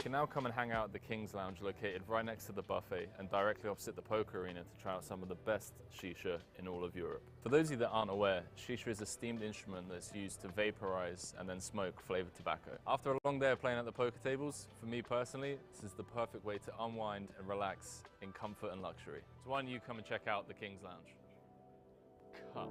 You can now come and hang out at the King's Lounge located right next to the buffet and directly opposite the poker arena to try out some of the best shisha in all of Europe. For those of you that aren't aware, shisha is a steamed instrument that's used to vaporize and then smoke flavored tobacco. After a long day of playing at the poker tables, for me personally, this is the perfect way to unwind and relax in comfort and luxury. So why don't you come and check out the King's Lounge? Cut.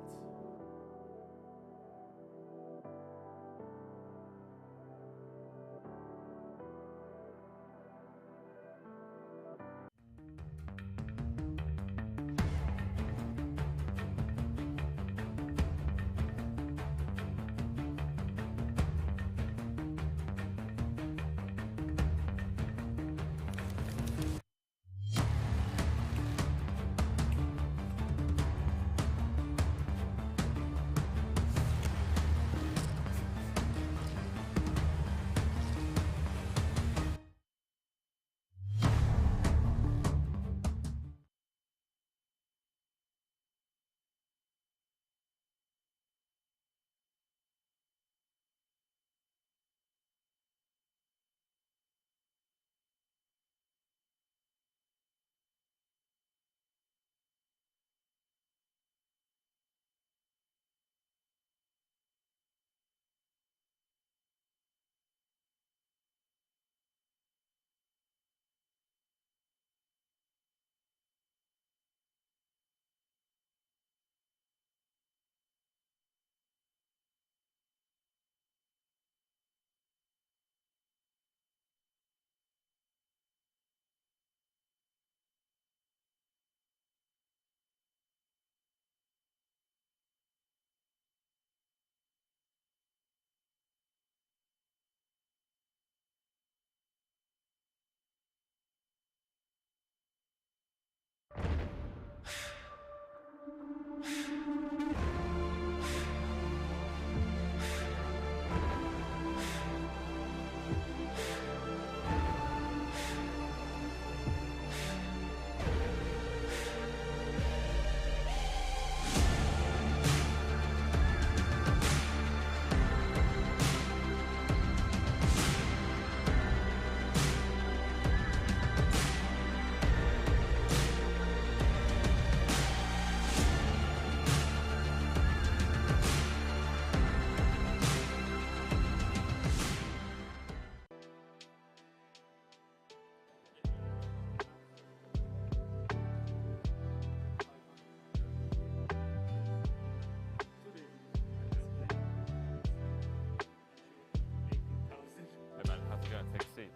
Take a seat.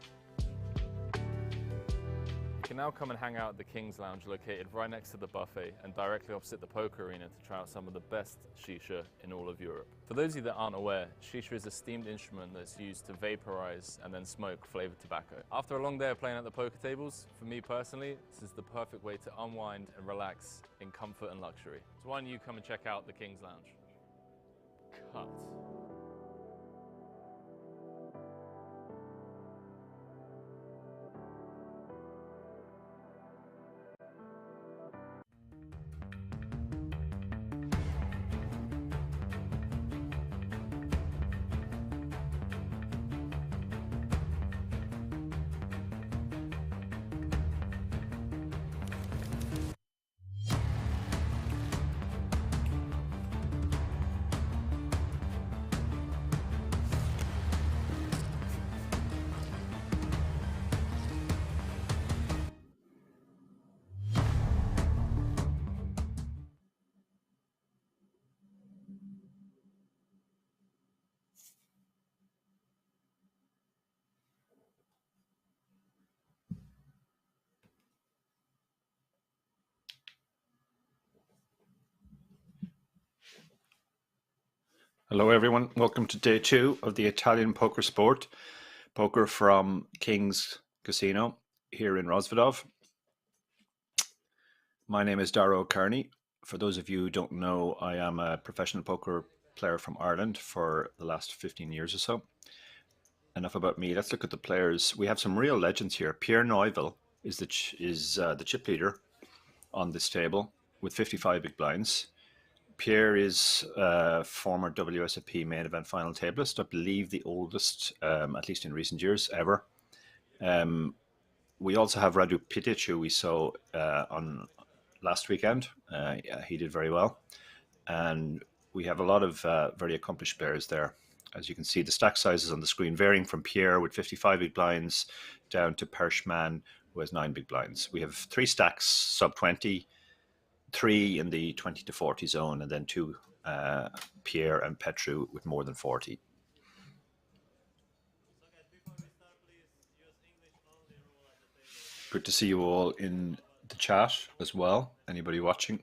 You can now come and hang out at the King's Lounge located right next to the buffet and directly opposite the poker arena to try out some of the best shisha in all of Europe. For those of you that aren't aware, shisha is a steamed instrument that's used to vaporize and then smoke flavored tobacco. After a long day of playing at the poker tables, for me personally, this is the perfect way to unwind and relax in comfort and luxury. So why don't you come and check out the King's Lounge? Cut. Hello everyone, welcome to day 2 of the Italian poker sport. Poker from King's Casino here in Rozvadov. My name is Dara Kearney. For those of you who don't know, I am a professional poker player from Ireland for the last 15 years or so. Enough about me, let's look at the players. We have some real legends here. Pierre Neuville is the chip leader on this table with 55 big blinds. Pierre is a former WSOP Main Event final tableist, I believe the oldest, at least in recent years, ever. We also have Radu Pitic, who we saw on last weekend. Yeah, he did very well. And we have a lot of very accomplished players there. As you can see, the stack sizes on the screen varying from Pierre with 55 big blinds down to Pershman, who has 9 big blinds. We have 3 stacks sub 20, 3 in the 20 to 40 zone, and then 2 Pierre and Petru with more than 40. Good to see you all in the chat as well. Anybody watching?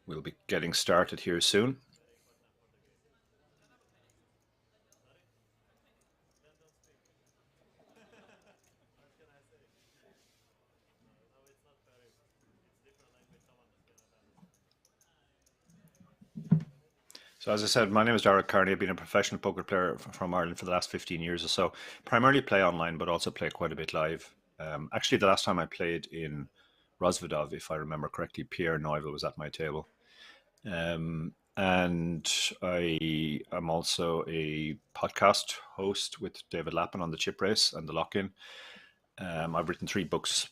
We'll be getting started here soon. So as I said, my name is Derek Carney. I've been a professional poker player from Ireland for the last 15 years or so. Primarily play online, but also play quite a bit live. Actually, the last time I played in Rozvadov, if I remember correctly, Pierre Neuvel was at my table. And I am also a podcast host with David Lappin on the chip race and the lock-in. I've written 3 books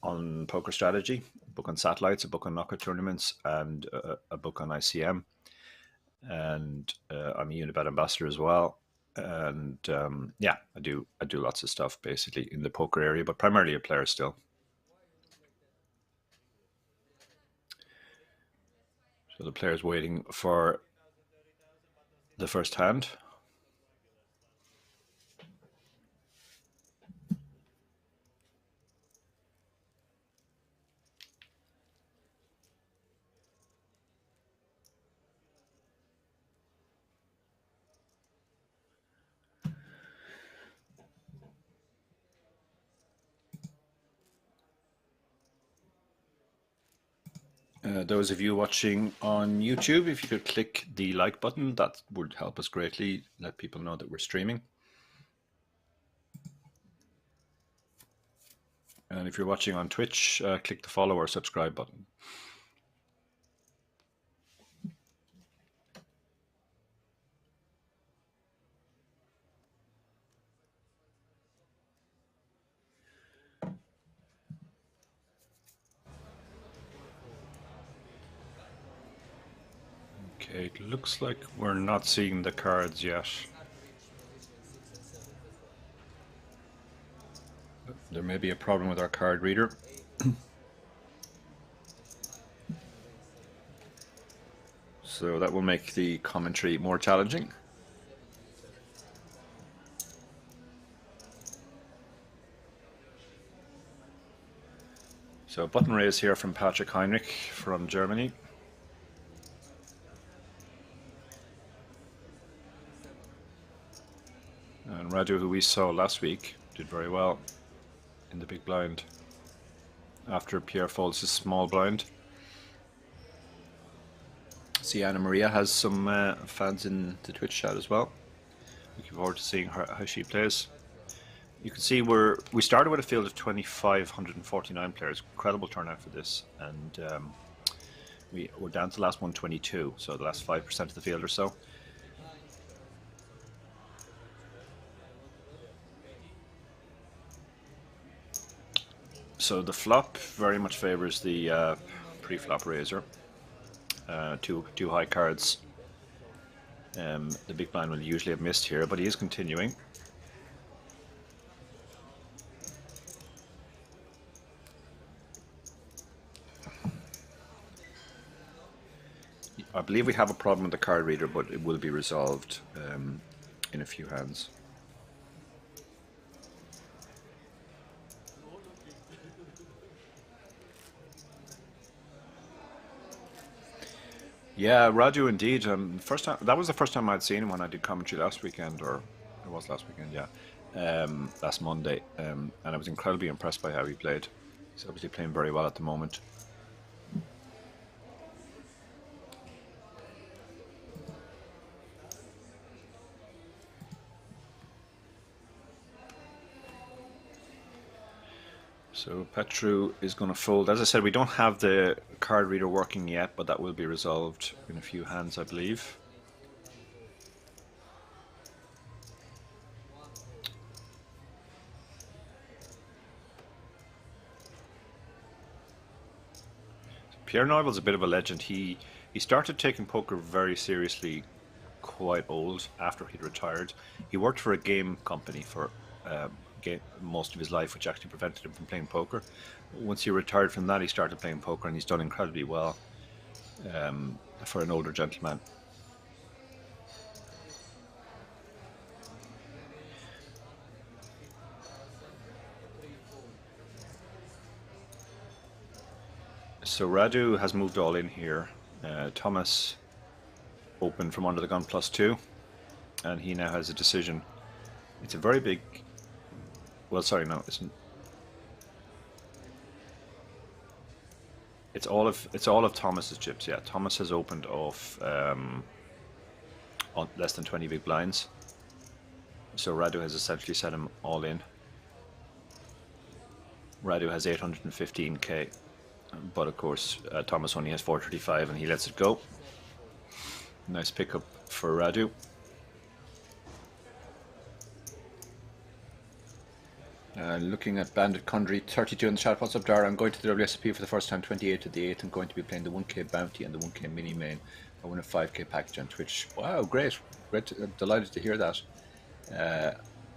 on poker strategy, a book on satellites, a book on knockout tournaments, and a book on ICM. And I'm a Unibet ambassador as well. And yeah, I do lots of stuff basically in the poker area, but primarily a player still. So the player's waiting for the first hand. Those of you watching on YouTube, if you could click the like button, that would help us greatly. Let people know that we're streaming. And if you're watching on Twitch, click the follow or subscribe button. Okay, it looks like we're not seeing the cards yet. There may be a problem with our card reader. So that will make the commentary more challenging. So button raise here from Patrick Heinrich from Germany. And Radu, who we saw last week, did very well in the big blind after Pierre folds his small blind. See, Anna Maria has some fans in the Twitch chat as well. Looking forward to seeing how she plays. You can see we started with a field of 2,549 players. Incredible turnout for this, and we're down to the last 122, so the last 5% of the field or so. So the flop very much favors the pre-flop raiser. 2 high cards. The big blind will usually have missed here, but he is continuing. I believe we have a problem with the card reader, but it will be resolved in a few hands. Yeah, Raju, indeed. First time, that was the first time I'd seen him when I did commentary last weekend, or it was last weekend, yeah, last Monday, and I was incredibly impressed by how he played. He's obviously playing very well at the moment. So Petru is going to fold. As I said, we don't have the card reader working yet, but that will be resolved in a few hands, I believe. Pierre Neuvil's a bit of a legend. He started taking poker very seriously quite old after he'd retired. He worked for a game company for most of his life, which actually prevented him from playing poker. Once he retired from that, he started playing poker, and he's done incredibly well for an older gentleman. So Radu has moved all in here. Thomas opened from under the gun +2, and he now has a decision. It's a very big. Well, sorry, no, it's all of Thomas's chips. Yeah, Thomas has opened off on less than 20 big blinds. So Radu has essentially set him all in. Radu has 815k, but of course Thomas only has 435, and he lets it go. Nice pickup for Radu. Looking at Bandit Condry, 32 in the chat. What's up, Dara? I'm going to the WSOP for the first time, 28 to the 8th. I'm going to be playing the 1k bounty and the 1k mini main. I won a 5k package on Twitch. Wow, great. Delighted to hear that.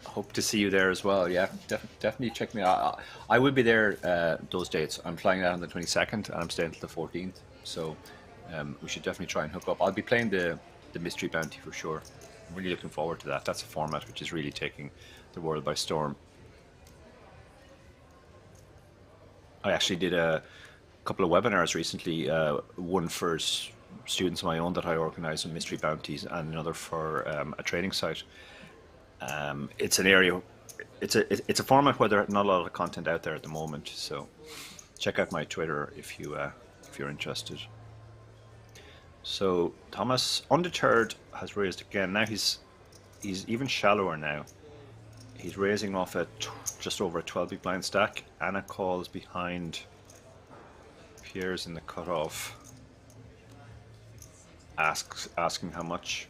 Hope to see you there as well. Yeah, definitely check me out. I will be there those dates. I'm flying out on the 22nd and I'm staying until the 14th. So we should definitely try and hook up. I'll be playing the mystery bounty for sure. I'm really looking forward to that. That's a format which is really taking the world by storm. I actually did a couple of webinars recently, one for students of my own that I organise on mystery bounties, and another for a training site. It's an area, it's a format where there's not a lot of content out there at the moment. So check out my Twitter if you're interested. So Thomas, undeterred, has raised again. Now he's even shallower now. He's raising off at just over a 12 big blind stack. Anna calls behind. Pierre's in the cutoff. Asking how much.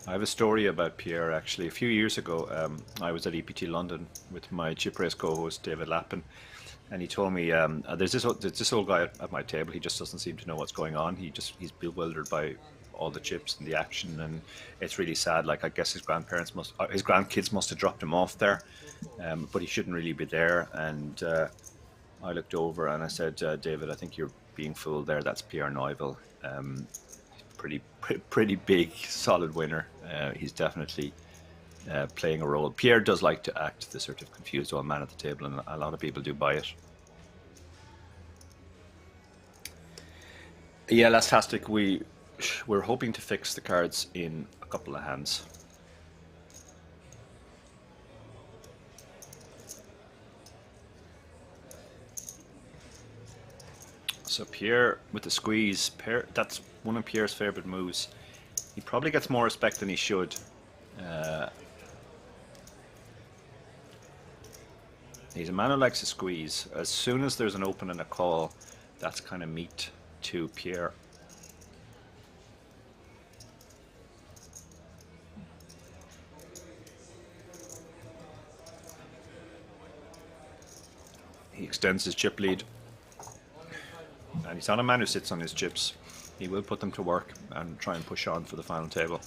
I have a story about Pierre actually. A few years ago, I was at EPT London with my chip race co-host David Lappin. And he told me, there's this old guy at my table. He just doesn't seem to know what's going on. He's bewildered by all the chips and the action, and it's really sad. Like, I guess his grandkids must have dropped him off there, but he shouldn't really be there. And I looked over and I said, David, I think you're being fooled there. That's Pierre Neuville. Pretty big, solid winner. He's definitely playing a role. Pierre does like to act the sort of confused old man at the table, and a lot of people do buy it. Yeah, Lastastic, we're hoping to fix the cards in a couple of hands. So Pierre with the squeeze, that's one of Pierre's favourite moves. He probably gets more respect than he should. He's a man who likes to squeeze. As soon as there's an open and a call, that's kind of meat to Pierre. He extends his chip lead. And he's not a man who sits on his chips. He will put them to work and try and push on for the final table.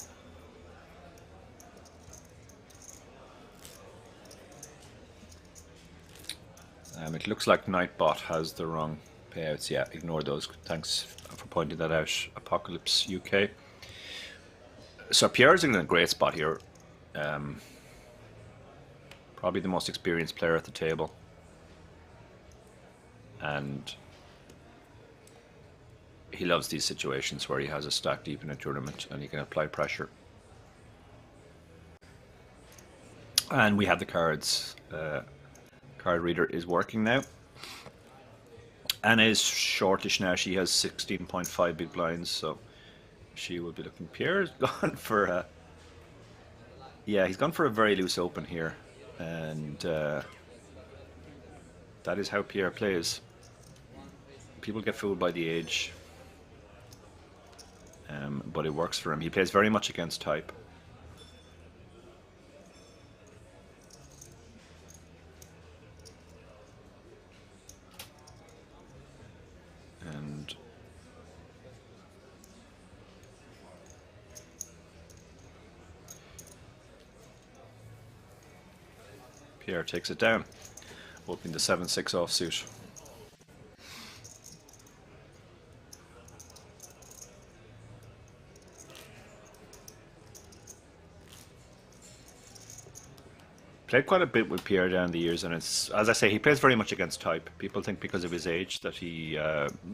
It looks like Nightbot has the wrong payouts. Yeah, ignore those. Thanks for pointing that out, Apocalypse UK. So Pierre's in a great spot here. Probably the most experienced player at the table. And he loves these situations where he has a stack deep in a tournament and he can apply pressure. And we have the cards. Card reader is working now. Anna is shortish now. She has 16.5 big blinds, so she will be looking. Pierre's gone for a... Yeah, he's gone for a very loose open here. And that is how Pierre plays. People get fooled by the age. But it works for him. He plays very much against type. Pierre takes it down, opening the 7-6 offsuit. Played quite a bit with Pierre down the years, and it's, as I say, he plays very much against type. People think because of his age that he,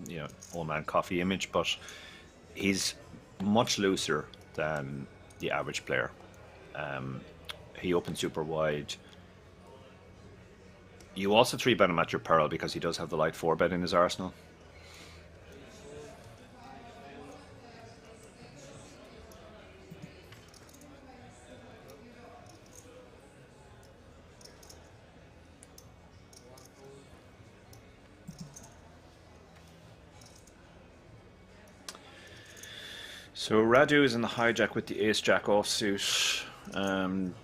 you know, old man coffee image, but he's much looser than the average player. He opens super wide. You also 3-bet him at your peril because he does have the light 4-bet in his arsenal. So Radu is in the hijack with the ace-jack offsuit,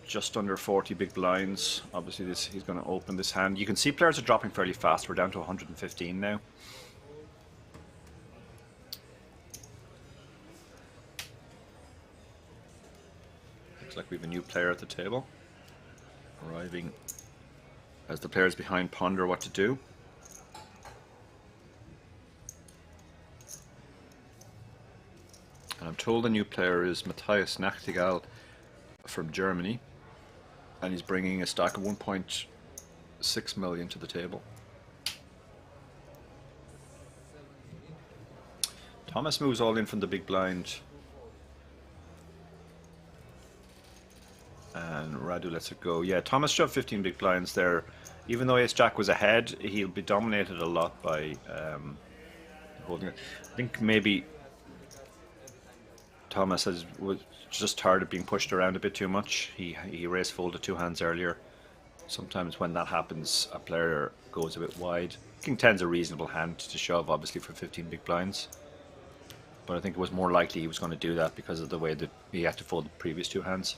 just under 40 big blinds. Obviously he's going to open this hand. You can see players are dropping fairly fast. We're down to 115 now. Looks like we have a new player at the table, arriving as the players behind ponder what to do. And I'm told the new player is Matthias Nachtigall from Germany, and he's bringing a stack of 1.6 million to the table. Thomas moves all in from the big blind, and Radu lets it go. Yeah, Thomas shoved 15 big blinds there. Even though ace-jack was ahead, he'll be dominated a lot by holding it. I think maybe Thomas was just tired of being pushed around a bit too much. He raise folded 2 hands earlier. Sometimes when that happens, a player goes a bit wide. King 10's a reasonable hand to shove, obviously, for 15 big blinds. But I think it was more likely he was going to do that because of the way that he had to fold the previous 2 hands.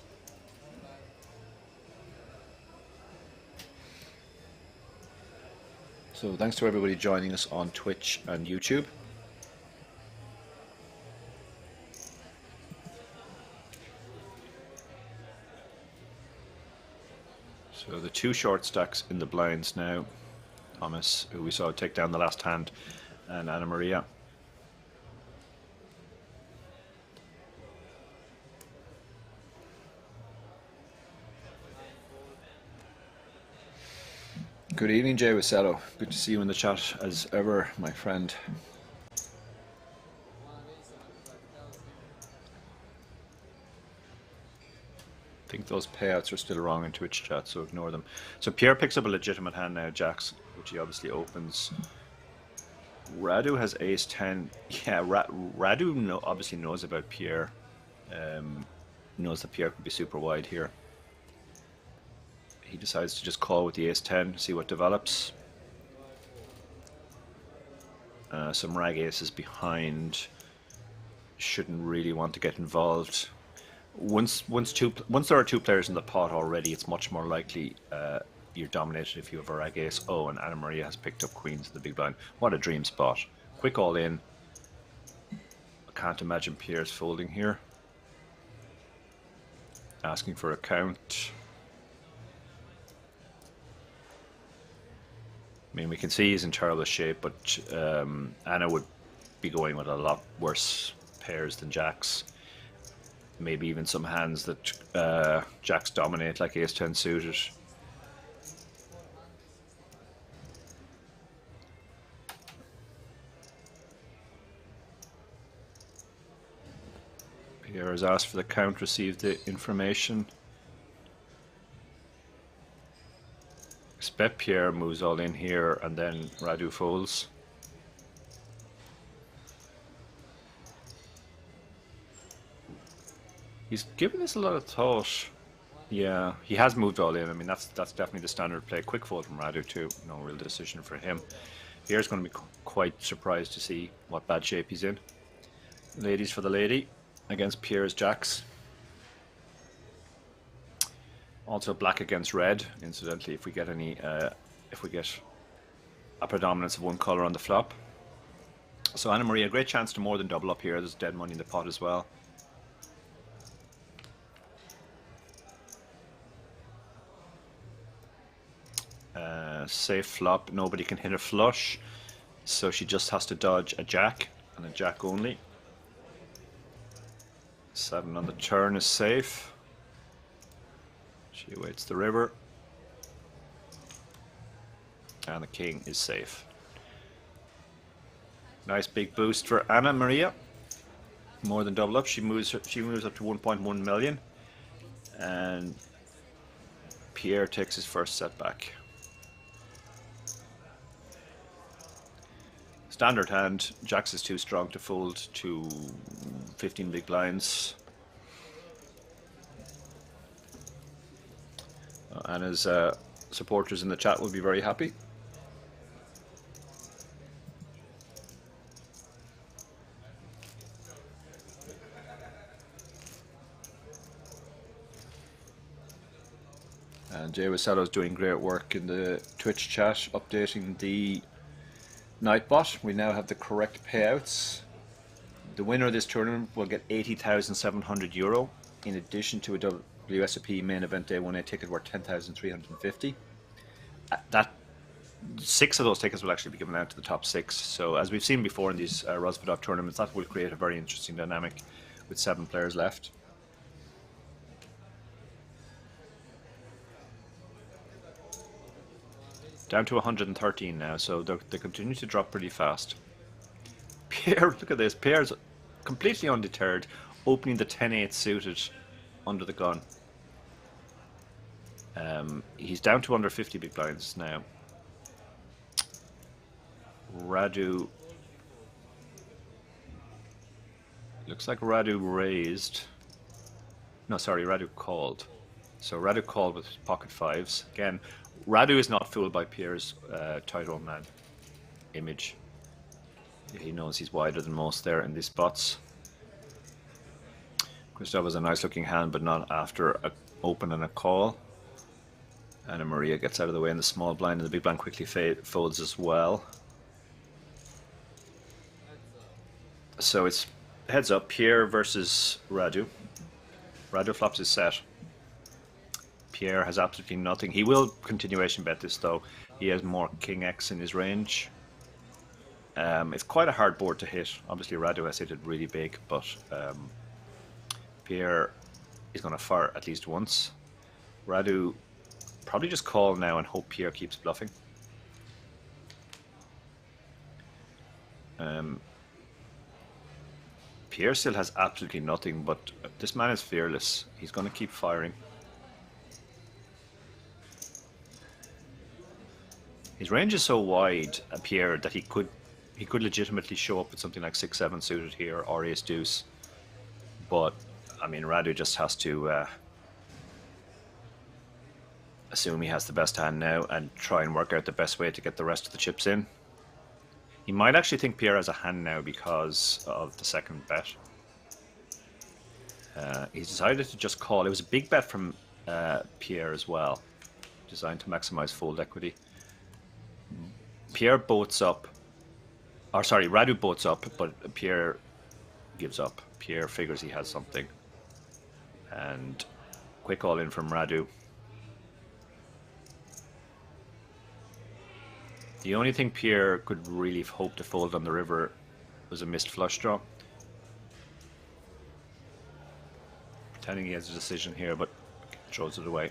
So thanks to everybody joining us on Twitch and YouTube. So the 2 short stacks in the blinds now. Thomas, who we saw take down the last hand, and Anna Maria. Good evening, Jay Wasello. Good to see you in the chat as ever, my friend. I think those payouts are still wrong in Twitch chat, so ignore them. So Pierre picks up a legitimate hand now, jacks, which he obviously opens. Radu has ace 10. Yeah, Radu obviously knows about Pierre. Knows that Pierre could be super wide here. He decides to just call with the ace 10, see what develops. Some rag aces behind. Shouldn't really want to get involved. Once there are 2 players in the pot already, it's much more likely you're dominated if you have a rag ace. Oh, and Anna Maria has picked up queens in the big blind. What a dream spot. Quick all in. I can't imagine Pierre's folding here. Asking for a count. I mean, we can see he's in terrible shape, but Anna would be going with a lot worse pairs than jacks. Maybe even some hands that jacks dominate, like ace 10 suited. Pierre has asked for the count, received the information. Expect Pierre moves all in here, and then Radu folds. He's given this a lot of thought. Yeah, he has moved all in. I mean, that's definitely the standard play. Quick fold from Radu too. No real decision for him. Pierre's going to be quite surprised to see what bad shape he's in. Ladies for the lady against Pierre's jacks. Also black against red. Incidentally, if we get any, if we get a predominance of one color on the flop. So Anna Maria, great chance to more than double up here. There's dead money in the pot as well. Safe flop. Nobody can hit a flush, so she just has to dodge a jack, and a jack only. 7 on the turn is safe. She awaits the river. And the king is safe. Nice big boost for Anna Maria. More than double up. She moves up to 1.1 million. And Pierre takes his first setback. Standard hand. Jacks is too strong to fold to 15 big blinds. Anna's supporters in the chat will be very happy. And Jay Wasado's doing great work in the Twitch chat, updating the Nightbot. We now have the correct payouts. The winner of this tournament will get €80,700 in addition to a WSOP Main Event Day 1A ticket worth $10,350. That 6 of those tickets will actually be given out to the top 6. So as we've seen before in these Rozvadov tournaments, that will create a very interesting dynamic with 7 players left. Down to 113 now, so they continue to drop pretty fast. Pierre, look at this. Pierre's completely undeterred, opening the 10-8 suited under the gun. He's down to under 50 big blinds now. Radu. Looks like Radu raised. No, sorry, Radu called. So Radu called with pocket 5s. Again, Radu is not fooled by Pierre's tight old man image. He knows he's wider than most there in these spots. Gustav was a nice looking hand, but not after a open and a call. Anna Maria gets out of the way in the small blind, and the big blind quickly folds as well. So it's heads up, Pierre versus Radu. Radu flops his set. Pierre has absolutely nothing. He will continuation bet this though. He has more King X in his range. It's quite a hard board to hit. Obviously Radu has hit it really big, but Pierre is going to fire at least once. Radu probably just call now and hope Pierre keeps bluffing. Pierre still has absolutely nothing, but this man is fearless. He's going to keep firing. His range is so wide, Pierre, that he could legitimately show up with something like 6-7 suited here or ace deuce. But I mean, Radu just has to assume he has the best hand now and try and work out the best way to get the rest of the chips in. He might actually think Pierre has a hand now because of the second bet. He's decided to just call. It was a big bet from Pierre as well, designed to maximize fold equity. Pierre boats up, or sorry, Radu boats up, but Pierre gives up. Pierre figures he has something. And quick all in from Radu. The only thing Pierre could really hope to fold on the river was a missed flush draw. Pretending he has a decision here, but throws it away.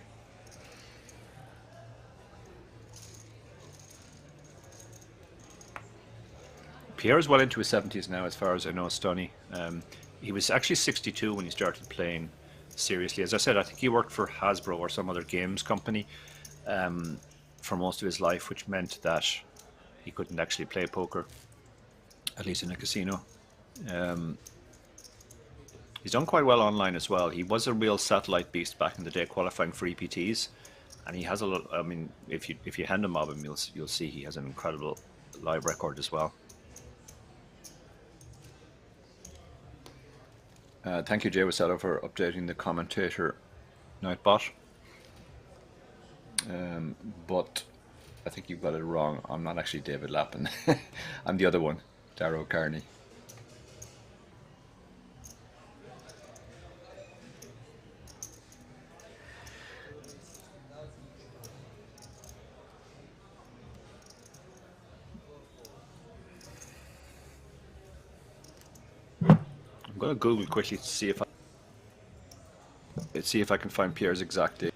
Pierre is well into his 70s now, as far as I know, Stoney. He was actually 62 when he started playing seriously. As I said, I think he worked for Hasbro or some other games company for most of his life, which meant that he couldn't actually play poker, at least in a casino. He's done quite well online as well. He was a real satellite beast back in the day, qualifying for EPTs, and he has a lot. I mean, if you hand him of him, you'll see he has an incredible live record as well. Thank you, Jay Wasadow, for updating the commentator Nightbot. But I think you've got it wrong. I'm not actually David Lappin. I'm the other one, Darrow Carney. I'm going to Google quickly to see if I can find Pierre's exact date.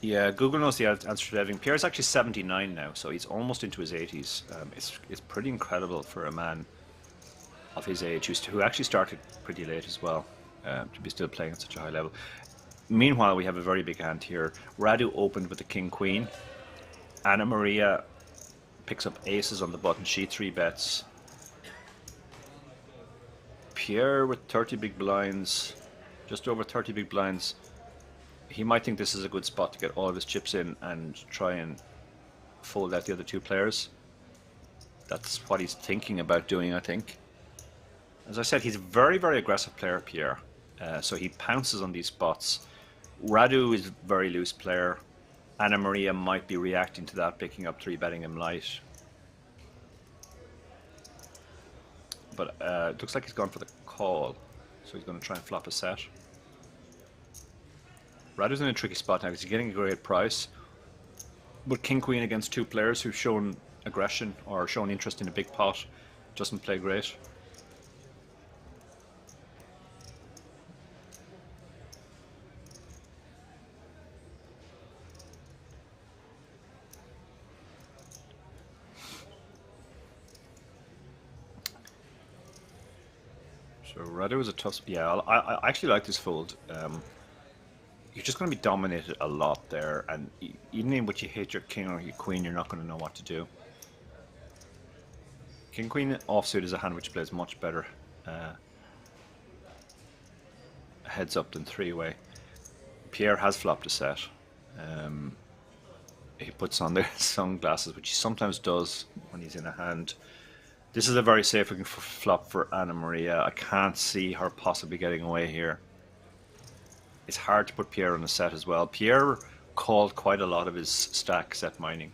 Yeah, Google knows the answer to everything. Pierre's actually 79 now, so he's almost into his 80s. It's pretty incredible for a man of his age who actually started pretty late as well, to be still playing at such a high level. Meanwhile, we have a very big hand here. Radu opened with the King Queen. Anna Maria picks up aces on the button. She 3-bets. Pierre with 30 big blinds, just over 30 big blinds. He might think this is a good spot to get all of his chips in and try and fold out the other two players. That's what he's thinking about doing, I think. As I said, he's a very, very aggressive player, Pierre. So he pounces on these spots. Radu is a very loose player. Anna Maria might be reacting to that, picking up 3-betting him light. But it looks like he's gone for the call. So he's going to try and flop a set. Radu's in a tricky spot now because he's getting a great price. But King Queen against two players who've shown aggression or shown interest in a big pot doesn't play great. So Radu is a tough. Yeah, I actually like this fold. You're just going to be dominated a lot there, and even when you hit your king or your queen, you're not going to know what to do. King Queen offsuit is a hand which plays much better heads up than 3-way. Pierre has flopped a set. He puts on their sunglasses, which he sometimes does when he's in a hand. This is a very safe looking flop for Anna Maria. I can't see her possibly getting away here. It's hard to put Pierre on the set as well. Pierre called quite a lot of his stack set mining.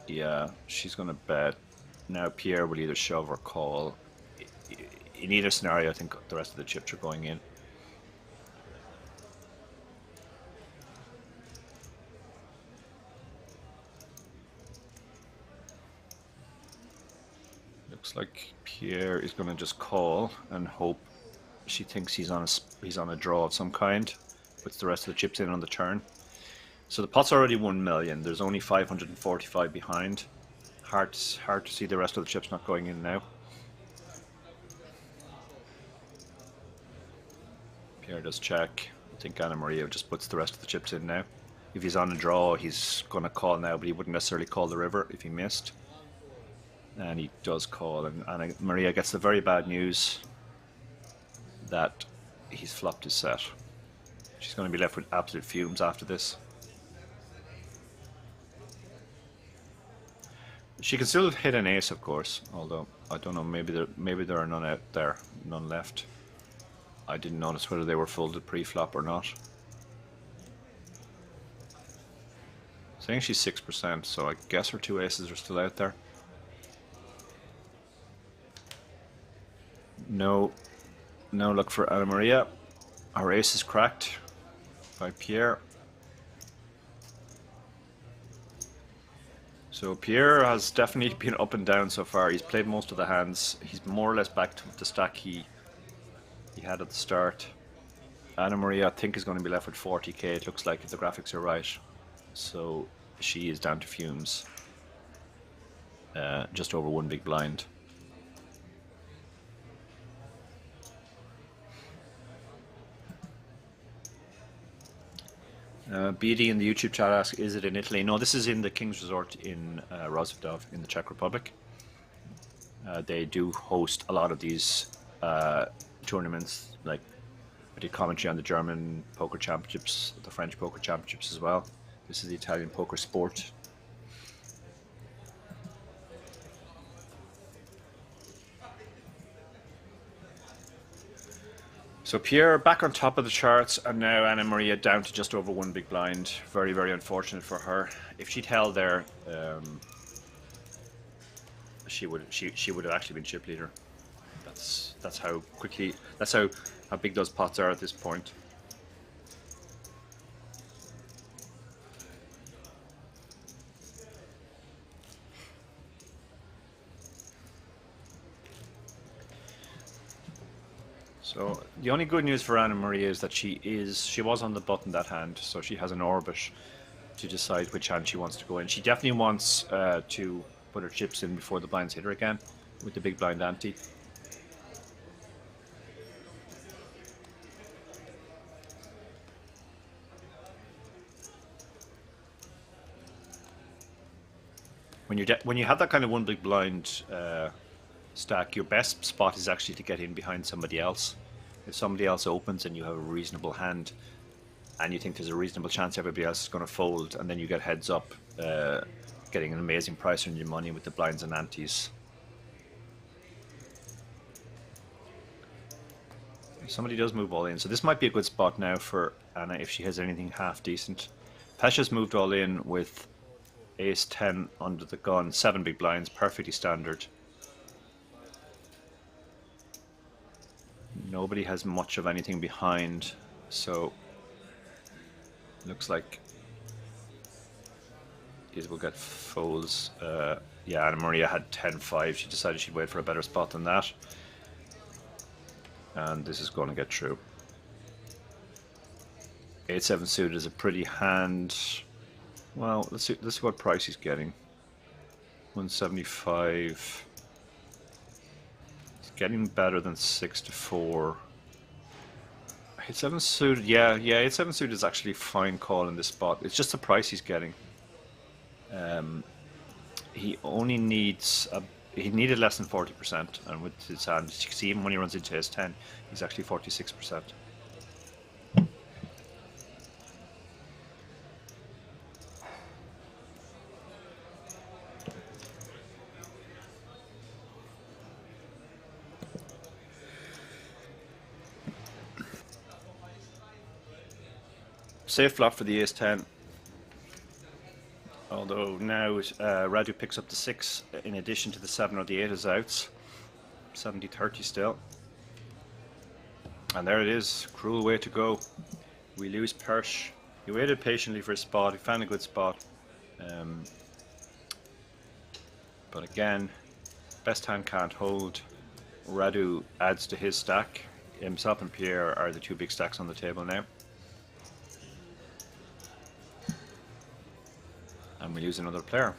Yeah, she's going to bet. Now Pierre will either shove or call. In either scenario, I think the rest of the chips are going in. Looks like Pierre is going to just call and hope she thinks he's on a draw of some kind. Puts the rest of the chips in on the turn. So the pot's already 1 million. There's only 545 behind. Hard to see the rest of the chips not going in now. Pierre does check. I think Anna Maria just puts the rest of the chips in now. If he's on a draw, he's going to call now, but he wouldn't necessarily call the river if he missed. And he does call, and Anna Maria gets the very bad news that he's flopped his set. She's going to be left with absolute fumes after this. She can still hit an ace, of course, although I don't know, maybe there are none out there, none left. I didn't notice whether they were folded pre-flop or not. Saying she's 6%, so I guess her two aces are still out there. No luck for Anna Maria. Her ace is cracked by Pierre. So Pierre has definitely been up and down so far. He's played most of the hands. He's more or less back to the stack he had at the start. Anna Maria, I think, is going to be left with 40k, it looks like, if the graphics are right. So she is down to fumes. Just over one big blind. BD in the YouTube chat asks, is it in Italy? No, this is in the King's Resort in Rozvadov in the Czech Republic. They do host a lot of these tournaments, like I did commentary on the German poker championships, the French poker championships as well. This is the Italian poker sport. So Pierre back on top of the charts, and now Anna Maria down to just over one big blind. Very, very unfortunate for her. If she'd held there, she would have actually been chip leader. That's how quickly, that's how big those pots are at this point. So the only good news for Anna Maria is that she was on the button that hand, so she has an orbit to decide which hand she wants to go in. She definitely wants to put her chips in before the blinds hit her again with the big blind ante. When you have that kind of one big blind stack, your best spot is actually to get in behind somebody else. If somebody else opens and you have a reasonable hand, and you think there's a reasonable chance everybody else is going to fold, and then you get heads up, getting an amazing price on your money with the blinds and antes. Somebody does move all in, so this might be a good spot now for Anna if she has anything half decent. Pesha's moved all in with ace 10 under the gun, 7 big blinds, perfectly standard. Nobody has much of anything behind, so looks like these will get folds. Yeah, Anna Maria had 10-5. She decided she'd wait for a better spot than that. And this is going to get through. 8-7 suited is a pretty hand. Well, let's see what price he's getting. 175. He's getting better than 6-4. 8-7 suited, yeah, 8-7 suited is actually a fine call in this spot. It's just the price he's getting. He only needs he needed less than 40%, and with his hand, you can see even when he runs into his 10, he's actually 46%. Safe flop for the ace 10. Although now Radu picks up the 6 in addition to the 7 or the 8 as outs. 70-30 still. And there it is. Cruel way to go. We lose Persh. He waited patiently for a spot. He found a good spot. But again, best hand can't hold. Radu adds to his stack. Himself and Pierre are the two big stacks on the table now. And we lose another player.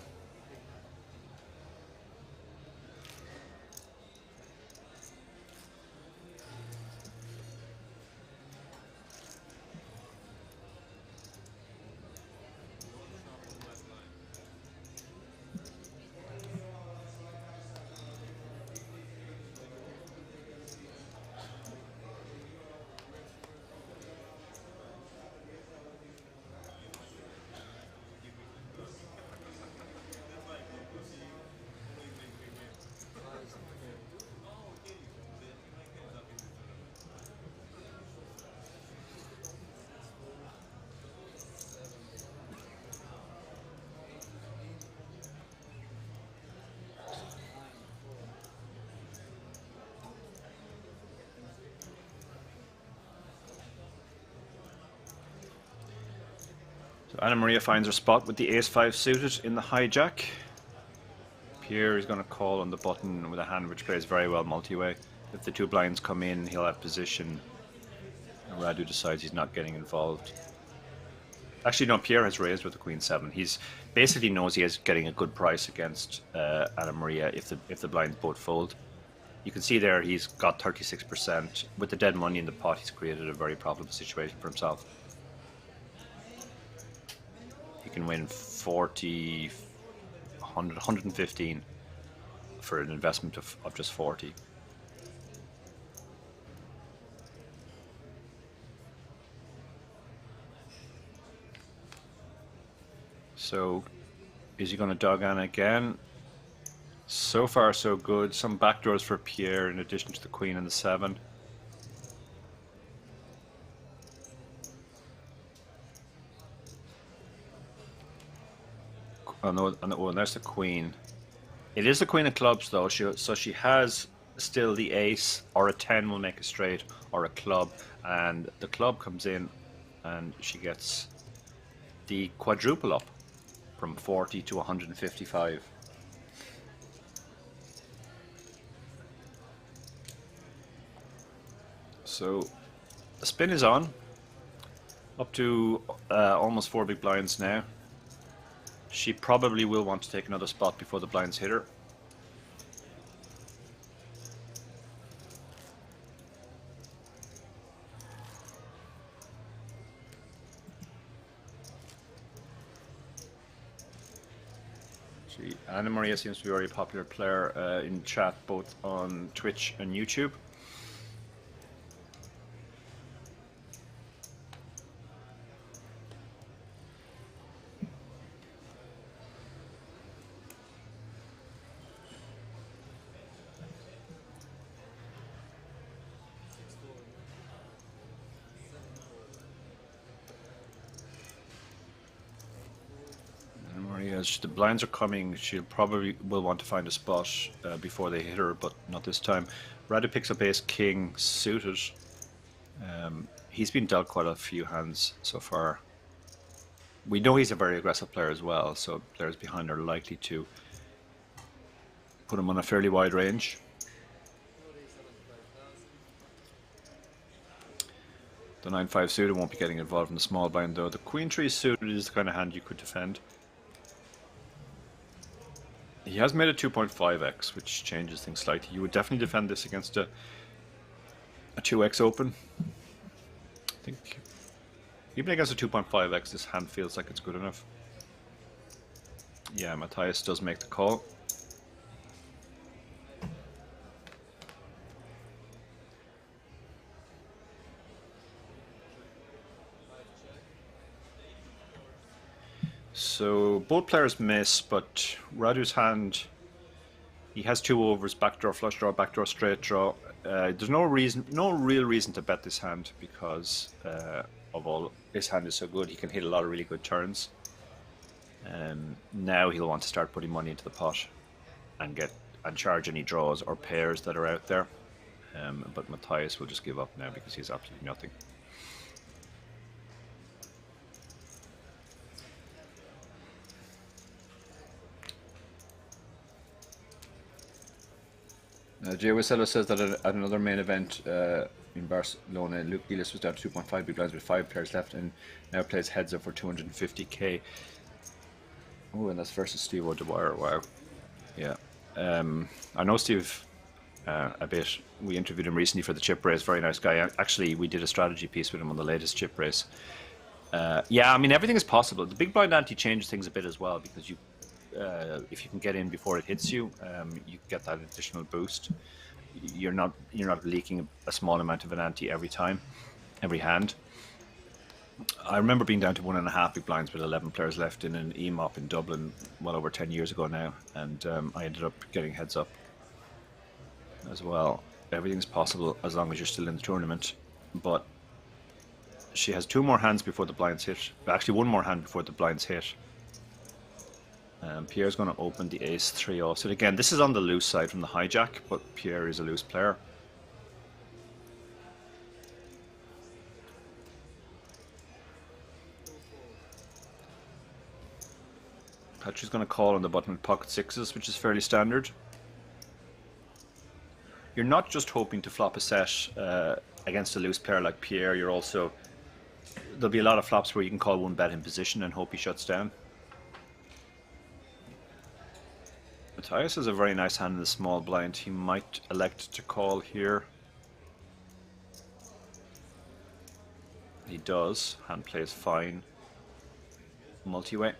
So Anna Maria finds her spot with the ace 5 suited in the hijack. Pierre is going to call on the button with a hand which plays very well multi-way. If the two blinds come in, he'll have position. And Radu decides he's not getting involved. Actually, no, Pierre has raised with the queen 7. He's basically knows he is getting a good price against Anna Maria if the blinds both fold. You can see there he's got 36%. With the dead money in the pot, he's created a very profitable situation for himself. He can win 40, 100, 115 for an investment of just 40. So, is he going to dog Anna again? So far, so good. Some backdoors for Pierre in addition to the queen and the 7. Oh no, oh, there's the queen. It is the queen of clubs though, so she has still the ace, or a 10 will make a straight, or a club, and the club comes in and she gets the quadruple up from 40 to 155. So the spin is on, up to almost 4 big blinds now. She probably will want to take another spot before the blinds hit her. Anna Maria seems to be a very popular player in chat, both on Twitch and YouTube. As the blinds are coming, she'll probably will want to find a spot before they hit her, but not this time. Radu picks up ace king suited. He's been dealt quite a few hands so far. We know he's a very aggressive player as well, so players behind are likely to put him on a fairly wide range. The 9-5 suited won't be getting involved in the small blind though. The queen 3 suited is the kind of hand you could defend. He has made a 2.5x, which changes things slightly. You would definitely defend this against a 2x open. I think even against a 2.5x, this hand feels like it's good enough. Yeah, Matthias does make the call. So both players miss, but Radu's hand, he has 2 overs, backdoor flush draw, backdoor straight draw. There's no real reason to bet this hand because this hand is so good. He can hit a lot of really good turns. Now he'll want to start putting money into the pot and charge any draws or pairs that are out there. But Matthias will just give up now because he's absolutely nothing. Jay Wasello says that at another main event in Barcelona, Luke Gillis was down to 2.5 big blinds with 5 players left and now plays heads up for 250k. Oh, and that's versus Steve O'Dwyer. Wow. Yeah. I know Steve a bit. We interviewed him recently for the chip race. Very nice guy. Actually, we did a strategy piece with him on the latest chip race. Yeah, I mean, everything is possible. The big blind ante changes things a bit as well because you. If you can get in before it hits you, you get that additional boost. You're not leaking a small amount of an ante every hand. I remember being down to 1.5 big blinds with 11 players left in an EMOP in Dublin well over 10 years ago now, and I ended up getting heads up as well. Everything's possible as long as you're still in the tournament, but she has 2 more hands before the blinds hit. Actually, 1 more hand before the blinds hit. Pierre's going to open the ace-3 offsuit. Again, this is on the loose side from the hijack, but Pierre is a loose player. Patrick's going to call on the button with pocket 6s, which is fairly standard. You're not just hoping to flop a set against a loose player like Pierre, you're also... There'll be a lot of flops where you can call 1 bet in position and hope he shuts down. Matthias has a very nice hand in the small blind. He might elect to call here. He does. Hand play is fine. Multi-way.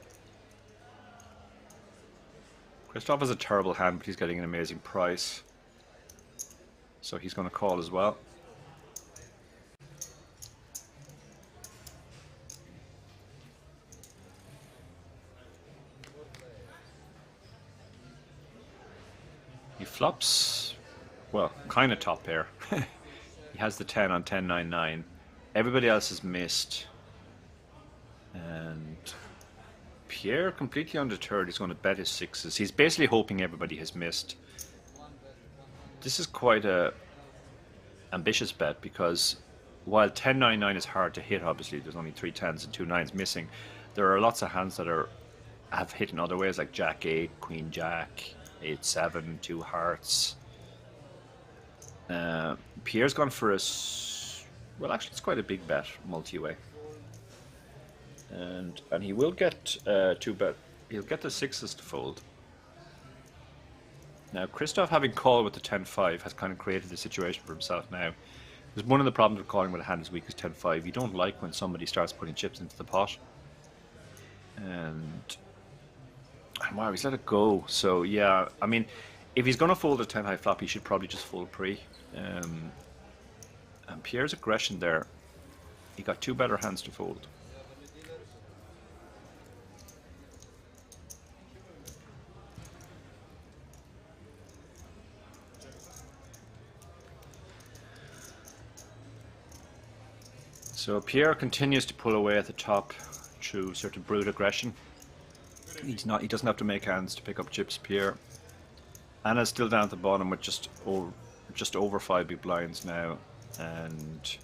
Christoph has a terrible hand, but he's getting an amazing price. So he's going to call as well. He flops, well, kind of top pair. He has the 10 on 10-9-9. Everybody else has missed. And Pierre, completely undeterred, he's going to bet his sixes. He's basically hoping everybody has missed. This is quite a ambitious bet because while 10-9-9 is hard to hit, obviously there's only 3 10s and 2 9s missing. There are lots of hands that have hit in other ways, like Jack 8, Queen Jack, 8-7, 2 hearts. Pierre's gone for a well, actually it's quite a big bet multi-way, and he will get he'll get the sixes to fold. Now, Christoph, having called with the 10-5, has kind of created the situation for himself now. Because one of the problems with calling with a hand as weak as 10-5, you don't like when somebody starts putting chips into the pot. And wow, he's let it go. So, yeah, I mean, if he's going to fold a 10-high flop, he should probably just fold pre. And Pierre's aggression there, he got 2 better hands to fold. So Pierre continues to pull away at the top through sort of brute aggression. He doesn't have to make hands to pick up chips, Pierre. Anna's still down at the bottom with just over 5 big blinds now, and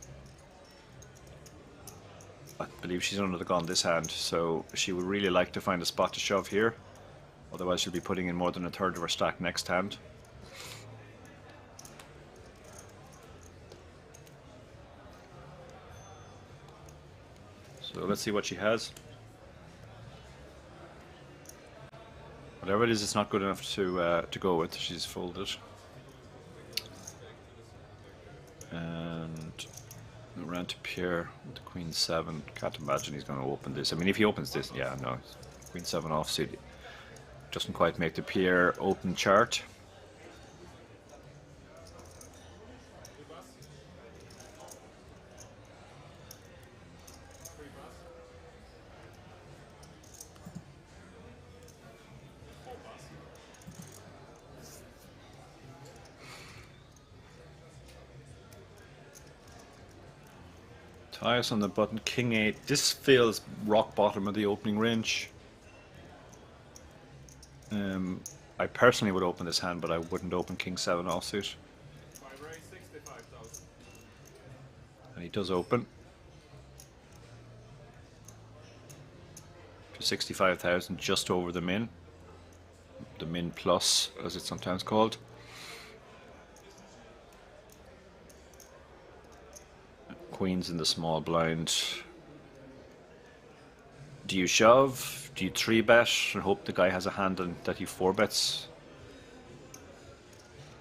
I believe she's under the gun this hand, so she would really like to find a spot to shove here. Otherwise she'll be putting in more than a third of her stack next hand. So let's see what she has. Whatever it is, it's not good enough to go with. She's folded. And around to Pierre with the Queen 7. Can't imagine he's going to open this. I mean, if he opens this, yeah, no. Queen 7 offsuit doesn't quite make the Pierre open chart. Tyus on the button, King 8. This feels rock bottom of the opening range. I personally would open this hand, but I wouldn't open King 7 offsuit. And he does open. To 65,000, just over the min. The min plus, as it's sometimes called. Queens in the small blind. Do you shove? Do you 3-bet and hope the guy has a hand and that he 4-bets?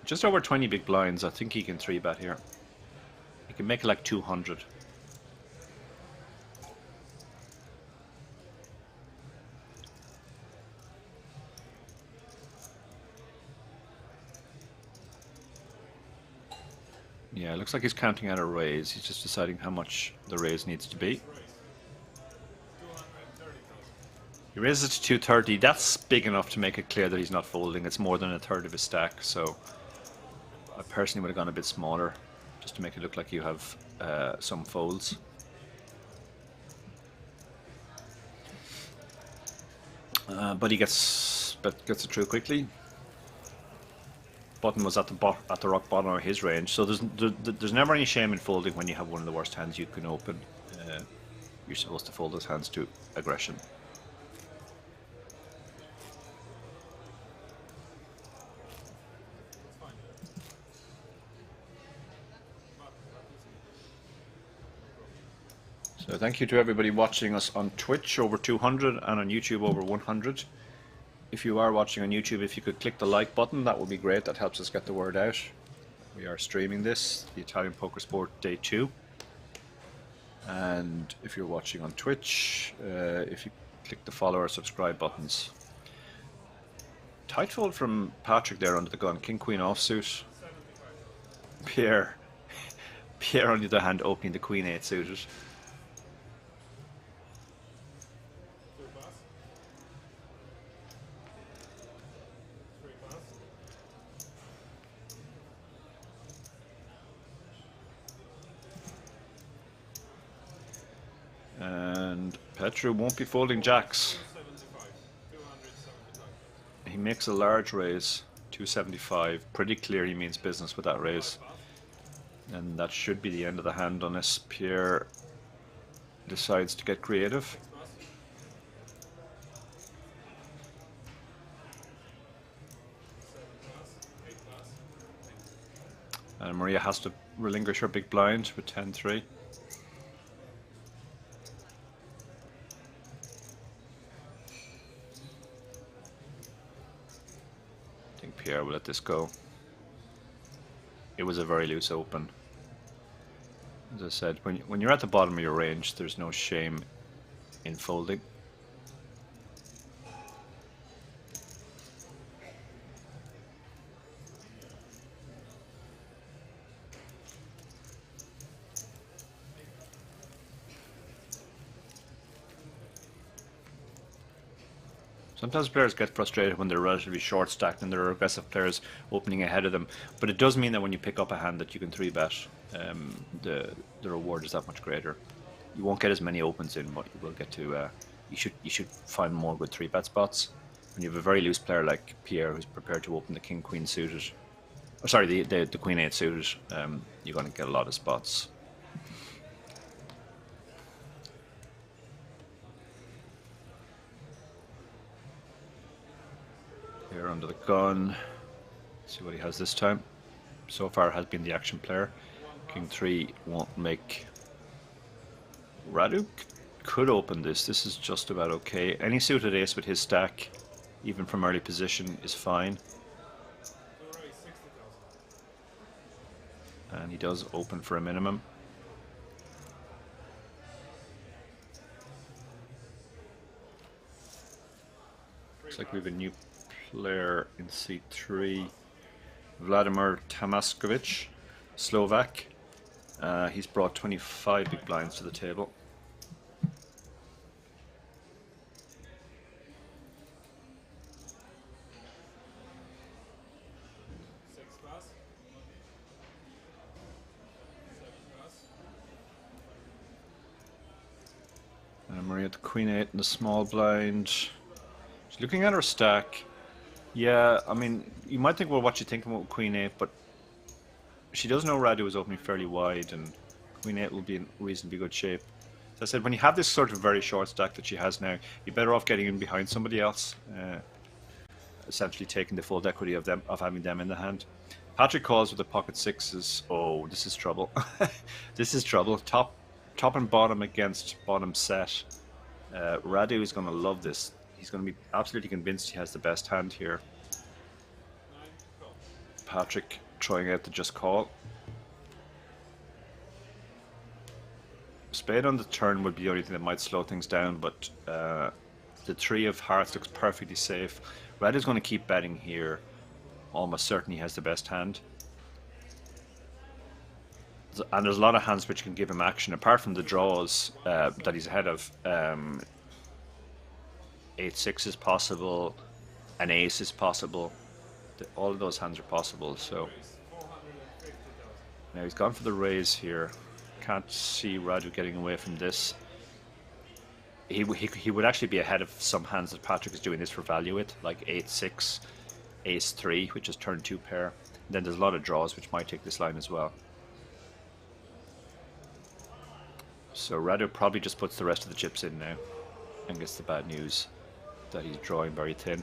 Just over 20 big blinds. I think he can 3-bet here. He can make it like 200. Yeah, it looks like he's counting out a raise. He's just deciding how much the raise needs to be. He raises it to 230. That's big enough to make it clear that he's not folding. It's more than a third of his stack, so I personally would have gone a bit smaller just to make it look like you have some folds. But he gets it through quickly. Button was at the rock bottom of his range, so there's never any shame in folding when you have one of the worst hands you can open. You're supposed to fold those hands to aggression. So thank you to everybody watching us on Twitch, over 200, and on YouTube, over 100. If you are watching on YouTube, if you could click the like button, that would be great. That helps us get the word out. We are streaming this, the Italian Poker Sport Day 2. And if you're watching on Twitch, if you click the follow or subscribe buttons. Tight fold from Patrick there under the gun. King Queen offsuit. Pierre on the other hand opening the Queen 8 suited. And Petru won't be folding jacks. makes a large raise, 275. Pretty clear he means business with that raise. And that should be the end of the hand unless Pierre decides to get creative. And Maria has to relinquish her big blind with 10-3. I think Pierre will let this go. It was a very loose open. As I said, when you're at the bottom of your range, there's no shame in folding. Sometimes players get frustrated when they're relatively short stacked and there are aggressive players opening ahead of them, but it does mean that when you pick up a hand that you can 3-bet, the reward is that much greater. You won't get as many opens in, but you will get to. You should find more good 3-bet spots. When you have a very loose player like Pierre who's prepared to open the King Queen suited, or sorry, the Queen 8 suited, you're going to get a lot of spots. Here under the gun. Let's see what he has this time. So far has been the action player. King 3 won't make. Radu could open this. This is just about okay. Any suited ace with his stack, even from early position, is fine. And he does open for a minimum. Looks like we have a new player in C3, Vladimir Tamaskovich, Slovak. He's brought 25 big blinds to the table. And Maria at the Queen 8 in the small blind. She's looking at her stack. Yeah, I mean, you might think, well, what you think about Queen 8, but she does know Radu is opening fairly wide, and Queen 8 will be in reasonably good shape. As I said, when you have this sort of very short stack that she has now, you're better off getting in behind somebody else, essentially taking the full equity of having them in the hand. Patrick calls with the pocket sixes. Oh, this is trouble. This is trouble. Top and bottom against bottom set. Radu is going to love this. He's going to be absolutely convinced he has the best hand here. Patrick trying out the just call. Spade on the turn would be the only thing that might slow things down, but the 3 of hearts looks perfectly safe. Red is going to keep betting here. Almost certain he has the best hand. And there's a lot of hands which can give him action, apart from the draws that he's ahead of. 8-6 is possible, an ace is possible. All of those hands are possible. So now he's gone for the raise here. Can't see Radu getting away from this. He would actually be ahead of some hands that Patrick is doing this for value with, like 8-6, ace 3, which is turn 2 pair. And then there's a lot of draws which might take this line as well. So Radu probably just puts the rest of the chips in now and gets the bad news that he's drawing very thin.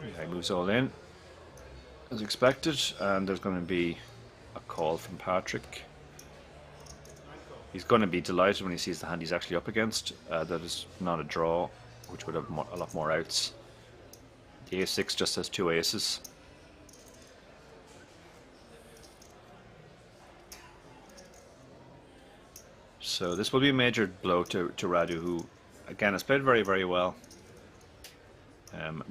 Yeah, he moves all in as expected, and there's going to be a call from Patrick. He's going to be delighted when he sees the hand he's actually up against. That is not a draw, which would have a lot more outs. The ace-6 just has 2 aces. So this will be a major blow to Radu, who again has played very, very well.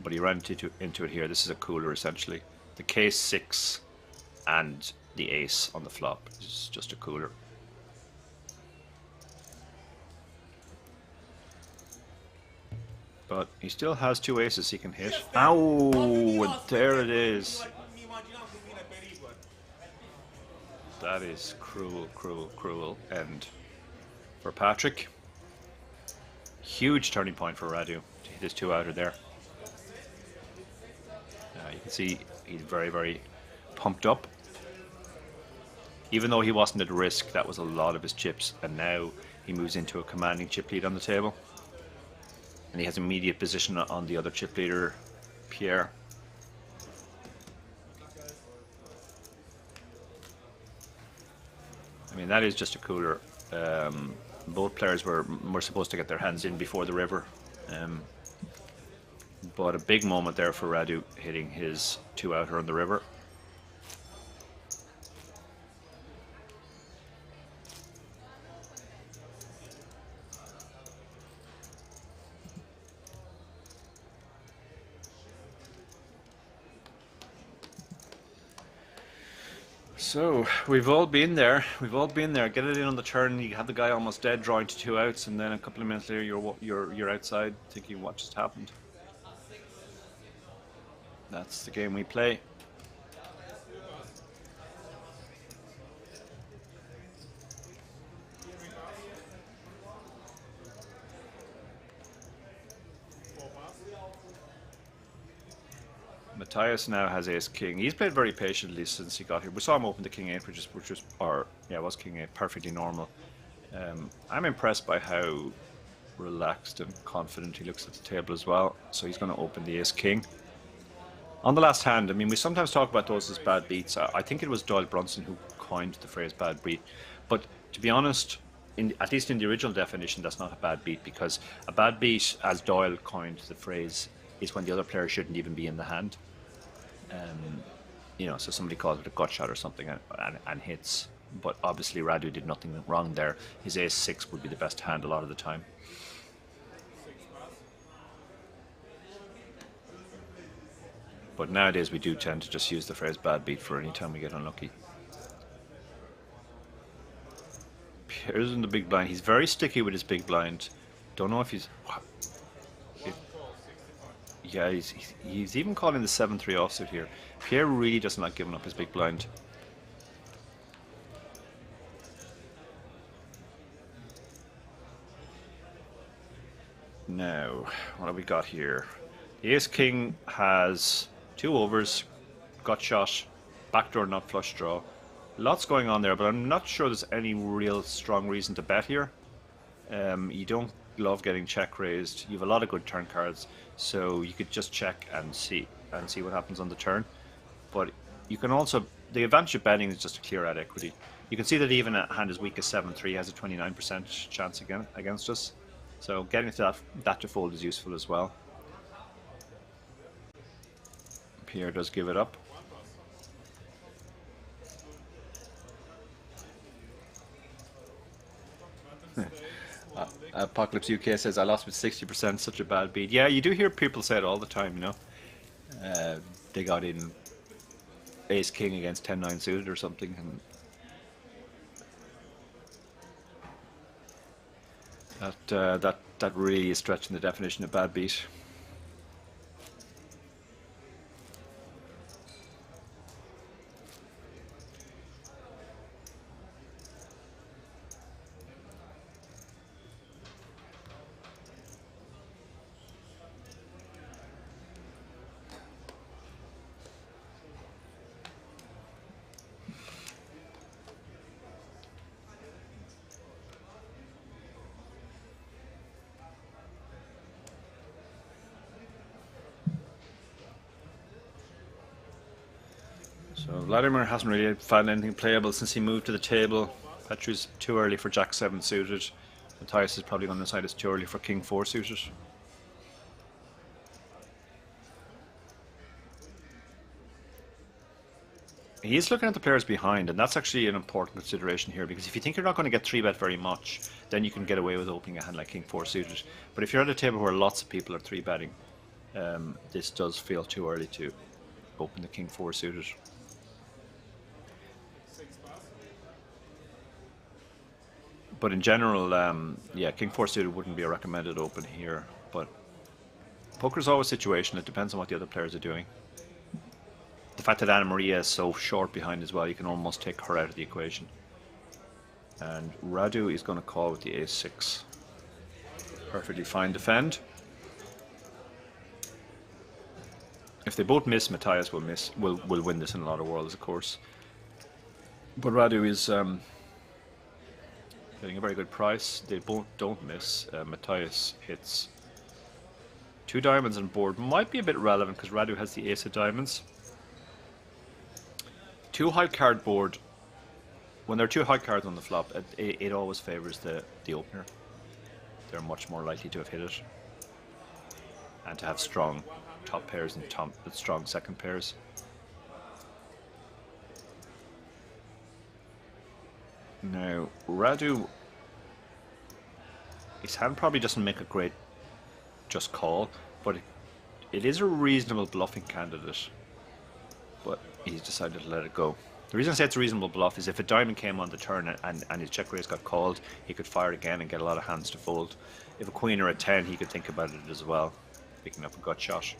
But he ran into it here. This is a cooler essentially. The K6 and the ace on the flop is just a cooler. But he still has 2 aces he can hit. Ow! And there it is. That is cruel, cruel, cruel end for Patrick. Huge turning point for Radu to hit his 2-outer there. You can see he's very, very pumped up. Even though he wasn't at risk, that was a lot of his chips, and now he moves into a commanding chip lead on the table. And he has immediate position on the other chip leader, Pierre. I mean, that is just a cooler. Both players were supposed to get their hands in before the river. But a big moment there for Radu hitting his 2-outer on the river. So we've all been there. We've all been there. Get it in on the turn. You have the guy almost dead, drawing to 2 outs, and then a couple of minutes later, you're outside, thinking what just happened. That's the game we play. Matthias now has ace king. He's played very patiently since he got here. We saw him open the king 8, which was it was king 8, perfectly normal. I'm impressed by how relaxed and confident he looks at the table as well. So he's going to open the ace king. On the last hand, I mean, we sometimes talk about those as bad beats. I think it was Doyle Brunson who coined the phrase bad beat. But to be honest, at least in the original definition, that's not a bad beat, because a bad beat, as Doyle coined the phrase, is when the other player shouldn't even be in the hand. You know, so somebody calls it a gut shot or something and hits. But obviously Radu did nothing wrong there. His ace 6 would be the best hand a lot of the time. But nowadays we do tend to just use the phrase bad beat for any time we get unlucky. Pierre's in the big blind. He's very sticky with his big blind. Don't know if he's... Yeah, he's even calling the 7-3 offsuit here. Pierre really doesn't like giving up his big blind. Now, what have we got here? The ace king has 2 overs, gut shot, backdoor nut flush draw. Lots going on there, but I'm not sure there's any real strong reason to bet here. You don't love getting check raised. You have a lot of good turn cards, so you could just check and see what happens on the turn. But you can also, the advantage of betting is just to clear out equity. You can see that even a hand as weak as 7-3 has a 29% chance against us. So getting to that to fold is useful as well. Pierre does give it up. Apocalypse UK says, I lost with 60%, such a bad beat. Yeah, you do hear people say it all the time, you know. They got in ace king against 10-9 suited or something, and that really is stretching the definition of bad beat. So Vladimir hasn't really found anything playable since he moved to the table. Petru's too early for Jack 7 suited. Matthias is probably going to decide it's too early for King 4 suited. He's looking at the players behind, and that's actually an important consideration here, because if you think you're not going to get 3-bet very much, then you can get away with opening a hand like King 4 suited. But if you're at a table where lots of people are 3-betting, this does feel too early to open the King 4 suited. But in general, yeah, King 4 suited wouldn't be a recommended open here. But poker's always situational. It depends on what the other players are doing. The fact that Anna Maria is so short behind as well, you can almost take her out of the equation. And Radu is going to call with the ace 6. Perfectly fine defend. If they both miss, Matthias will win this in a lot of worlds, of course. But Radu is getting a very good price. They both don't miss. Matthias hits 2 diamonds on board. Might be a bit relevant because Radu has the ace of diamonds. 2 high card board. When there are 2 high cards on the flop, it always favours the opener. They're much more likely to have hit it and to have strong top pairs and strong second pairs. Now, Radu, his hand probably doesn't make a great just call, but it is a reasonable bluffing candidate, but he's decided to let it go. The reason I say it's a reasonable bluff is if a diamond came on the turn and his check raise got called, he could fire again and get a lot of hands to fold. If a queen or a 10, he could think about it as well, picking up a gut shot.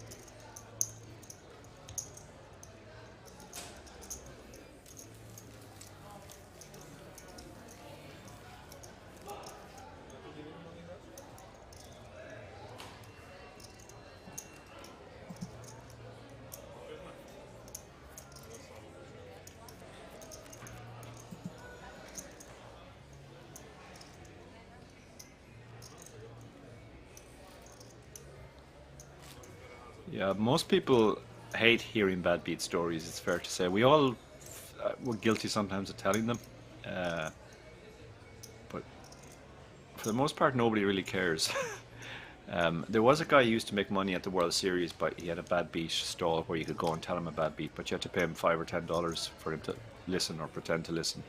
Yeah, most people hate hearing bad beat stories, it's fair to say. We all were guilty sometimes of telling them. But for the most part, nobody really cares. There was a guy who used to make money at the World Series, but he had a bad beat stall where you could go and tell him a bad beat, but you had to pay him $5 or $10 for him to listen or pretend to listen.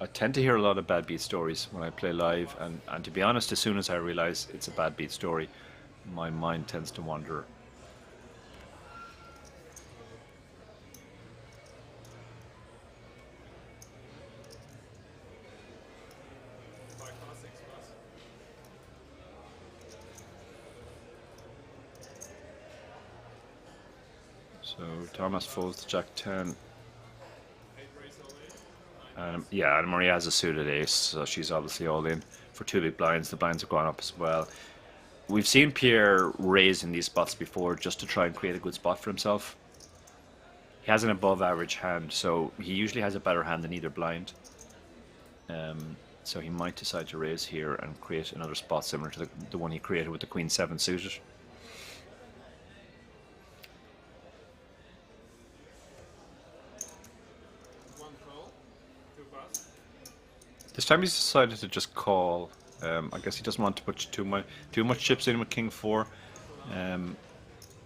I tend to hear a lot of bad beat stories when I play live, and to be honest, as soon as I realize it's a bad beat story, my mind tends to wander. So Thomas folds to Jack 10. Yeah, and Maria has a suited ace, so she's obviously all in for 2 big blinds. The blinds have gone up as well. We've seen Pierre raise in these spots before just to try and create a good spot for himself. He has an above average hand, so he usually has a better hand than either blind. So he might decide to raise here and create another spot similar to the one he created with the Queen 7 suited. This time he's decided to just call. I guess he doesn't want to put too much chips in with King 4.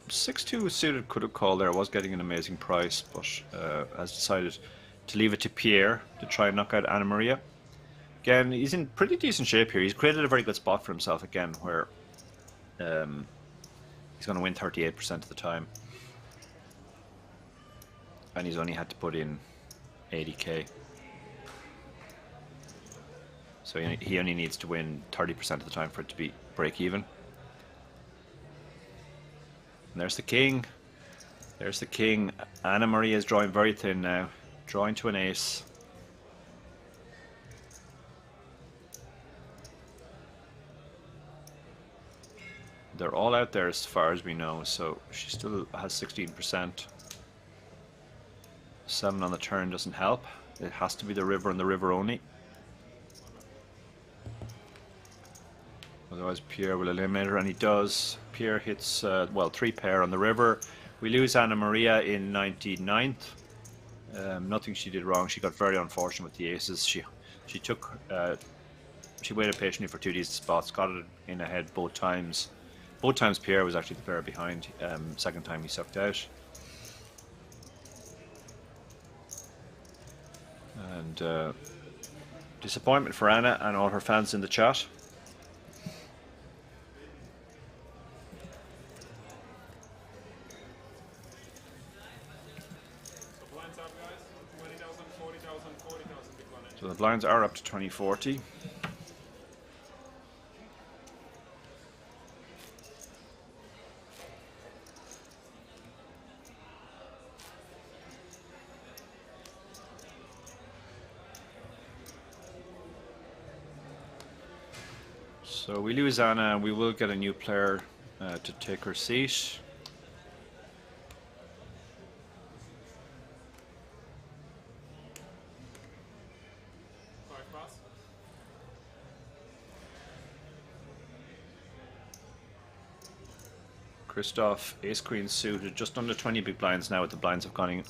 6-2 suited could have called there. Was getting an amazing price, but has decided to leave it to Pierre to try and knock out Anna Maria. Again, he's in pretty decent shape here. He's created a very good spot for himself again, where he's going to win 38% of the time, and he's only had to put in 80k. So he only needs to win 30% of the time for it to be break even. And there's the king. There's the king. Anna Maria is drawing very thin now. Drawing to an ace. They're all out there as far as we know, so she still has 16%. 7 on the turn doesn't help. It has to be the river and the river only. Otherwise Pierre will eliminate her, and he does. Pierre hits, well, 3 pair on the river. We lose Anna Maria in 99th. Nothing she did wrong. She got very unfortunate with the aces. She waited patiently for 2 decent spots, got it in ahead both times. Both times Pierre was actually the pair behind. Second time he sucked out. And disappointment for Anna and all her fans in the chat. So the blinds are up to 2040. So we lose Anna. We will get a new player to take her seat. Christoph, ace queen suited, just under 20 big blinds now with the blinds have gone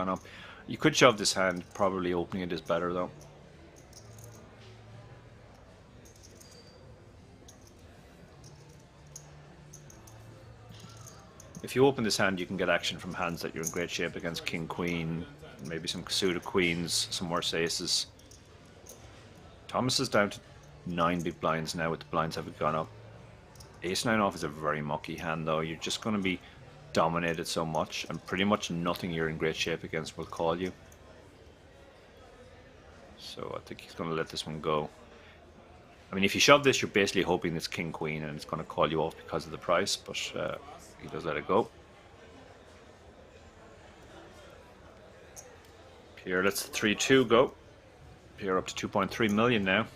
up. You could shove this hand, probably opening it is better though. If you open this hand, you can get action from hands that you're in great shape against king, queen, maybe some suited queens, some worse aces. Thomas is down to 9 big blinds now with the blinds having gone up. Ace 9 off is a very mucky hand though. You're just going to be dominated so much, and pretty much nothing you're in great shape against will call you. So I think he's going to let this one go. I mean, if you shove this, you're basically hoping it's king queen and it's going to call you off because of the price, but he does let it go. Pierre lets the 3-2 go. Pierre up to 2.3 million now.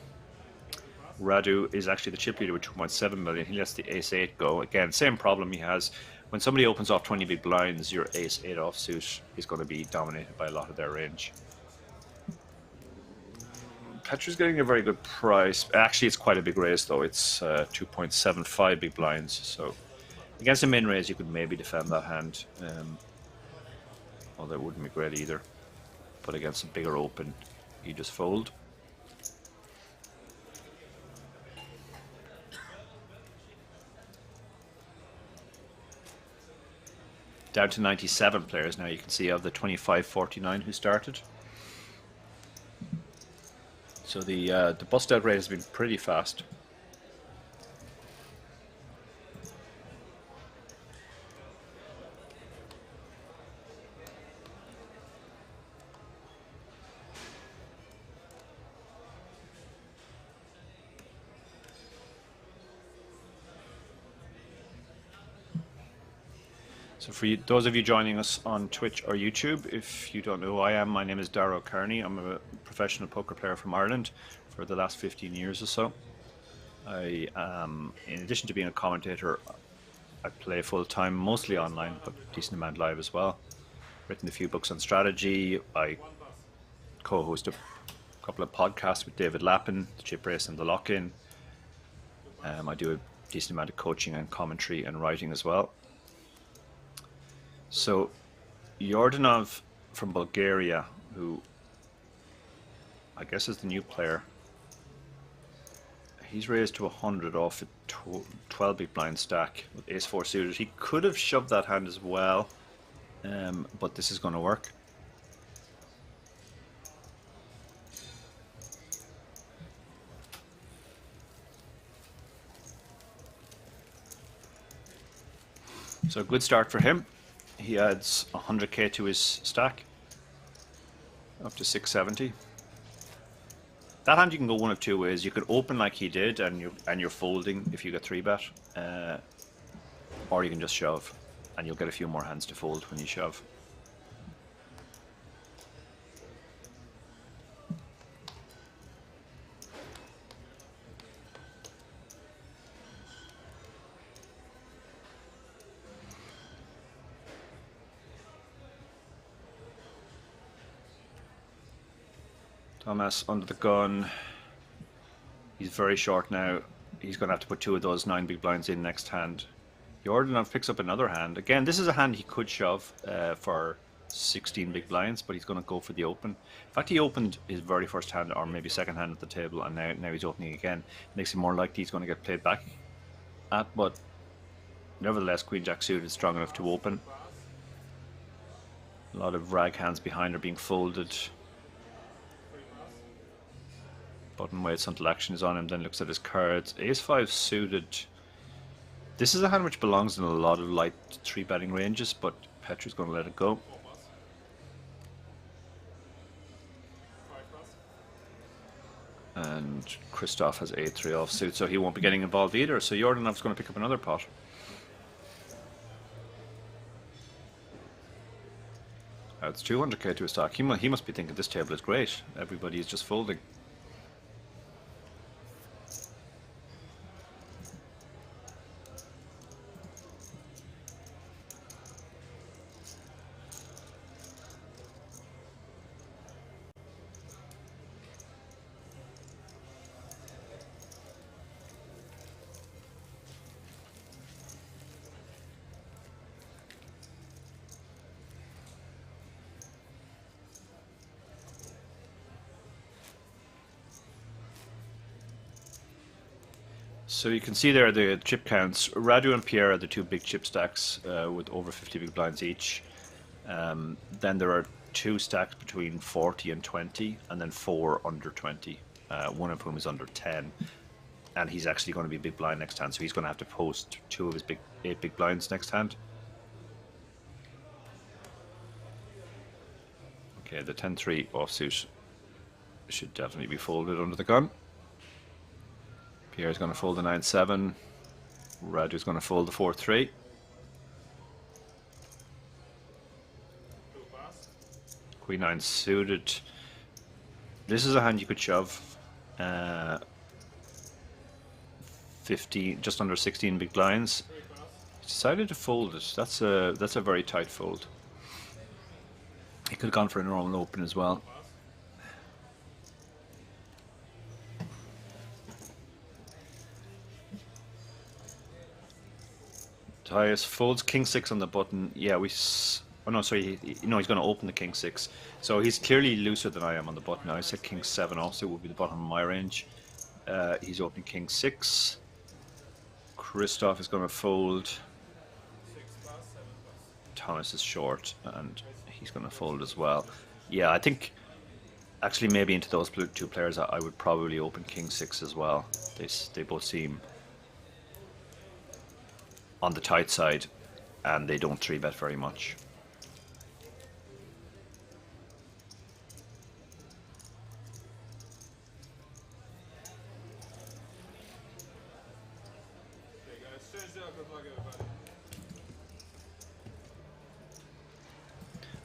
Radu is actually the chip leader with 2.7 million. He lets the ace 8 go. Again, same problem he has. When somebody opens off 20 big blinds, your ace 8 offsuit is going to be dominated by a lot of their range. Petra's getting a very good price. Actually, it's quite a big raise though. It's 2.75 big blinds. So against a min raise, you could maybe defend that hand. Although it wouldn't be great either. But against a bigger open, you just fold. Down to 97 players now. You can see of the 25-49 who started. So the bust out rate has been pretty fast. So for you, those of you joining us on Twitch or YouTube, if you don't know who I am, my name is Darrow Kearney. I'm a professional poker player from Ireland for the last 15 years or so. I in addition to being a commentator, I play full time, mostly online, but a decent amount live as well. Written a few books on strategy. I co-host a couple of podcasts with David Lappin, the Chip Race and the Lock-In. I do a decent amount of coaching and commentary and writing as well. So, Yordanov from Bulgaria, who I guess is the new player, he's raised to 100 off a 12 big blind stack with ace 4 suited. He could have shoved that hand as well, but this is going to work. So, a good start for him. He adds 100k to his stack, up to 670. That hand you can go one of two ways. You could open like he did, and you're folding if you get 3-bet, or you can just shove, and you'll get a few more hands to fold when you shove. Thomas under the gun. He's very short now. He's going to have to put 2 of those 9 big blinds in next hand. Yordanov picks up another hand. Again, this is a hand he could shove for 16 big blinds, but he's going to go for the open. In fact, he opened his very first hand, or maybe second hand at the table, and now he's opening again. Makes it more likely he's going to get played back at, but nevertheless, Queen Jack suited is strong enough to open. A lot of rag hands behind are being folded. Button waits until action is on him, then looks at his cards. Ace 5 suited. This is a hand which belongs in a lot of light 3-betting ranges, but Petra's going to let it go. And Christoph has 8-3 offsuit, so he won't be getting involved either. So Yordanov's going to pick up another pot. It's 200k to a stack. He must be thinking this table is great. Everybody is just folding. So you can see there the chip counts. Radu and Pierre are the two big chip stacks with over 50 big blinds each. Then there are two stacks between 40 and 20, and then four under 20, one of whom is under 10. And he's actually going to be big blind next hand, so he's going to have to post two of his eight big blinds next hand. Okay, the 10-3 offsuit should definitely be folded under the gun. Pierre's going to fold the 9-7. Radu's going to fold the 4-3. Queen 9 suited. This is a hand you could shove. 15, just under 16 big blinds. He decided to fold it. That's a very tight fold. He could have gone for a normal open as well. Tyus folds king 6 on the button. Yeah, oh no, sorry. He's going to open the king 6. So he's clearly looser than I am on the button. I said king 7 also would be the bottom of my range. He's opening king 6. Christoph is going to fold. Thomas is short, and he's going to fold as well. Yeah, I think actually maybe into those two players, I would probably open king 6 as well. They both seem on the tight side, and they don't 3-bet very much.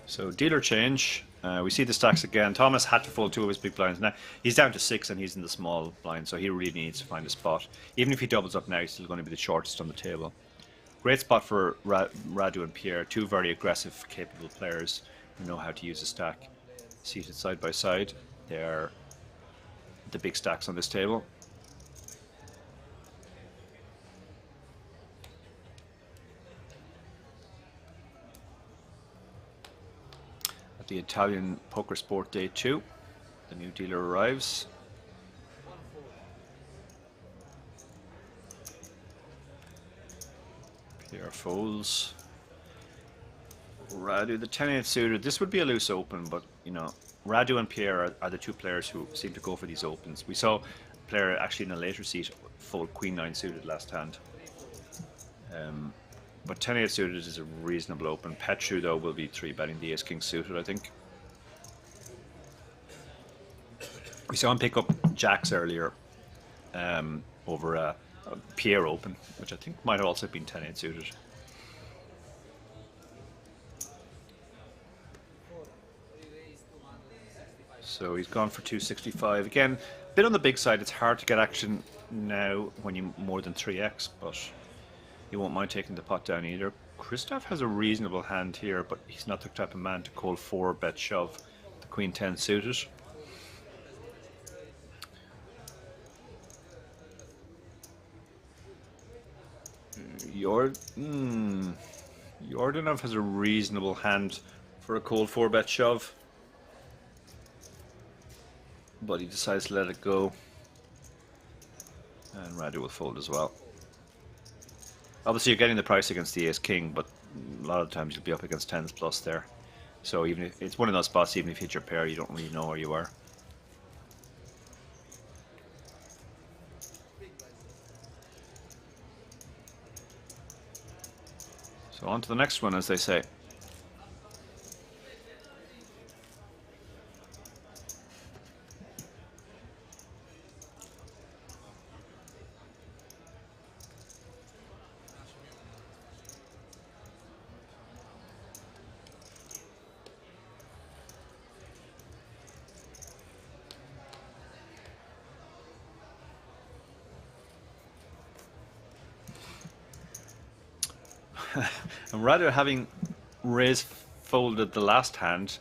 So dealer change. We see the stacks again. Thomas had to fold two of his big blinds. Now he's down to 6 and he's in the small blind, so he really needs to find a spot. Even if he doubles up now, he's still going to be the shortest on the table. Great spot for Radu and Pierre, two very aggressive, capable players who know how to use a stack. Seated side by side, they're the big stacks on this table. At the Italian Poker Sport Day 2, the new dealer arrives. Pierre folds. Radu, the 10-8 suited. This would be a loose open, but you know, Radu and Pierre are the two players who seem to go for these opens. We saw a player actually in a later seat fold Queen 9 suited last hand. But 10-8 suited is a reasonable open. Petru, though, will be 3-betting the Ace-King suited, I think. We saw him pick up jacks earlier over a Pierre open, which I think might have also been 10-8 suited. So he's gone for 265. Again, a bit on the big side. It's hard to get action now when you more than 3x, but you won't mind taking the pot down either. Christoph has a reasonable hand here, but he's not the type of man to call 4-bet shove the Queen 10 suited. Yordanov has a reasonable hand for a cold 4-bet shove, but he decides to let it go, and Radu will fold as well. Obviously you're getting the price against the Ace-King, but a lot of times you'll be up against 10s plus there, so even if it's one of those spots, even if you hit your pair, you don't really know where you are. So on to the next one, as they say. And rather having raise folded the last hand,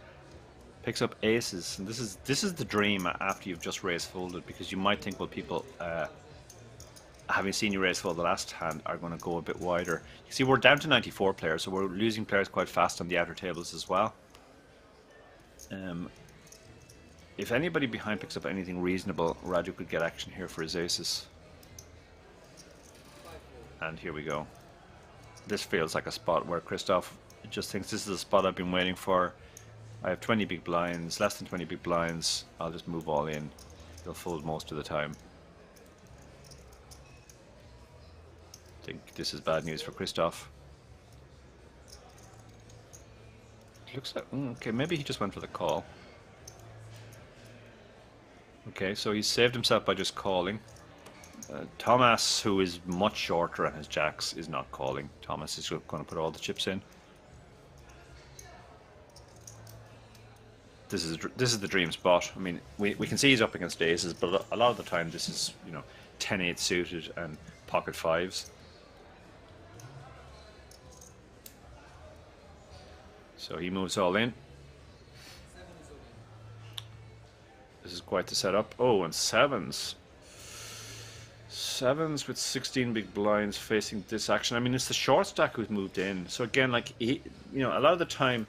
picks up aces, and this is the dream after you've just raise folded, because you might think, well, people having seen you raise fold the last hand are going to go a bit wider. You see, we're down to 94 players, so we're losing players quite fast on the outer tables as well. If anybody behind picks up anything reasonable, Radu could get action here for his aces. And here we go. This feels like a spot where Christoph just thinks this is a spot I've been waiting for. I have 20 big blinds, less than 20 big blinds. I'll just move all in. He'll fold most of the time. I think this is bad news for Christoph. Looks like, okay, maybe he just went for the call. Okay, so he saved himself by just calling. Thomas, who is much shorter and has jacks, is not calling. Thomas is going to put all the chips in. This is the dream spot. I mean, we can see he's up against aces, but a lot of the time this is, you know, 10-8 suited and pocket fives. So he moves all in. This is quite the setup. Oh, and sevens. Sevens with 16 big blinds facing this action. I mean, it's the short stack who's moved in. So again, like, he, you know, a lot of the time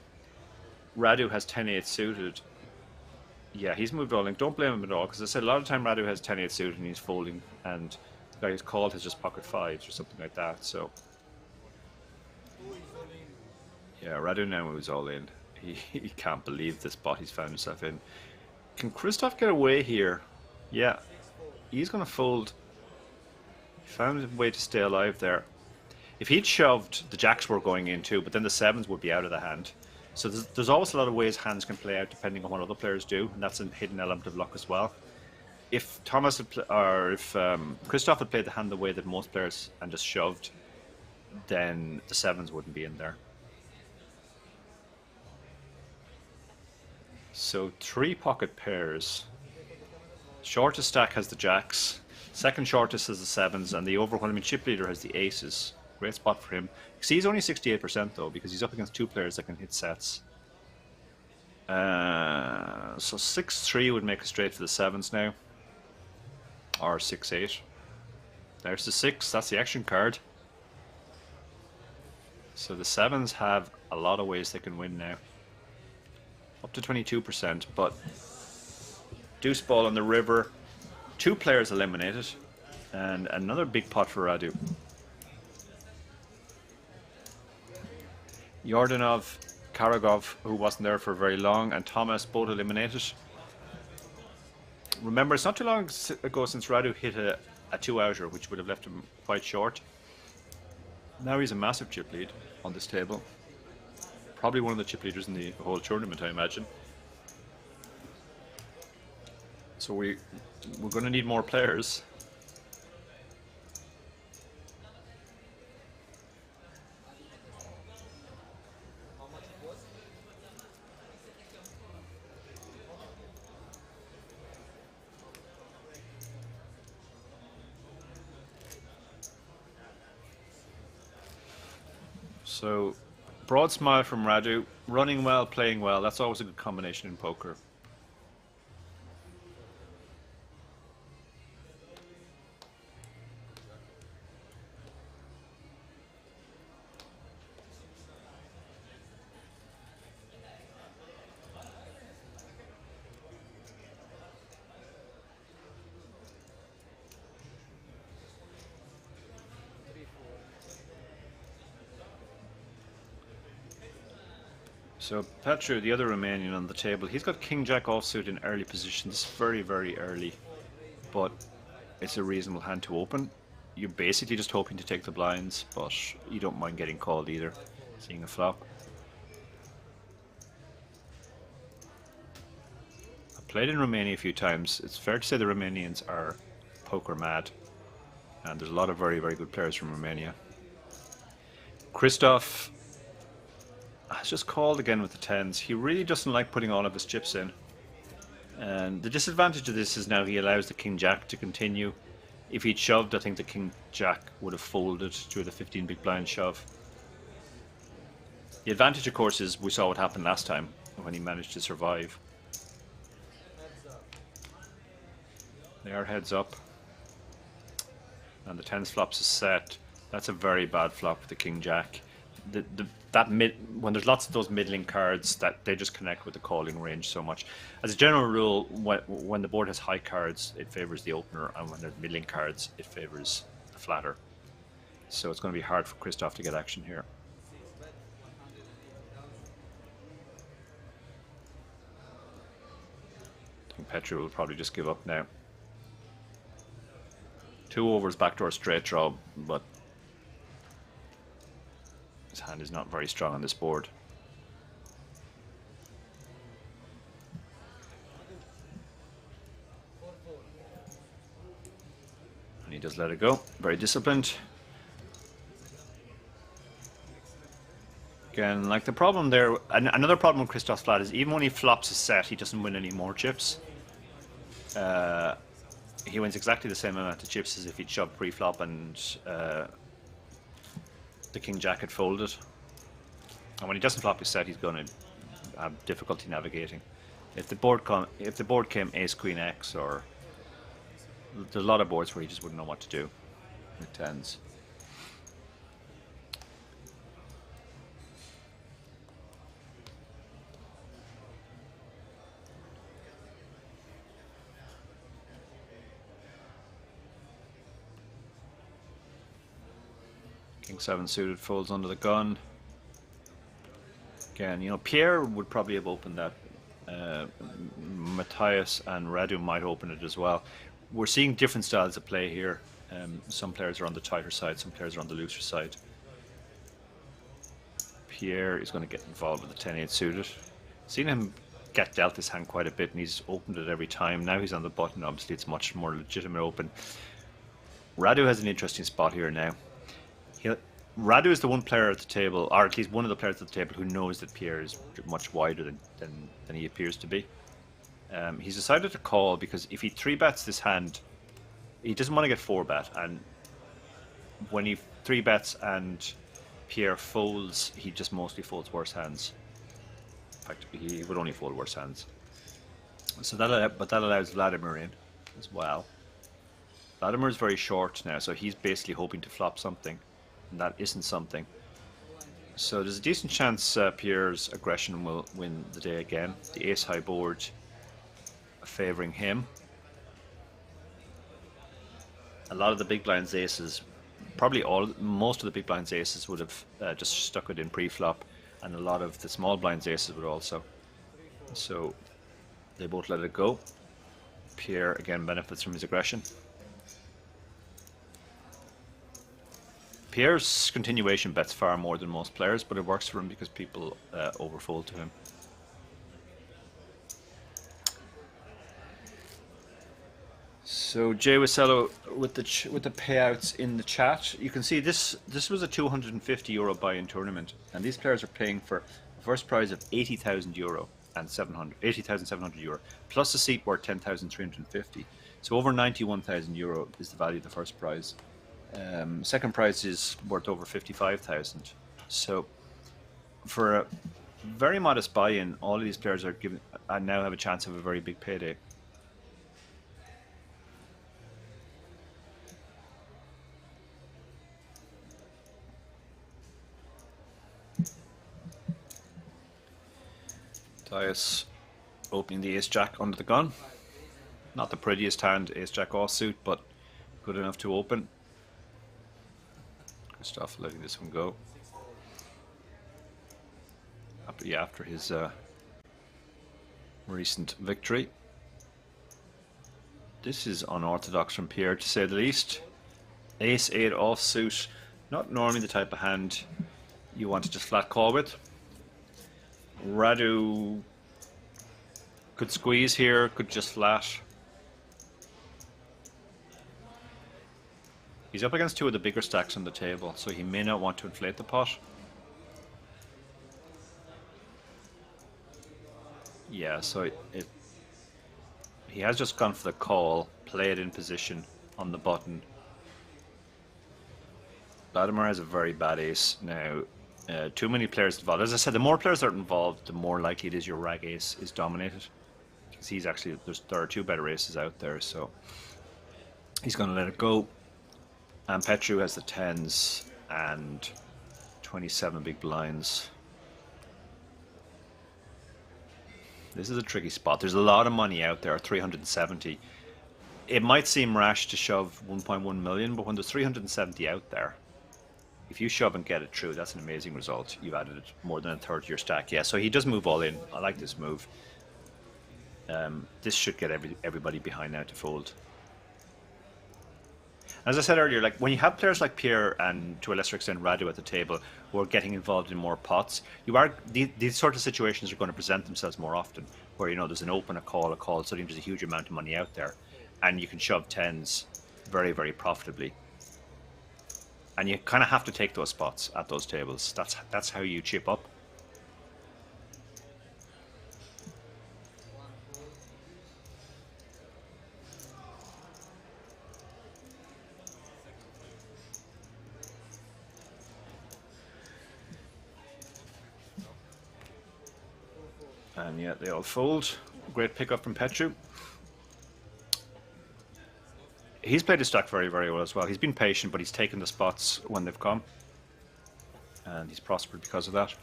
Radu has 10-8 suited. Yeah, he's moved all in. Don't blame him at all, because I said a lot of the time Radu has 10-8 suited and he's folding, and the guy who's called has just pocket fives or something like that. So yeah, Radu now moves all in. He can't believe the spot he's found himself in. Can Christoph get away here? Yeah, he's going to fold. He found a way to stay alive there. If he'd shoved, the jacks were going in too, but then the sevens would be out of the hand. So there's always a lot of ways hands can play out depending on what other players do, and that's a hidden element of luck as well. If Thomas had if Christoph had played the hand the way that most players and just shoved, then the sevens wouldn't be in there. So 3 pocket pairs. Shortest stack has the jacks, second shortest has the sevens, and the overwhelming chip leader has the aces. Great spot for him. See, he's only 68% though, because he's up against 2 players that can hit sets. So 6-3 would make a straight for the sevens now, or 6-8. There's the 6. That's the action card. So the sevens have a lot of ways they can win now. Up to 22%, but deuce ball on the river. 2 players eliminated, and another big pot for Radu. Yordanov, Karagov, who wasn't there for very long, and Thomas both eliminated. Remember, it's not too long ago since Radu hit a 2-outer, which would have left him quite short. Now he's a massive chip lead on this table. Probably one of the chip leaders in the whole tournament, I imagine. So we're going to need more players. So, broad smile from Radu, running well, playing well. That's always a good combination in poker. So Petru, the other Romanian on the table, he's got King Jack offsuit in early position. This is very, very early, but it's a reasonable hand to open. You're basically just hoping to take the blinds, but you don't mind getting called either, seeing a flop. I've played in Romania a few times. It's fair to say the Romanians are poker mad, and there's a lot of very, very good players from Romania. Christoph has just called again with the 10s. He really doesn't like putting all of his chips in. And the disadvantage of this is now he allows the King Jack to continue. If he'd shoved, I think the King Jack would have folded through the 15 big blind shove. The advantage, of course, is we saw what happened last time when he managed to survive. They are heads up. And the 10s flops is set. That's a very bad flop with the King Jack. When there's lots of those middling cards, that they just connect with the calling range so much. As a general rule, when the board has high cards, it favors the opener, and when there's middling cards, it favors the flatter. So it's going to be hard for Christoph to get action here. I think Petru will probably just give up now. 2 overs, backdoor straight draw, but his hand is not very strong on this board. And he does let it go. Very disciplined. Again, like the problem there, another problem with Christoph's flat is even when he flops a set, he doesn't win any more chips. He wins exactly the same amount of chips as if he'd shoved pre-flop and the king jack had folded. And when he doesn't flop his set, he's going to have difficulty navigating. If the board came ace queen x, or there's a lot of boards where he just wouldn't know what to do with tens. King 7 suited folds under the gun. Again, you know, Pierre would probably have opened that. Matthias and Radu might open it as well. We're seeing different styles of play here. Some players are on the tighter side, some players are on the looser side. Pierre is going to get involved with the 10-8 suited. Seen him get dealt this hand quite a bit, and he's opened it every time. Now he's on the button. Obviously, it's much more legitimate open. Radu has an interesting spot here now. Radu is the one player at the table, or at least one of the players at the table, who knows that Pierre is much wider than he appears to be. He's decided to call because if he 3-bets this hand, he doesn't want to get 4-bet, and when he 3-bets and Pierre folds, he just mostly folds worse hands. In fact, he would only fold worse hands. So that allows Vladimir in as well. Vladimir is very short now, so he's basically hoping to flop something, and that isn't something. So there's a decent chance Pierre's aggression will win the day again. The ace high board favouring him. A lot of the big blind's aces, most of the big blind's aces would have just stuck it in pre-flop, and a lot of the small blind's aces would also. So they both let it go. Pierre again benefits from his aggression. Pierre's continuation bets far more than most players, but it works for him because people overfold to him. So Jay Wasello with the payouts in the chat. You can see this was a €250 buy-in tournament, and these players are playing for a first prize of €80,000 and €80,700 plus a seat worth €10,350. So over €91,000 is the value of the first prize. Second prize is worth over 55,000. So for a very modest buy-in, all of these players are given and now have a chance of a very big payday. Dias opening the ace-jack under the gun. Not the prettiest hand, ace-jack offsuit, but good enough to open. Christoph letting this one go. After his recent victory. This is unorthodox from Pierre, to say the least. Ace-8 offsuit, not normally the type of hand you want to just flat call with. Radu could squeeze here, could just flat. He's up against two of the bigger stacks on the table, so he may not want to inflate the pot. Yeah, so he has just gone for the call, play it in position on the button. Vladimir has a very bad ace now. Too many players involved. As I said, the more players that are involved, the more likely it is your rag ace is dominated. Because he's actually, there are two better aces out there, so he's going to let it go. And Petru has the 10s and 27 big blinds. This is a tricky spot. There's a lot of money out there, 370. It might seem rash to shove 1.1 million, but when there's 370 out there, If you shove and get it through, that's an amazing result. You've added more than a third to your stack. Yeah, so he does move all in. I like this move. This should get everybody behind now to fold. As I said earlier, like when you have players like Pierre and to a lesser extent Radu at the table who are getting involved in more pots, these sort of situations are going to present themselves more often. Where there's an open, a call, suddenly there's a huge amount of money out there, and you can shove tens very, very profitably. And you kind of have to take those spots at those tables. That's how you chip up. And yeah, they all fold. Great pickup from Petru. He's played his stack very, very well as well. He's been patient, but he's taken the spots when they've come. And he's prospered because of that.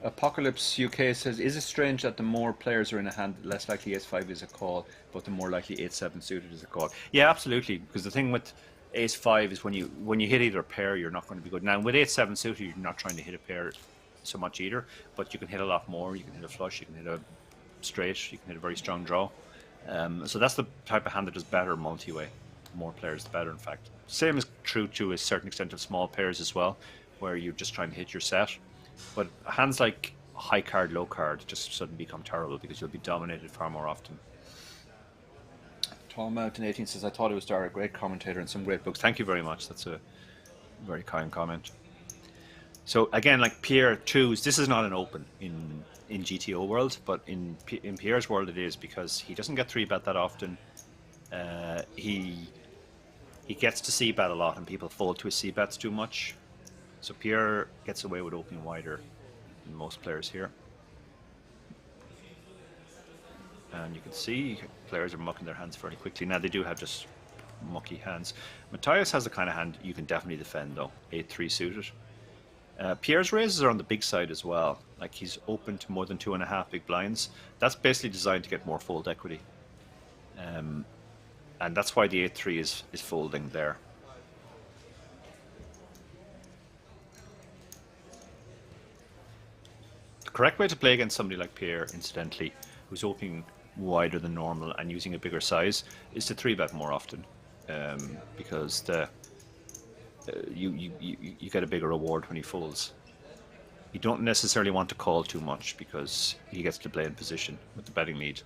Apocalypse UK says, is it strange that the more players are in a hand, the less likely ace-5 is a call, but the more likely 8-7 suited is a call? Yeah, absolutely. Because the thing with ace-5 is when you hit either a pair, you're not going to be good. Now, with 8-7 suited, you're not trying to hit a pair so much either, but you can hit a lot more. You can hit a flush, you can hit a straight, you can hit a very strong draw. So that's the type of hand that does better multi-way. The more players, the better, in fact. Same is true to a certain extent of small pairs as well, where you're just trying to hit your set. But hands like high card, low card just suddenly become terrible because you'll be dominated far more often. Tom Mountain 18 says, I thought it was Dara, a great commentator and some great books. Thank you very much. That's a very kind comment. So again, like Pierre 2s, this is not an open in GTO world, but in Pierre's world it is, because he doesn't get 3-bet that often. He gets to c-bet a lot and people fold to his c-bets too much. So Pierre gets away with opening wider than most players here. And you can see players are mucking their hands fairly quickly. Now they do have just mucky hands. Matthias has the kind of hand you can definitely defend though, 8-3 suited. Pierre's raises are on the big side as well. Like he's open to more than 2.5 big blinds. That's basically designed to get more fold equity. And that's why the 8-3 is folding there. The correct way to play against somebody like Pierre, incidentally, who's opening wider than normal and using a bigger size, is to 3-bet more often. Because you get a bigger reward when he folds. You don't necessarily want to call too much because he gets to play in position with the betting lead.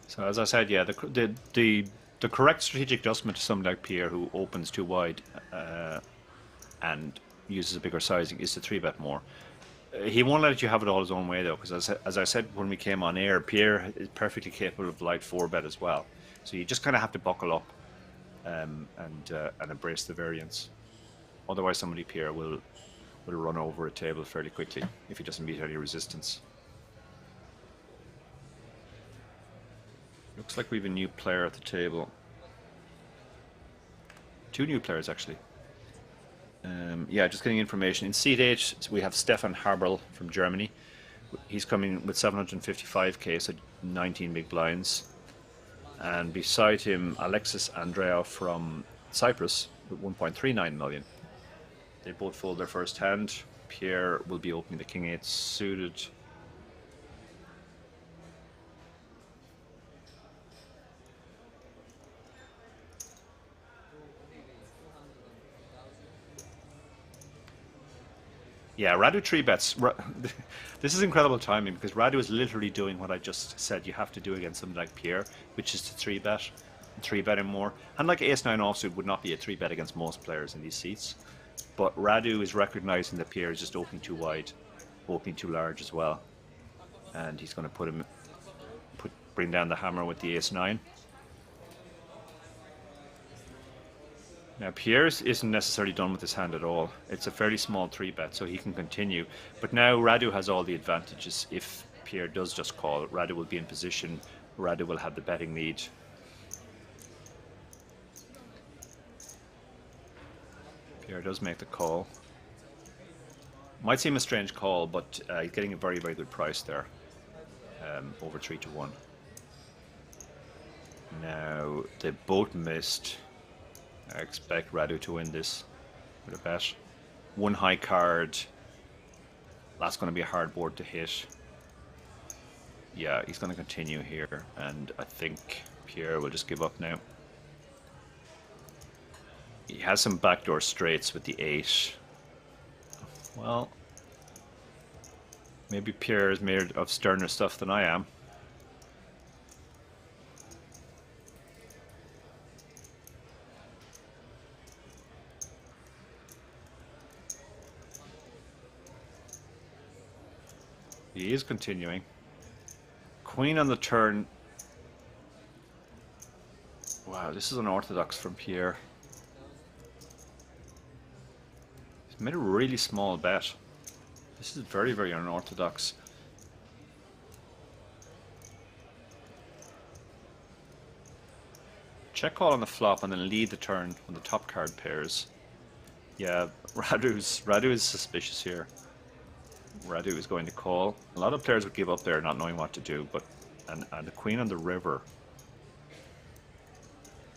So as I said, yeah, the correct strategic adjustment to somebody like Pierre, who opens too wide and uses a bigger sizing, is to 3-bet more. He won't let you have it all his own way though, because as I said when we came on air, Pierre is perfectly capable of light 4-bet as well. So you just kind of have to buckle up and embrace the variance. Otherwise, somebody Pierre will run over a table fairly quickly if he doesn't meet any resistance. Looks like we have a new player at the table. 2 new players, actually. Yeah, just getting information. In seat 8, we have Stefan Haberl from Germany. He's coming with 755k, so 19 big blinds. And beside him, Alexis Andreou from Cyprus with 1.39 million. They both fold their first hand. Pierre will be opening the King 8 suited. Yeah, Radu 3-bets. This is incredible timing because Radu is literally doing what I just said you have to do against somebody like Pierre, which is to 3-bet, 3-bet him more. And like Ace-9 offsuit would not be a 3-bet against most players in these seats. But Radu is recognizing that Pierre is just opening too wide, opening too large as well. And he's going to bring down the hammer with the Ace-9. Now Pierre's isn't necessarily done with his hand at all. It's a fairly small 3-bet, so he can continue. But now Radu has all the advantages. If Pierre does just call, Radu will be in position. Radu will have the betting lead. Pierre does make the call. Might seem a strange call, but he's getting a very, very good price there. Over 3-1. Now, they both missed. I expect Radu to win this with a bet. One high card. That's going to be a hard board to hit. Yeah, he's going to continue here, and I think Pierre will just give up now. He has some backdoor straights with the 8. Well, maybe Pierre is made of sterner stuff than I am. He is continuing. Queen on the turn. Wow, this is unorthodox from Pierre. He's made a really small bet. This is very, very unorthodox. Check call on the flop and then lead the turn when the top card pairs. Yeah, Radu is suspicious here. Radu is going to call. A lot of players would give up there not knowing what to do, but and the queen on the river.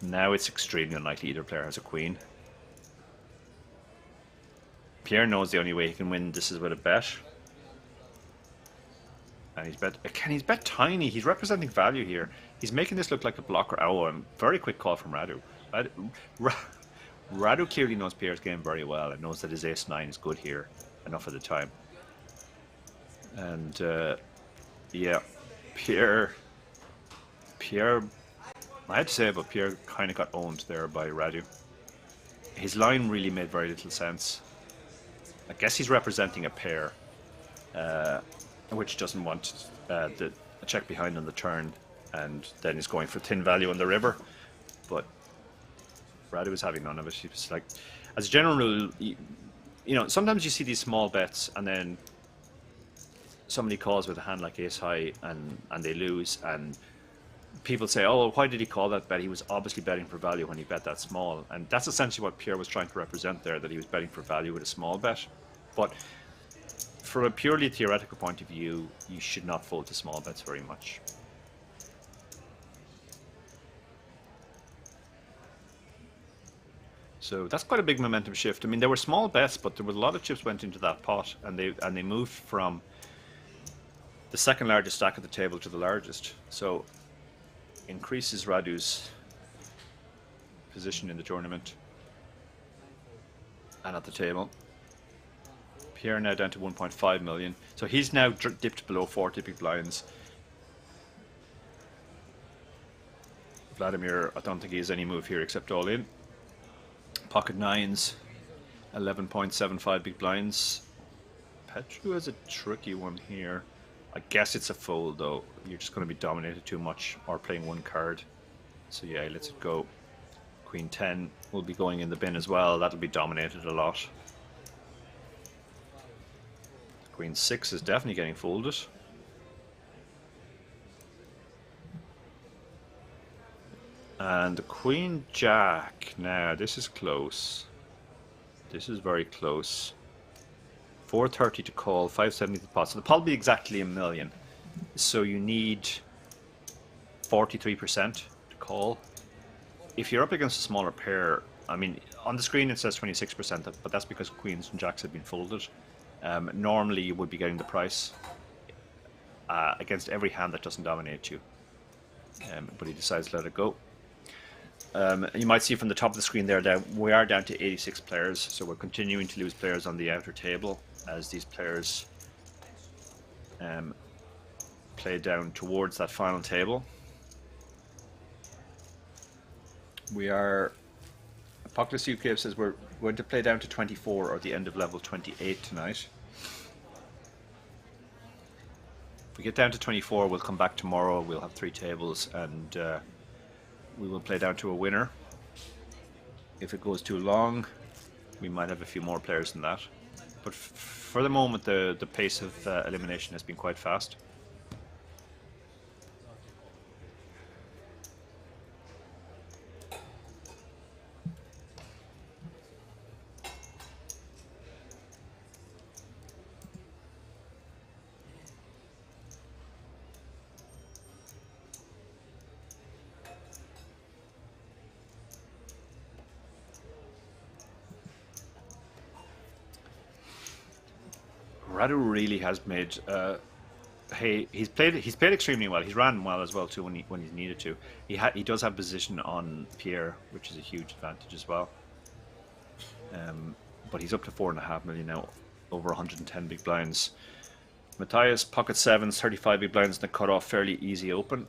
Now it's extremely unlikely either player has a queen. Pierre knows the only way he can win this is with a bet. And he's bet tiny. He's representing value here. He's making this look like a blocker. Oh, and very quick call from Radu. Radu clearly knows Pierre's game very well and knows that his ace-9 is good here enough of the time. And yeah, Pierre, I had to say, but Pierre kind of got owned there by Radu. His line really made very little sense. I guess he's representing a pair, which doesn't want the check behind on the turn, and then he's going for thin value on the river. But Radu was having none of it. He was like, as a general rule, you know, sometimes you see these small bets and then somebody calls with a hand like ace high and they lose, and people say, oh, why did he call that bet? He was obviously betting for value when he bet that small. And that's essentially what Pierre was trying to represent there, that he was betting for value with a small bet. But from a purely theoretical point of view, you should not fold to small bets very much. So that's quite a big momentum shift. I mean, there were small bets, but there was a lot of chips went into that pot, and they moved from the second largest stack at the table to the largest. So increases Radu's position in the tournament and at the table. Pierre now down to 1.5 million. So he's now dipped below 40 big blinds. Vladimir, I don't think he has any move here except all in. Pocket nines, 11.75 big blinds. Petru has a tricky one here. I guess it's a fold though. You're just going to be dominated too much or playing one card. So yeah, let's go. Queen 10 will be going in the bin as well. That'll be dominated a lot. Queen 6 is definitely getting folded. And the Queen Jack. Now this is close. This is very close. 430 to call, 570 to pot. So the pot will be exactly a million. So you need 43% to call. If you're up against a smaller pair, I mean, on the screen it says 26%, but that's because queens and jacks have been folded. Normally you would be getting the price against every hand that doesn't dominate you. But he decides to let it go. You might see from the top of the screen there that we are down to 86 players, so we're continuing to lose players on the outer table as these players play down towards that final table. We are, Apocalypse UK says we're going to play down to 24 or the end of level 28 tonight. If we get down to 24, we'll come back tomorrow, we'll have 3 tables, and we will play down to a winner. If it goes too long, we might have a few more players than that. But for the moment, the pace of elimination has been quite fast. Radu really has made. Hey, he's played extremely well. He's ran well as well too when he's needed to. He does have position on Pierre, which is a huge advantage as well. But he's up to 4.5 million now, over 110 big blinds. Matthias pocket sevens, 35 big blinds, and the cut off fairly easy open.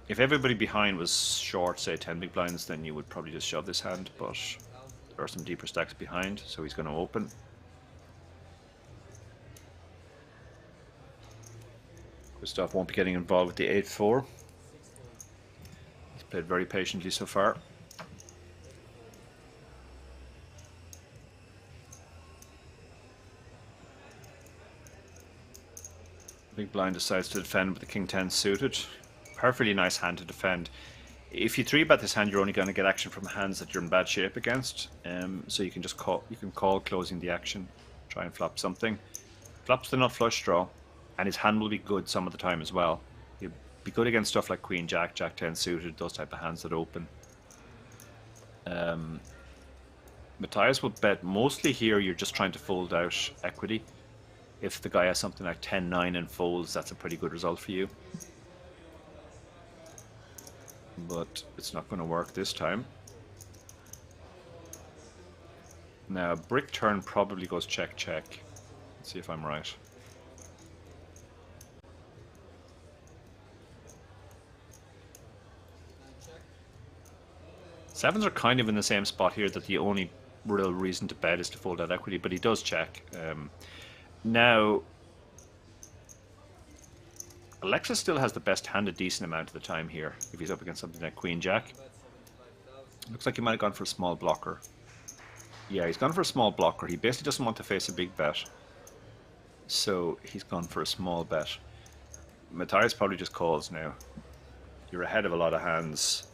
If everybody behind was short, say 10 big blinds, then you would probably just shove this hand. But there are some deeper stacks behind, so he's going to open. Christoph won't be getting involved with the 8-4. He's played very patiently so far. Big blind decides to defend with the king 10 suited. Perfectly nice hand to defend. If you 3-bet this hand, you're only going to get action from hands that you're in bad shape against. So you can just call. You can call closing the action. Try and flop something. Flops the nut flush draw, and his hand will be good some of the time as well. He'll be good against stuff like Queen Jack, Jack 10 suited, those type of hands that open. Matthias will bet mostly here. You're just trying to fold out equity. If the guy has something like 10-9 and folds, that's a pretty good result for you. But it's not going to work this time. Now, brick turn probably goes check, check. Let's see if I'm right. Sevens are kind of in the same spot here, that the only real reason to bet is to fold out equity, but he does check. Now, Alexis still has the best hand a decent amount of the time here, if he's up against something like Queen Jack. Looks like he might have gone for a small blocker. Yeah, he's gone for a small blocker. He basically doesn't want to face a big bet. So he's gone for a small bet. Matthias probably just calls now. You're ahead of a lot of hands.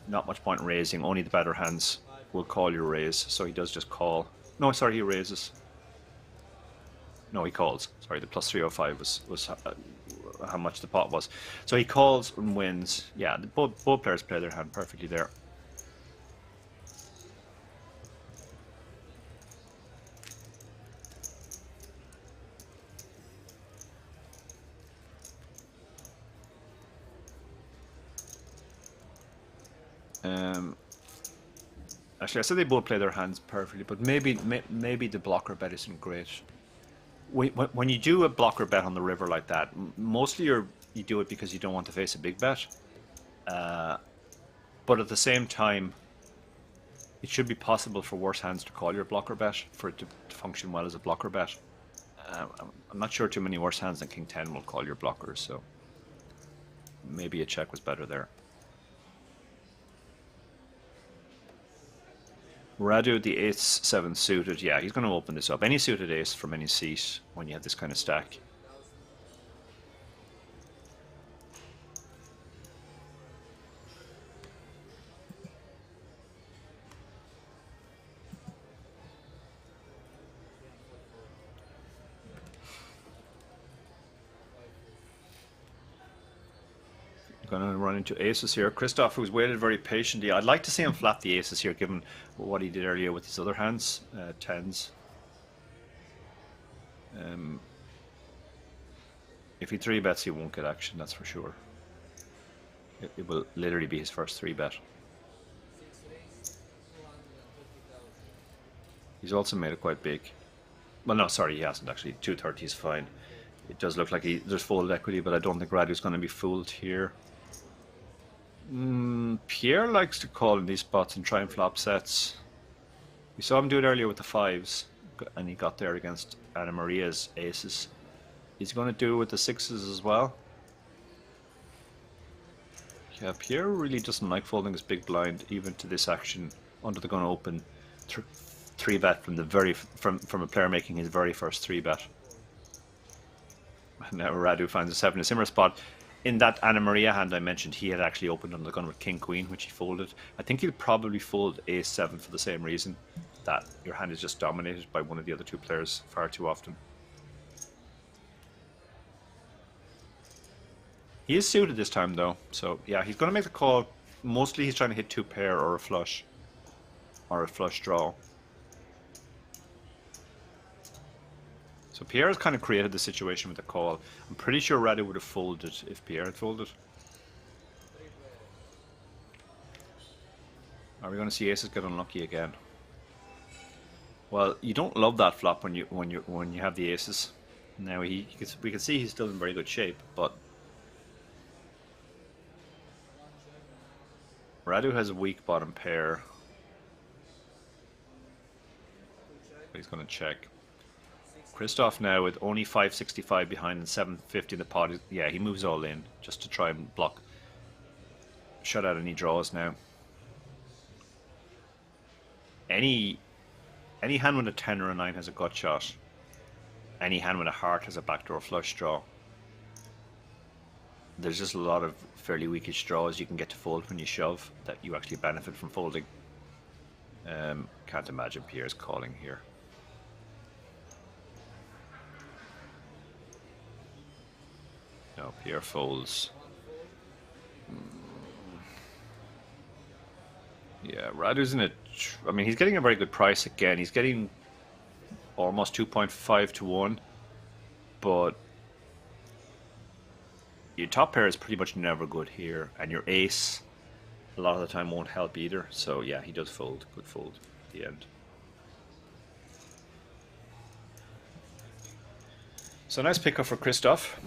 Not much point in raising. Only the better hands will call your raise. So he does just call. No, sorry, he raises. No, he calls. Sorry, the plus 305 was how much the pot was. So he calls and wins. Yeah, both players play their hand perfectly there. Actually, I said they both play their hands perfectly, but maybe the blocker bet isn't great. When you do a blocker bet on the river like that, mostly you do it because you don't want to face a big bet. But at the same time, it should be possible for worse hands to call your blocker bet, for it to function well as a blocker bet. I'm not sure too many worse hands than King 10 will call your blockers, so maybe a check was better there. Radu, the ace-7 suited, yeah, he's going to open this up. Any suited ace from any seat when you have this kind of stack. Going to run into aces here. Christoph, who's waited very patiently. I'd like to see him flap the aces here, given what he did earlier with his other hands, tens. If he 3-bets, he won't get action, that's for sure. It will literally be his first 3-bet. He's also made it quite big. Well, no, sorry, he hasn't actually. 230 is fine. It does look like there's folded equity, but I don't think Radu's going to be fooled here. Pierre likes to call in these spots and try and flop sets. We saw him do it earlier with the 5s, and he got there against Anna Maria's aces. He's going to do it with the 6s as well. Yeah, Pierre really doesn't like folding his big blind even to this action under the gun open. Three bet from the from a player making his very first 3-bet. And now Radu finds a 7 in a similar spot. In that Anna Maria hand I mentioned, he had actually opened under the gun with King Queen, which he folded. I think he'll probably fold Ace 7 for the same reason, that your hand is just dominated by one of the other two players far too often. He is suited this time though, so yeah, he's going to make the call. Mostly he's trying to hit 2 pair or a flush draw. So Pierre has kind of created the situation with the call. I'm pretty sure Radu would have folded if Pierre had folded. Are we going to see aces get unlucky again? Well, you don't love that flop when you have the aces. Now we can see he's still in very good shape, but Radu has a weak bottom pair. He's going to check. Christoph now with only 565 behind and 750 in the pot. Yeah, he moves all in just to try and block, shut out any draws now. Any hand with a 10 or a 9 has a gut shot. Any hand with a heart has a backdoor flush draw. There's just a lot of fairly weakish draws you can get to fold when you shove that you actually benefit from folding. Can't imagine Pierre's calling here. No, Pierre folds. Yeah, Radu's in it. I mean, he's getting a very good price again. He's getting almost 2.5 to 1, but your top pair is pretty much never good here, and your ace a lot of the time won't help either. So yeah, he does fold. Good fold at the end. So nice pickup for Christoph.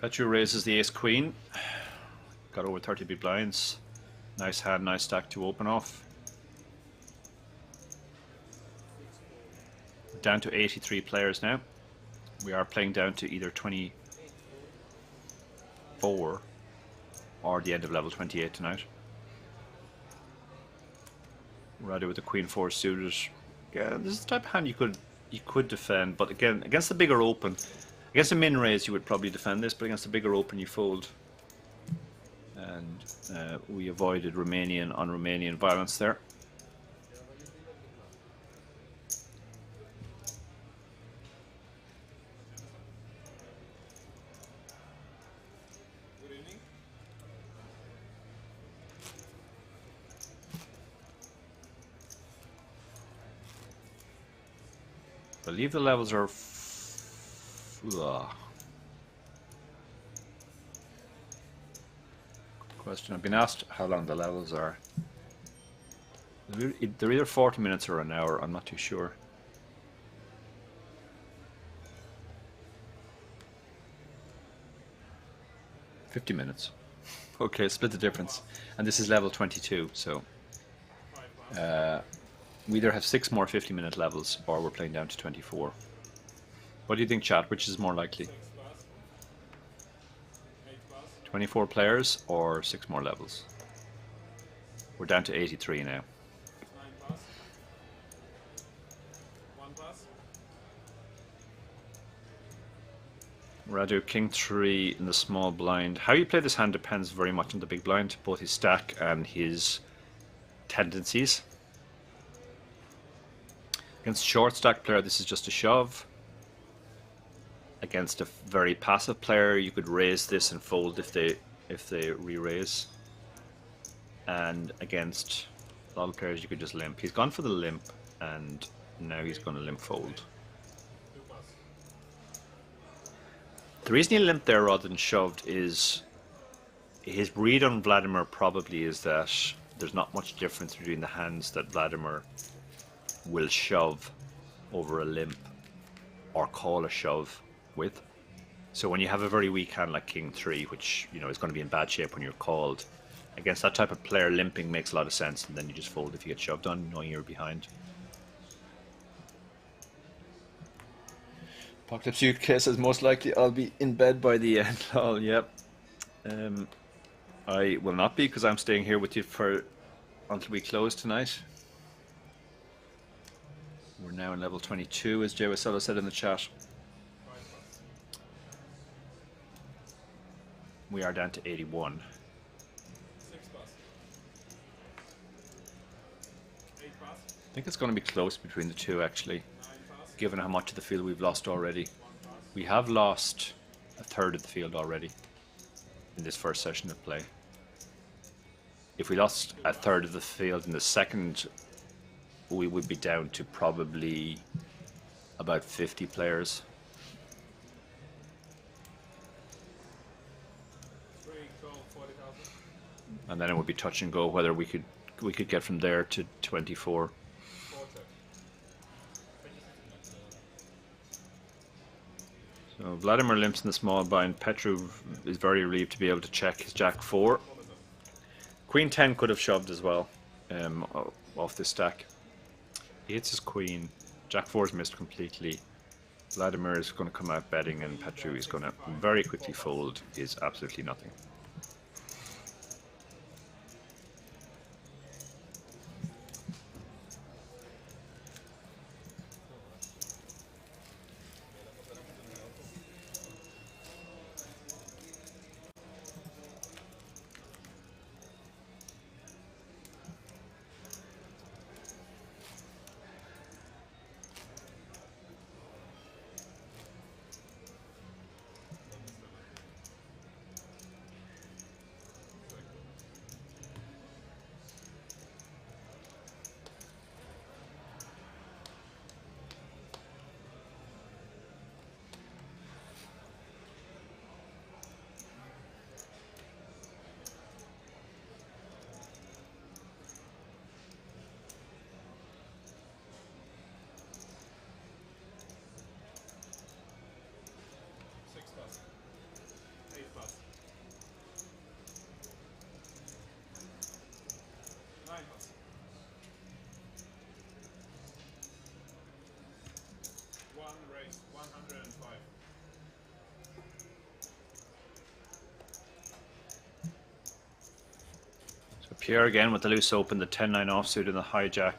Petru raises the ace queen. Got over 30 big blinds. Nice hand, nice stack to open off. Down to 83 players now. We are playing down to either 24 or the end of level 28 tonight. Radu with the queen 4 suited. Yeah, this is the type of hand you could defend, but again, against the bigger open, against a min raise you would probably defend this, but against the bigger open you fold. And we avoided Romanian on Romanian violence there. I believe the levels are question. I've been asked how long the levels are. They're either 40 minutes or an hour, I'm not too sure. $50 minutes. Okay, split the difference. And this is level 22, so we either have 6 more 50-minute levels or we're playing down to 24. What do you think, chat? Which is more likely? 24 players or 6 more levels? We're down to 83 now. Radu, king 3 in the small blind. How you play this hand depends very much on the big blind, both his stack and his tendencies. Against short stack player, this is just a shove. Against a very passive player, you could raise this and fold if they re-raise. And against a lot of players, you could just limp. He's gone for the limp, and now he's going to limp fold. The reason he limped there rather than shoved is his read on Vladimir probably is that there's not much difference between the hands that Vladimir will shove over a limp or call a shove with. So when you have a very weak hand like king 3, which you know is going to be in bad shape when you're called, against that type of player, limping makes a lot of sense, and then you just fold if you get shoved on, knowing you're behind. Apocalypse Suitcase says most likely I'll be in bed by the end. Oh, yep. I will not be, because I'm staying here with you for until we close tonight. We're now in level 22, as WSOP said in the chat. We are down to 81. I think it's going to be close between the two, actually, given how much of the field we've lost already. We have lost a third of the field already in this first session of play. If we lost a third of the field in the second, we would be down to probably about 50 players. And then it would be touch and go whether we could get from there to 24. So Vladimir limps in the small blind. Petru is very relieved to be able to check his jack 4. Queen 10 could have shoved as well off this stack. He hits his queen. Jack 4 is missed completely. Vladimir is going to come out betting, and Petru is going to very quickly fold his absolutely nothing. Pierre again with the loose open, the 10-9 offsuit and the hijack.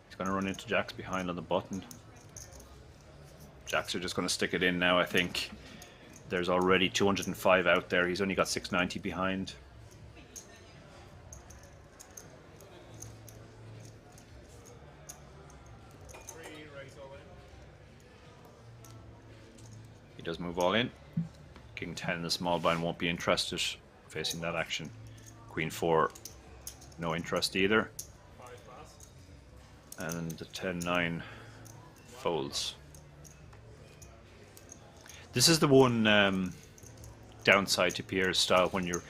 He's going to run into jacks behind on the button. Jacks are just going to stick it in now, I think. There's already 205 out there. He's only got 690 behind. He does move all in. King 10 in the small blind won't be interested facing that action. Queen 4, no interest either. And the 10-9 folds. This is the one downside to Pierre's style when you're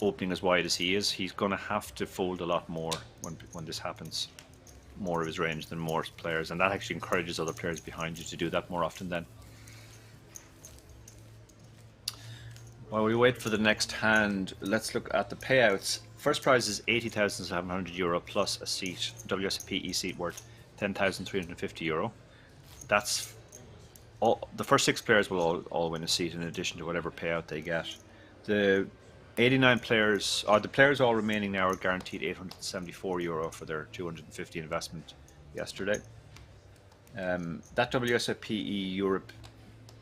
opening as wide as he is. He's going to have to fold a lot more when this happens. More of his range than most players, and that actually encourages other players behind you to do that more often then. While we wait for the next hand, let's look at the payouts. First prize is €80,700 plus a seat, WSOP e-seat worth €10,350. That's all. The first 6 players will all win a seat in addition to whatever payout they get. The 89 players, the players all remaining now are guaranteed €874 for their 250 investment yesterday. That WSOP Europe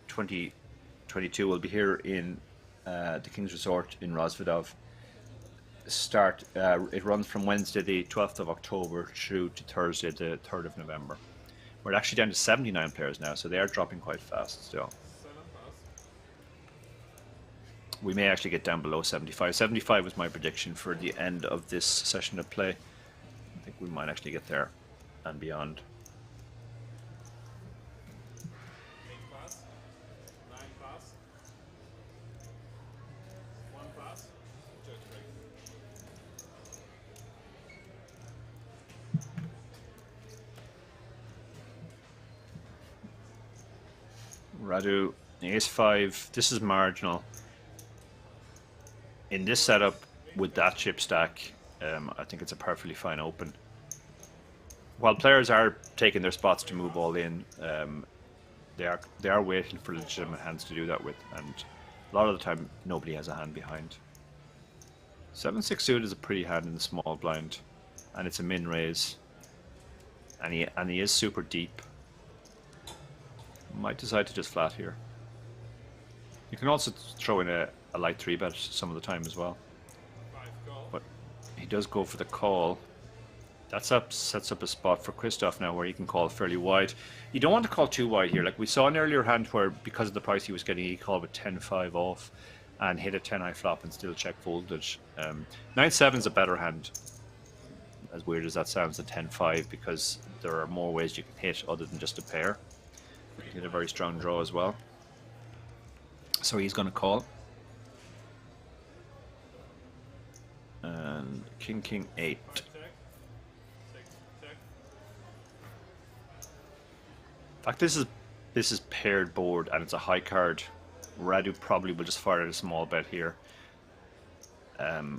2022 will be here in the King's Resort in Rozvadov. It runs from Wednesday the 12th of October through to Thursday the 3rd of November. We're actually down to 79 players now, so they are dropping quite fast still. We may actually get down below 75. 75 was my prediction for the end of this session of play. I think we might actually get there and beyond. Radu, ace-5. This is marginal. In this setup with that chip stack, I think it's a perfectly fine open. While players are taking their spots to move all in, they are waiting for legitimate hands to do that with, and a lot of the time nobody has a hand behind. 7-6 suited is a pretty hand in the small blind, and it's a min raise, and he is super deep. Might decide to just flat here. You can also throw in a light 3-bet some of the time as well. But he does go for the call. That sets up a spot for Christoph now where he can call fairly wide. You don't want to call too wide here. Like we saw an earlier hand where, because of the price he was getting, he called with 10-5 off and hit a 10-high flop and still check folded. 9-7 is a better hand, as weird as that sounds, than 10-5, because there are more ways you can hit other than just a pair. You can hit a very strong draw as well. So he's going to call. And King 8. In fact, this is paired board and it's a high card. Radu probably will just fire at a small bet here.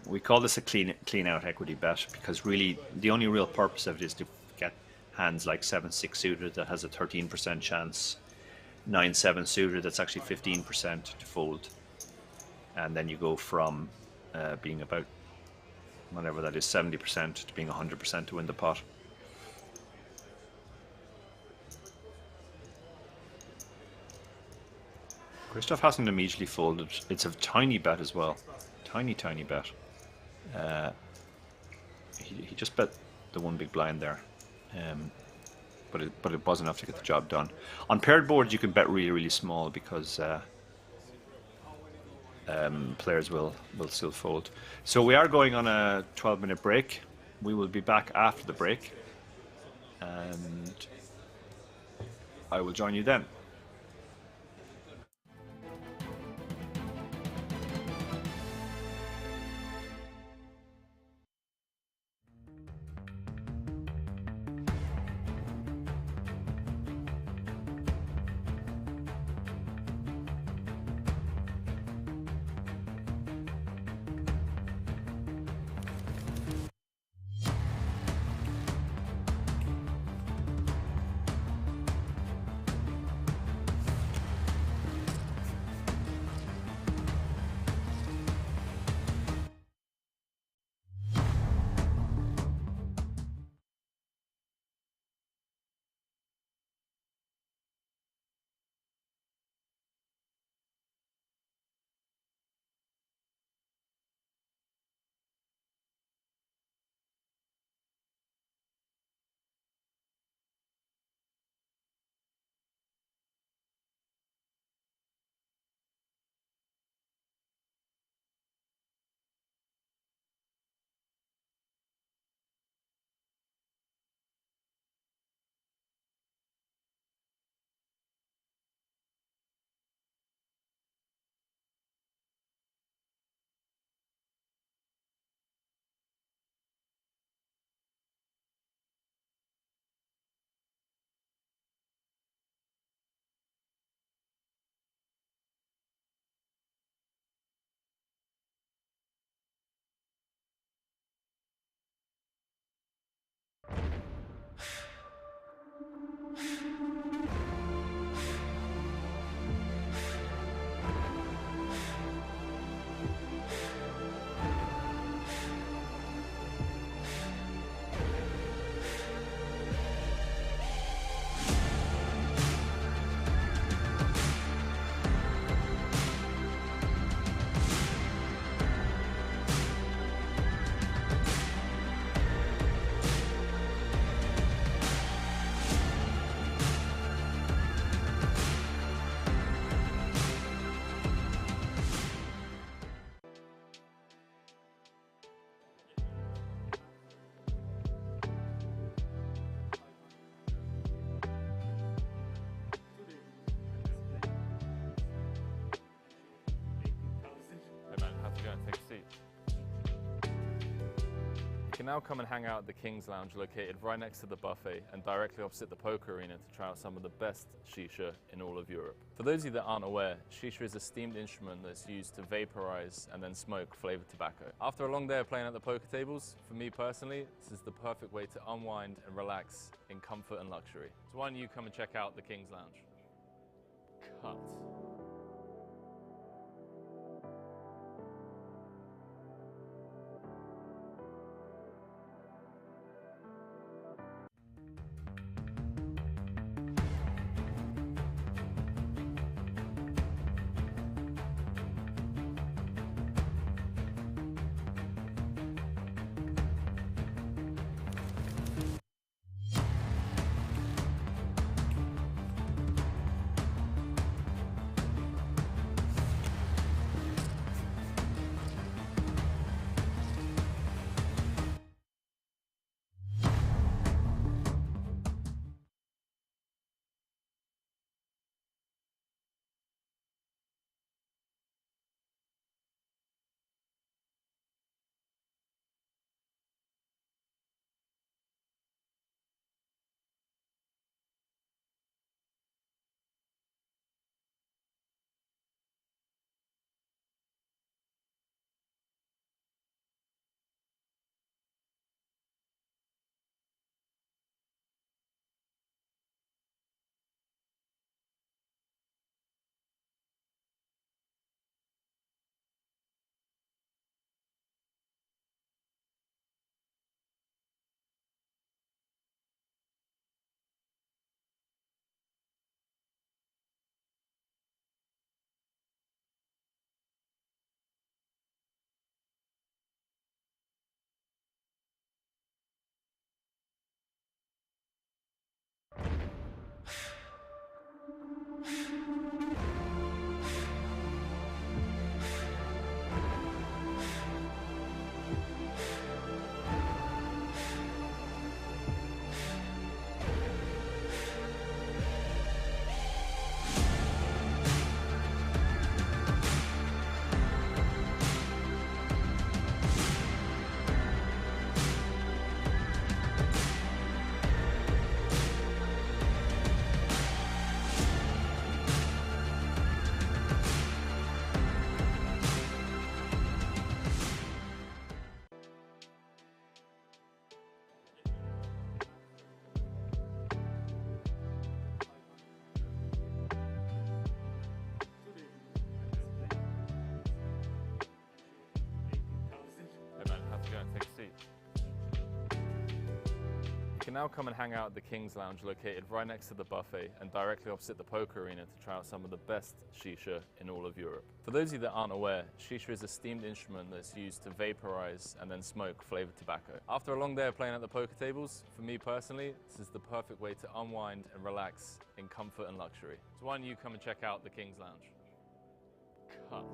We call this a clean out equity bet because really the only real purpose of it is to get hands like 7-6 suited that has a 13% chance, 9-7 suited that's actually 15% to fold, and then you go from being about whatever that is, 70% to being 100% to win the pot. Christoph hasn't immediately folded. It's a tiny bet as well, tiny bet. He just bet the one big blind there, but it was enough to get the job done. On paired boards you can bet really small because players will still fold. So we are going on a 12-minute break. We will be back after the break and I will join you then. now come and hang out at the King's Lounge located right next to the buffet and directly opposite the poker arena to try out some of the best shisha in all of Europe. For those of you that aren't aware, shisha is a steamed instrument that's used to vaporize and then smoke flavored tobacco. After a long day of playing at the poker tables, for me personally, this is the perfect way to unwind and relax in comfort and luxury. So why don't you come and check out the King's Lounge? Cut. You can now come and hang out at the King's Lounge located right next to the buffet and directly opposite the poker arena to try out some of the best shisha in all of Europe. For those of you that aren't aware, shisha is a steamed instrument that's used to vaporize and then smoke flavored tobacco. After a long day of playing at the poker tables, for me personally, this is the perfect way to unwind and relax in comfort and luxury. So why don't you come and check out the King's Lounge? Cut.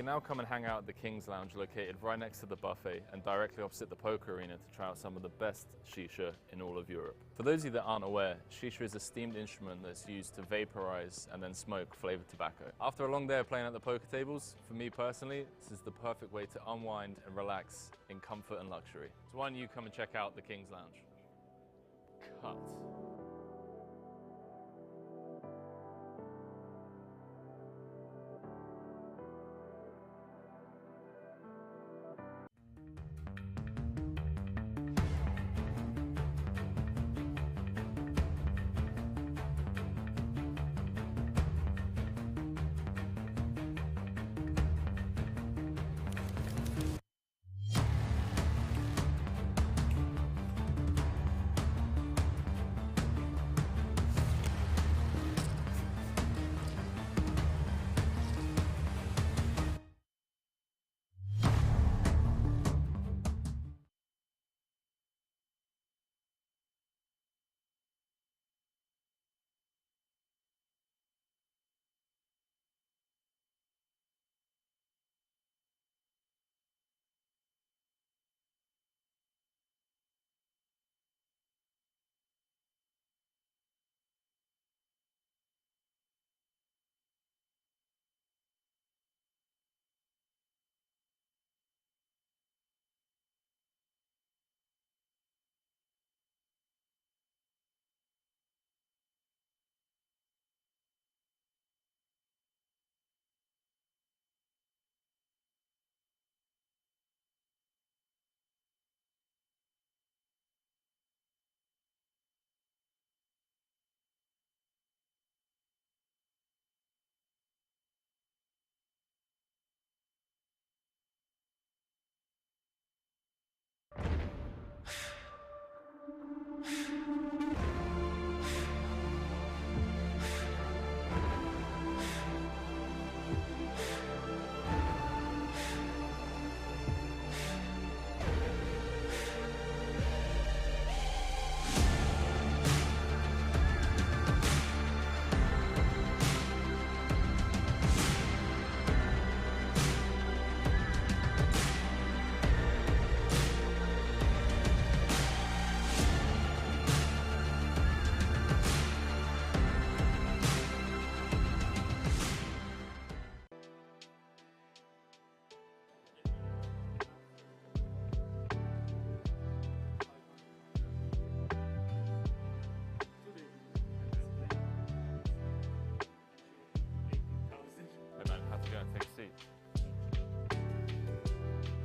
now come and hang out at the King's Lounge located right next to the buffet and directly opposite the poker arena to try out some of the best shisha in all of Europe. For those of you that aren't aware, shisha is a steamed instrument that's used to vaporize and then smoke flavored tobacco. After a long day of playing at the poker tables, for me personally, this is the perfect way to unwind and relax in comfort and luxury. So why don't you come and check out the King's Lounge? Cut.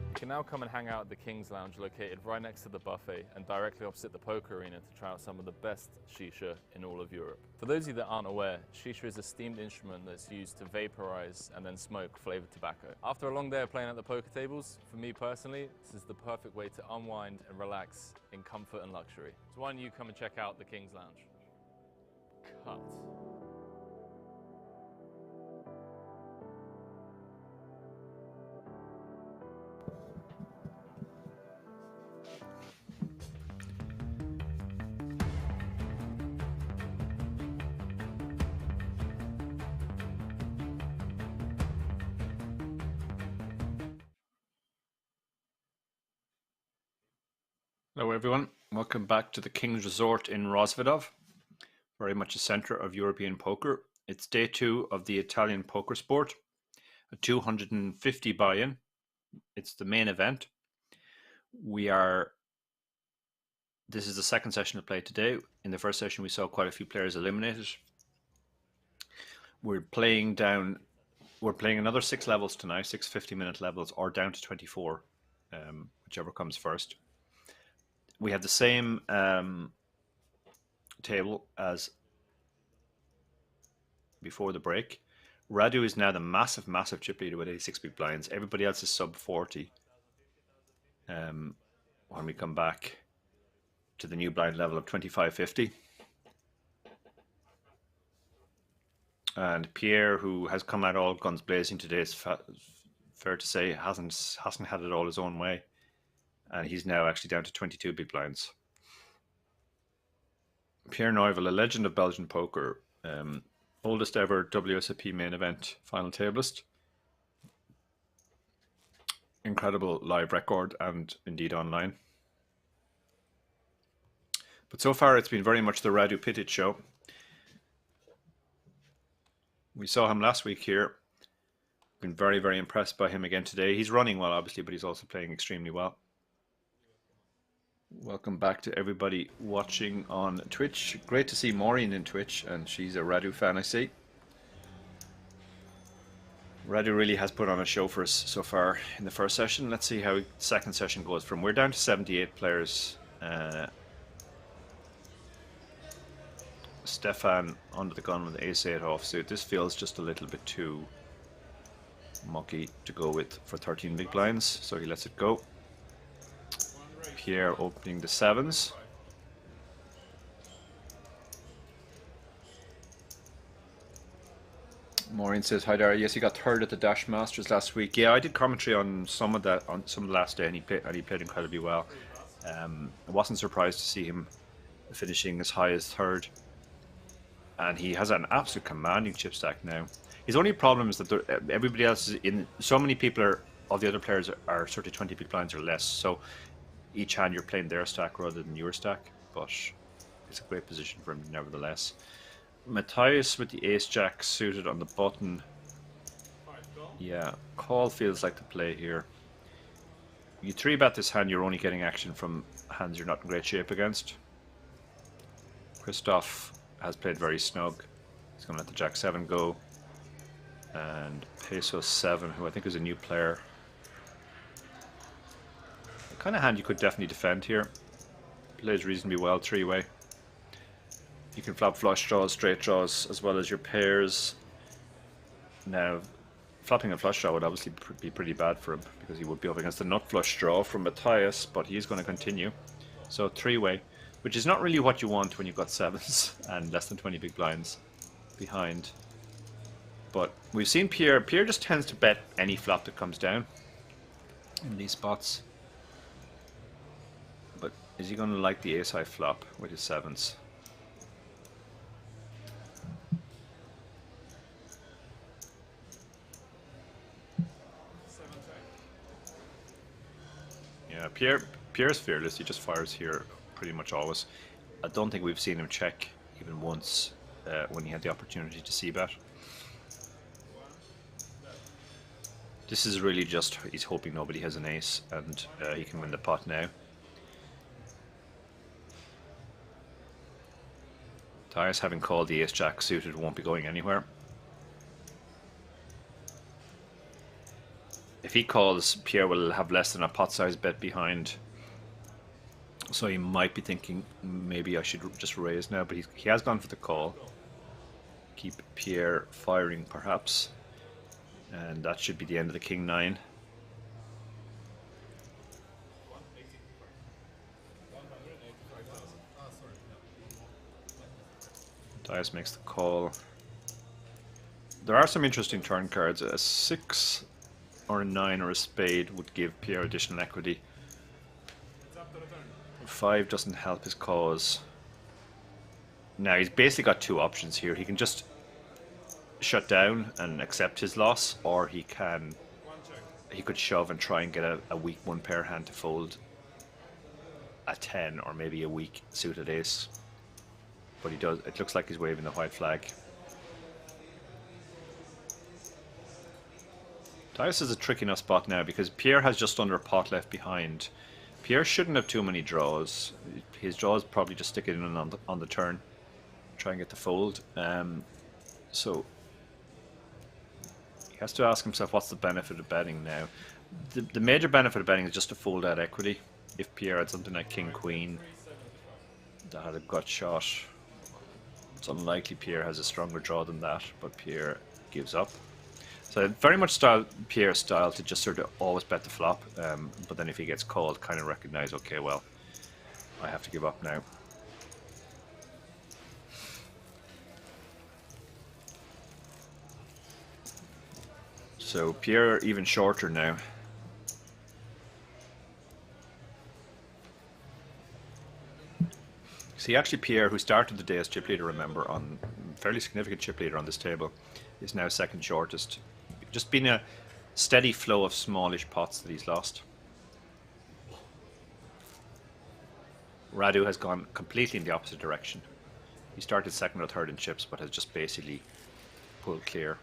You can now come and hang out at the King's Lounge located right next to the buffet and directly opposite the poker arena to try out some of the best shisha in all of Europe. For those of you that aren't aware, shisha is a steamed instrument that's used to vaporize and then smoke flavored tobacco. After a long day of playing at the poker tables, for me personally, this is the perfect way to unwind and relax in comfort and luxury. So why don't you come and check out the King's Lounge? Cut. Hello everyone, welcome back to the King's Resort in Rozvadov, very much a centre of European poker. It's day 2 of the Italian poker sport, a 250 buy-in. It's the main event. This is the second session of play today. In the first session we saw quite a few players eliminated. We're playing another 6 levels tonight, 6 50-minute levels, or down to 24, whichever comes first. We have the same table as before the break. Radu is now the massive chip leader with 86 big blinds. Everybody else is sub 40. When we come back to the new blind level of 25.50. And Pierre, who has come out all guns blazing today, is fair to say hasn't had it all his own way. And he's now actually down to 22 big blinds. Pierre Neuvel, a legend of Belgian poker, oldest ever WSOP main event final tablist. incredible live record and indeed online. But so far it's been very much the Radu Pitic show. We saw him last week here. Been very, very impressed by him again today. He's running well, obviously, but he's also playing extremely well. Welcome back to everybody watching on Twitch. Great to see Maureen in Twitch, and she's a Radu fan, I see. Radu really has put on a show for us so far in the first session. Let's see how the second session goes. We're down to 78 players. Stefan under the gun with ace-8 offsuit. This feels just a little bit too mucky to go with for 13 big blinds, so he lets it go. Pierre opening the 7s. Maureen says, hi there. Yes, he got third at the Dash Masters last week. Yeah, I did commentary on some of that on some of the last day, and he played incredibly well. I wasn't surprised to see him finishing as high as third. And he has an absolute commanding chip stack now. His only problem is that everybody else is in. So many people all the other players are sort of 20 big blinds or less. So each hand you're playing their stack rather than your stack. But it's a great position for him nevertheless. Matthias with the ace jack suited on the button. Yeah, call feels like the play here. You 3-bet this hand, you're only getting action from hands you're not in great shape against. Christoph has played very snug. He's going to let the Jack 7 go. And Peso 7, who I think is a new player. The kind of hand you could definitely defend here. Plays reasonably well 3-way. You can flop flush draws, straight draws, as well as your pairs. Now, flopping a flush draw would obviously be pretty bad for him, because he would be up against a nut flush draw from Matthias, but he's going to continue. So 3-way. Which is not really what you want when you've got 7s and less than 20 big blinds behind. But we've seen Pierre. Pierre just tends to bet any flop that comes down in these spots. But is he going to like the ace-high flop with his 7s? Yeah, Pierre's fearless. He just fires here pretty much always. I don't think we've seen him check even once when he had the opportunity to c-bet. This is really just he's hoping nobody has an ace and he can win the pot now. Tyres, having called the ace jack suited, won't be going anywhere. If he calls, Pierre will have less than a pot size bet behind. So he might be thinking, maybe I should just raise now, but he has gone for the call. Keep Pierre firing, perhaps. And that should be the end of the King 9. Dias makes the call. There are some interesting turn cards. A 6 or a 9 or a spade would give Pierre additional equity. 5 doesn't help his cause. Now he's basically got two options here. He can just shut down and accept his loss, or he could shove and try and get a weak one pair hand to fold a 10 or maybe a weak suited ace. But he does. It looks like he's waving the white flag. Dias is a tricky enough spot now because Pierre has just under a pot left behind. Pierre shouldn't have too many draws. His draws probably just stick it in on the turn, try and get the fold. So he has to ask himself, what's the benefit of betting now? The major benefit of betting is just to fold out equity. If Pierre had something like King Queen that had a gut shot, it's unlikely Pierre has a stronger draw than that, but Pierre gives up. So very much Pierre's style to just sort of always bet the flop, but then if he gets called, kind of recognize, okay, well, I have to give up now. So Pierre even shorter now. See, actually Pierre, who started the day as chip leader, remember, on fairly significant chip leader on this table, is now second shortest. Just been steady flow of smallish pots that he's lost. Radu has gone completely in the opposite direction. He started second or third in chips, but has just basically pulled clear.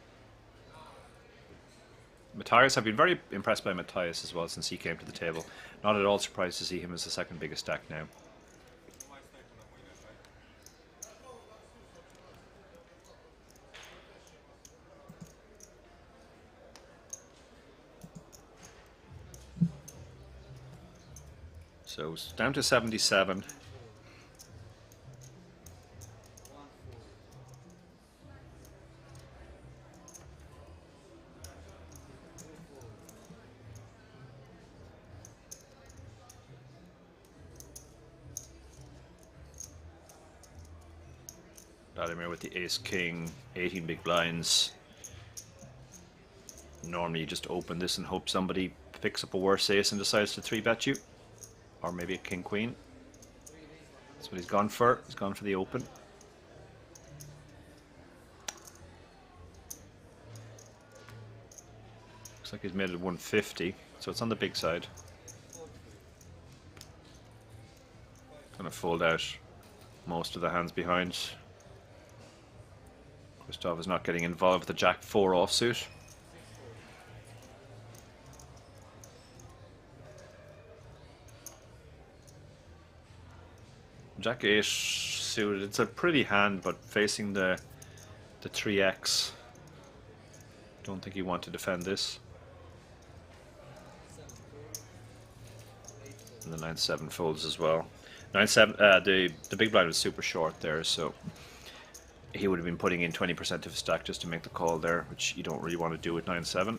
Matthias, I've been very impressed by Matthias as well since he came to the table. Not at all surprised to see him as the second biggest stack now. So it's down to 77. Vladimir with the ace king, 18 big blinds. Normally you just open this and hope somebody picks up a worse ace and decides to 3-bet you. Or maybe a king queen. That's what he's gone for. He's gone for the open. Looks like he's made it 150, so it's on the big side. Gonna fold out most of the hands behind. Gustav is not getting involved with the Jack 4 offsuit. Jack 8 suited. It's a pretty hand, but facing the 3x. Don't think you want to defend this. And the 9-7 folds as well. 9-7. The big blind was super short there, so he would have been putting in 20% of his stack just to make the call there, which you don't really want to do with 9-7.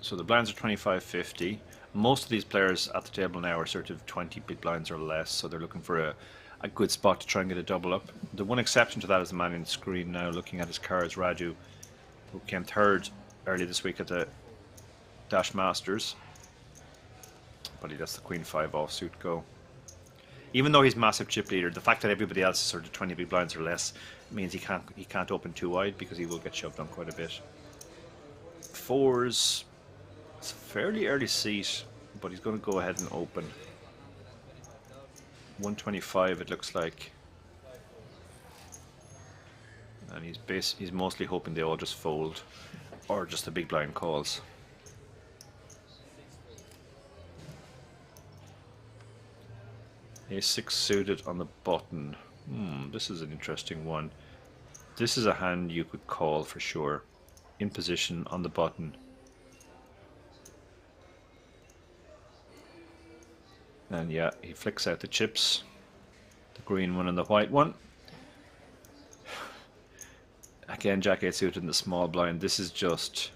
So the blinds are 25-50. Most of these players at the table now are sort of 20 big blinds or less, so they're looking for a good spot to try and get a double up. The one exception to that is the man in the screen now looking at his cards, Raju, who came third early this week at the Dash Masters. But he lets the Queen 5 offsuit go. Even though he's massive chip leader, the fact that everybody else is sort of 20 big blinds or less means he can't open too wide because he will get shoved on quite a bit. Fours. It's a fairly early seat, but he's going to go ahead and open. 125 it looks like. And he's mostly hoping they all just fold, or just the big blind calls. A6 suited on the button. This is an interesting one. This is a hand you could call for sure. In position on the button. And yeah, he flicks out the chips. The green one and the white one. Again, Jack 8 suited in the small blind. This is just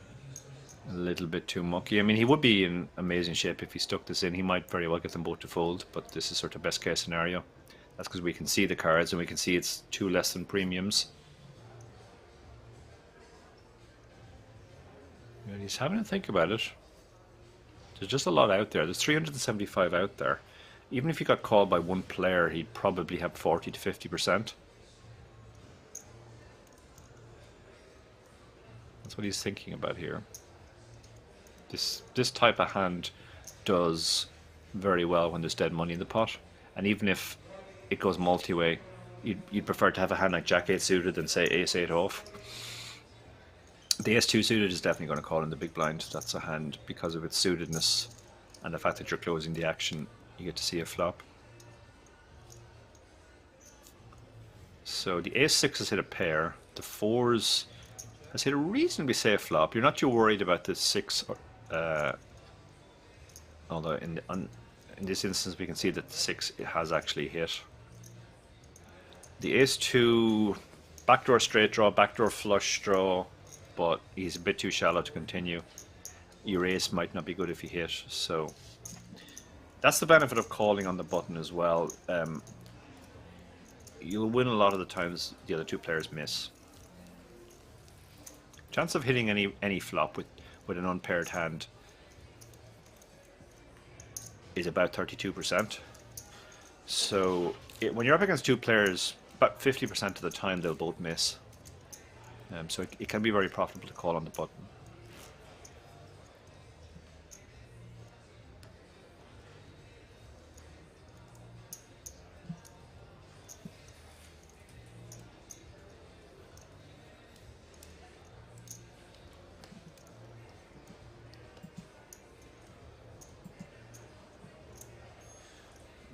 a little bit too mucky. I mean, he would be in amazing shape if he stuck this in. He might very well get them both to fold, but this is sort of best case scenario. That's because we can see the cards and we can see it's two less than premiums. And he's having to think about it. There's just a lot out there. There's 375 out there. Even if he got called by one player, he'd probably have 40 to 50%. That's what he's thinking about here. This type of hand does very well when there's dead money in the pot. And even if it goes multi-way, you'd prefer to have a hand like Jack 8 suited than say Ace 8 off. The S2 suited is definitely going to call in the big blind. That's a hand because of its suitedness and the fact that you're closing the action, you get to see a flop. So the Ace6 has hit a pair. The 4s has hit a reasonably safe flop. You're not too worried about the 6, although in this instance we can see that the 6 has actually hit. The Ace2 backdoor straight draw, backdoor flush draw, but he's a bit too shallow to continue. Your ace might not be good if you hit, so that's the benefit of calling on the button as well. You'll win a lot of the times the other two players miss. Chance of hitting any flop with an unpaired hand is about 32%. So when you're up against two players, about 50% of the time they'll both miss. So it can be very profitable to call on the button.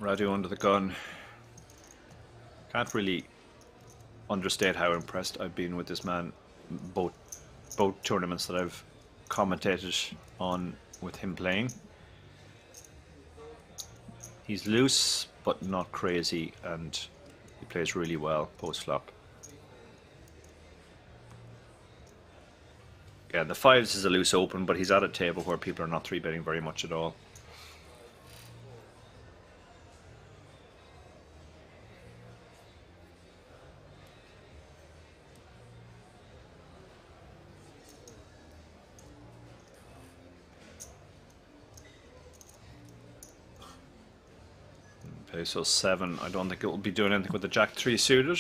Radu under the gun. Can't really understate how impressed I've been with this man. Both tournaments that I've commentated on with him playing. He's loose but not crazy, and he plays really well post flop. Yeah, the fives is a loose open, but he's at a table where people are not 3-betting very much at all. Okay, so 7. I don't think it will be doing anything with the Jack 3 suited.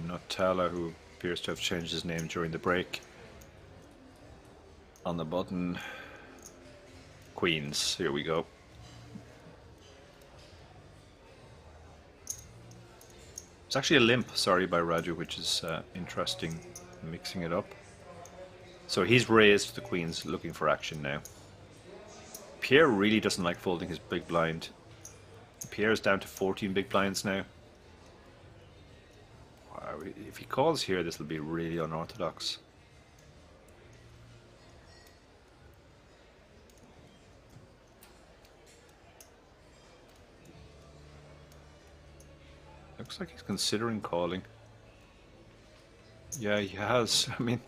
Nutella, who appears to have changed his name during the break. On the button. Queens. Here we go. It's actually a limp, sorry, by Raju, which is interesting, mixing it up. So he's raised the queens, looking for action now. Pierre really doesn't like folding his big blind. Pierre's down to 14 big blinds now. Wow, if he calls here, this will be really unorthodox. Looks like he's considering calling. Yeah, he has. I mean,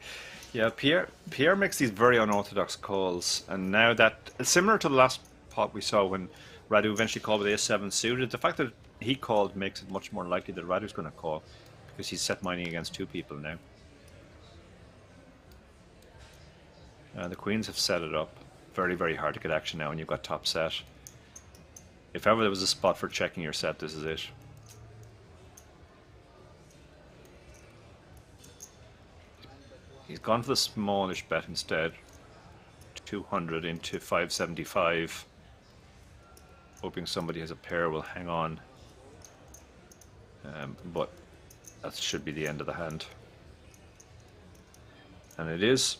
yeah, Pierre makes these very unorthodox calls, and now that, similar to the last pot we saw when Radu eventually called with a7 suited, the fact that he called makes it much more likely that Radu's going to call, because he's set mining against two people now. The queens have set it up. Very, very hard to get action now when you've got top set. If ever there was a spot for checking your set, this is it. He's gone for the smallish bet instead. 200 into 575. Hoping somebody has a pair will hang on. But that should be the end of the hand. And it is.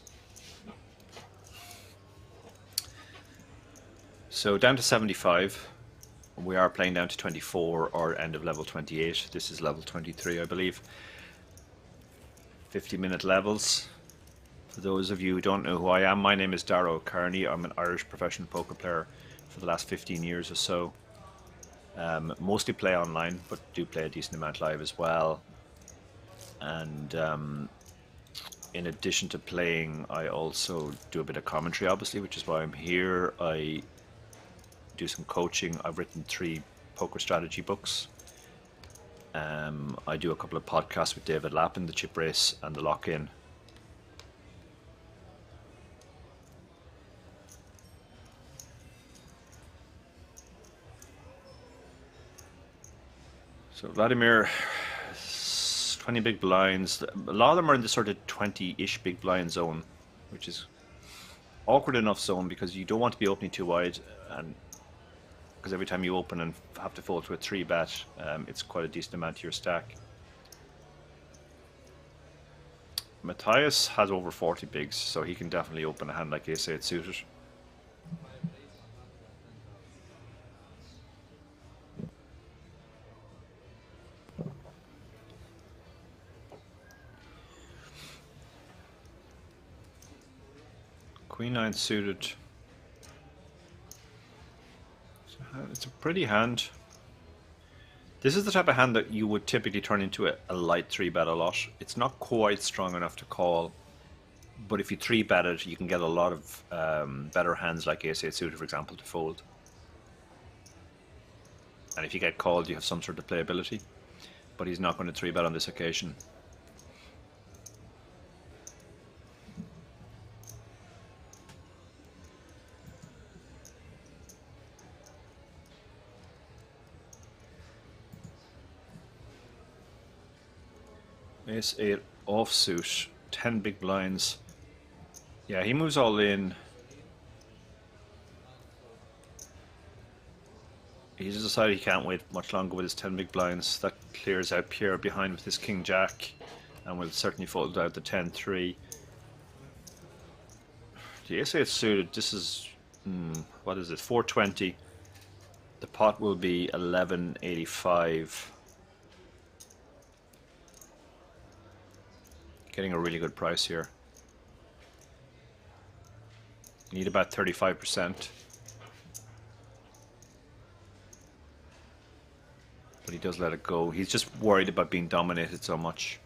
So down to 75. We are playing down to 24 or end of level 28. This is level 23, I believe. 50-minute levels. For those of you who don't know who I am, my name is Darragh Kearney. I'm an Irish professional poker player for the last 15 years or so. Mostly play online, but do play a decent amount live as well. And in addition to playing, I also do a bit of commentary, obviously, which is why I'm here. I do some coaching. I've written 3 poker strategy books. I do a couple of podcasts with David Lappin, the Chip Race and the Lock-In. So Vladimir, 20 big blinds. A lot of them are in the sort of 20-ish big blind zone, which is awkward enough zone because you don't want to be opening too wide, and because every time you open and have to fold to a 3-bet, it's quite a decent amount to your stack. Matthias has over 40 bigs, so he can definitely open a hand like ace-8 suited. Queen 9 suited. It's a pretty hand. This is the type of hand that you would typically turn into a light 3-bet a lot. It's not quite strong enough to call, but if you 3-bet it, you can get a lot of better hands like ace-8 suited, for example, to fold. And if you get called, you have some sort of playability. But he's not going to 3-bet on this occasion. Ace-8 offsuit, 10 big blinds. Yeah, he moves all in. He's just decided he can't wait much longer with his 10 big blinds. That clears out Pierre behind with his king-jack, and will certainly fold out the 10-3. The ace-8 suited, this is, what is it, 420. The pot will be 1185. Getting a really good price here. You need about 35%. But he does let it go. He's just worried about being dominated so much.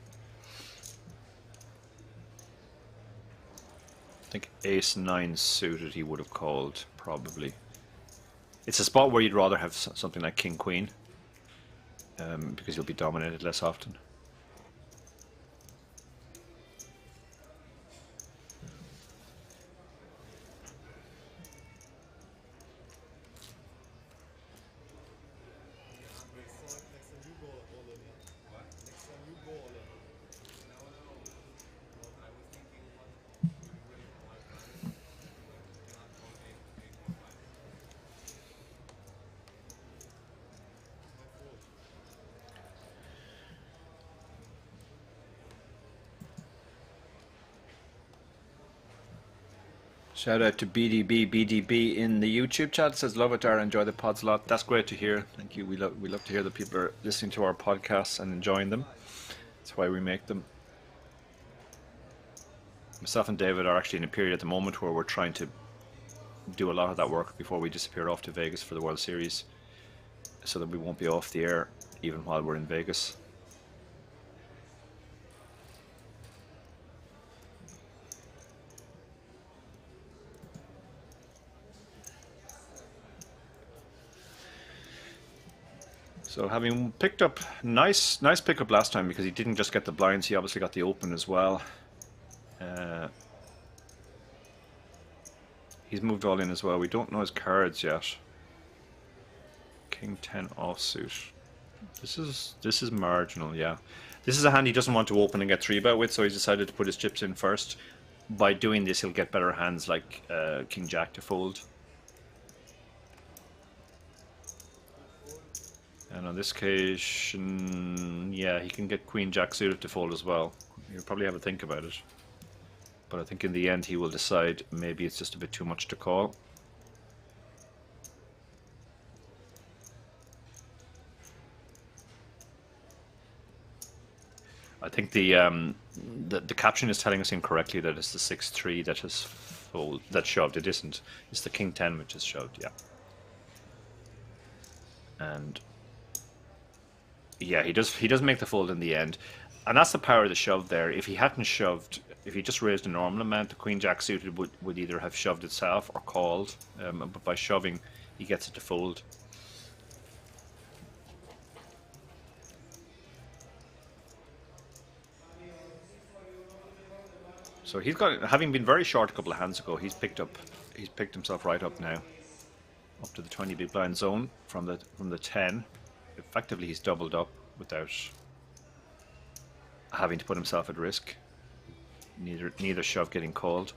I think ace-9 suited he would have called, probably. It's a spot where you'd rather have something like king-queen, because you'll be dominated less often. Shout out to BDB in the YouTube chat. It says, love it, Dara, enjoy the pods a lot. That's great to hear. Thank you. We love to hear that people are listening to our podcasts and enjoying them. That's why we make them. Myself and David are actually in a period at the moment where we're trying to do a lot of that work before we disappear off to Vegas for the World Series, so that we won't be off the air even while we're in Vegas. So having picked up, nice pickup last time, because he didn't just get the blinds, he obviously got the open as well. He's moved all in as well. We don't know his cards yet. King 10 offsuit. This is marginal, yeah. This is a hand he doesn't want to open and get 3-bet with, so he's decided to put his chips in first. By doing this, he'll get better hands like King Jack to fold. And on this occasion, yeah, he can get Queen Jack suited to fold as well. He'll probably have a think about it. But I think in the end he will decide maybe it's just a bit too much to call. I think the caption is telling us incorrectly that it's the 6-3 that has shoved. It isn't. It's the King 10 which is shoved, yeah. And yeah, he does make the fold in the end, and that's the power of the shove there. If he hadn't shoved, if he just raised a normal amount, the Queen Jack suited would either have shoved itself or called. But by shoving, he gets it to fold. So he's got, having been very short a couple of hands ago, he's picked himself right up now, up to the 20 big blind zone from the 10. Effectively, he's doubled up without having to put himself at risk. Neither shove getting called.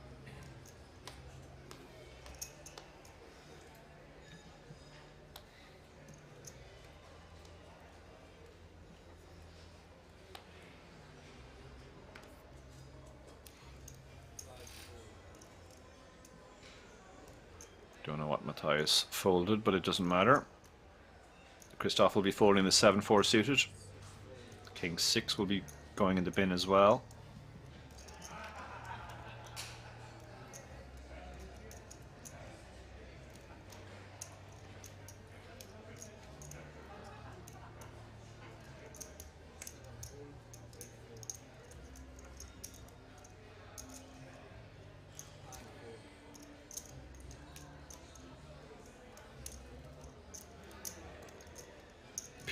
Don't know what Matthias folded, but it doesn't matter. Christoph will be folding the 7-4 suited. King 6 will be going in the bin as well.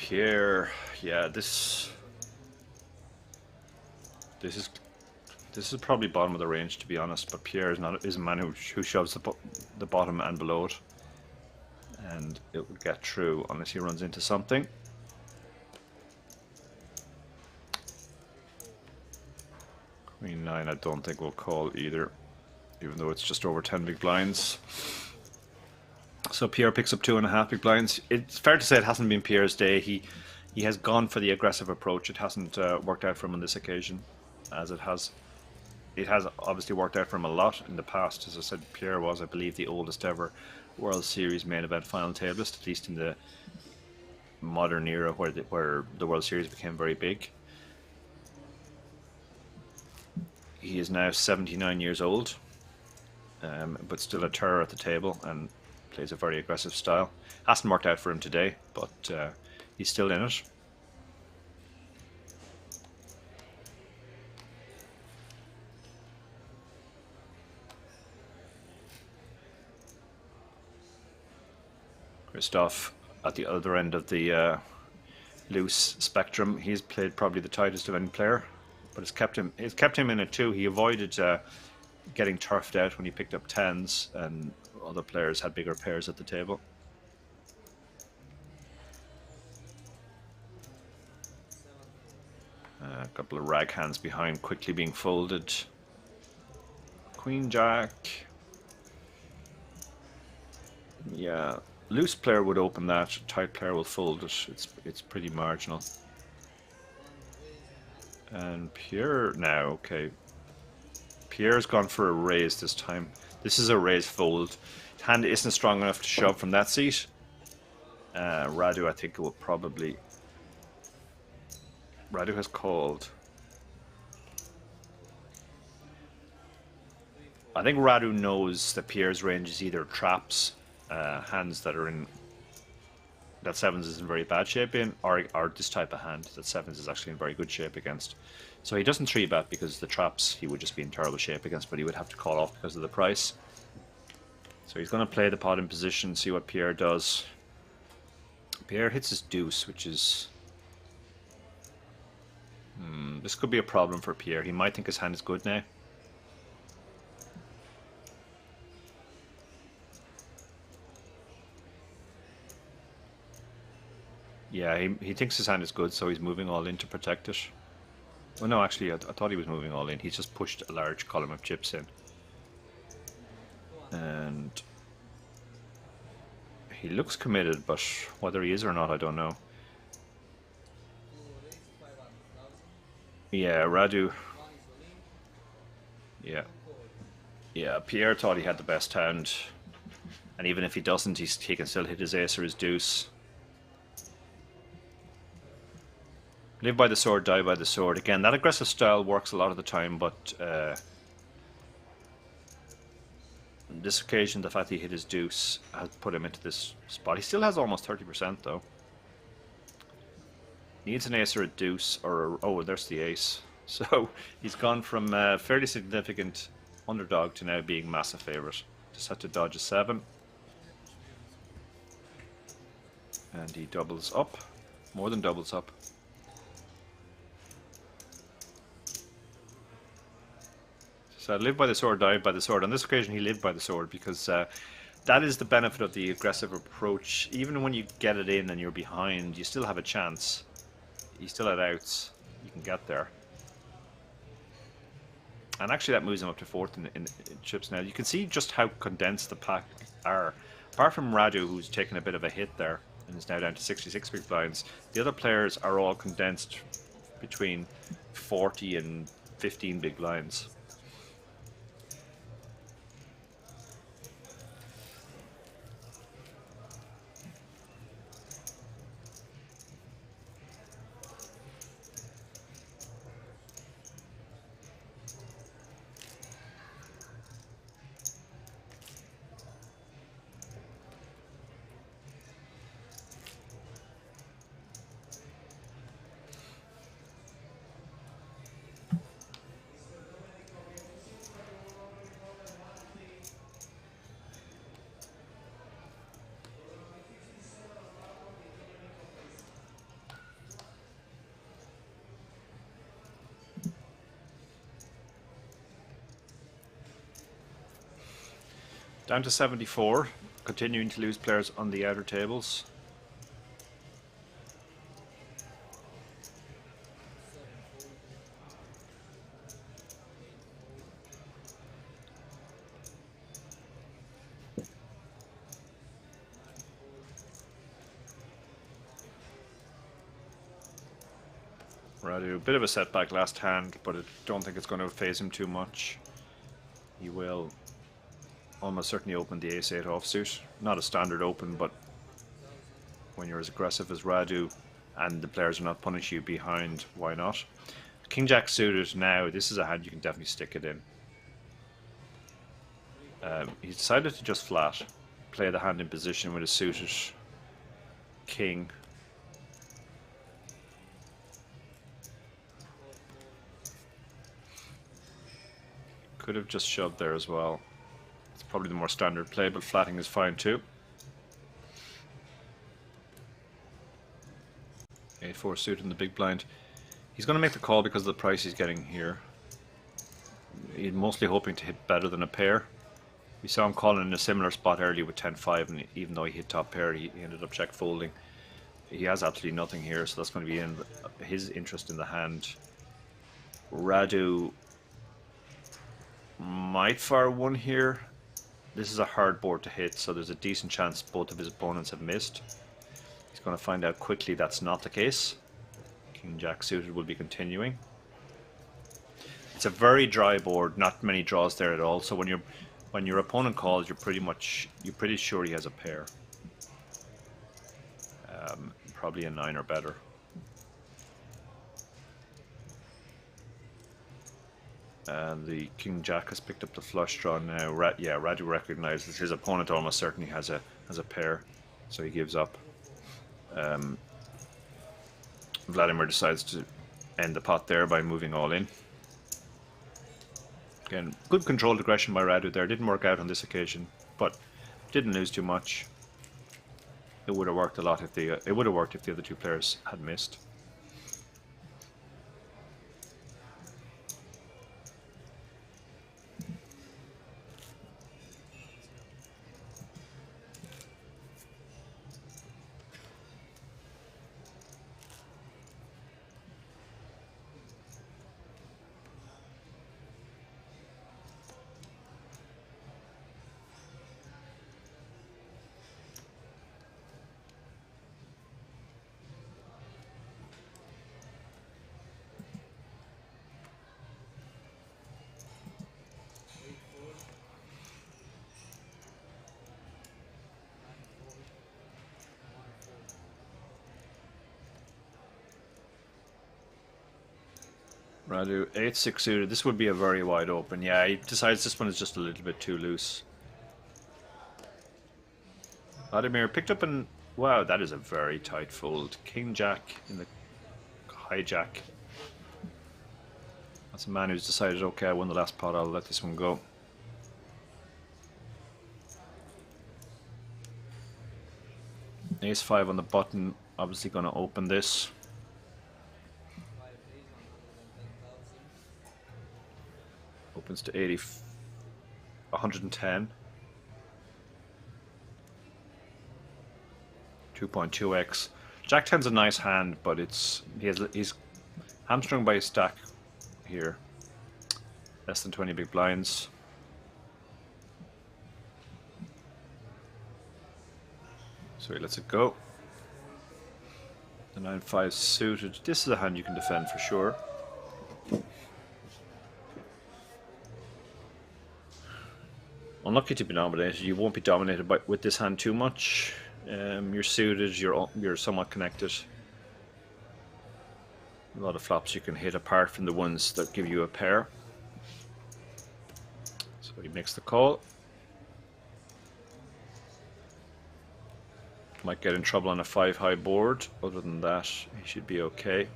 Pierre, yeah, this is probably bottom of the range, to be honest. But Pierre is a man who shoves the bottom and below it, and it would get through unless he runs into something. Queen 9, I don't think we'll call either, even though it's just over 10 big blinds. So Pierre picks up 2.5 big blinds. It's fair to say it hasn't been Pierre's day. He has gone for the aggressive approach. It hasn't worked out for him on this occasion, as it has obviously worked out for him a lot in the past. As I said, Pierre was, I believe, the oldest ever World Series main event final tableist, at least in the modern era where the World Series became very big. He is now 79 years old, but still a terror at the table and plays a very aggressive style. Hasn't worked out for him today, but he's still in it. Christoph at the other end of the loose spectrum. He's played probably the tightest of any player, but it's kept him in it too. He avoided getting turfed out when he picked up 10s, and other players had bigger pairs at the table. A couple of rag hands behind quickly being folded. Queen Jack. Yeah, loose player would open that. Tight player will fold it. It's pretty marginal. And Pierre now, okay. Pierre's gone for a raise this time. This is a raise fold. Hand isn't strong enough to shove from that seat. Radu, I think, will probably... Radu has called. I think Radu knows that Pierre's range is either traps, hands that are in... that sevens is in very bad shape in, or this type of hand that sevens is actually in very good shape against. So he doesn't 3-bet because the traps he would just be in terrible shape against, but he would have to call off because of the price. So he's going to play the pot in position, see what Pierre does. Pierre hits his deuce, which is... this could be a problem for Pierre. He might think his hand is good now. Yeah, he thinks his hand is good, so he's moving all in to protect it. Well, no, actually, I thought he was moving all in. He's just pushed a large column of chips in. And he looks committed, but whether he is or not, I don't know. Yeah, Radu. Yeah, Pierre thought he had the best hand. And even if he doesn't, he can still hit his ace or his deuce. Live by the sword, die by the sword. Again, that aggressive style works a lot of the time, but on this occasion, the fact that he hit his deuce has put him into this spot. He still has almost 30% though. Needs an ace or a deuce, or oh, there's the ace. So he's gone from fairly significant underdog to now being massive favourite. Just had to dodge a 7. And he doubles up, more than doubles up. So live by the sword, die by the sword. On this occasion he lived by the sword because that is the benefit of the aggressive approach. Even when you get it in and you're behind, you still have a chance. You still have outs. You can get there. And actually that moves him up to 4th in chips now. You can see just how condensed the pack are. Apart from Radu, who's taken a bit of a hit there and is now down to 66 big blinds, the other players are all condensed between 40 and 15 big blinds. Down to 74, continuing to lose players on the outer tables. Radu, a bit of a setback last hand, but I don't think it's going to phase him too much. He will almost certainly open the ace-8 offsuit. Not a standard open, but when you're as aggressive as Radu and the players are not punishing you behind, why not? King-Jack suited now, this is a hand you can definitely stick it in. He decided to just flat, play the hand in position with a suited king. Could have just shoved there as well. It's probably the more standard play, but flatting is fine too. 8-4 suit in the big blind. He's going to make the call because of the price he's getting here. He's mostly hoping to hit better than a pair. We saw him calling in a similar spot earlier with 10-5, and even though he hit top pair, he ended up check folding. He has absolutely nothing here, so that's going to be in his interest in the hand. Radu might fire one here. This is a hard board to hit, so there's a decent chance both of his opponents have missed. He's going to find out quickly that's not the case. King-Jack suited will be continuing. It's a very dry board, not many draws there at all, so when your opponent calls, you're pretty sure he has a pair. Probably a 9 or better. And the King-Jack has picked up the flush draw now. Radu recognizes his opponent almost certainly has a pair, so he gives up. Vladimir decides to end the pot there by moving all in. Again, good controlled aggression by Radu there. Didn't work out on this occasion, but didn't lose too much. It would have worked a lot if the other two players had missed. Radu 8-6 suited. This would be a very wide open. Yeah, he decides this one is just a little bit too loose. Vladimir picked up an... Wow, that is a very tight fold. King-Jack in the hijack. That's a man who's decided, okay, I won the last pot, I'll let this one go. Ace-5 on the button, obviously going to open this. Opens to 110. 2.2x. Jack 10's a nice hand, but he's hamstrung by his stack here. Less than 20 big blinds. So he lets it go. The 9-5 suited. This is a hand you can defend for sure. Unlucky to be dominated. You won't be dominated with this hand too much. You're suited. You're somewhat connected. A lot of flops you can hit apart from the ones that give you a pair. So he makes the call. Might get in trouble on a 5-high board. Other than that, he should be okay.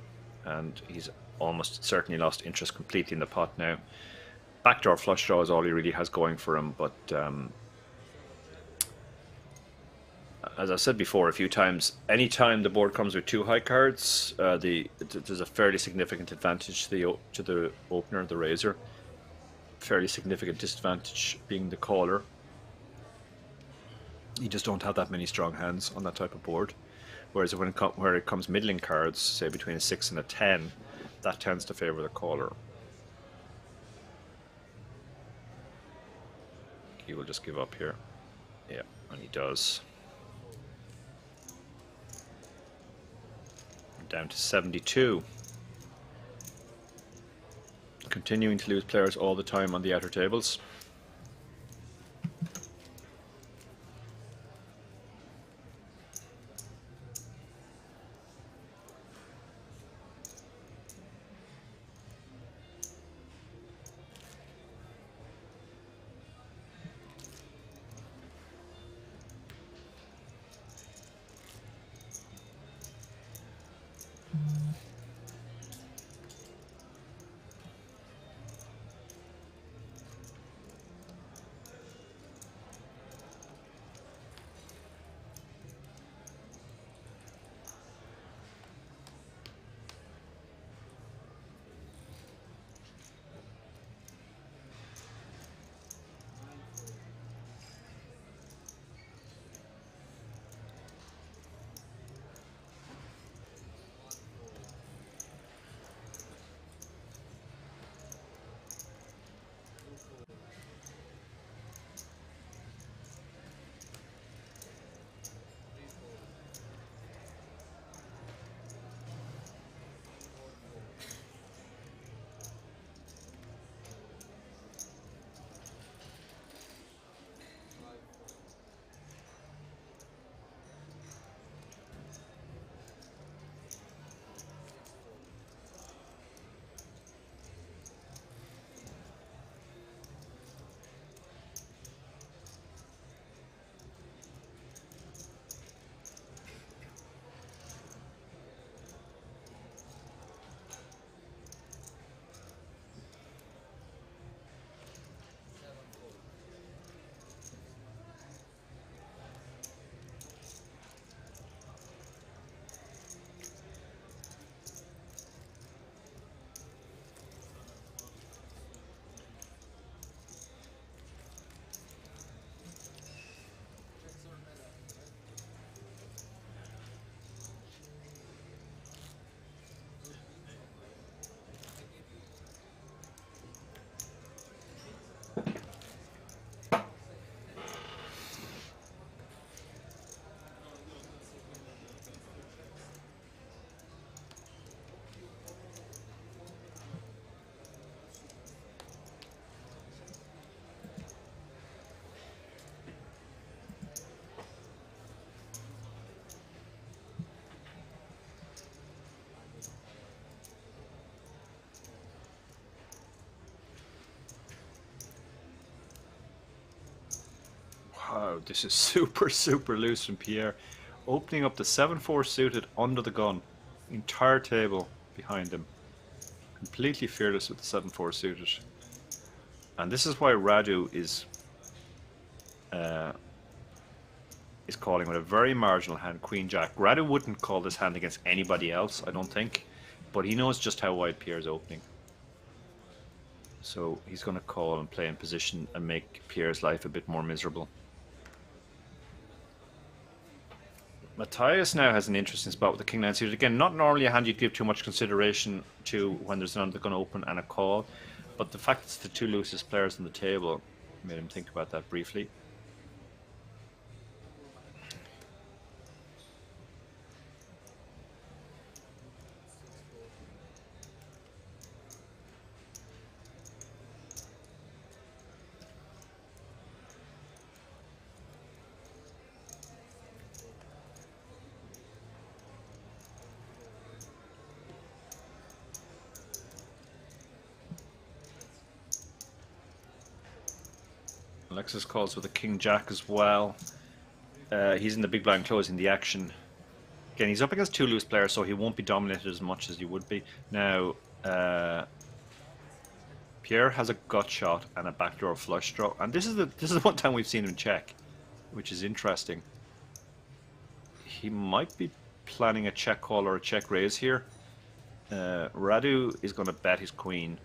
And he's almost certainly lost interest completely in the pot now. Backdoor flush draw is all he really has going for him, but as I said before a few times, anytime the board comes with 2 high cards, there's a fairly significant advantage to the opener, the raiser. Fairly significant disadvantage being the caller. You just don't have that many strong hands on that type of board. Whereas when where it comes middling cards, say between a 6 and a 10, that tends to favor the caller. He will just give up here. Yeah, and he does. Down to 72. Continuing to lose players all the time on the outer tables. Wow, this is super loose from Pierre. Opening up the 7-4 suited under the gun. Entire table behind him. Completely fearless with the 7-4 suited. And this is why Radu is calling with a very marginal hand, Queen Jack. Radu wouldn't call this hand against anybody else, I don't think. But he knows just how wide Pierre's opening. So he's going to call and play in position and make Pierre's life a bit more miserable. Matthias now has an interesting spot with the King 9 suited. Again, not normally a hand you'd give too much consideration to when there's another gun open and a call. But the fact it's the two loosest players on the table made him think about that briefly. Alexis calls with a King Jack as well. He's in the big blind closing the action. Again, he's up against two loose players, so he won't be dominated as much as he would be. Now, Pierre has a gut shot and a backdoor flush draw, and this is the one time we've seen him check, which is interesting. He might be planning a check call or a check raise here. Radu is going to bet his queen,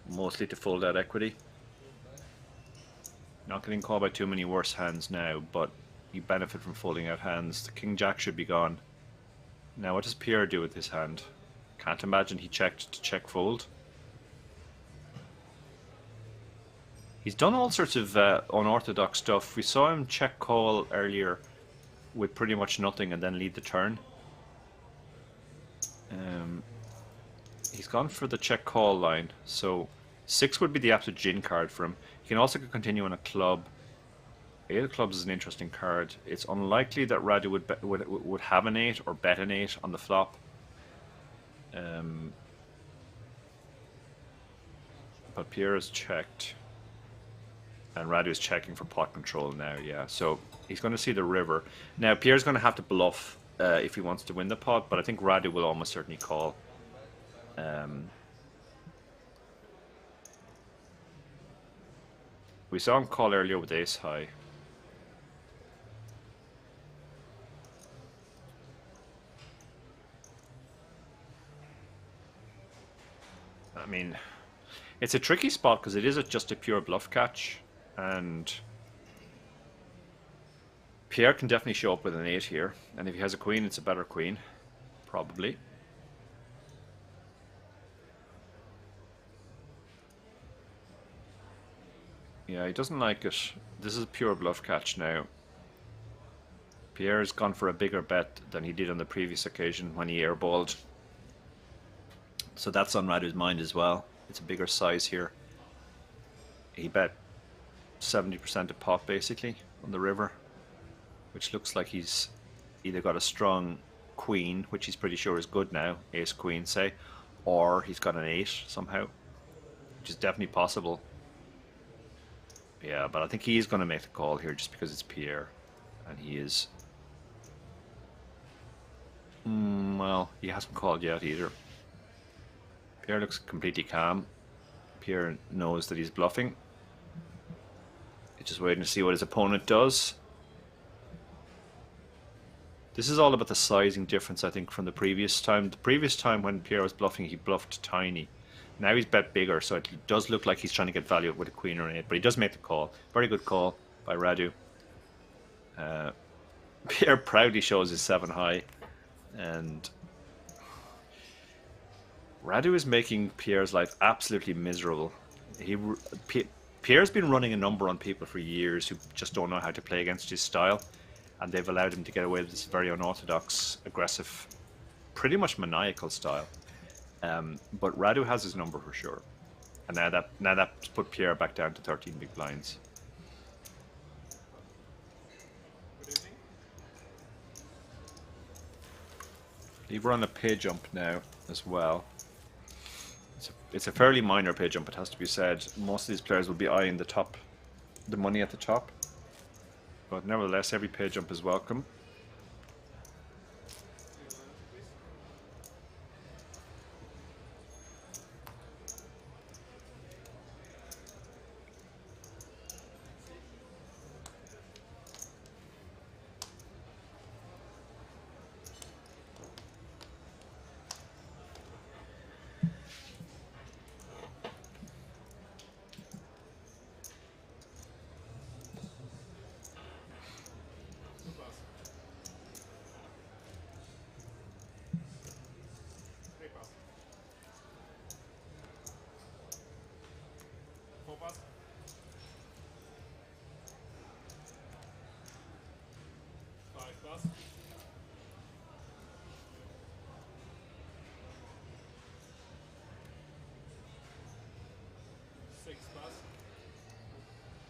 mostly to fold out equity. Not getting called by too many worse hands now, but you benefit from folding out hands. The king jack should be gone. Now what does Pierre do with his hand? Can't imagine he checked to check fold. He's done all sorts of unorthodox stuff. We saw him check call earlier with pretty much nothing and then lead the turn. He's gone for the check call line, so 6 would be the absolute gin card for him. He can also continue on a club. 8 of clubs is an interesting card. It's unlikely that Radu would have an 8 or bet an 8 on the flop. But Pierre is checked. And Radu is checking for pot control now, yeah. So he's going to see the river. Now Pierre's going to have to bluff if he wants to win the pot, but I think Radu will almost certainly call. We saw him call earlier with ace high. I mean, it's a tricky spot because it is just a pure bluff catch, and Pierre can definitely show up with an 8 here, and if he has a queen, it's a better queen, probably. Yeah, he doesn't like it. This is a pure bluff catch now. Pierre has gone for a bigger bet than he did on the previous occasion when he airballed. So that's on Radu's mind as well. It's a bigger size here. He bet 70% of pot basically on the river, which looks like he's either got a strong queen, which he's pretty sure is good now, ace queen say, or he's got an 8 somehow, which is definitely possible. Yeah, but I think he's going to make the call here just because it's Pierre, and he is. Well, he hasn't called yet either. Pierre looks completely calm. Pierre knows that he's bluffing. He's just waiting to see what his opponent does. This is all about the sizing difference, I think, from the previous time. The previous time when Pierre was bluffing, he bluffed tiny. Now he's bet bigger, so it does look like he's trying to get value with a queen or an 8, but he does make the call. Very good call by Radu. Pierre proudly shows his 7 high, and Radu is making Pierre's life absolutely miserable. Pierre's been running a number on people for years who just don't know how to play against his style, and they've allowed him to get away with this very unorthodox, aggressive, pretty much maniacal style. But Radu has his number for sure, and now that's put Pierre back down to 13 big blinds. We're on a pay jump now as well. It's a fairly minor pay jump, it has to be said. Most of these players will be eyeing the money at the top, but nevertheless, every pay jump is welcome.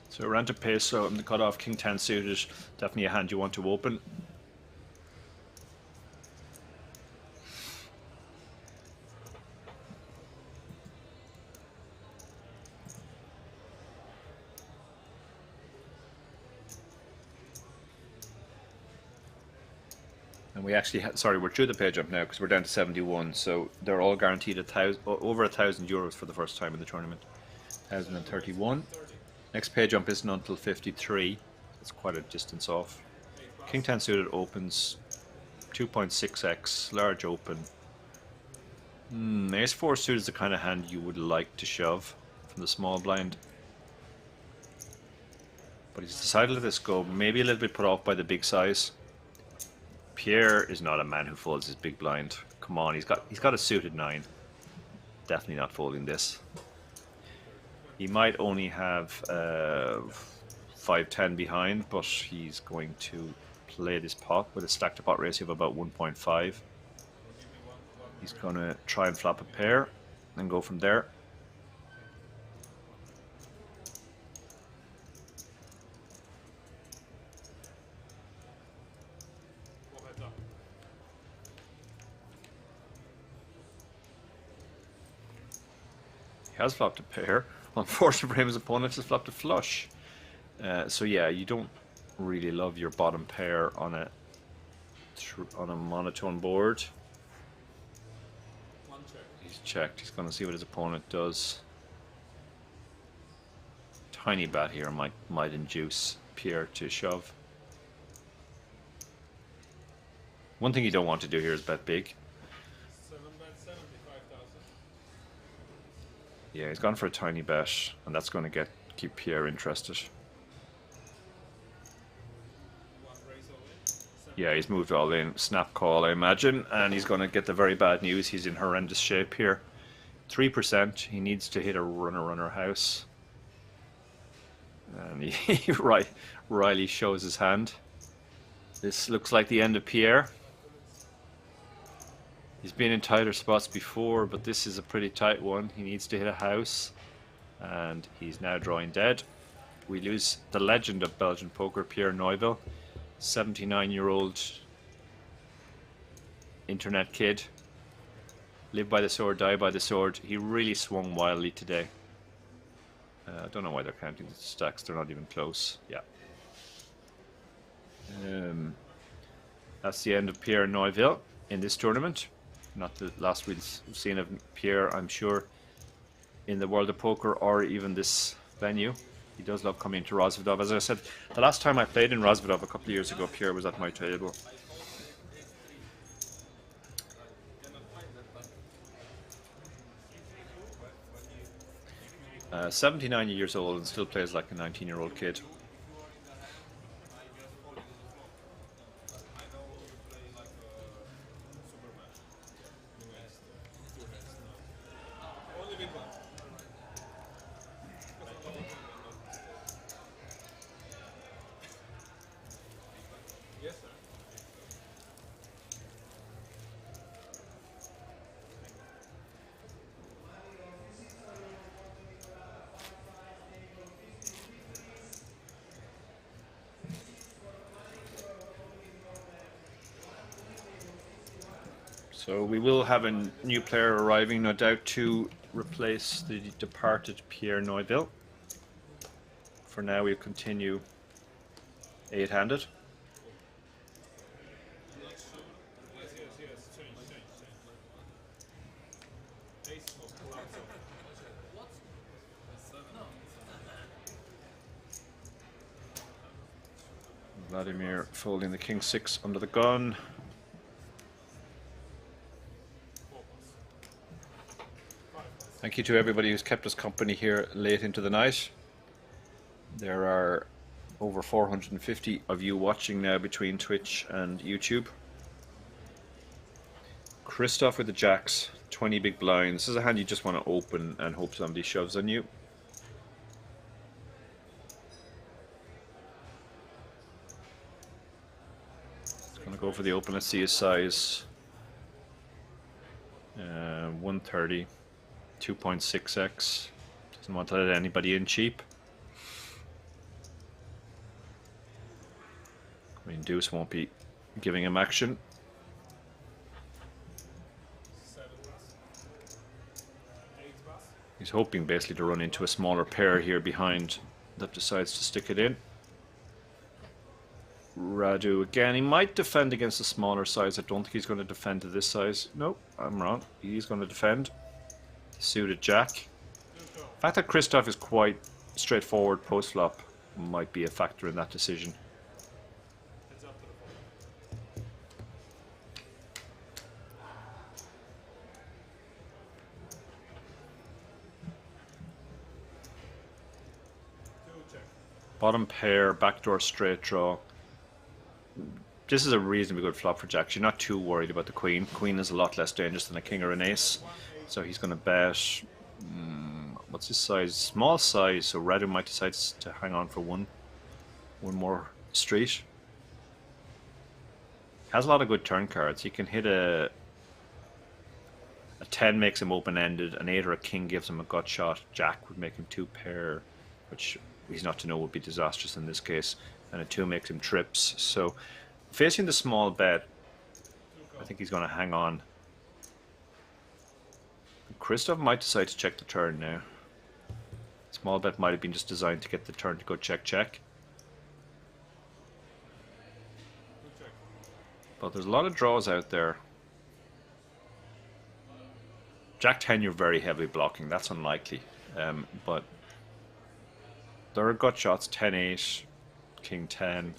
So around to peso and the cutoff, king 10 suited, definitely a hand you want to open. And we actually sorry, we're through the pay jump now because we're down to 71, so they're all guaranteed over 1,000 euros for the first time in the tournament. 1,031. Next pay jump isn't until 53. It's quite a distance off. King 10 suited opens 2.6x, large open. Ace 4 suited is the kind of hand you would like to shove from the small blind. But he's decided to let this go. Maybe a little bit put off by the big size. Pierre is not a man who folds his big blind. Come on, he's got a suited 9. Definitely not folding this. He might only have 5-10 behind, but he's going to play this pot with a stack to pot ratio of about 1.5. He's going to try and flop a pair and go from there. He has flopped a pair. Unfortunately for him, his opponent has flopped a flush. So yeah, you don't really love your bottom pair on a monotone board. He's checked. He's going to see what his opponent does. Tiny bet here might induce Pierre to shove. One thing you don't want to do here is bet big. Yeah, he's gone for a tiny bet, and that's going to keep Pierre interested. Yeah, he's moved all in. Snap call, I imagine, and he's going to get the very bad news. He's in horrendous shape here. 3%. He needs to hit a runner house. And Riley shows his hand. This looks like the end of Pierre. He's been in tighter spots before, but this is a pretty tight one. He needs to hit a house, and he's now drawing dead. We lose the legend of Belgian poker, Pierre Neuville, 79-year-old internet kid. Live by the sword, die by the sword. He really swung wildly today. I don't know why they're counting the stacks. They're not even close. Yeah. That's the end of Pierre Neuville in this tournament. Not the last we've seen of Pierre, I'm sure, in the world of poker or even this venue. He does love coming to Rozvadov. As I said, the last time I played in Rozvadov a couple of years ago, Pierre was at my table. Uh, 79 years old and still plays like a 19-year-old kid. So we will have a new player arriving, no doubt, to replace the departed Pierre Neuville. For now, we'll continue 8-handed. Vladimir folding the king 6 under the gun. Thank you to everybody who's kept us company here late into the night. There are over 450 of you watching now between Twitch and YouTube. Christoph with the jacks, 20 big blinds. This is a hand you just want to open and hope somebody shoves on you. Gonna go for the open. Let's see his size. 130. 2.6x. Doesn't want to let anybody in cheap. Queen deuce won't be giving him action. He's hoping basically to run into a smaller pair here behind that decides to stick it in. Radu again. He might defend against a smaller size. I don't think he's going to defend to this size. Nope, I'm wrong. He's going to defend. Suited jack. The fact that Christoph is quite straightforward post-flop might be a factor in that decision. Bottom pair, backdoor straight draw. This is a reasonably good flop for jacks. You're not too worried about the queen. Queen is a lot less dangerous than a king or an ace. So he's going to bet, what's his size? Small size, so Radu might decide to hang on for one more street. Has a lot of good turn cards. He can hit a 10 makes him open-ended, an 8 or a king gives him a gut shot, jack would make him 2 pair, which he's not to know would be disastrous in this case, and a 2 makes him trips. So facing the small bet, I think he's going to hang on. Christoph might decide to check the turn now. Small bet might have been just designed to get the turn to go check check. But there's a lot of draws out there. Jack 10 you're very heavily blocking, that's unlikely. But there are gut shots, 10-8, king 10.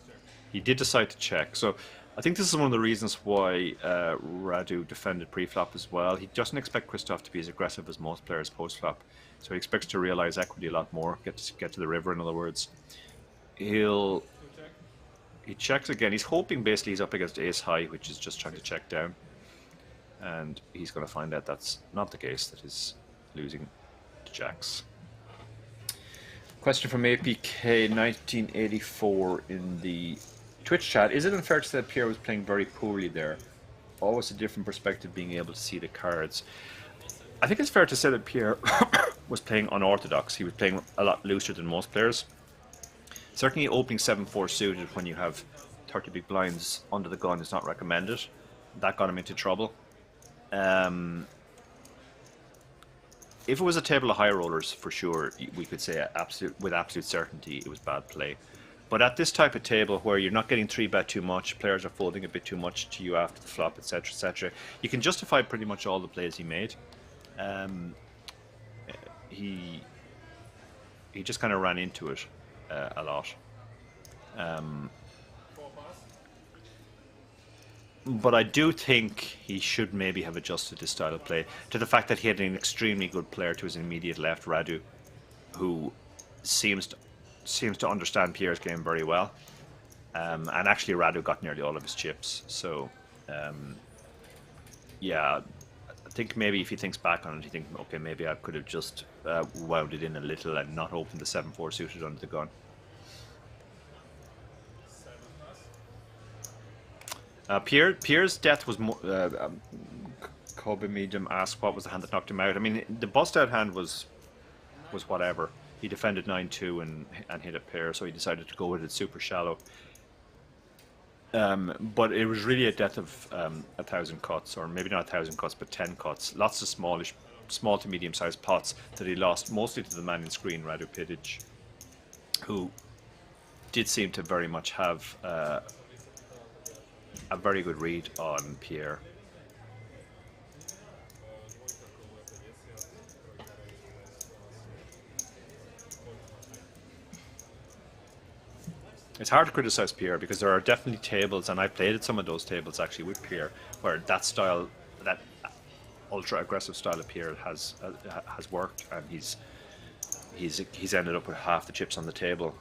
He did decide to check. So I think this is one of the reasons why Radu defended pre-flop as well. He doesn't expect Christoph to be as aggressive as most players post-flop. So he expects to realize equity a lot more, get to the river in other words. He checks again. He's hoping basically he's up against ace high, which is just trying to check down. And he's going to find out that's not the case, that he's losing to jacks. Question from APK 1984 in the Twitch chat. Is it unfair to say that Pierre was playing very poorly there? Always a different perspective being able to see the cards. I think it's fair to say that Pierre was playing unorthodox. He was playing a lot looser than most players. Certainly opening 7-4 suited when you have 30 big blinds under the gun is not recommended. That got him into trouble. If it was a table of high rollers, for sure, we could say with absolute certainty it was bad play. But at this type of table where you're not getting 3-bet too much, players are folding a bit too much to you after the flop, etc., etc., you can justify pretty much all the plays he made. He just kind of ran into it a lot. But I do think he should maybe have adjusted his style of play to the fact that he had an extremely good player to his immediate left, Radu, who seems to understand Pierre's game very well. And actually Radu got nearly all of his chips. So, yeah, I think maybe if he thinks back on it, he thinks, okay, maybe I could have just wound it in a little and not opened the 7-4 suited under the gun. Pierre's death was more. Kobe Medium asked what was the hand that knocked him out. I mean, the bust out hand was whatever. He defended 9-2 and hit a pair, so he decided to go with it super shallow. But it was really a death of 1,000 cuts, or maybe not 1,000 cuts, but 10 cuts. Lots of small to medium sized pots that he lost, mostly to the man in screen, Radu Pidic, who did seem to very much have a very good read on Pierre. It's hard to criticize Pierre because there are definitely tables, and I played at some of those tables actually with Pierre, where that style, that ultra aggressive style of Pierre has worked, and he's ended up with half the chips on the table.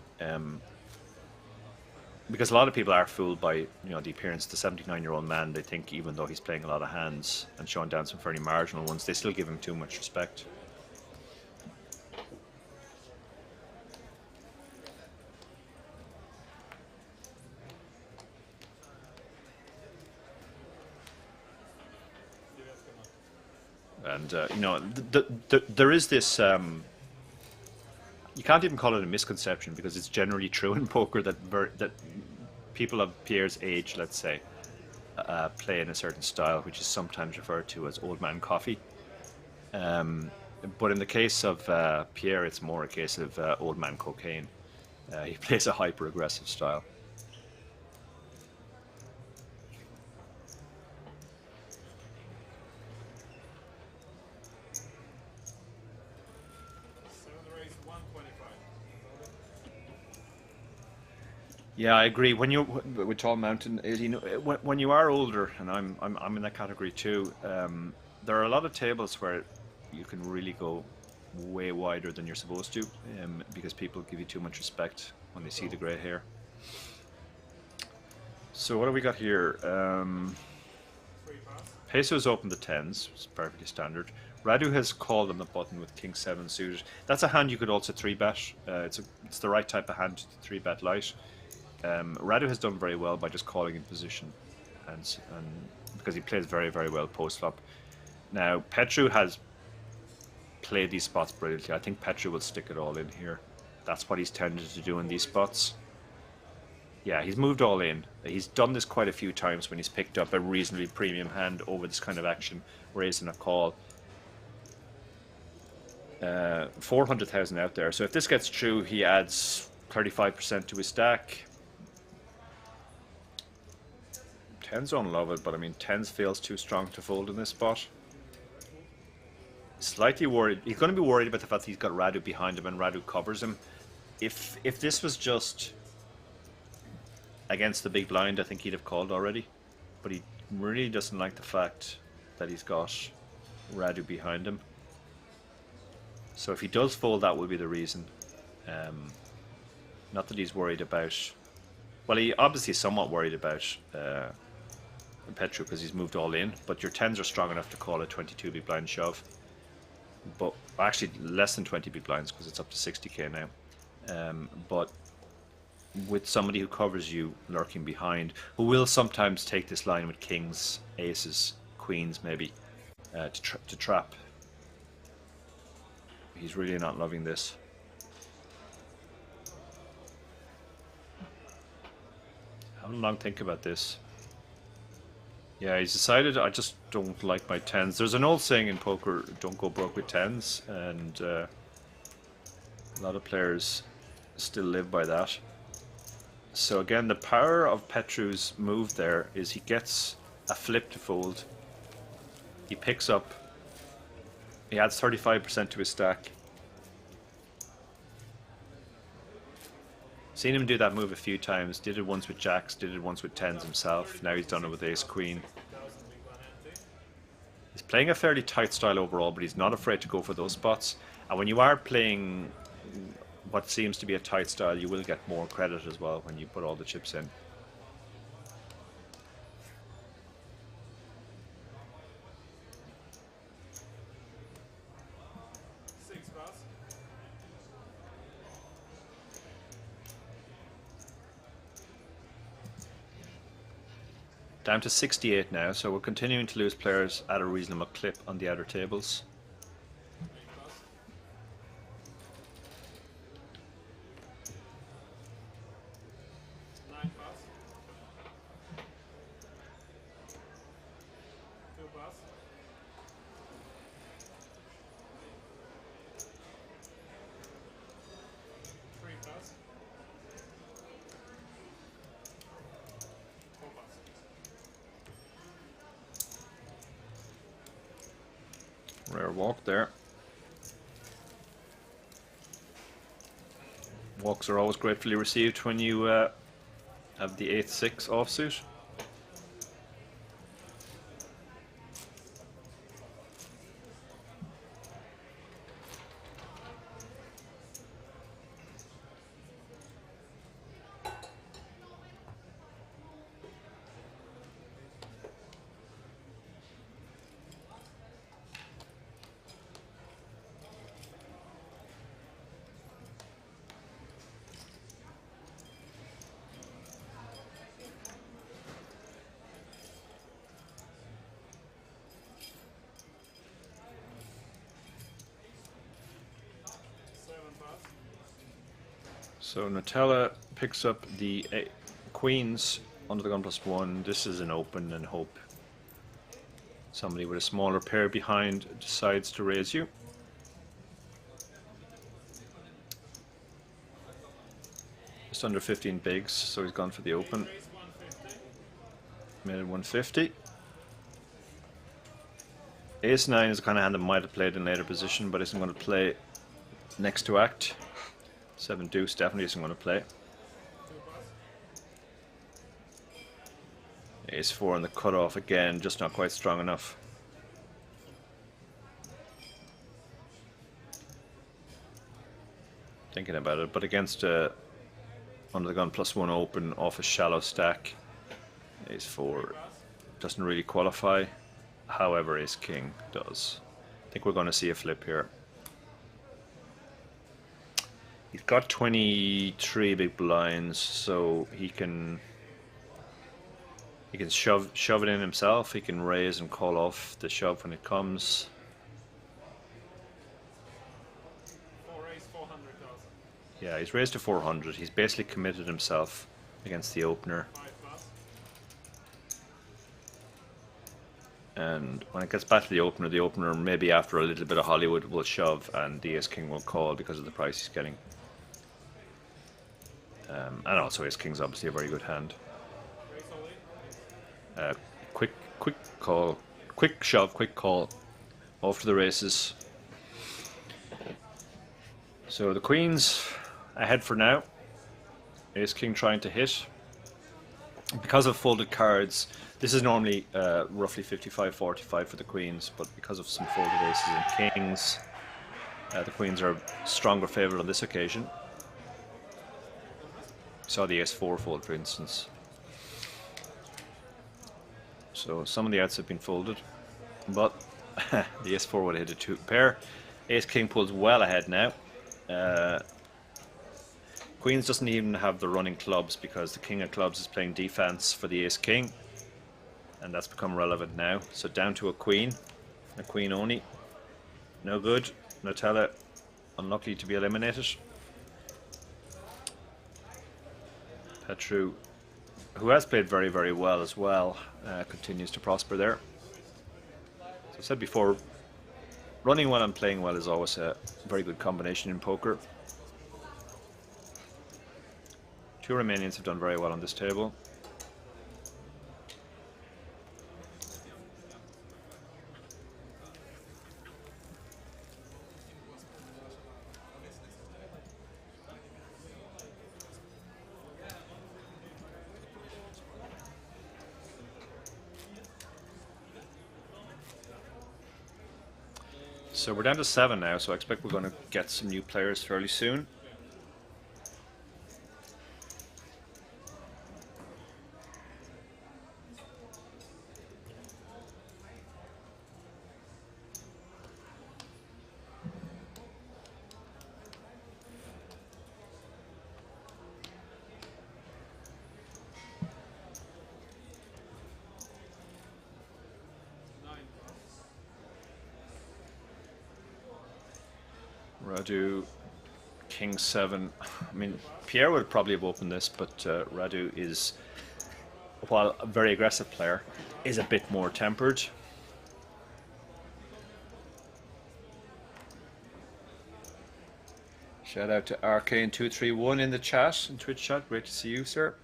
Because a lot of people are fooled by the appearance of the 79-year-old man. They think even though he's playing a lot of hands and showing down some fairly marginal ones, they still give him too much respect. And there is this. You can't even call it a misconception because it's generally true in poker that people of Pierre's age, let's say, play in a certain style, which is sometimes referred to as old man coffee. But in the case of Pierre, it's more a case of old man cocaine. He plays a hyper aggressive style. Yeah, I agree. When you with Tall Mountain, when you are older, and I'm in that category too. There are a lot of tables where you can really go way wider than you're supposed to, because people give you too much respect. when they see the grey hair. So what do we got here? Peso's opened the 10s, it's perfectly standard. Radu has called on the button with King 7 suited. That's a hand you could also 3-bet. It's the right type of hand to 3-bet light. Radu has done very well by just calling in position, and because he plays very, very well post-flop. Now, Petru has played these spots brilliantly. I think Petru will stick it all in here. That's what he's tended to do in these spots. Yeah, he's moved all in. He's done this quite a few times when he's picked up a reasonably premium hand over this kind of action, raising a call. 400,000 out there. So if this gets true, he adds 35% to his stack. 10s don't love it, but I mean 10s feels too strong to fold in this spot. Slightly worried. He's going to be worried about the fact that he's got Radu behind him and Radu covers him. If this was just against the big blind, I think he'd have called already. But he really doesn't like the fact that he's got Radu behind him. So if he does fold, that will be the reason. Not that he's worried about... Well, he obviously is somewhat worried about Petru because he's moved all in. But your 10s are strong enough to call a 22 big blind shove. But actually less than 20 big blinds because it's up to 60k now. But with somebody who covers you lurking behind, who will sometimes take this line with kings, aces, queens maybe, to trap. He's really not loving this. Have a long think about this. Yeah, he's decided, I just don't like my 10s. There's an old saying in poker, don't go broke with 10s, and a lot of players still live by that. So again, the power of Petru's move there is he gets a flip to fold. He picks up, he adds 35% to his stack. Seen him do that move a few times. Did it once with jacks, did it once with 10s himself. Now he's done it with ace queen. He's playing a fairly tight style overall, but he's not afraid to go for those spots. And when you are playing what seems to be a tight style, you will get more credit as well when you put all the chips in. Down to 68 now, so we're continuing to lose players at a reasonable clip on the outer tables. Rare walk there. Walks are always gratefully received when you have the 8-6 offsuit. So Nutella picks up the queens under the gun +1. This is an open and hope somebody with a smaller pair behind decides to raise you. Just under 15 bigs, so he's gone for the open. Made it 150. Ace-9 is the kind of hand that might have played in later position, but isn't going to play next to act. 7 deuce definitely isn't going to play. Ace-4 on the cutoff again, just not quite strong enough. Thinking about it, but against a under the gun +1 open off a shallow stack. Ace 4 doesn't really qualify. However, Ace King does. I think we're going to see a flip here. He's got 23 big blinds, so he can shove it in himself. He can raise and call off the shove when it comes. Yeah, he's raised to 400. He's basically committed himself against the opener. And when it gets back to the opener maybe after a little bit of Hollywood will shove and the Ace King will call because of the price he's getting. And also Ace King's obviously a very good hand. Quick call, quick shove, quick call, off to the races. So the Queen's ahead for now. Ace King trying to hit. Because of folded cards, this is normally roughly 55-45 for the Queens, but because of some folded aces and kings, the Queens are stronger favourite on this occasion. Saw the Ace 4 fold, for instance. So some of the outs have been folded, but the Ace 4 would have hit a 2 pair. Ace King pulls well ahead now. Queens doesn't even have the running clubs because the King of Clubs is playing defense for the Ace King, and that's become relevant now. So down to a Queen only. No good. Nutella unlucky to be eliminated. Petru, who has played very, very well as well, continues to prosper there. As I said before, running well and playing well is always a very good combination in poker. Two Romanians have done very well on this table. So we're down to 7 now, so I expect we're going to get some new players fairly soon. Radu, King 7. I mean, Pierre would probably have opened this, but Radu is, while a very aggressive player, is a bit more tempered. Shout out to Arcane231 in the chat, in Twitch chat. Great to see you, sir.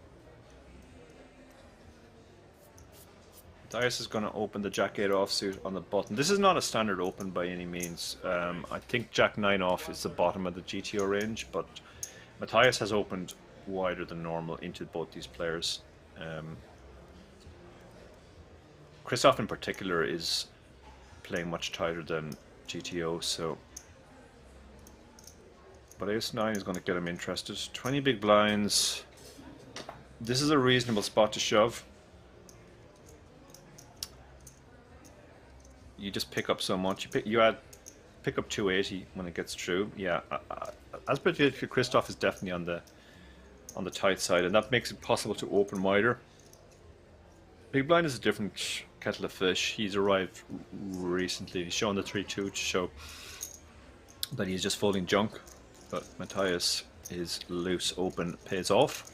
Dias is going to open the Jack-8 offsuit on the button. This is not a standard open by any means. I think Jack-9 off is the bottom of the GTO range, but Matthias has opened wider than normal into both these players. Christoph in particular is playing much tighter than GTO, so... But Ace-9 is going to get him interested. 20 big blinds. This is a reasonable spot to shove. You just pick up so much. You pick up 280 when it gets through. Yeah, as predicted, Christoph is definitely on the tight side, and that makes it possible to open wider. Big blind is a different kettle of fish. He's arrived recently. He's shown the 3-2 to show that he's just folding junk. But Matthias, his loose open pays off.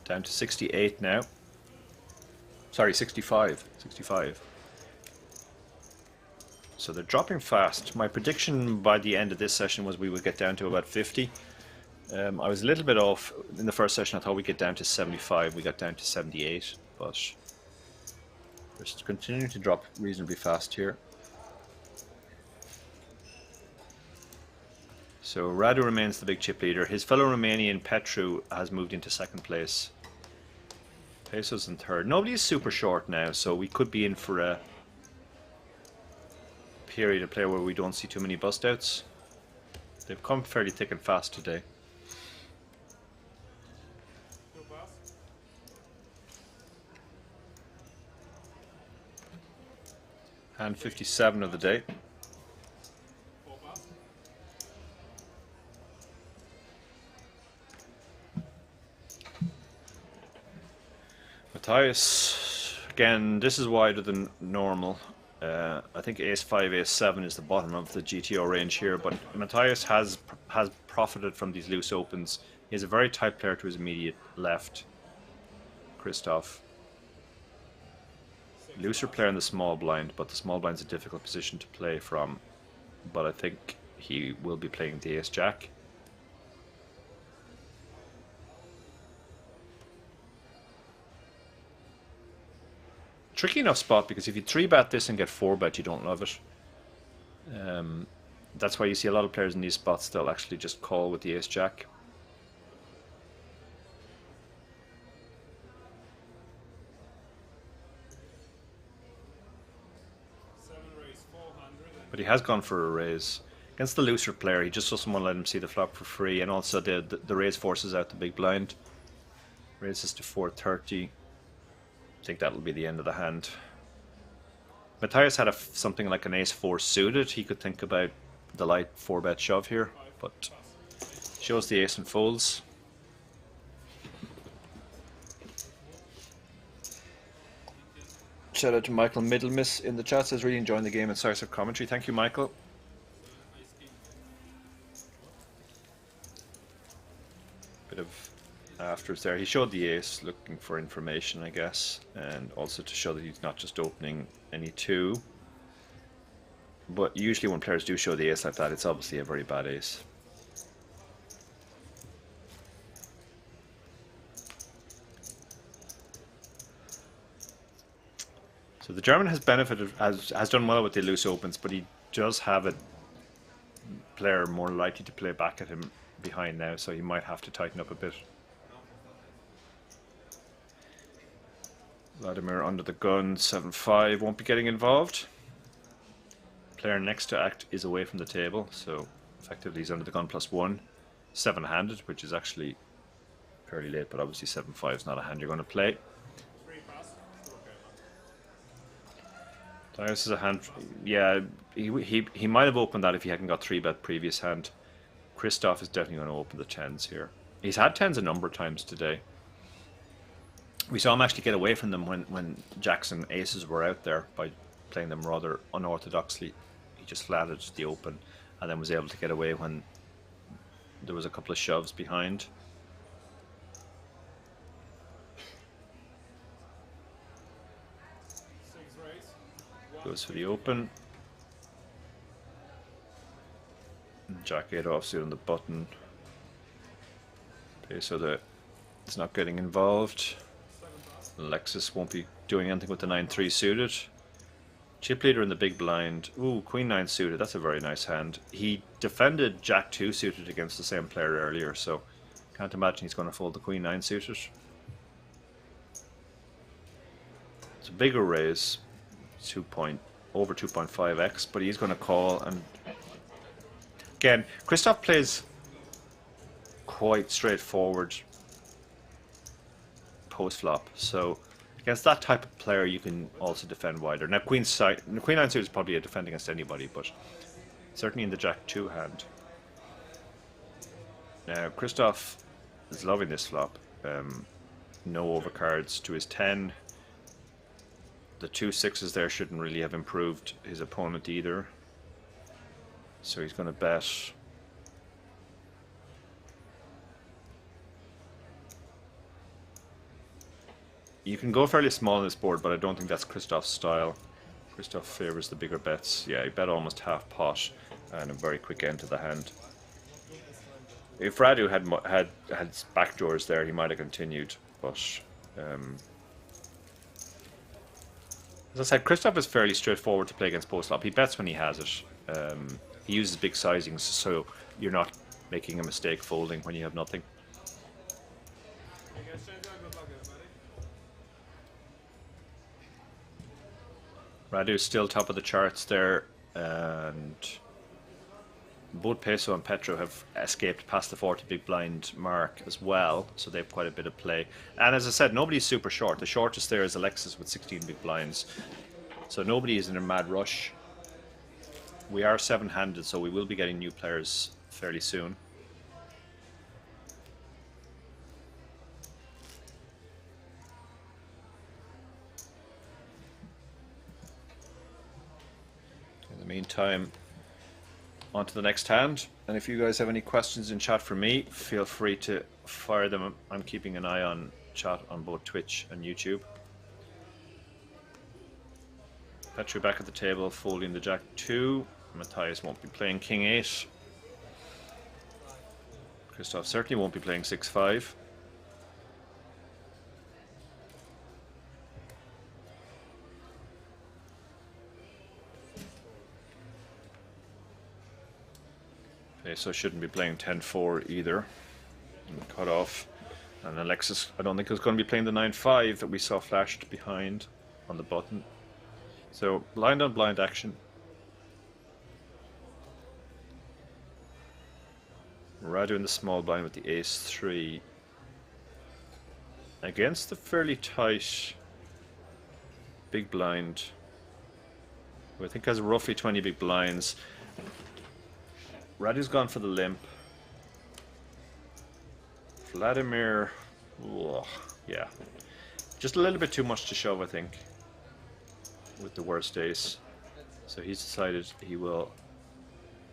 Down to 68 now. Sorry, 65. So they're dropping fast. My prediction by the end of this session was we would get down to about 50. I was a little bit off. In the first session I thought we'd get down to 75. We got down to 78. But they're continuing to drop reasonably fast here. So Radu remains the big chip leader. His fellow Romanian Petru has moved into second place. Pesos in third. Nobody is super short now, so we could be in for a period of play where we don't see too many bust outs. They've come fairly thick and fast today. Hand 57 of the day. Matthias, again, this is wider than normal. I think ace-5, ace-7 is the bottom of the GTO range here, but Matthias has profited from these loose opens. He has a very tight player to his immediate left, Christoph. Looser player in the small blind, but the small blind's a difficult position to play from. But I think he will be playing the ace-jack. Tricky enough spot, because if you 3-bet this and get 4-bet, you don't love it. That's why you see a lot of players in these spots, they'll actually just call with the ace-jack. But he has gone for a raise. Against the looser player, he just doesn't want to let him see the flop for free, and also the raise forces out the big blind. Raises to 430. I think that'll be the end of the hand. Matthias had something like an ace-4 suited. He could think about the light 4-bet shove here, but shows the ace and folds. Shout out to Michael Middlemiss in the chat, says really enjoying the game and incisive commentary. Thank you, Michael. Bit of afters there. He showed the ace, looking for information, I guess, and also to show that he's not just opening any two. But usually when players do show the ace like that, it's obviously a very bad ace. So the German has benefited, has done well with the loose opens, but he does have a player more likely to play back at him behind now, so he might have to tighten up a bit. Vladimir under the gun, 7-5, won't be getting involved. Player next to act is away from the table, so effectively he's under the gun +1. 7-handed, which is actually fairly late, but obviously 7-5 is not a hand you're going to play. This is a hand, yeah, he might have opened that if he hadn't got 3-bet previous hand. Christoph is definitely going to open the 10s here. He's had 10s a number of times today. We saw him actually get away from them when jacks and aces were out there by playing them rather unorthodoxly. He just flatted the open and then was able to get away when there was a couple of shoves behind. Goes for the open. Jack 8 offsuit on the button. Okay, so that it's not getting involved. Alexis won't be doing anything with the 9-3 suited. Chip leader in the big blind. Ooh, Queen 9 suited. That's a very nice hand. He defended Jack 2 suited against the same player earlier, so can't imagine he's going to fold the Queen 9 suited. It's a bigger raise. Over 2.5x, but he's going to call. And again, Christoph plays quite straightforward post flop, so against that type of player you can also defend wider. Now Queen 9 suit is probably a defend against anybody, but certainly in the Jack 2 hand. Now Christoph is loving this flop. No overcards to his 10. The 2 6s there shouldn't really have improved his opponent either. So he's going to bet. You can go fairly small on this board, but I don't think that's Christoph's style. Christoph favors the bigger bets. Yeah, he bet almost half pot and a very quick end to the hand. If Radu had backdoors there, he might have continued, but as I said, Christoph is fairly straightforward to play against post-flop. He bets when he has it. He uses big sizings, so you're not making a mistake folding when you have nothing. Radu's still top of the charts there, and both Peso and Petro have escaped past the 40 big blind mark as well, so they have quite a bit of play. And as I said, nobody's super short. The shortest there is Alexis with 16 big blinds. So nobody is in a mad rush. We are 7-handed, so we will be getting new players fairly soon. In the meantime, on to the next hand. And if you guys have any questions in chat for me, feel free to fire them. I'm keeping an eye on chat on both Twitch and YouTube. Petru back at the table, folding the Jack 2. Matthias won't be playing King 8. Christoph certainly won't be playing 6-5. Okay, so shouldn't be playing 10-4 either. Cut off. And Alexis, I don't think is going to be playing the 9-5 that we saw flashed behind on the button. So blind on blind action. Radu in the small blind with the ace-3 against the fairly tight big blind, who I think has roughly 20 big blinds. Radu's gone for the limp. Vladimir, ugh, yeah, just a little bit too much to shove, I think, with the worst ace. So he's decided he will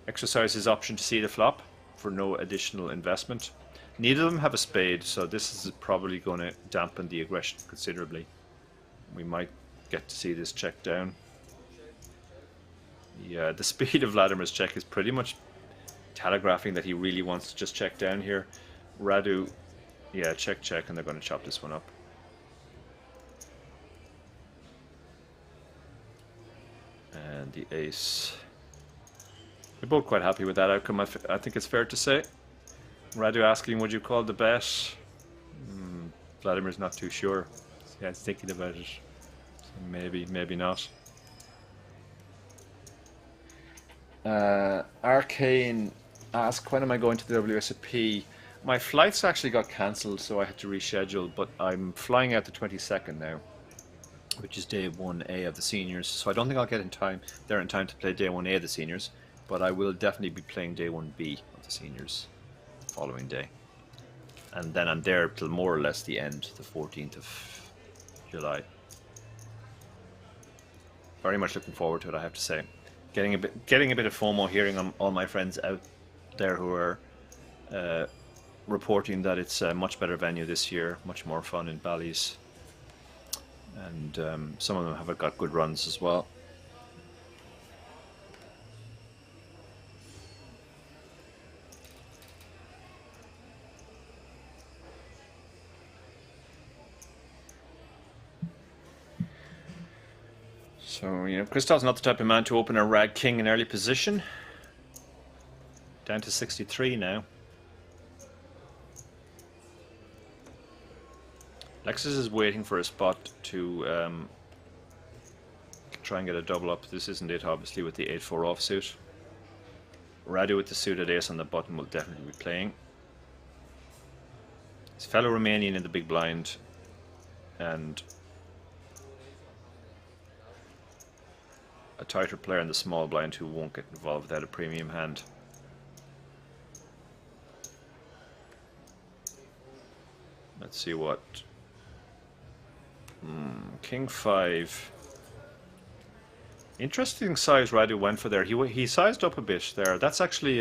exercise his option to see the flop for no additional investment. Neither of them have a spade, so this is probably going to dampen the aggression considerably. We might get to see this check down. Yeah, the speed of Vladimir's check is pretty much telegraphing that he really wants to just check down here. Radu, yeah, check, check, and they're going to chop this one up. And the ace. We're both quite happy with that outcome, I think it's fair to say. Radu asking, would you call the bet? Vladimir's not too sure. Yeah, he's thinking about it. So maybe, maybe not. Arcane asked, when am I going to the WSOP? My flights actually got cancelled, so I had to reschedule, but I'm flying out the 22nd now, which is day 1A of the seniors, so I don't think I'll get in time there in time to play day 1A of the seniors, but I will definitely be playing day 1B of the seniors the following day. And then I'm there till more or less the end, the 14th of July. Very much looking forward to it, I have to say. Getting a bit of FOMO hearing all my friends out there who are reporting that it's a much better venue this year, much more fun in Bally's, and some of them have got good runs as well. So, you know, Christoph's not the type of man to open a rag king in early position. Down to 63 now. Lexus is waiting for a spot to try and get a double up. This isn't it, obviously, with the 8-4 offsuit. Radu with the suited ace on the button will definitely be playing. His fellow Romanian in the big blind, and a tighter player in the small blind who won't get involved without a premium hand. Let's see what... King 5. Interesting size Radu went for there. He sized up a bit there. That's actually...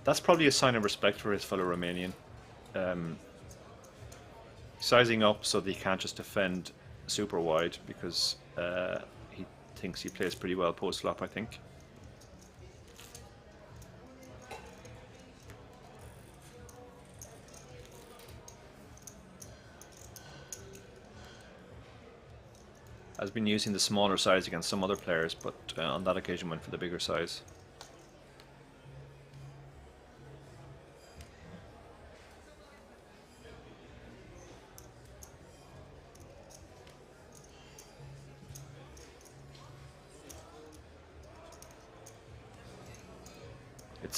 that's probably a sign of respect for his fellow Romanian. Sizing up so that he can't just defend super wide, because he thinks he plays pretty well post flop, I think. Has been using the smaller size against some other players, but on that occasion went for the bigger size.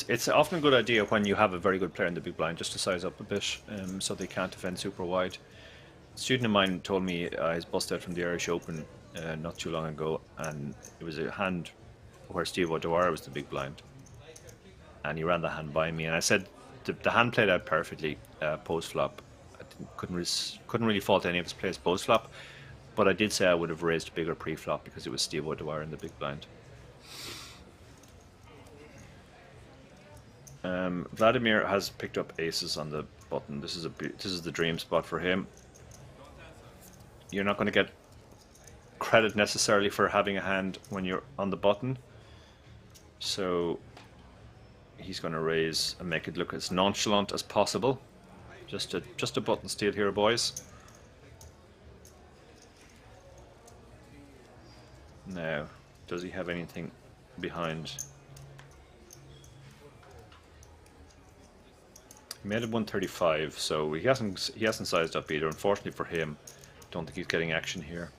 It's often a good idea when you have a very good player in the big blind just to size up a bit, so they can't defend super wide. student of mine told me he's busted out from the Irish Open not too long ago, and it was a hand where Steve O'Dwyer was the big blind, and he ran the hand by me, and I said the hand played out perfectly post flop. I couldn't really fault any of his plays post flop, but I did say I would have raised bigger pre flop because it was Steve O'Dwyer in the big blind. Vladimir has picked up aces on the button. This is the dream spot for him. You're not going to get credit necessarily for having a hand when you're on the button, so he's going to raise and make it look as nonchalant as possible. Just a button steal here, boys. Now, does he have anything behind? He made it 135, so he hasn't sized up either. Unfortunately for him, don't think he's getting action here.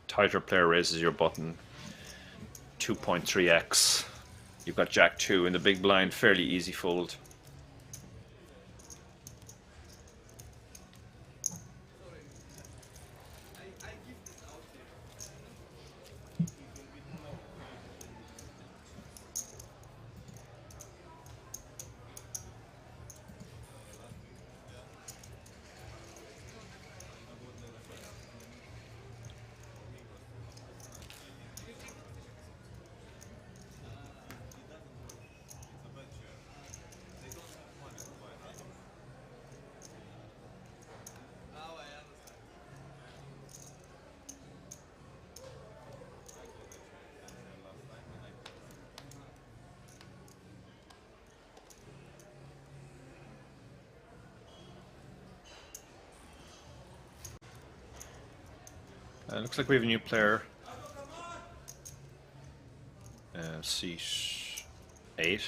Tighter player raises your button 2.3x. You've got Jack 2 in the big blind, fairly easy fold. Looks like we have a new player. Seat 8.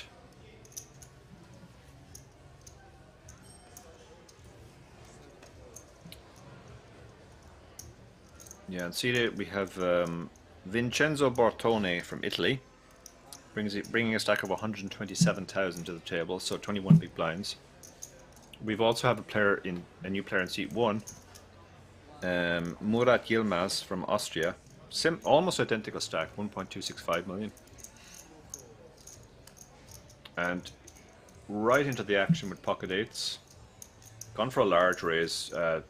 Yeah, and seat 8 we have Vincenzo Bortone from Italy, bringing a stack of 127,000 to the table, so 21 big blinds. We've also have a new player in seat 1. Murat Yilmaz from Austria, almost identical stack, 1.265 million, and right into the action with pocket eights. Gone for a large raise. That's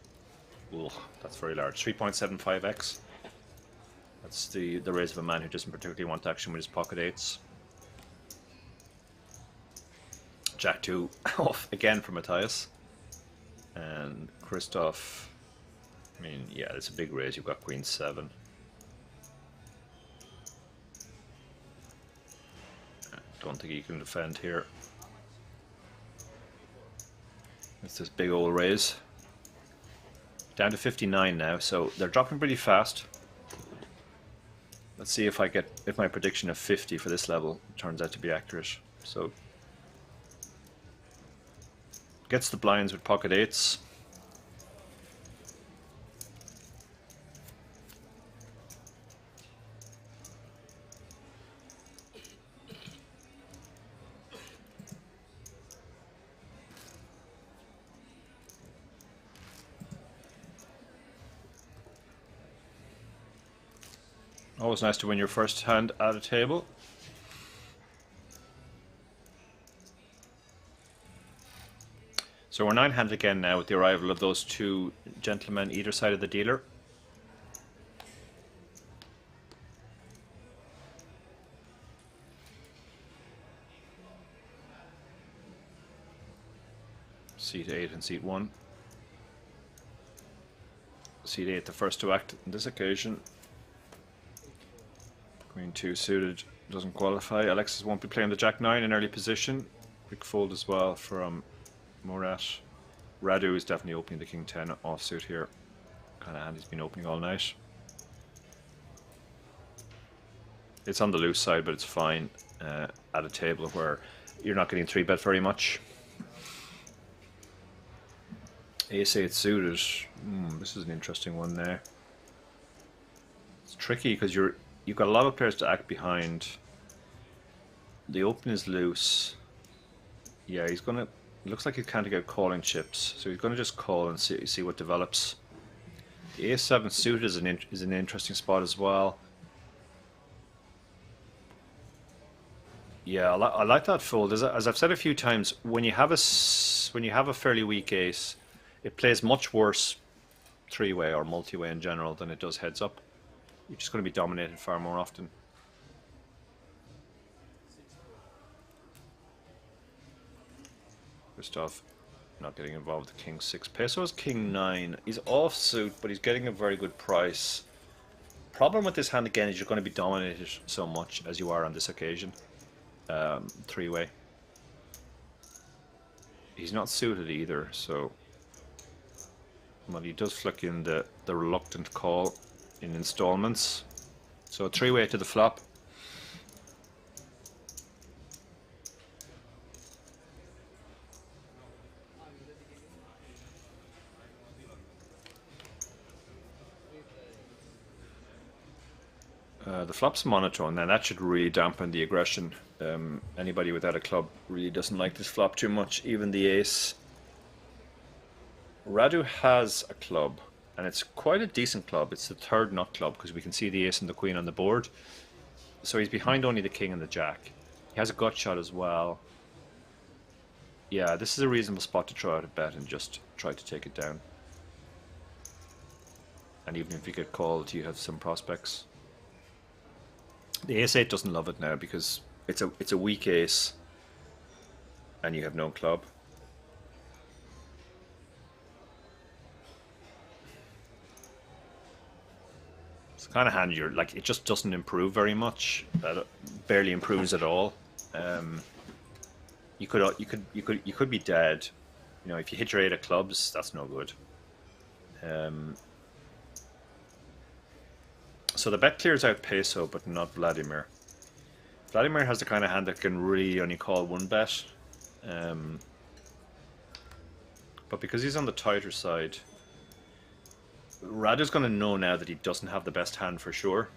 very large, 3.75x. That's the raise of a man who doesn't particularly want action with his pocket eights. Jack 2 off again for Matthias, and Christoph. I mean, yeah, it's a big raise. You've got Queen 7. Don't think he can defend here. It's this big old raise. Down to 59 now, so they're dropping pretty fast. Let's see if my prediction of 50 for this level turns out to be accurate. So gets the blinds with pocket eights. Always nice to win your first hand at a table. So we're 9-handed again now with the arrival of those two gentlemen either side of the dealer. Seat 8 and seat 1. Seat 8 the first to act on this occasion. Queen 2 suited doesn't qualify. Alexis won't be playing the Jack 9 in early position. Quick fold as well from Murat. Radu is definitely opening the King 10 offsuit here. Kind of hand he's been opening all night. It's on the loose side, but it's fine at a table where you're not getting 3-bet very much. Ace 8 suited. This is an interesting one there. It's tricky because you've got a lot of players to act behind. The open is loose. Yeah, he's gonna It looks like he can't get calling chips, so he's going to just call and see what develops. The A7 suited is an interesting spot as well. Yeah, I like that fold. As I've said a few times, when you have a fairly weak ace, it plays much worse three-way or multi-way in general than it does heads up. You're just going to be dominated far more often. Christoph not getting involved with king 6. Peso's king 9. He's offsuit, but he's getting a very good price. Problem with this hand again is you're going to be dominated so much as you are on this occasion. Three-way. He's not suited either, so well, he does flick in the reluctant call in installments. So three-way to the flop. The flop's monotone, and that should really dampen the aggression. Anybody without a club really doesn't like this flop too much, even the ace. Radu has a club, and it's quite a decent club. It's the third nut club, because we can see the ace and the queen on the board. So he's behind only the king and the jack. He has a gut shot as well. Yeah, this is a reasonable spot to throw out a bet and just try to take it down. And even if you get called, you have some prospects. The ace-8 doesn't love it now because it's a weak ace and you have no club. It's the kind of hand you're like, it just doesn't improve very much. That barely improves at all. You could be dead. You know, if you hit your 8 of clubs, that's no good. So the bet clears out Peso, but not Vladimir. Vladimir has the kind of hand that can really only call one bet. But because he's on the tighter side, Radu's going to know now that he doesn't have the best hand for sure.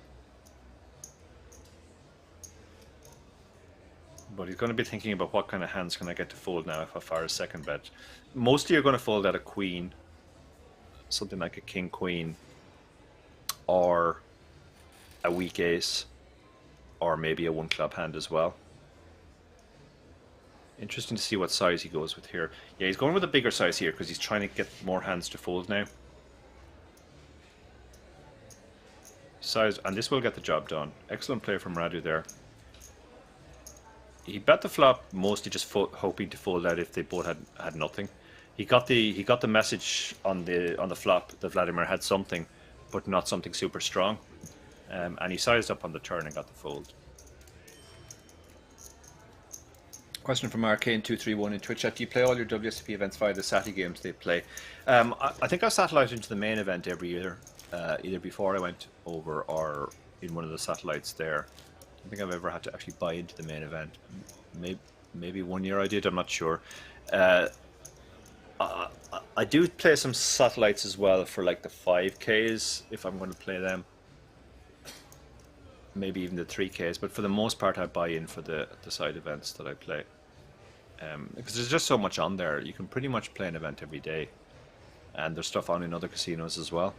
But he's going to be thinking about what kind of hands can I get to fold now if I fire a second bet. Mostly you're going to fold out a queen, something like a king-queen, or a weak ace, or maybe a one club hand as well. Interesting to see what size he goes with here. Yeah, he's going with a bigger size here because he's trying to get more hands to fold now. Size, and this will get the job done. Excellent play from Radu there. He bet the flop mostly just hoping to fold out if they both had nothing. He got the message on the flop that Vladimir had something, but not something super strong. And he sized up on the turn and got the fold. Question from Arcane231 in Twitch chat. Do you play all your WSOP events via the SATI games they play? I think I satellite into the main event every year, either before I went over or in one of the satellites there. I don't think I've ever had to actually buy into the main event. Maybe one year I did, I'm not sure. I do play some satellites as well for like the 5Ks if I'm going to play them. Maybe even the 3Ks, but for the most part I buy in for the side events that I play. Because there's just so much on there. You can pretty much play an event every day. And there's stuff on in other casinos as well.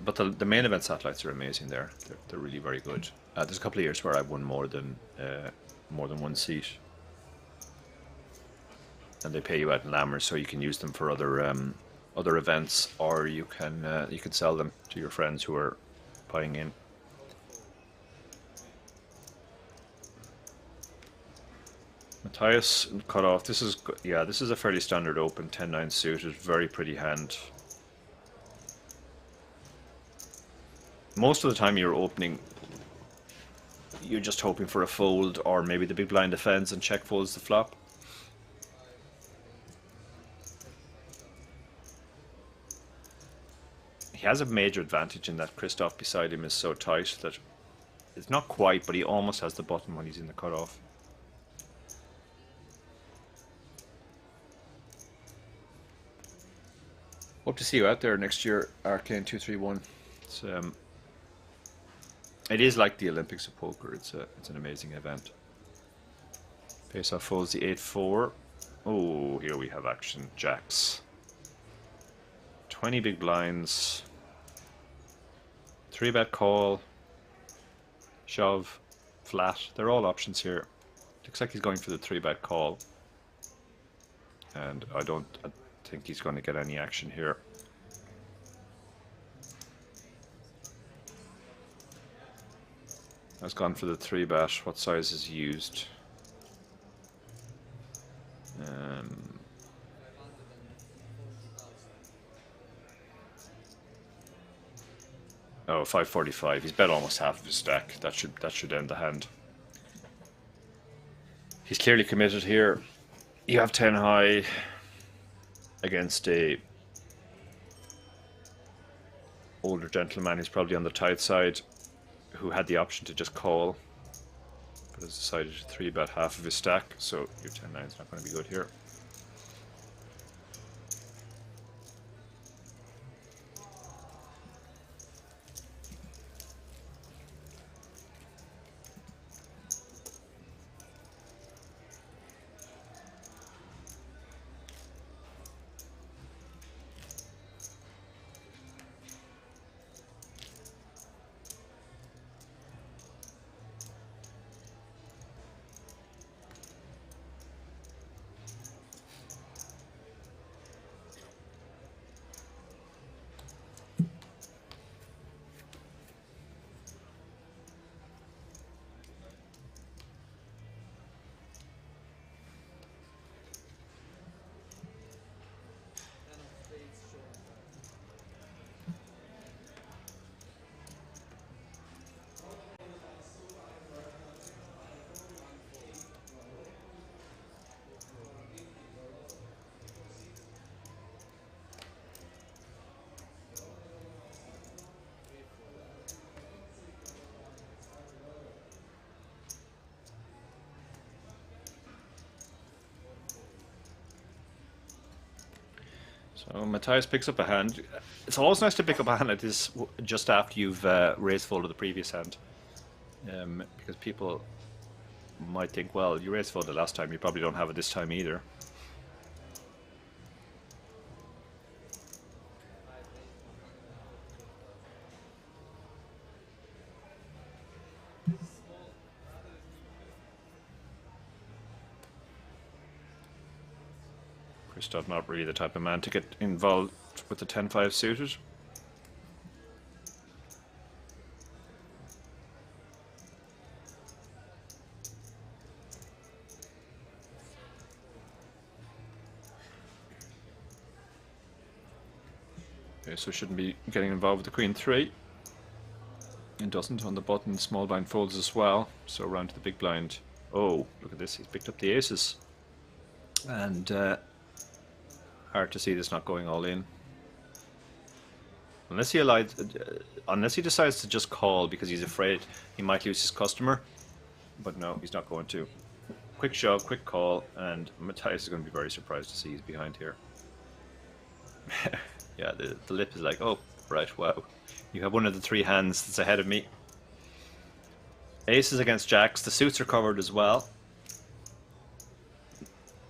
But the main event satellites are amazing there. They're really very good. There's a couple of years where I've won more than one seat. And they pay you out in Lammers, so you can use them for other events, or you can sell them to your friends who are buying in. Matthias cut off. This is a fairly standard open 10-9 suited, very pretty hand. Most of the time you're opening, you're just hoping for a fold, or maybe the big blind defends and check folds the flop. He has a major advantage in that Christoph beside him is so tight that it's not quite, but he almost has the button when he's in the cutoff. Hope to see you out there next year, Arcane231. It's It is like the Olympics of poker. It's an amazing event. Face-off folds the 8-4. Oh, here we have action. Jacks. 20 big blinds. 3-bet call. Shove. Flat. They're all options here. Looks like he's going for the 3-bet call. And I think he's going to get any action here. Has gone for the 3-bet. What size is used? Oh, 545. He's bet almost half of his stack. That should end the hand. He's clearly committed here. You have 10 high against a older gentleman who's probably on the tight side, who had the option to just call, but has decided to 3-bet half of his stack. So your 10-9 is not going to be good here. So Matthias picks up a hand. It's always nice to pick up a hand like this just after you've raised folded the previous hand, because people might think, well, you raised folded last time, you probably don't have it this time either. Christoph not really the type of man to get involved with the 10-5 suited. Okay, so shouldn't be getting involved with the Queen 3. It doesn't on the button. Small blind folds as well. So around to the big blind. Oh, look at this. He's picked up the aces. And hard to see this not going all in. Unless he decides to just call because he's afraid he might lose his customer. But no, he's not going to. Quick shove, quick call, and Matthias is going to be very surprised to see he's behind here. Yeah, the lip is like, oh, right, wow. You have one of the 3 hands that's ahead of me. Aces against jacks. The suits are covered as well.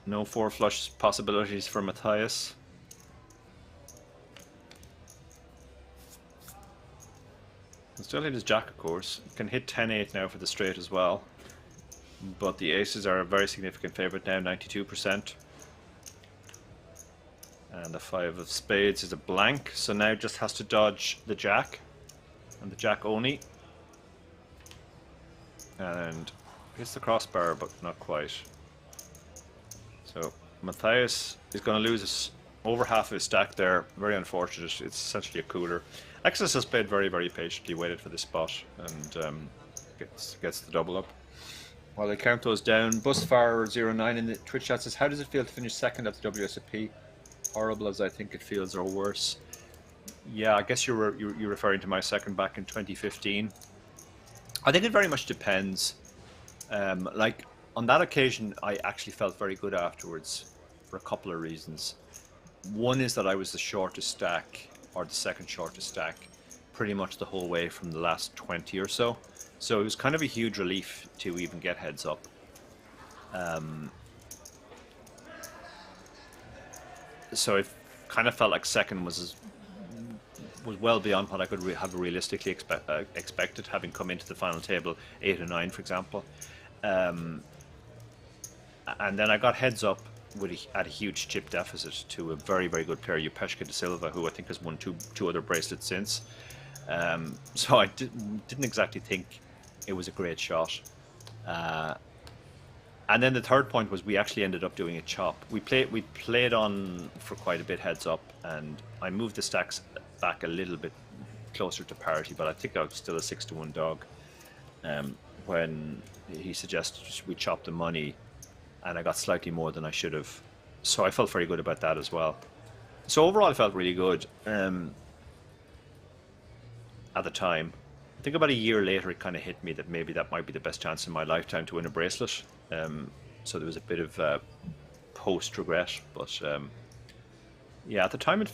No 4 flush possibilities for Matthias. Can still hit his jack, of course. Can hit 10-8 now for the straight as well. But the aces are a very significant favourite now, 92%. And the 5 of spades is a blank, so now just has to dodge the jack. And the jack only. And hits the crossbar, but not quite. So Matthias is going to lose over half of his stack there. Very unfortunate. It's essentially a cooler. Access has played very, very patiently, waited for this spot, and gets the double up. While they count those down, Busfar09 in the Twitch chat says, how does it feel to finish second at the WSOP? Horrible as I think it feels, or worse. Yeah, I guess you're referring to my second back in 2015. I think it very much depends. Like, on that occasion, I actually felt very good afterwards for a couple of reasons. One is that I was the shortest stack, or the second shortest stack, pretty much the whole way from the last 20 or so. So it was kind of a huge relief to even get heads up. So it kind of felt like second was well beyond what I could have realistically expected, having come into the final table 8 or 9, for example. And then I got heads up at a huge chip deficit to a very, very good player, Upeshka de Silva, who I think has won two other bracelets since. So I didn't exactly think it was a great shot. And then the third point was we actually ended up doing a chop. We played on for quite a bit heads up, and I moved the stacks back a little bit closer to parity, but I think I was still a 6-1 dog. When he suggested we chop the money, and I got slightly more than I should have. So I felt very good about that as well. So overall I felt really good at the time. I think about a year later it kind of hit me that maybe that might be the best chance in my lifetime to win a bracelet. So there was a bit of post-regret, but yeah, at the time I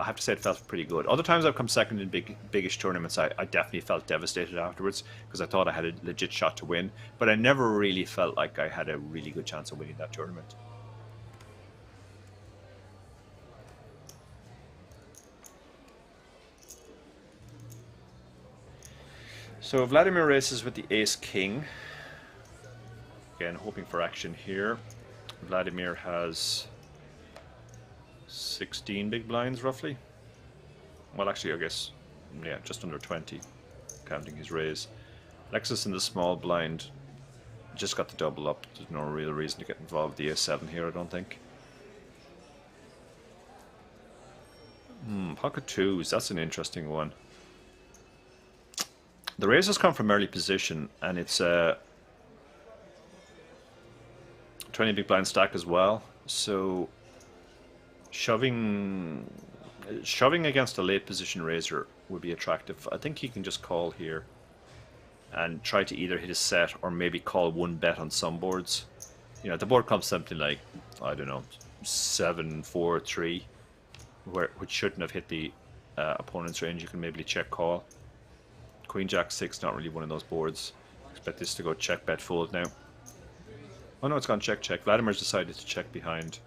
have to say it felt pretty good. Other times I've come second in biggish tournaments, I definitely felt devastated afterwards because I thought I had a legit shot to win, but I never really felt like I had a really good chance of winning that tournament. So Vladimir races with the ace-king. Again, hoping for action here. Vladimir has 16 big blinds, roughly. Well, actually, I guess, yeah, just under 20, counting his raise. Lexus in the small blind just got the double up. There's no real reason to get involved with the ace-7 here, I don't think. Pocket twos, that's an interesting one. The raises come from early position, and it's a 20 big blind stack as well. So shoving against a late position raiser would be attractive. I think he can just call here and try to either hit a set or maybe call one bet on some boards. You know, the board comes something like, I don't know, 7-4-3, which shouldn't have hit the opponent's range. You can maybe check call. Queen Jack 6, not really one of those boards. Expect this to go check bet fold now. Oh no, it's gone check check. Vladimir's decided to check behind.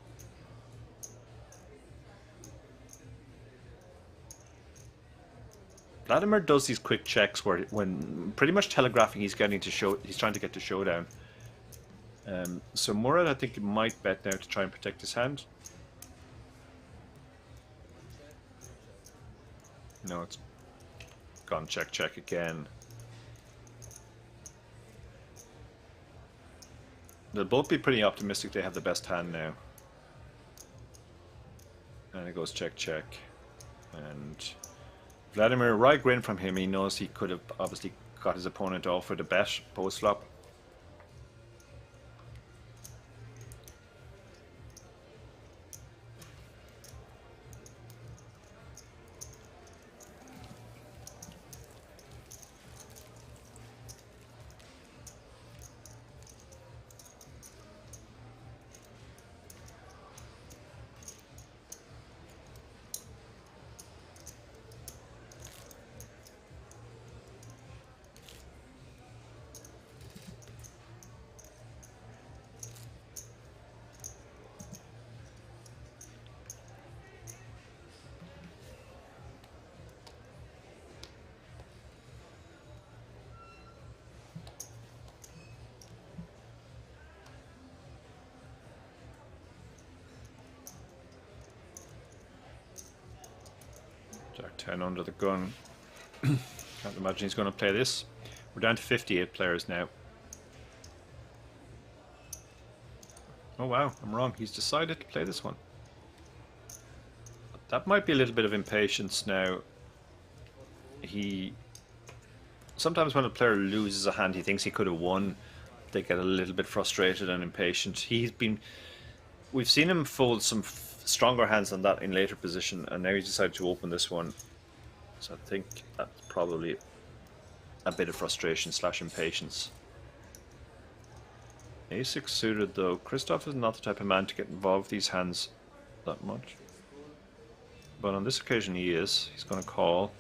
Vladimir does these quick checks when pretty much telegraphing he's trying to get to showdown. So Murad, I think, might bet now to try and protect his hand. No, it's gone check check again. They'll both be pretty optimistic they have the best hand now. And it goes check check. And Vladimir, right grin from him, he knows he could have obviously got his opponent off with a bet post flop. Jack 10 under the gun. Can't imagine he's going to play this. We're down to 58 players now. Oh wow, I'm wrong. He's decided to play this one. That might be a little bit of impatience now. Sometimes when a player loses a hand he thinks he could have won, they get a little bit frustrated and impatient. We've seen him fold some stronger hands than that in later position, and now he's decided to open this one. So I think that's probably a bit of frustration / impatience. A6 suited though. Christoph is not the type of man to get involved with these hands that much. But on this occasion he is. He's going to call.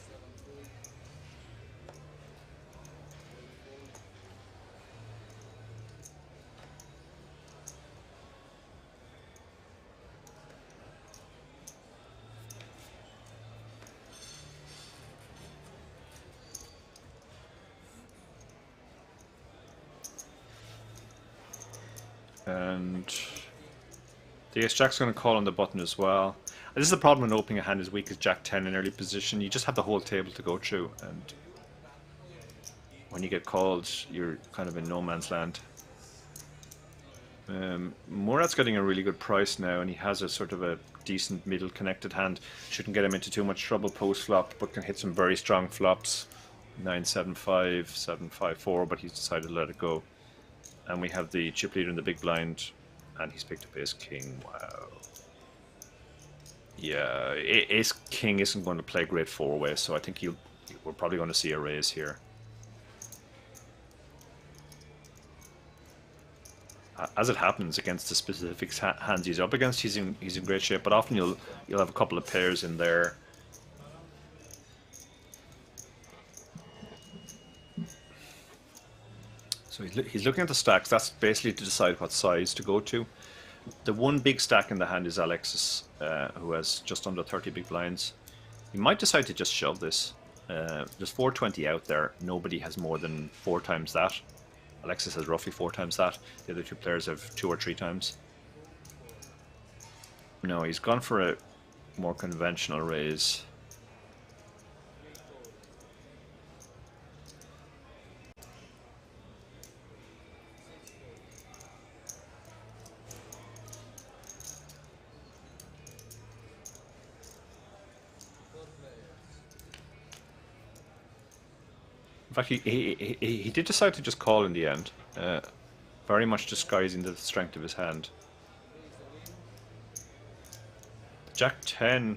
And the ace-jack's going to call on the button as well. This is the problem when opening a hand as weak as Jack-10 in early position. You just have the whole table to go through, and when you get called, you're kind of in no man's land. Murat's getting a really good price now, and he has a sort of a decent middle connected hand. Shouldn't get him into too much trouble post-flop, but can hit some very strong flops. 9-7-5, 7-5-4, but he's decided to let it go. And we have the chip leader in the big blind, and he's picked up ace-king. Wow. Yeah, ace-king isn't going to play great four-way, so I think we're probably going to see a raise here. As it happens, against the specific hands he's up against, he's in great shape. But often you'll have a couple of pairs in there. So he's looking at the stacks. That's basically to decide what size to go to. The one big stack in the hand is Alexis, who has just under 30 big blinds. He might decide to just shove this. There's 420 out there. Nobody has more than 4 times that. Alexis has roughly 4 times that. The other two players have 2 or 3 times. No, he's gone for a more conventional raise. In fact, he did decide to just call in the end, very much disguising the strength of his hand. Jack-10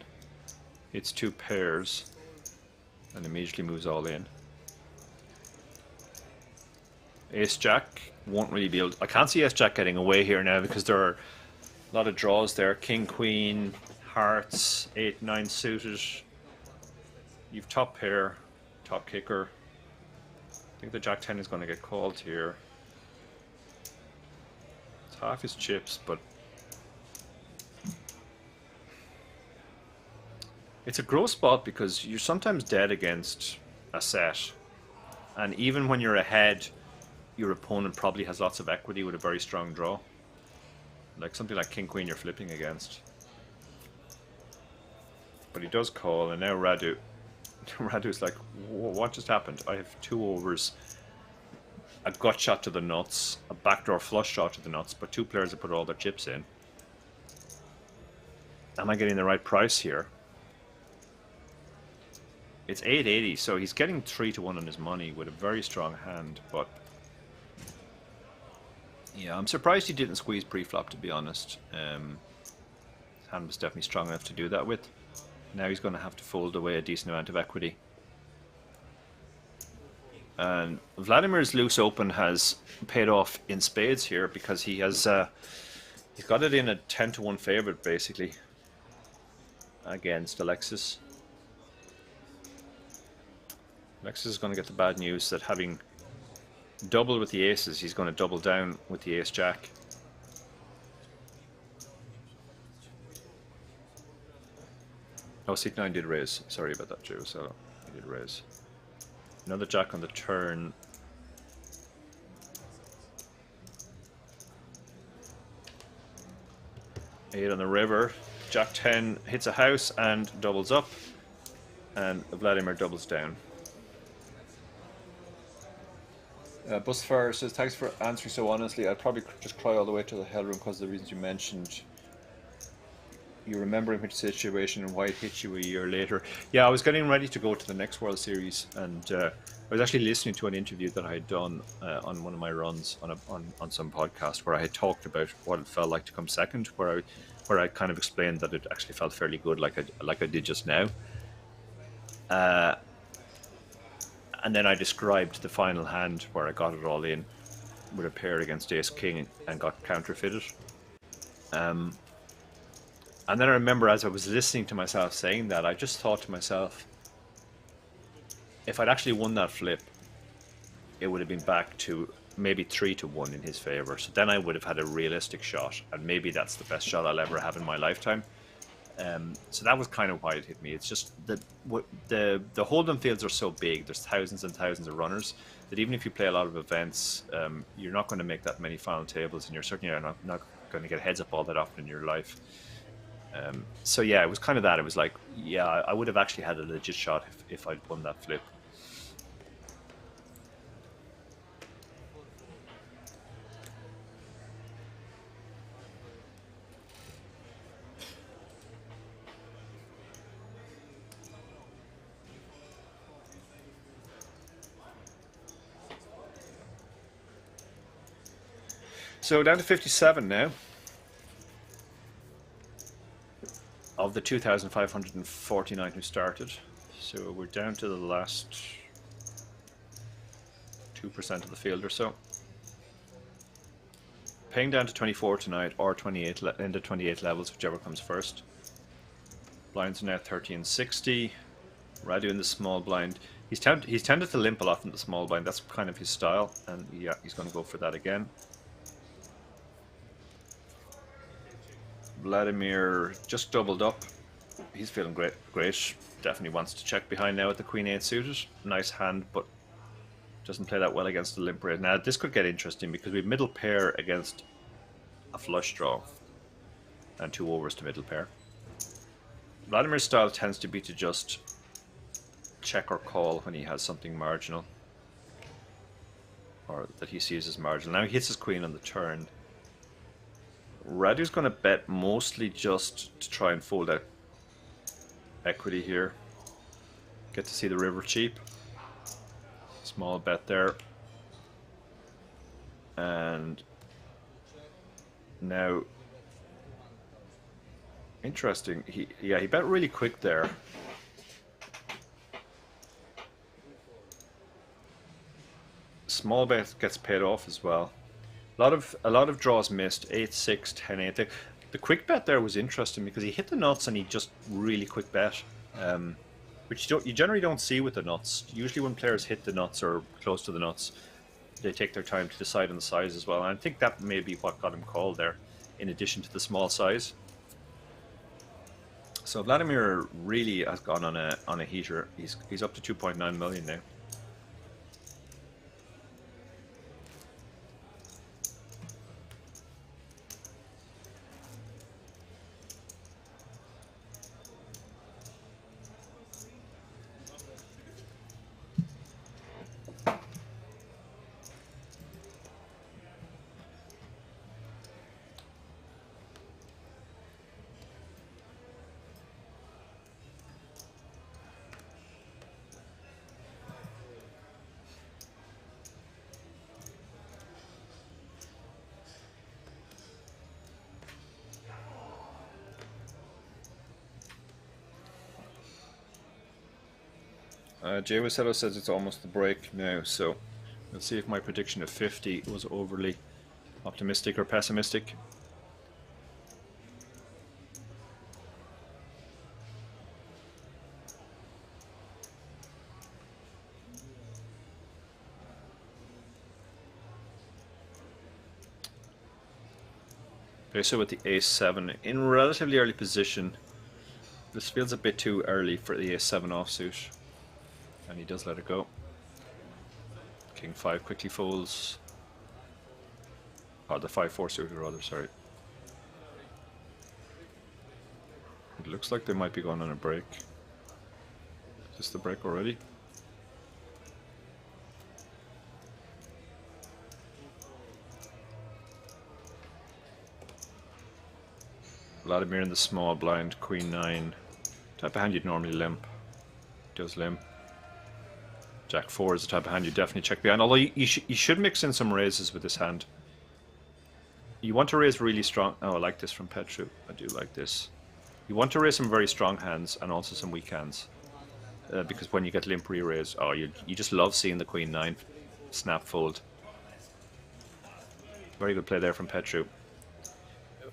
hits 2 pairs and immediately moves all in. Ace-Jack won't really be able to, I can't see Ace-Jack getting away here now because there are a lot of draws there. King-Queen, hearts, 8-9 suited. You've top pair, top kicker. I think the Jack-10 is going to get called here. It's half his chips, but it's a gross spot because you're sometimes dead against a set, and even when you're ahead, your opponent probably has lots of equity with a very strong draw. Like something like King-Queen you're flipping against. But he does call, and now Radu's like, what just happened? I have 2 overs, a gut shot to the nuts, a backdoor flush shot to the nuts, but 2 players have put all their chips in. Am I getting the right price here? It's 880, so he's getting 3-1 on his money with a very strong hand, but yeah, I'm surprised he didn't squeeze pre-flop, to be honest. His hand was definitely strong enough to do that with. Now he's going to have to fold away a decent amount of equity. And Vladimir's loose open has paid off in spades here because he has he's got it in a 10-1 favorite basically against Alexis. Alexis is going to get the bad news that having double with the aces, he's going to double down with the ace-jack. Oh, C9 did raise. Sorry about that, Joe. So he did raise. Another jack on the turn. Eight on the river. Jack-10 hits a house and doubles up. And Vladimir doubles down. Busfire says, thanks for answering so honestly. I'd probably just cry all the way to the hell room because of the reasons you mentioned. You remembering which situation and why it hit you a year later. Yeah, I was getting ready to go to the next World Series, and I was actually listening to an interview that I had done on one of my runs on some podcast where I had talked about what it felt like to come second, where I kind of explained that it actually felt fairly good, like I did just now. And then I described the final hand where I got it all in with a pair against Ace King and got counterfeited. And then I remember as I was listening to myself saying that, I just thought to myself, if I'd actually won that flip, it would have been back to maybe 3-1 in his favor. So then I would have had a realistic shot, and maybe that's the best shot I'll ever have in my lifetime. So that was kind of why it hit me. It's just that the Hold'em fields are so big. There's thousands and thousands of runners that even if you play a lot of events, you're not going to make that many final tables, and you're certainly not going to get heads up all that often in your life. So yeah, it was kind of that. It was like, yeah, I would have actually had a legit shot if I'd won that flip. So down to 57 now. Of the 2,549 who started. So we're down to the last 2% of the field or so. Paying down to 24 tonight, or 28, into 28 levels, whichever comes first. Blinds are now 30 and 60. Radu in the small blind. He's tended to limp a lot in the small blind. That's kind of his style, and yeah, he's going to go for that again. Vladimir just doubled up. He's feeling great. Definitely wants to check behind now at the Queen 8 suited. Nice hand, but doesn't play that well against the limp raise. Now this could get interesting because we have middle pair against a flush draw and 2 overs to middle pair. Vladimir's style tends to be to just check or call when he has something marginal, or that he sees as marginal. Now he hits his queen on the turn. Radu's going to bet mostly just to try and fold out equity here. Get to see the river cheap. Small bet there. And now, interesting. He bet really quick there. Small bet gets paid off as well. A lot of draws missed. 8-6, 10-8. The quick bet there was interesting because he hit the nuts and he just really quick bet, which you generally don't see with the nuts. Usually when players hit the nuts or close to the nuts, they take their time to decide on the size as well. And I think that may be what got him called there, in addition to the small size. So Vladimir really has gone on a heater. He's up to 2.9 million now. WSOP says it's almost the break now, so we'll see if my prediction of 50 was overly optimistic or pessimistic. Okay, so with the ace-7 in relatively early position, this feels a bit too early for the ace-7 offsuit. And he does let it go. King 5 quickly folds. Or the 5-4 suited rather, sorry. It looks like they might be going on a break. Is this the break already? Vladimir in the small blind, Queen 9. Type of hand you'd normally limp. Does limp. Jack 4 is the type of hand you definitely check behind, although you should mix in some raises with this hand. You want to raise really strong... Oh, I like this from Petru. I do like this. You want to raise some very strong hands and also some weak hands. Because when you get limp re-raise, oh, you just love seeing the Queen 9 snap fold. Very good play there from Petru.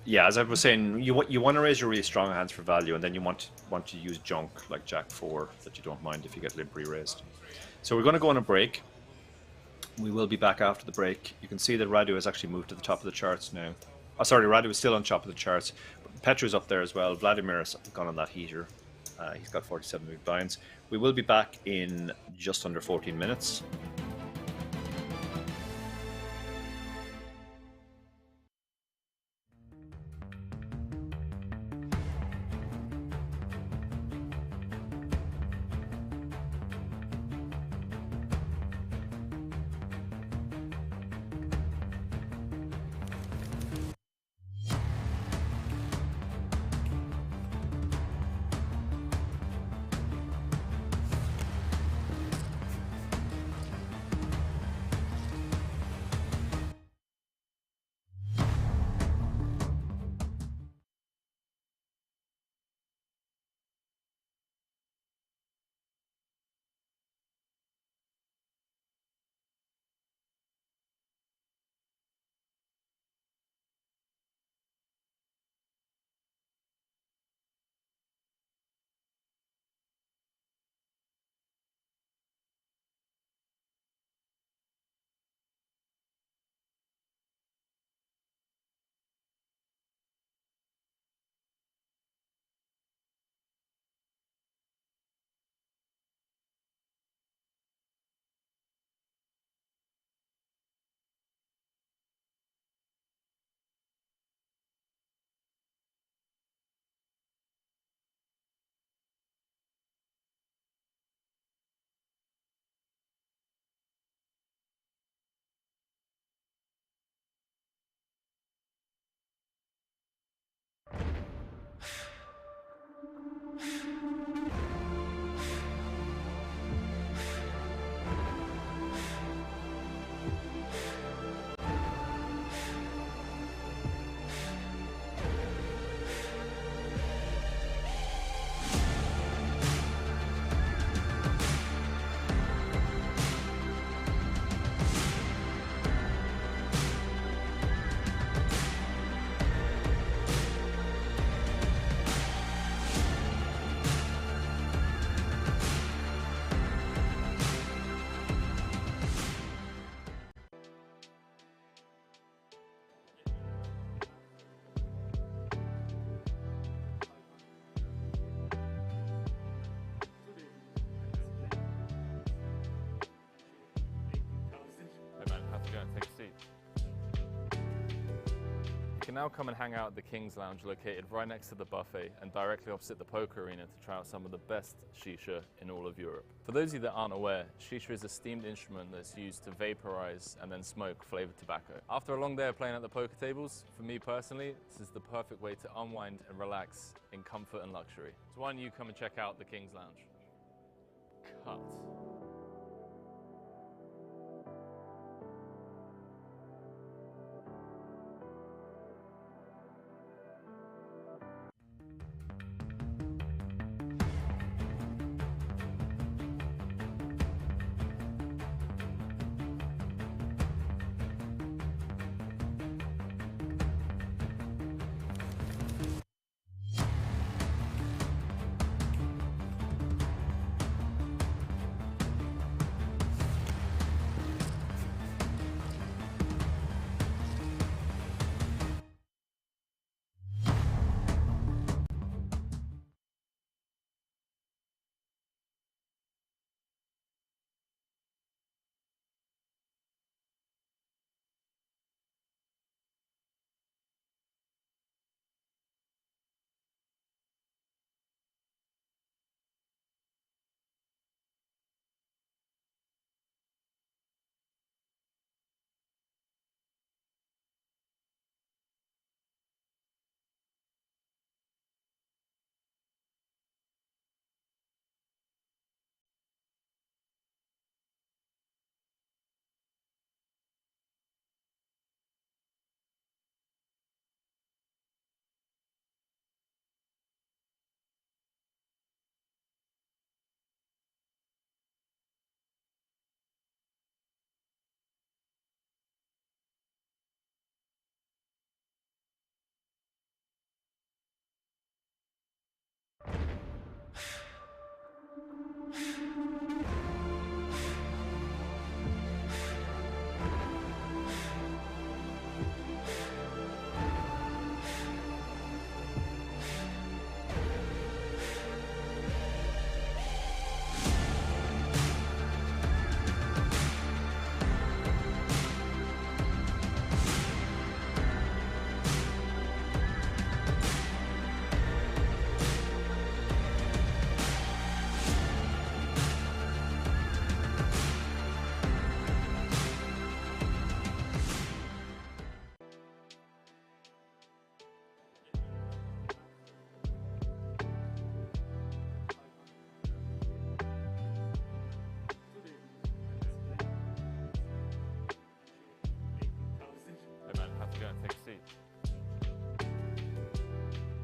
Yeah, as I was saying, you want to raise your really strong hands for value, and then you want to use junk like Jack 4 that you don't mind if you get limp re-raised. So we're going to go on a break. We will be back after the break. You can see that Radu has actually moved to the top of the charts now. Oh, sorry, Radu is still on top of the charts. Petra's up there as well. Vladimir has gone on that heater. He's got 47 big blinds. We will be back in just under 14 minutes. Take a seat. You can now come and hang out at the King's Lounge located right next to the buffet and directly opposite the poker arena to try out some of the best shisha in all of Europe. For those of you that aren't aware, shisha is a steamed instrument that's used to vaporize and then smoke flavored tobacco. After a long day of playing at the poker tables, for me personally, this is the perfect way to unwind and relax in comfort and luxury. So why don't you come and check out the King's Lounge? Cut.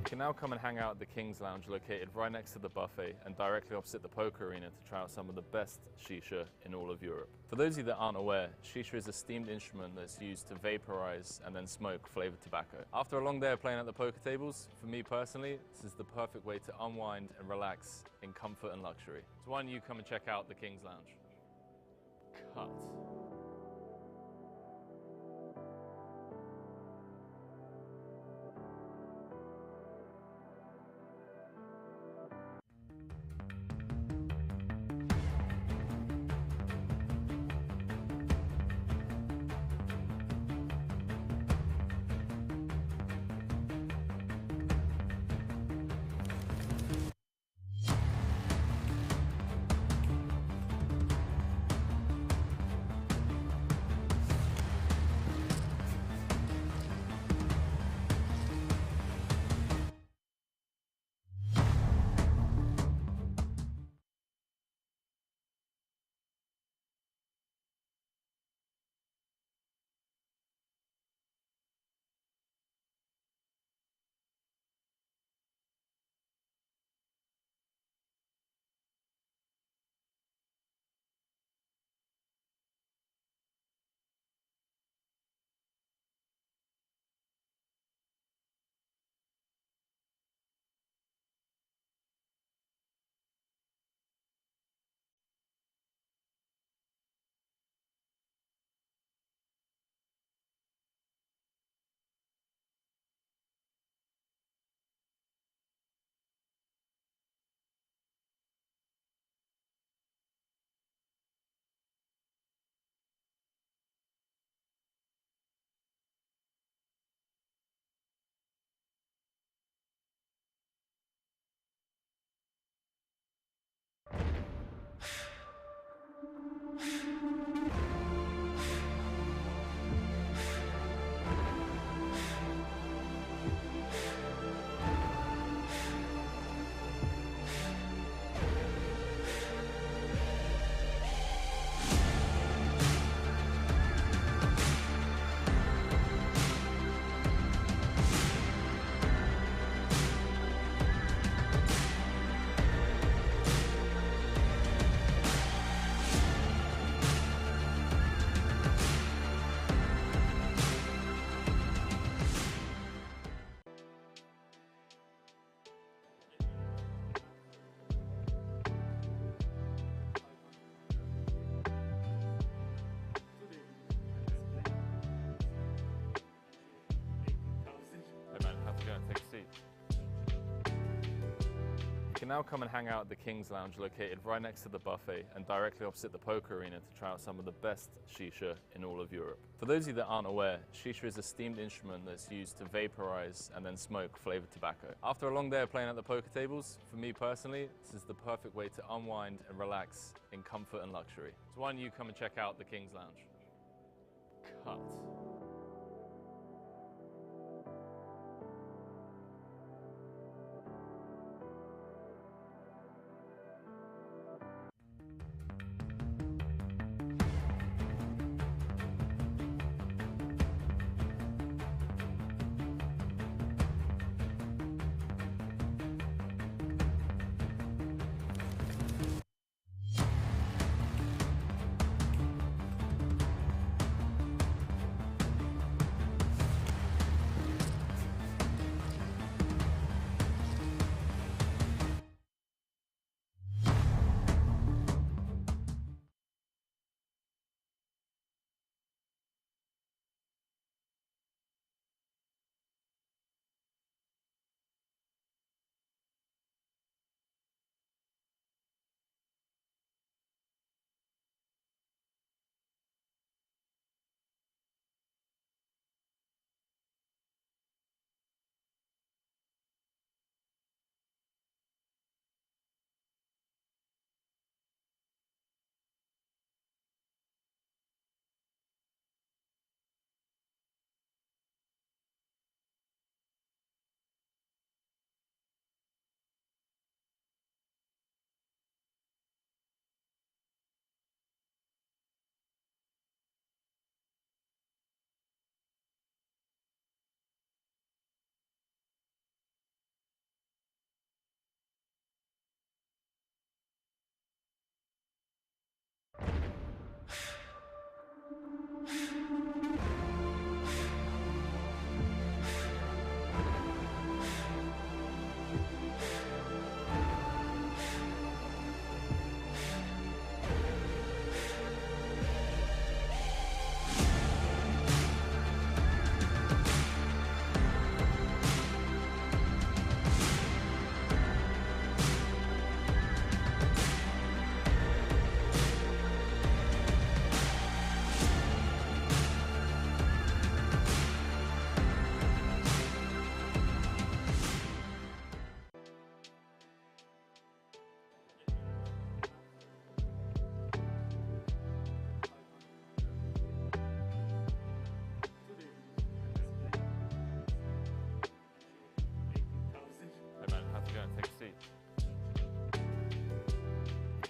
You can now come and hang out at the King's Lounge located right next to the buffet and directly opposite the poker arena to try out some of the best shisha in all of Europe. For those of you that aren't aware, shisha is a steamed instrument that's used to vaporize and then smoke flavored tobacco. After a long day of playing at the poker tables, for me personally, this is the perfect way to unwind and relax in comfort and luxury. So why don't you come and check out the King's Lounge? Cut. Take a seat. You can now come and hang out at the King's Lounge located right next to the buffet and directly opposite the poker arena to try out some of the best shisha in all of Europe. For those of you that aren't aware, shisha is a steamed instrument that's used to vaporize and then smoke flavored tobacco. After a long day of playing at the poker tables, for me personally, this is the perfect way to unwind and relax in comfort and luxury. So why don't you come and check out the King's Lounge? Cut.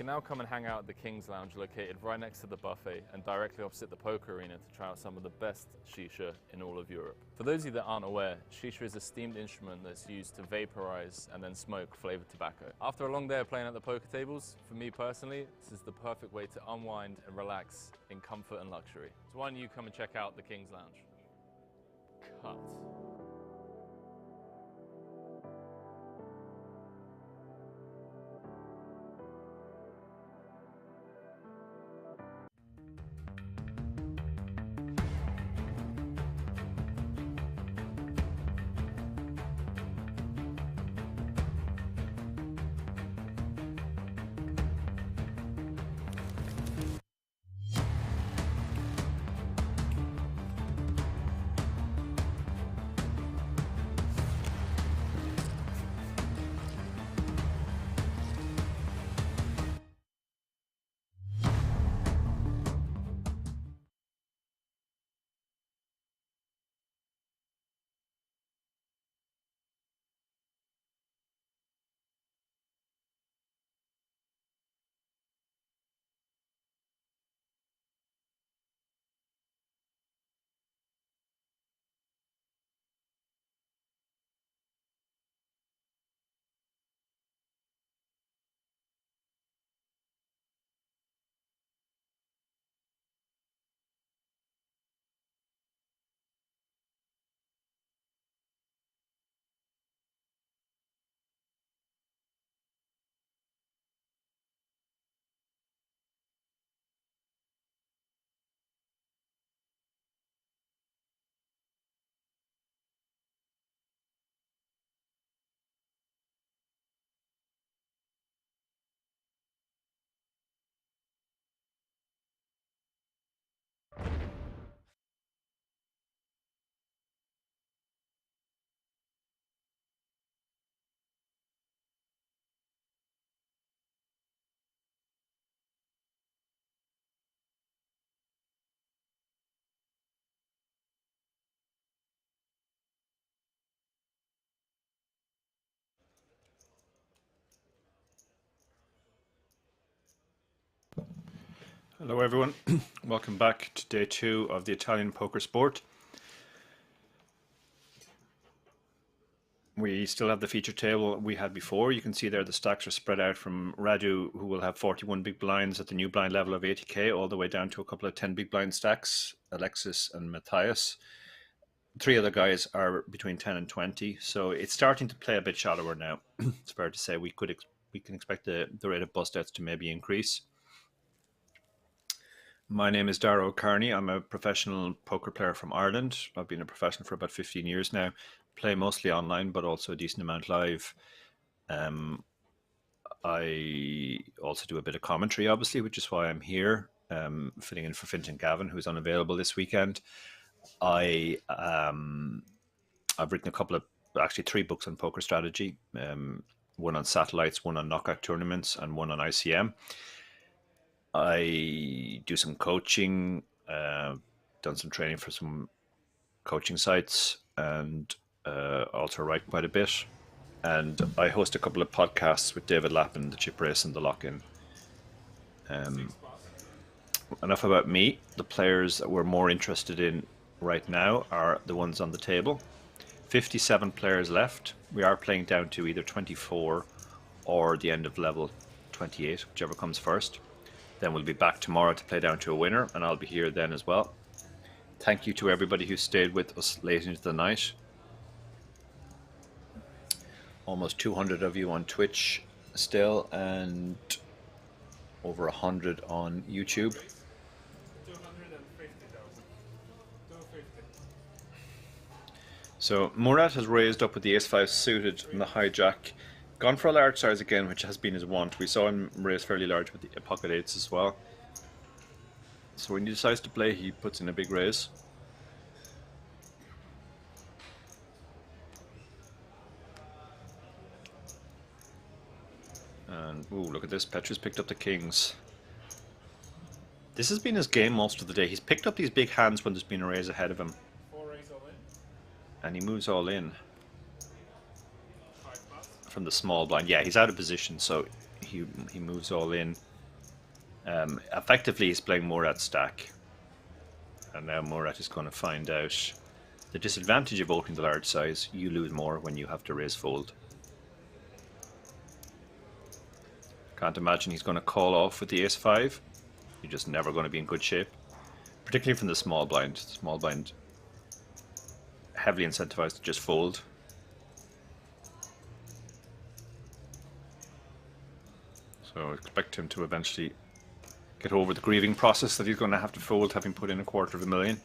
now come and hang out at the King's Lounge located right next to the buffet and directly opposite the poker arena to try out some of the best shisha in all of Europe. For those of you that aren't aware, shisha is a steamed instrument that's used to vaporize and then smoke flavored tobacco. After a long day of playing at the poker tables, for me personally, this is the perfect way to unwind and relax in comfort and luxury. So why don't you come and check out the King's Lounge? Cut. Hello everyone, welcome back to day 2 of the Italian poker sport. We still have the feature table we had before. You can see there the stacks are spread out from Radu, who will have 41 big blinds at the new blind level of 80k, all the way down to a couple of 10 big blind stacks, Alexis and Matthias. 3 other guys are between 10 and 20, so it's starting to play a bit shallower now. It's fair to say we can expect the rate of bust outs to maybe increase. My name is Darragh Kearney. I'm a professional poker player from Ireland. I've been a professional for about 15 years now. Play mostly online, but also a decent amount live. I also do a bit of commentary, obviously, which is why I'm here, filling in for Fintan Gavin, who's unavailable this weekend. I've written a couple of, actually 3 books on poker strategy, one on satellites, one on knockout tournaments, and one on ICM. I do some coaching, done some training for some coaching sites, and also write quite a bit. And I host a couple of podcasts with David Lappin, the Chip Race and the Lock-In. Enough about me. The players that we're more interested in right now are the ones on the table. 57 players left. We are playing down to either 24 or the end of level 28, whichever comes first. Then we'll be back tomorrow to play down to a winner, and I'll be here then as well. Thank you to everybody who stayed with us late into the night. Almost 200 of you on Twitch still, and over 100 on YouTube. 250,000. So Murat has raised up with the ace-5 suited and the hijack. Gone for a large size again, which has been his want. We saw him raise fairly large with the pocket 8s as well. So when he decides to play, he puts in a big raise. And, ooh, look at this. Petrus picked up the kings. This has been his game most of the day. He's picked up these big hands when there's been a raise ahead of him. 4 raise all in. And he moves all in. 5 plus. From the small blind. Yeah, he's out of position, so he moves all in. Effectively, he's playing Murat stack. And now Murat is going to find out the disadvantage of opening the large size. You lose more when you have to raise fold. Can't imagine he's going to call off with the ace-5. You're just never going to be in good shape. Particularly from the small blind. Small blind heavily incentivized to just fold. So expect him to eventually get over the grieving process that he's going to have to fold, having put in $250,000.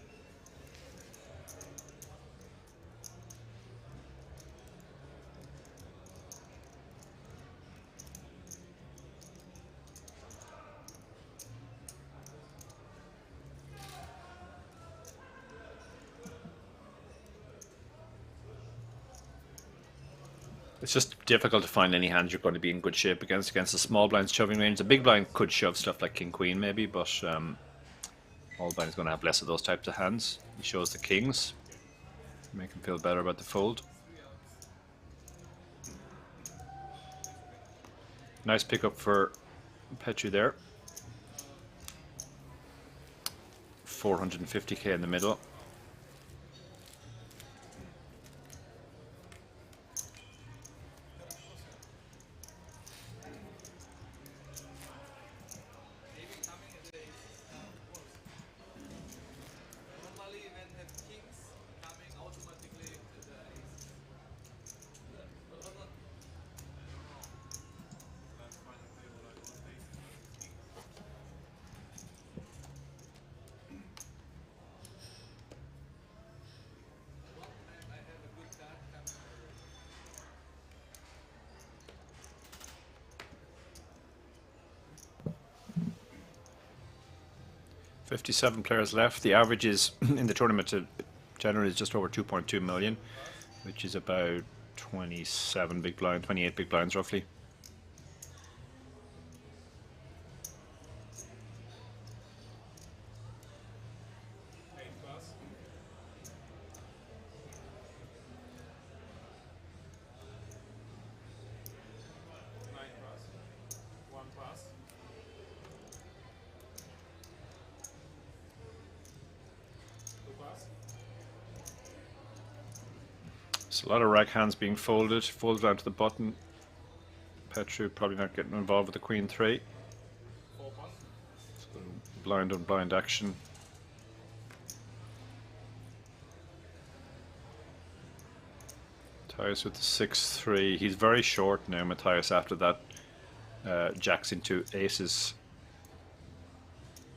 It's just difficult to find any hands you're going to be in good shape against the small blind's shoving range. The big blind could shove stuff like king queen maybe, but small blind is going to have less of those types of hands. He shows the kings, make him feel better about the fold. Nice pickup for Petru there. 450k in the middle. .57 players left. The average is in the tournament generally is just over 2.2 million, which is about 27 big blinds, 28 big blinds roughly. A lot of rack hands being folded down to the button. Petru probably not getting involved with the queen 3. So blind on blind action. Matthias with the 6-3. He's very short now, Matthias, after that jacks into aces.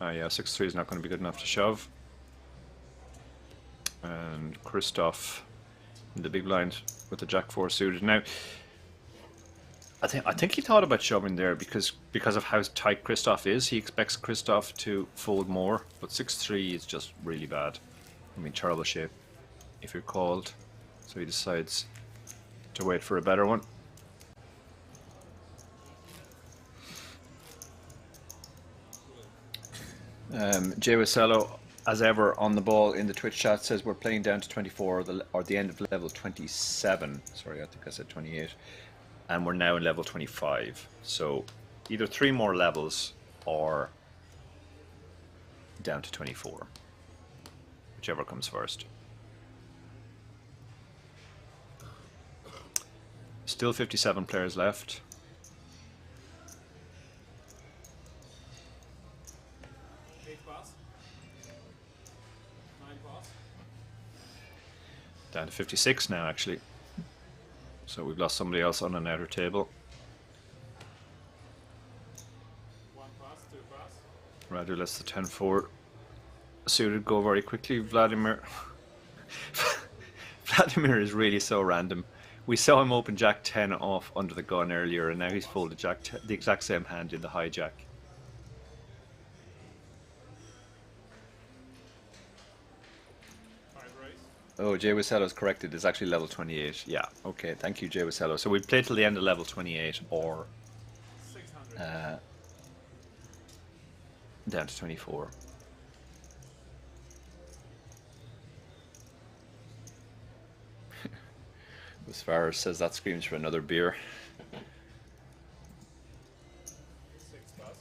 Yeah, 6-3 is not going to be good enough to shove. And Christoph in the big blind with the jack-4 suited. Now, I think he thought about shoving there because of how tight Christoph is. He expects Christoph to fold more, but 6-3 is just really bad. I mean, terrible shape if you're called. So he decides to wait for a better one. Jay Wasello, as ever, on the ball in the Twitch chat, says we're playing down to 24 or the end of level 27. Sorry, I think I said 28. And we're now in level 25. So either 3 more levels or down to 24. Whichever comes first. Still 57 players left. Down to 56 now, actually. So we've lost somebody else on an outer table. 1 pass, 2 pass. Rather lets the 10-4 suited go very quickly. Vladimir is really so random. We saw him open Jack 10 off under the gun earlier, and now he's folded Jack 10, the exact same hand in the hijack. Oh, Jay Wasello's corrected. It's actually level 28. Yeah, okay. Thank you, Jay Wasello. So we play till the end of level 28 or down to 24. As far as says that screams for another beer. 6 pass.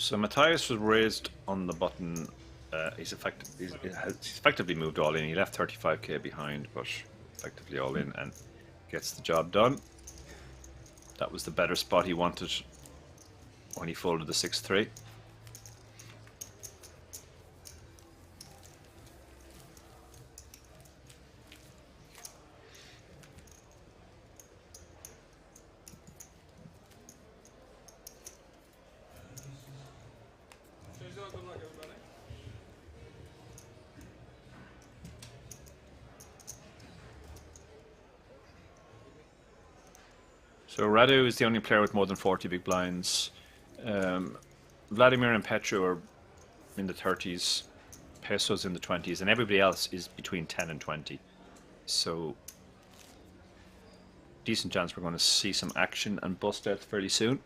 So Matthias was raised on the button. He's effectively moved all in. He left 35k behind, but effectively all in and gets the job done. That was the better spot he wanted when he folded the 6-3. So Radu is the only player with more than 40 big blinds. Vladimir and Petru are in the 30s. Peso's in the 20s, and everybody else is between 10 and 20. So decent chance we're going to see some action and bust out fairly soon.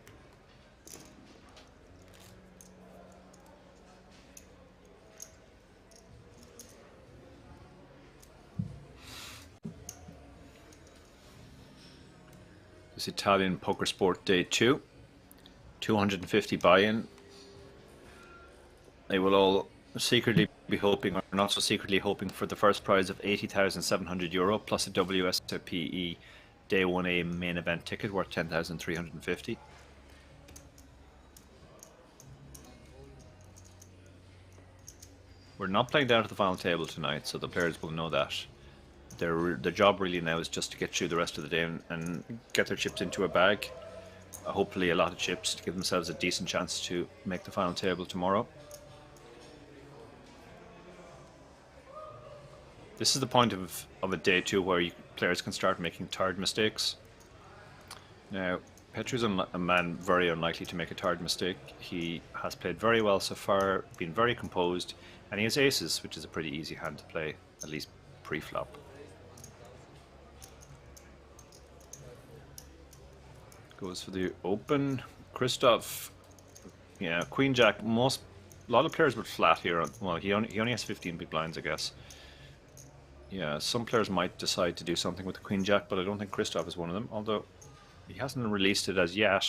This Italian Poker Sport Day 2. 250 buy-in. They will all secretly be hoping, or not so secretly hoping, for the first prize of €80,700 plus a WSOP Day 1A main event ticket worth 10,350. We're not playing down to the final table tonight, so the players will know that. Their job really now is just to get through the rest of the day and get their chips into a bag. Hopefully a lot of chips to give themselves a decent chance to make the final table tomorrow. This is the point of a day 2 where players can start making tired mistakes. Now, Petru's a man very unlikely to make a tired mistake. He has played very well so far, been very composed, and he has aces, which is a pretty easy hand to play, at least pre-flop. Goes for the open. Christoph, yeah, Queen Jack. A lot of players would flat here. Well, he only has 15 big blinds, I guess. Yeah, some players might decide to do something with the Queen Jack, but I don't think Christoph is one of them. Although he hasn't released it as yet.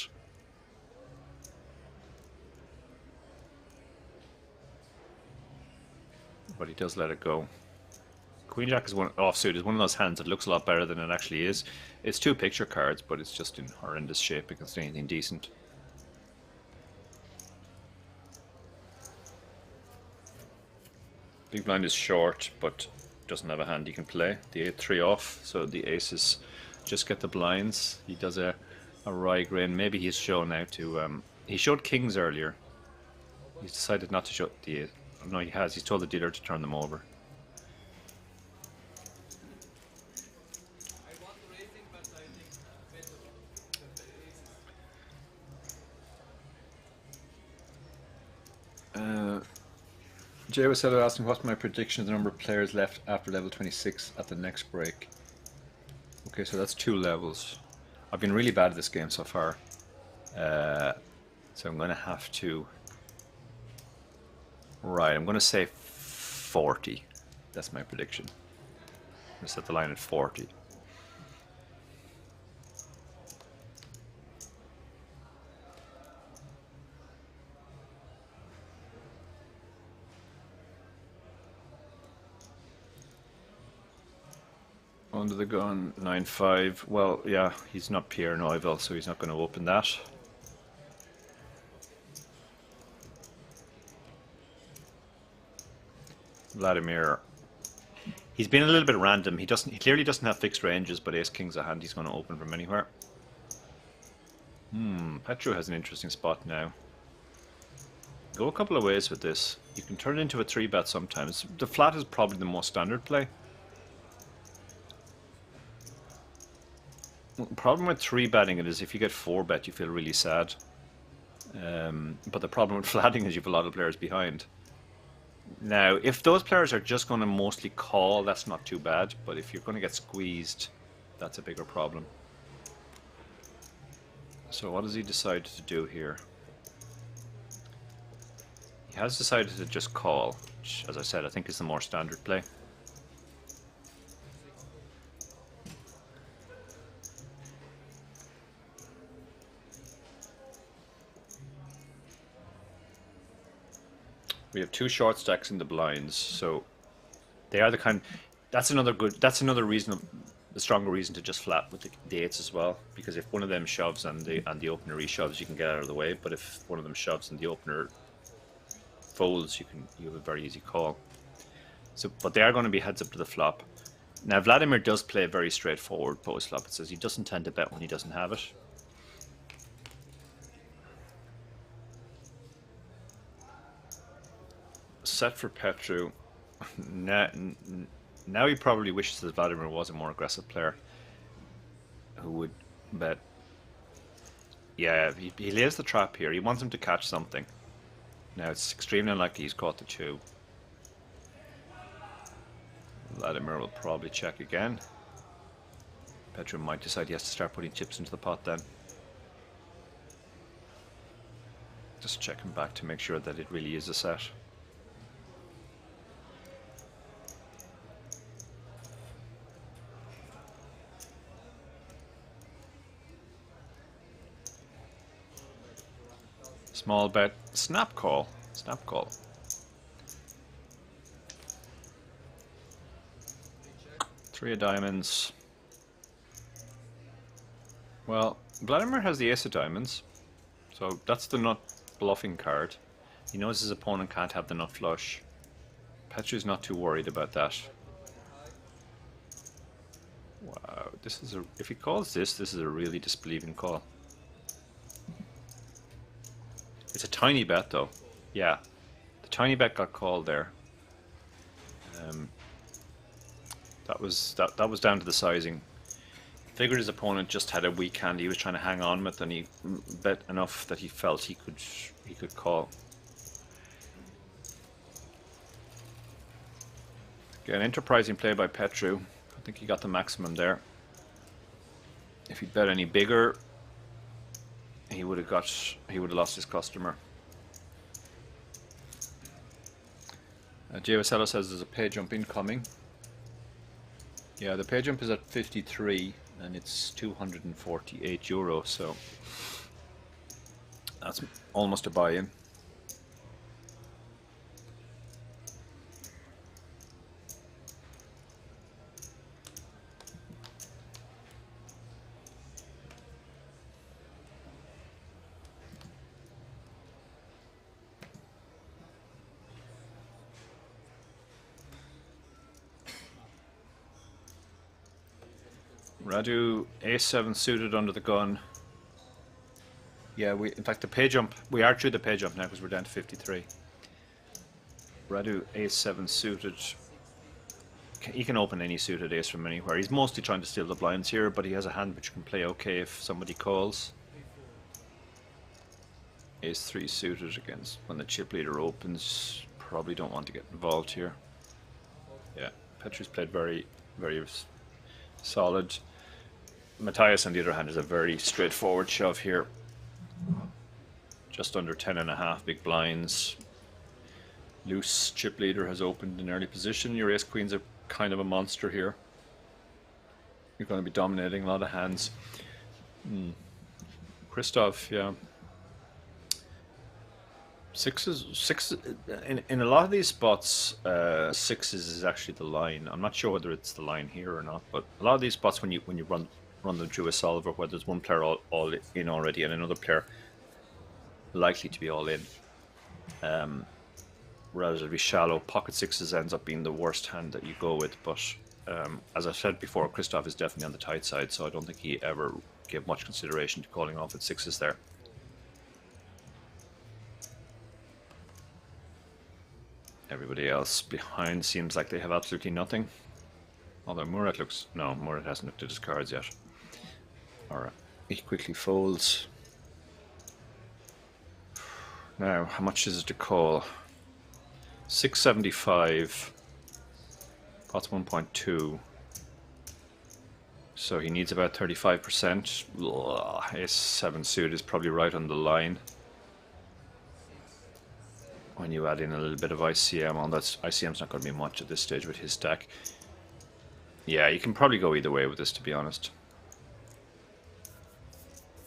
But he does let it go. Queen Jack is offsuit is one of those hands that looks a lot better than it actually is. It's 2 picture cards, but it's just in horrendous shape against anything decent. Big blind is short, but doesn't have a hand he can play. The 8-3 off, so the aces just get the blinds. He does a rye grain. Maybe he's shown now to... he showed kings earlier. He's decided not to show the 8. No, he has. He's told the dealer to turn them over. Jay was asking what's my prediction of the number of players left after level 26 at the next break. Okay, so that's 2 levels. I've been really bad at this game so far. So I'm going to have to... Right, I'm going to say 40. That's my prediction. I'm going to set the line at 40. Under the gun, 9-5. Well, yeah, he's not Pierre Neuville, so he's not going to open that. Vladimir. He's been a little bit random. He clearly doesn't have fixed ranges, but Ace King's a hand he's going to open from anywhere. Petru has an interesting spot now. Go a couple of ways with this. You can turn it into a 3-bet sometimes. The flat is probably the most standard play. The problem with 3-betting it is if you get 4-bet you feel really sad. But the problem with flatting is you have a lot of players behind. Now, if those players are just going to mostly call, that's not too bad. But if you're going to get squeezed, that's a bigger problem. So what does he decide to do here? He has decided to just call, which, as I said, I think is the more standard play. We have 2 short stacks in the blinds, so they are the kind. That's another reason, the stronger reason to just flat with the 8s as well. Because if one of them shoves and the opener reshoves, you can get out of the way. But if one of them shoves and the opener folds, you have a very easy call. So, but they are going to be heads up to the flop. Now Vladimir does play very straightforward post flop. It says he doesn't tend to bet when he doesn't have it. Set for Petru. Now he probably wishes that Vladimir was a more aggressive player who would bet. Yeah, he lays the trap here. He wants him to catch something. Now it's extremely unlikely he's caught the 2. Vladimir will probably check again. Petru might decide he has to start putting chips into the pot then. Just checking back to make sure that it really is a set. Small bet, snap call, snap call. Three of diamonds. Well, Vladimir has the ace of diamonds, so that's the nut bluffing card. He knows his opponent can't have the nut flush. Petru's not too worried about that. Wow, this is if he calls this is a really disbelieving call. It's a tiny bet though. Yeah, the tiny bet got called there. That was down to the sizing. Figured his opponent just had a weak hand he was trying to hang on with, and he bet enough that he felt he could call. Again, enterprising play by Petru. I think he got the maximum there. If he'd bet any bigger, he would have lost his customer. JSL says there's a pay jump incoming. Yeah, the pay jump is at 53 and it's 248 euro, so that's almost a buy-in. Radu A7 suited under the gun. Yeah, in fact the pay jump, we are through the pay jump now because we're down to 53. Radu A7 suited. He can open any suited ace from anywhere. He's mostly trying to steal the blinds here, but he has a hand which can play okay if somebody calls. Ace 3 suited against when the chip leader opens. Probably don't want to get involved here. Yeah, Petru's played very, very solid. Matthias, on the other hand, is a very straightforward shove here. Just under 10.5 big blinds. Loose chip leader has opened in early position. Your ace queen's are kind of a monster here. You're going to be dominating a lot of hands. Christoph, yeah. Six in a lot of these spots, sixes is actually the line. I'm not sure whether it's the line here or not, but a lot of these spots when you run them through a solver where there's one player all in already and another player likely to be all in, relatively shallow, pocket sixes ends up being the worst hand that you go with. But as I said before, Christoph is definitely on the tight side, so I don't think he ever gave much consideration to calling off at sixes there. Everybody else behind seems like they have absolutely nothing. Although Murat looks... No, Murat hasn't looked at his cards yet. Alright, he quickly folds. Now, how much is it to call? 675. Pot's 1.2. So he needs about 35%. Ace 7 suit is probably right on the line. When you add in a little bit of ICM on, ICM's not going to be much at this stage with his stack. Yeah, you can probably go either way with this, to be honest.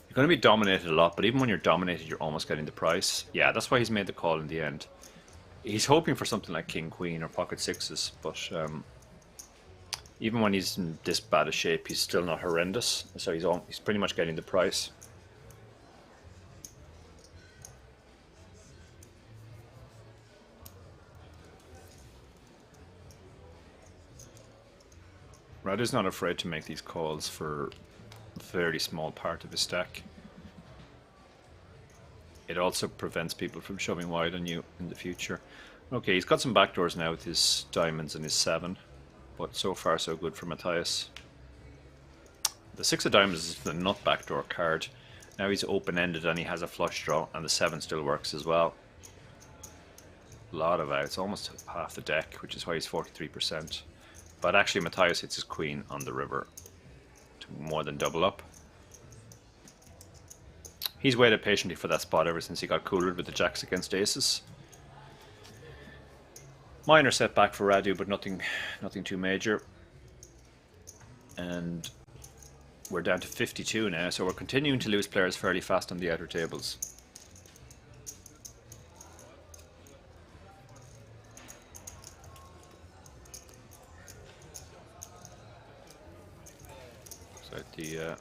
You're going to be dominated a lot, but even when you're dominated, you're almost getting the price. Yeah, that's why he's made the call in the end. He's hoping for something like king, queen, or pocket sixes, but even when he's in this bad a shape, he's still not horrendous. So he's pretty much getting the price. Radu's not afraid to make these calls for a fairly small part of his stack. It also prevents people from shoving wide on you in the future. Okay, he's got some backdoors now with his diamonds and his 7, but so far so good for Matthias. The 6 of diamonds is the nut backdoor card. Now he's open-ended and he has a flush draw, and the 7 still works as well. A lot of outs, almost half the deck, which is why he's 43%. But actually Matthias hits his queen on the river to more than double up. He's waited patiently for that spot ever since he got coolered with the jacks against aces. Minor setback for Radu, but nothing too major. And we're down to 52 now, so we're continuing to lose players fairly fast on the outer tables. So the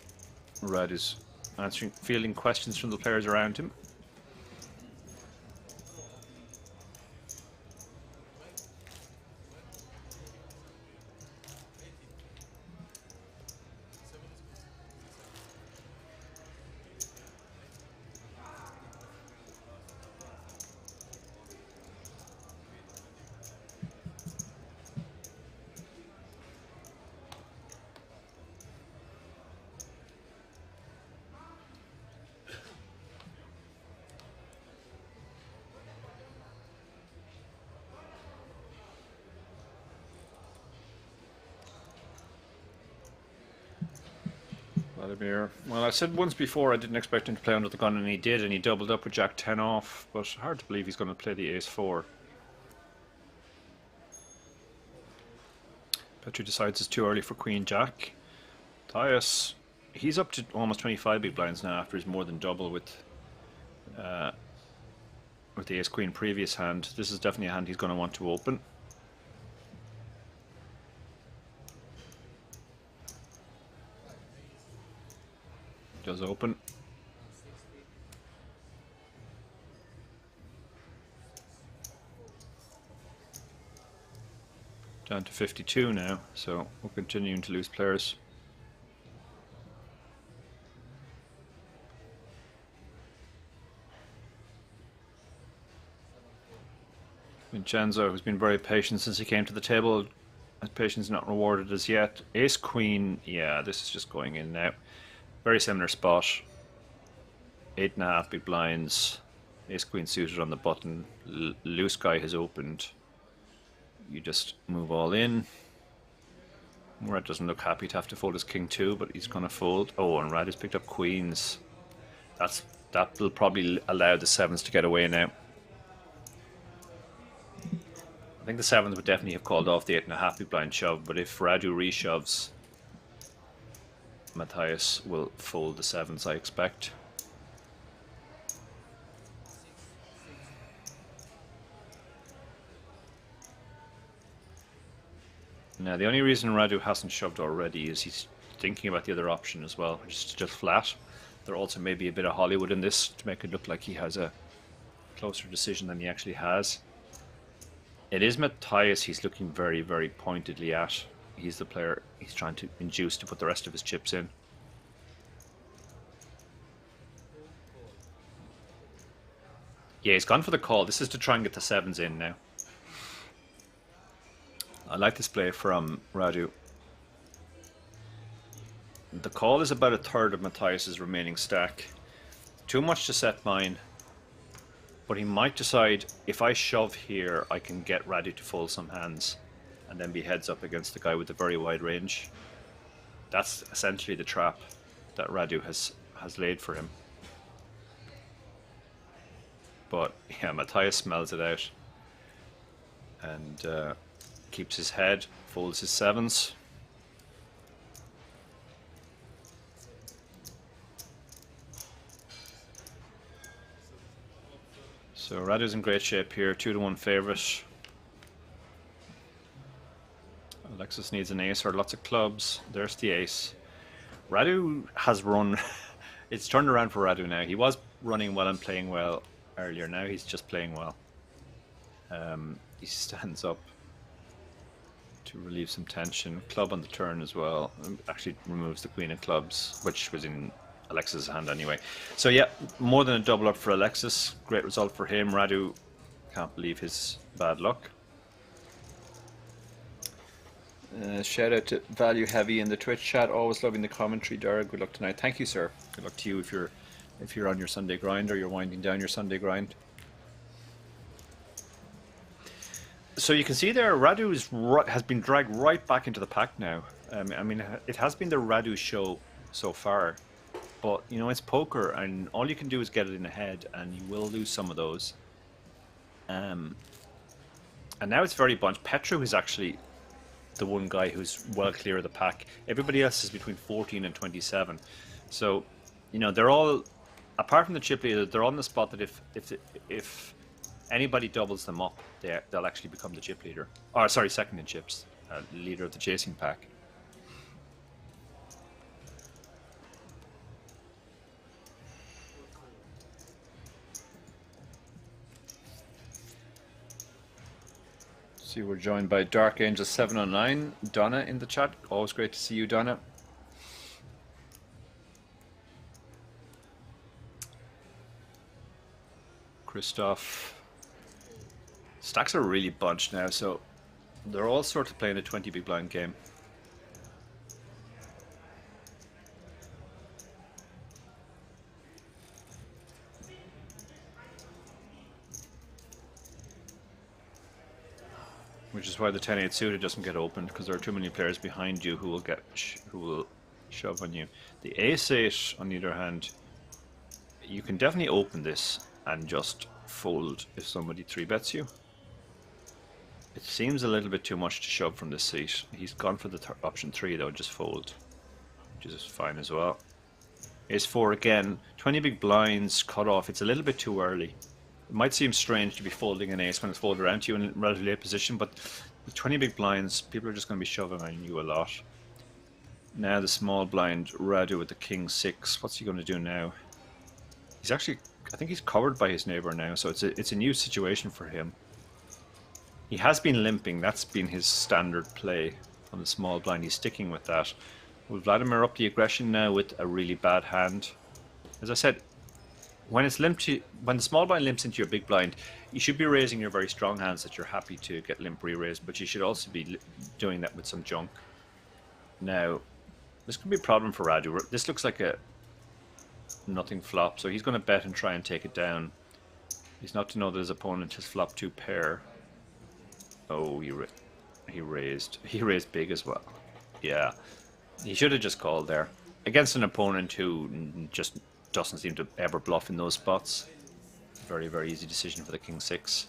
Radu's fielding questions from the players around him. Vladimir. Well, I said once before I didn't expect him to play under the gun, and he did, and he doubled up with Jack 10 off, but hard to believe he's going to play the Ace 4. Petri decides it's too early for Queen Jack. Matthias, he's up to almost 25 big blinds now after his more than double with the Ace Queen previous hand. This is definitely a hand he's going to want to open. Does open. Down to 52 now, so we're continuing to lose players. Vincenzo, who's been very patient since he came to the table, his patience not rewarded as yet. Ace Queen, yeah, this is just going in now. Very similar spot. 8.5 big blinds. Ace Queen suited on the button. Loose guy has opened. You just move all in. Red doesn't look happy to have to fold his king 2, but he's going to fold. Oh, and Red has picked up queens. That will probably allow the 7s to get away now. I think the 7s would definitely have called off the 8.5 big blind shove, but if Radu reshoves, Matthias will fold the 7s, I expect. Now, the only reason Radu hasn't shoved already is he's thinking about the other option as well, which is just flat. There also may be a bit of Hollywood in this to make it look like he has a closer decision than he actually has. It is Matthias he's looking very, very pointedly at. He's the player he's trying to induce to put the rest of his chips in. Yeah, he's gone for the call. This is to try and get the 7s in now. I like this play from Radu. The call is about a third of Matthias's remaining stack. Too much to set mine. But he might decide, if I shove here, I can get Radu to fold some hands and then be heads up against the guy with a very wide range. That's essentially the trap that Radu has laid for him. But yeah, Matthias smells it out and keeps his head, folds his 7s. So Radu's in great shape here, 2-1 favourite. Alexis needs an ace or lots of clubs. There's the ace. Radu has run. It's turned around for Radu now. He was running well and playing well earlier. Now he's just playing well. He stands up to relieve some tension. Club on the turn as well. Actually removes the queen of clubs, which was in Alexis' hand anyway. So yeah, more than a double up for Alexis. Great result for him. Radu can't believe his bad luck. Shout out to Value Heavy in the Twitch chat. Always loving the commentary, Dara. Good luck tonight. Thank you, sir. Good luck to you if you're on your Sunday grind or you're winding down your Sunday grind. So you can see there, Radu has been dragged right back into the pack now. I mean, it has been the Radu show so far, but you know it's poker, and all you can do is get it in the head, and you will lose some of those. And now it's very bunched. Petru is actually the one guy who's well clear of the pack. Everybody else is between 14 and 27. So, you know, they're all, apart from the chip leader, they're on the spot that if anybody doubles them up, they'll actually become the chip leader. Or sorry, second in chips, leader of the chasing pack. See, we're joined by Dark Angel 709, Donna in the chat. Always great to see you, Donna. Christoph. Stacks are really bunched now, so they're all sort of playing a 20 big blind game. Which is why the 10-8 suited doesn't get opened, because there are too many players behind you who will shove on you. The ace-8, on the other hand, you can definitely open this and just fold if somebody 3-bets you. It seems a little bit too much to shove from this seat. He's gone for the option 3 though, just fold, which is fine as well. Ace-4 again, 20 big blinds cut off. It's a little bit too early. It might seem strange to be folding an ace when it's folded around to you in a relatively late position, but with 20 big blinds, people are just going to be shoving on you a lot. Now the small blind, Radu with the king 6. What's he going to do now? He's actually, I think he's covered by his neighbor now, so it's a new situation for him. He has been limping. That's been his standard play on the small blind. He's sticking with that. Will Vladimir up the aggression now with a really bad hand? As I said, when the small blind limps into your big blind, you should be raising your very strong hands that you're happy to get limp re-raised, but you should also be doing that with some junk. Now, this could be a problem for Radu. This looks like a nothing flop, so he's going to bet and try and take it down. He's not to know that his opponent has flopped 2 pair. Oh, he raised big as well. Yeah, he should have just called there against an opponent who just doesn't seem to ever bluff in those spots. Very, very easy decision for the king 6.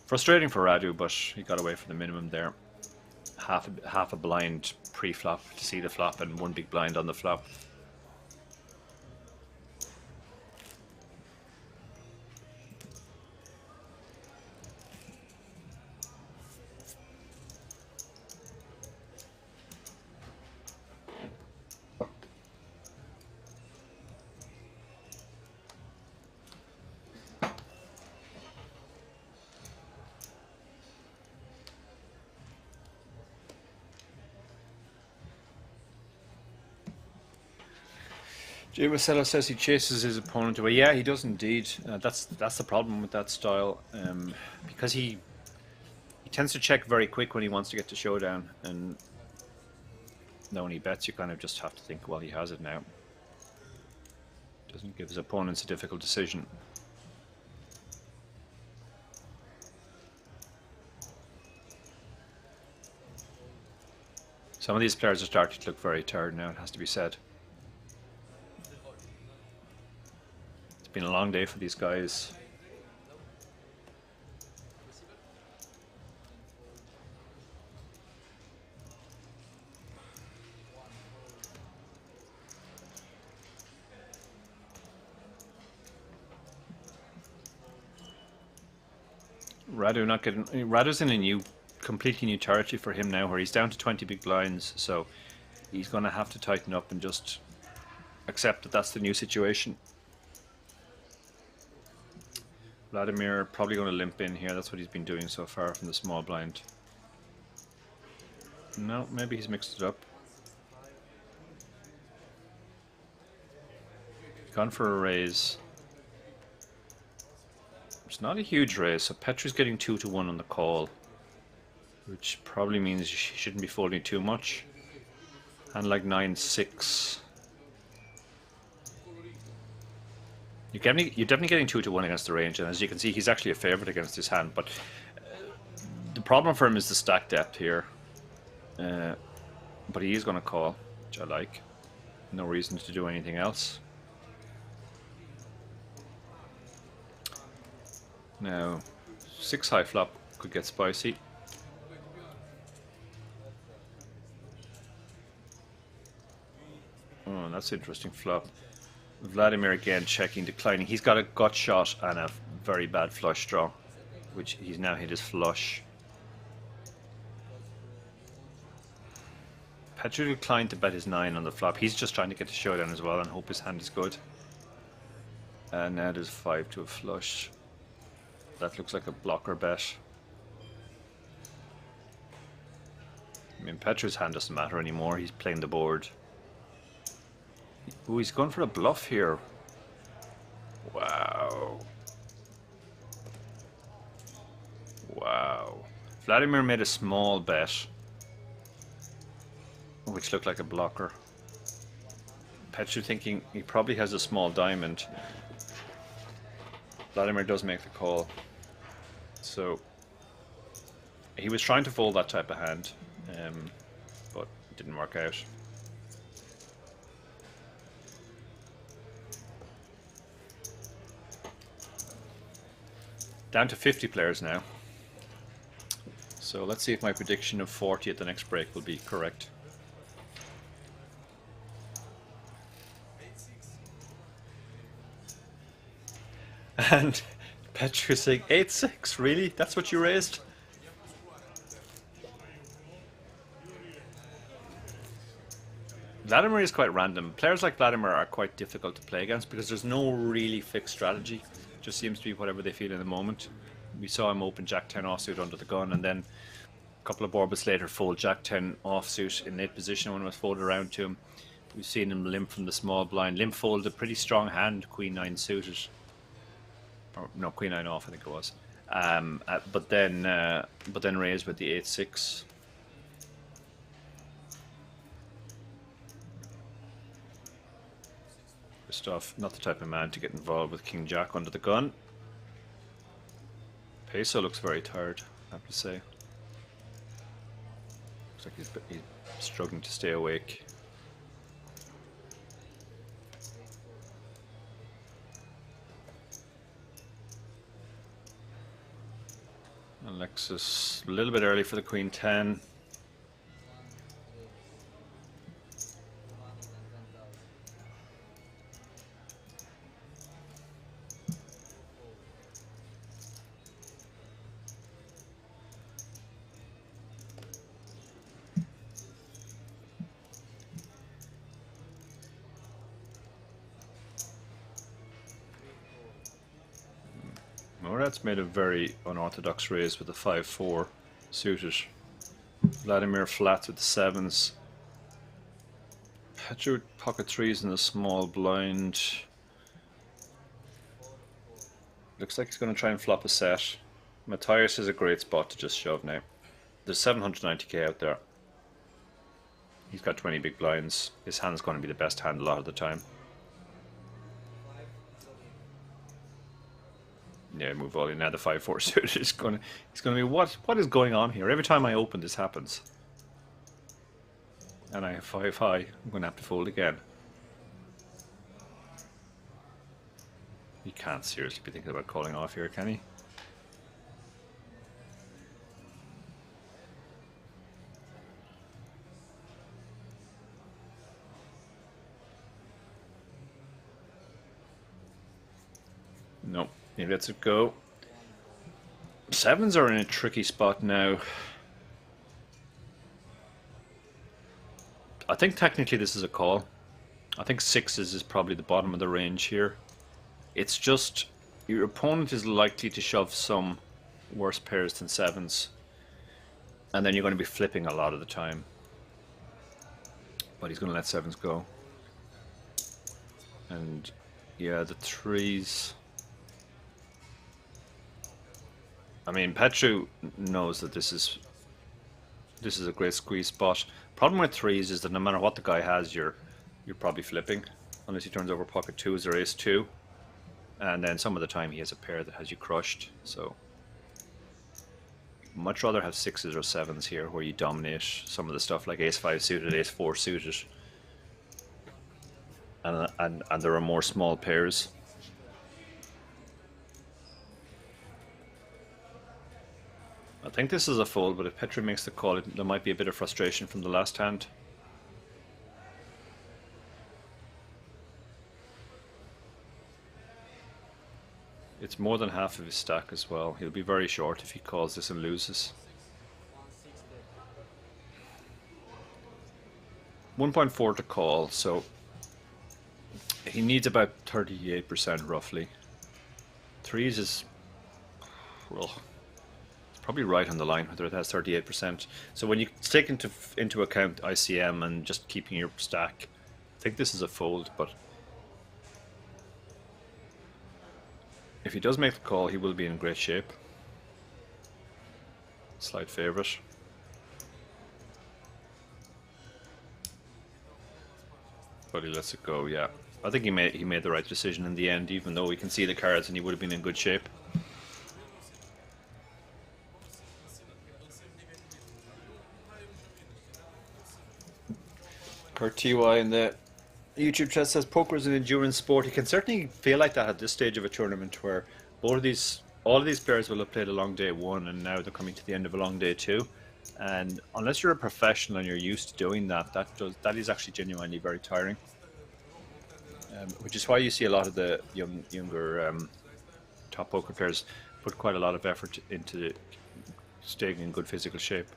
Frustrating for Radu, but he got away from the minimum there. Half a blind pre-flop to see the flop and 1 big blind on the flop. Jay Marcello says he chases his opponent away. Yeah, he does indeed. That's the problem with that style, because he tends to check very quick when he wants to get to showdown, and then when he bets, you kind of just have to think, well, he has it now. Doesn't give his opponents a difficult decision. Some of these players are starting to look very tired now, it has to be said. Been a long day for these guys. Radu not getting... Radu's in a completely new territory for him now, where he's down to 20 big blinds, so he's going to have to tighten up and just accept that that's the new situation. Vladimir probably going to limp in here. That's what he's been doing so far from the small blind. No, maybe he's mixed it up. Gone for a raise. It's not a huge raise, so Petra's getting 2-1 on the call, which probably means she shouldn't be folding too much. And like 9-6. You're definitely getting 2-1 against the range, and as you can see, he's actually a favorite against this hand. But the problem for him is the stack depth here. But he is going to call, which I like. No reason to do anything else. Now, 6 high flop could get spicy. Oh, that's an interesting flop. Vladimir again checking, declining. He's got a gut shot and a very bad flush draw, which he's now hit his flush. Petra declined to bet his 9 on the flop. He's just trying to get the showdown as well and hope his hand is good. And now there's 5 to a flush. That looks like a blocker bet. I mean, Petra's hand doesn't matter anymore. He's playing the board. Ooh, he's going for a bluff here. Wow. Wow. Vladimir made a small bet, which looked like a blocker. Petra thinking he probably has a small diamond. Vladimir does make the call. So he was trying to fold that type of hand, but it didn't work out. Down to 50 players now. So let's see if my prediction of 40 at the next break will be correct. And Petra's saying 8-6, really? That's what you raised? Vladimir is quite random. Players like Vladimir are quite difficult to play against because there's no really fixed strategy. It just seems to be whatever they feel in the moment. We saw him open Jack-10 offsuit under the gun, and then a couple of orbits later fold Jack-10 offsuit in late position when it was folded around to him. We've seen him limp from the small blind. Limp fold a pretty strong hand, Queen-9 suited. Or, no, Queen-9 off, I think it was. But then raise with the 8-6. Stuff. Not the type of man to get involved with King Jack under the gun. Peso looks very tired, I have to say. Looks like he's struggling to stay awake. Alexis, a little bit early for the Queen-10. Morad's made a very unorthodox raise with the 5-4 suited. Vladimir flats with the 7s. Petra with pocket 3s in the small blind. Looks like he's going to try and flop a set. Matthias is a great spot to just shove now. There's 790k out there. He's got 20 big blinds. His hand's going to be the best hand a lot of the time. Yeah, move all in. Now the 5-4 suited is going to. It's going to be what is going on here? Every time I open, this happens, and I have 5 high. I'm going to have to fold again. He can't seriously be thinking about calling off here, can he? No. He lets it go. Sevens are in a tricky spot now. I think technically this is a call. I think sixes is probably the bottom of the range here. It's just your opponent is likely to shove some worse pairs than sevens, and then you're going to be flipping a lot of the time. But he's going to let sevens go. And yeah, the threes. I mean, Petru knows that this is a great squeeze spot. Problem with threes is that no matter what the guy has, you're probably flipping, unless he turns over pocket twos or ace two, and then some of the time he has a pair that has you crushed. So much rather have sixes or sevens here, where you dominate some of the stuff like ace five suited, ace four suited, and there are more small pairs. I think this is a fold, but if Petru makes the call, there might be a bit of frustration from the last hand. It's more than half of his stack as well. He'll be very short if he calls this and loses. 1.4 to call, so he needs about 38% roughly. Threes is, well, probably right on the line, whether it has 38%. So when you take into account ICM and just keeping your stack, I think this is a fold, but if he does make the call, he will be in great shape. Slight favorite. But he lets it go, yeah. I think he made the right decision in the end, even though we can see the cards and he would have been in good shape. Kurt TY in the YouTube chat says poker is an endurance sport. You can certainly feel like that at this stage of a tournament, where all of these players will have played a long day one, and now they're coming to the end of a long day two. And unless you're a professional and you're used to doing that, that is actually genuinely very tiring. Which is why you see a lot of the younger top poker players put quite a lot of effort into staying in good physical shape.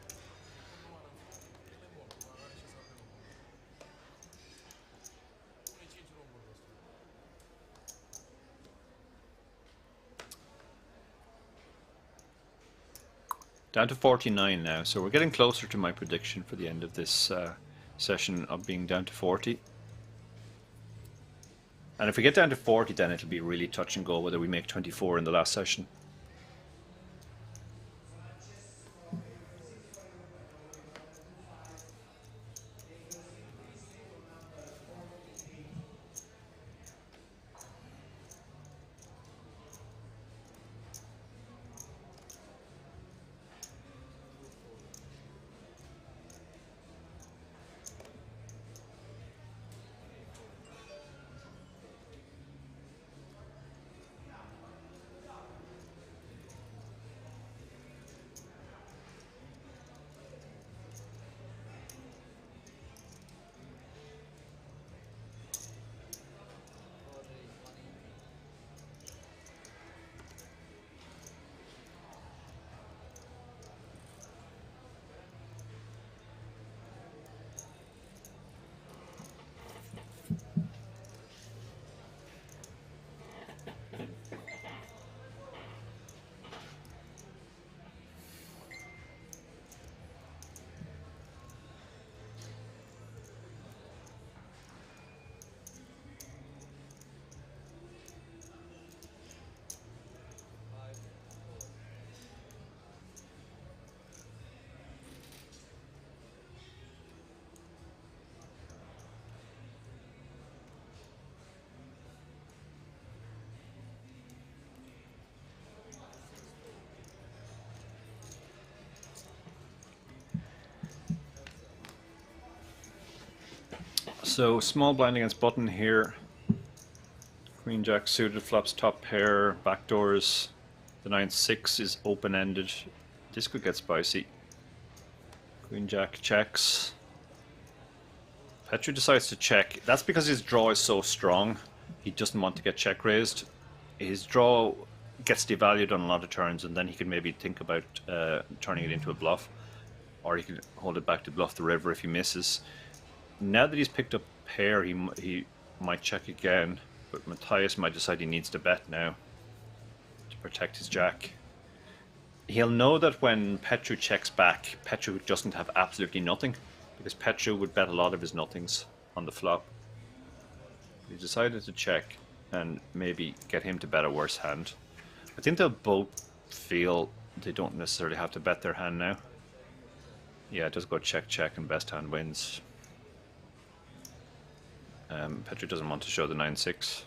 Down to 49 now, so we're getting closer to my prediction for the end of this session of being down to 40. And if we get down to 40, then it'll be really touch and go whether we make 24 in the last session. So small blind against button here. Queen jack suited flops top pair, backdoors. The 9-6 is open-ended. This could get spicy. Queen jack checks. Petru decides to check. That's because his draw is so strong. He doesn't want to get check raised. His draw gets devalued on a lot of turns, and then he can maybe think about turning it into a bluff, or he can hold it back to bluff the river if he misses. Now that he's picked up pair, he might check again, but Matthias might decide he needs to bet now to protect his jack. He'll know that when Petru checks back, Petru doesn't have absolutely nothing, because Petru would bet a lot of his nothings on the flop. He decided to check and maybe get him to bet a worse hand. I think they'll both feel they don't necessarily have to bet their hand now. Yeah, just go check, check, and best hand wins. Petru doesn't want to show the 9-6.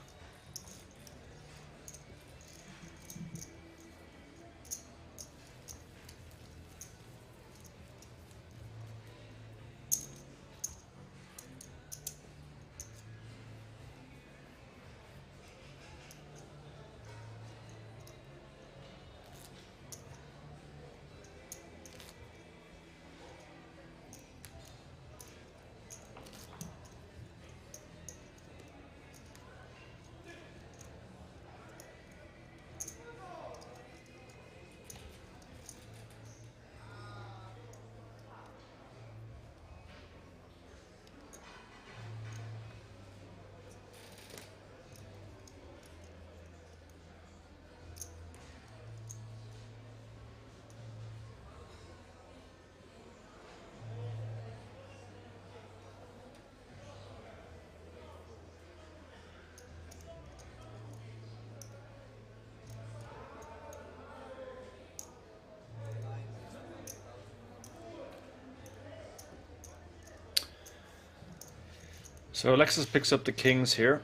So Alexis picks up the kings here,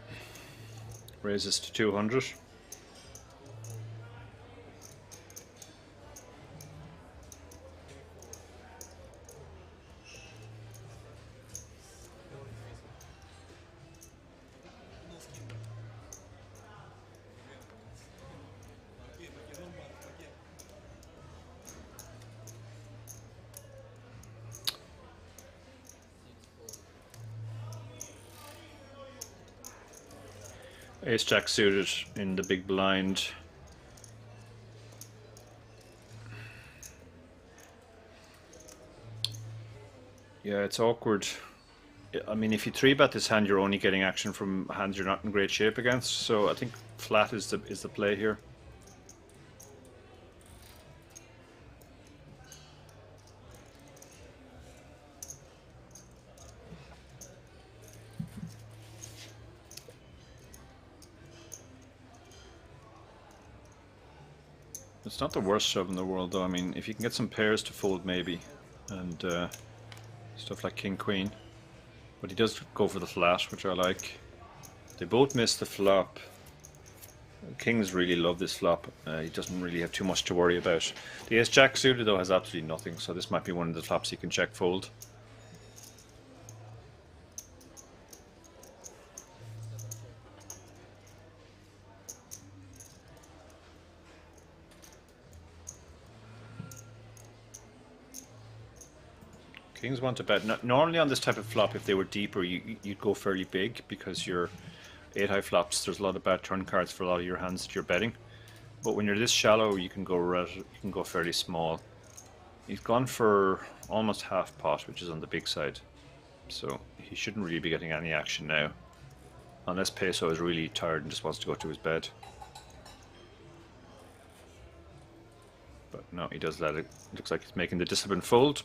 raises to 200. Ace jack suited in the big blind. Yeah, it's awkward. I mean, if you 3-bet this hand, you're only getting action from hands you're not in great shape against. So I think flat is the play here. It's not the worst shove in the world, though. I mean, if you can get some pairs to fold, maybe, and stuff like king queen. But he does go for the flat, which I like. They both miss the flop. Kings really love this flop. He doesn't really have too much to worry about. The ace jack suited, though, has absolutely nothing, so this might be one of the flops he can check fold. Kings want to bet. Normally on this type of flop, if they were deeper, you'd go fairly big, because your 8-high flops, there's a lot of bad turn cards for a lot of your hands that you're betting. But when you're this shallow, you can go fairly small. He's gone for almost half pot, which is on the big side. So he shouldn't really be getting any action now, unless Peso is really tired and just wants to go to his bed. But no, he does let it. Looks like he's making the discipline fold.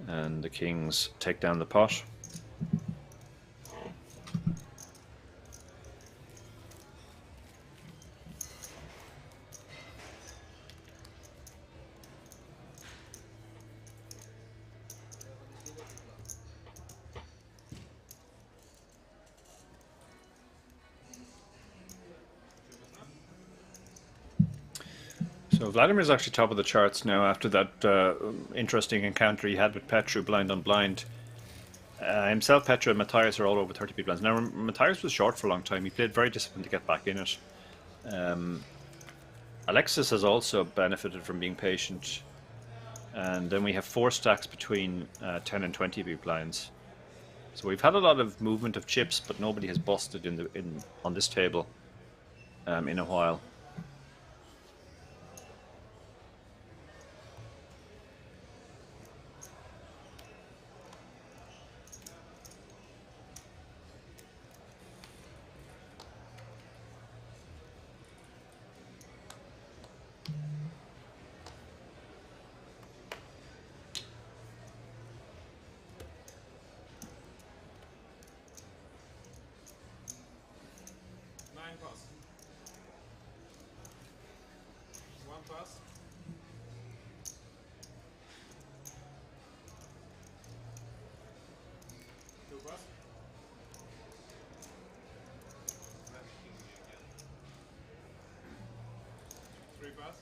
And the kings take down the pot. So Vladimir's actually top of the charts now after that interesting encounter he had with Petru blind on blind. Himself, Petru, and Matthias are all over 30 big blinds. Now Matthias was short for a long time. He played very disciplined to get back in it. Alexis has also benefited from being patient. And then we have 4 stacks between 10 and 20 big blinds. So we've had a lot of movement of chips, but nobody has busted on this table. in a while. Nine pass. One pass. Two pass. Three pass.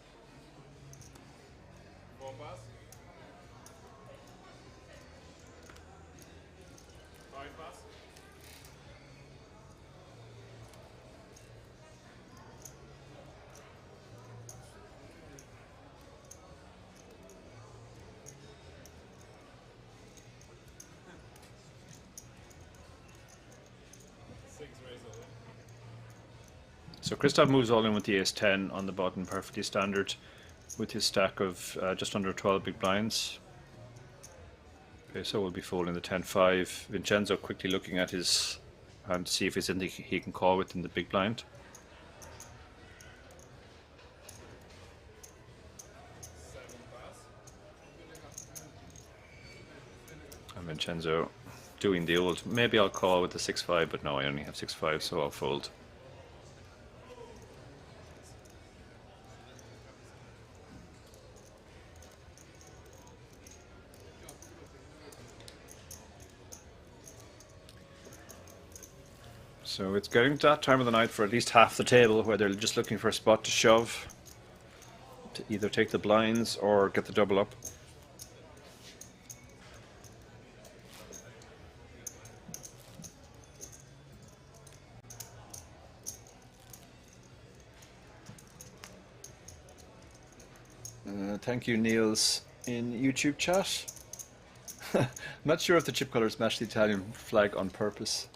Four pass. Five pass. Six razor. So Christoph moves all in with the ace-10 on the button, perfectly standard, with his stack of just under 12 big blinds. Peso will be folding the 10-5. Vincenzo quickly looking at his hand to see if there's anything he can call within the big blind. Seven pass. And Vincenzo doing the old, maybe I'll call with the 6-5, but no, I only have 6-5, so I'll fold. So it's getting to that time of the night for at least half the table where they're just looking for a spot to shove, to either take the blinds or get the double up. Thank you, Niels, in YouTube chat. I'm not sure if the chip colors match the Italian flag on purpose.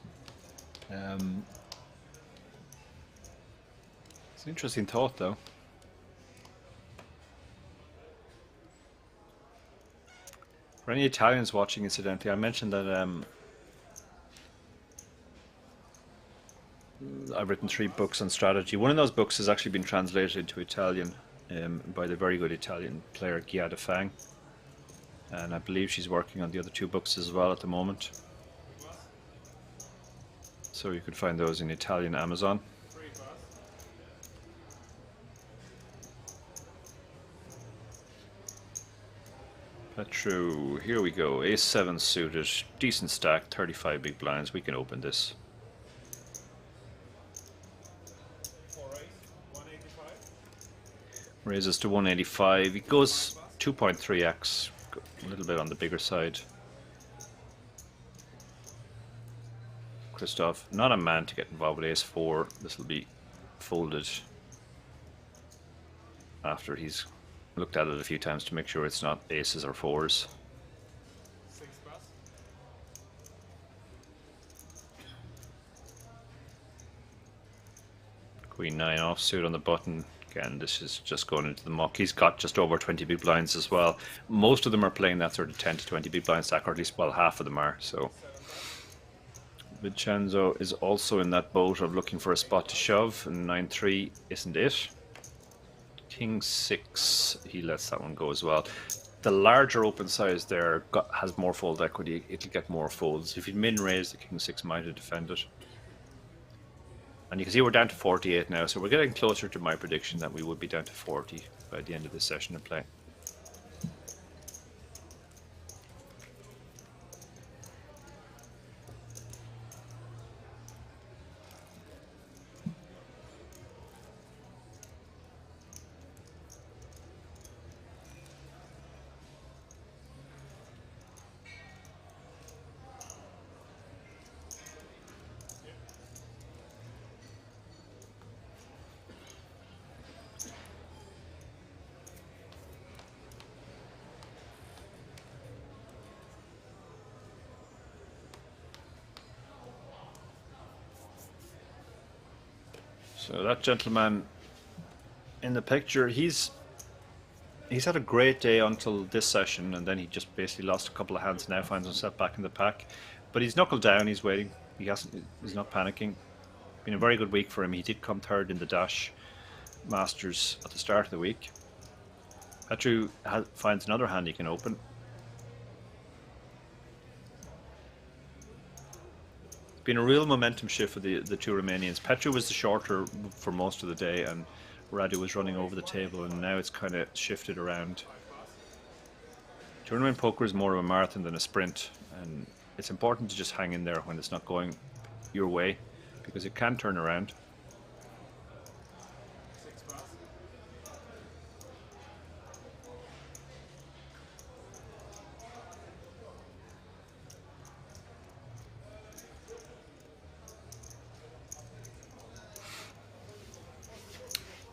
It's an interesting thought, though. For any Italians watching, incidentally, I mentioned that I've written 3 books on strategy. One of those books has actually been translated into Italian by the very good Italian player Giada Fang, and I believe she's working on the other 2 books as well at the moment. So you can find those in Italian Amazon. Three pass. Petru, here we go. Ace-7 suited, decent stack, 35 big blinds. We can open this. Four ace. 185. Raises to 185. It goes 2.3x, a little bit on the bigger side. Christoph, not a man to get involved with ace-4. This will be folded after he's looked at it a few times to make sure it's not aces or 4s. Six pass. Queen 9 offsuit on the button. Again, this is just going into the muck. He's got just over 20 big blinds as well. Most of them are playing that sort of 10 to 20 big blind stack, or at least, well, half of them are. So Vincenzo is also in that boat of looking for a spot to shove, and 9-3 isn't it. King 6, he lets that one go as well. The larger open size there has more fold equity. It'll get more folds. If you min raise, the King 6 might have defended. And you can see we're down to 48 now, so we're getting closer to my prediction that we would be down to 40 by the end of this session of play. So that gentleman in the picture, he's had a great day until this session, and then he just basically lost a couple of hands. Now finds himself back in the pack, but he's knuckled down. He's waiting. He's not panicking. Been a very good week for him. He did come third in the Dash Masters at the start of the week. Petru finds another hand he can open. It's been a real momentum shift for the two Romanians. Petru was the shorter for most of the day, and Radu was running over the table, and now it's kind of shifted around. Tournament poker is more of a marathon than a sprint, and it's important to just hang in there when it's not going your way, because it can turn around.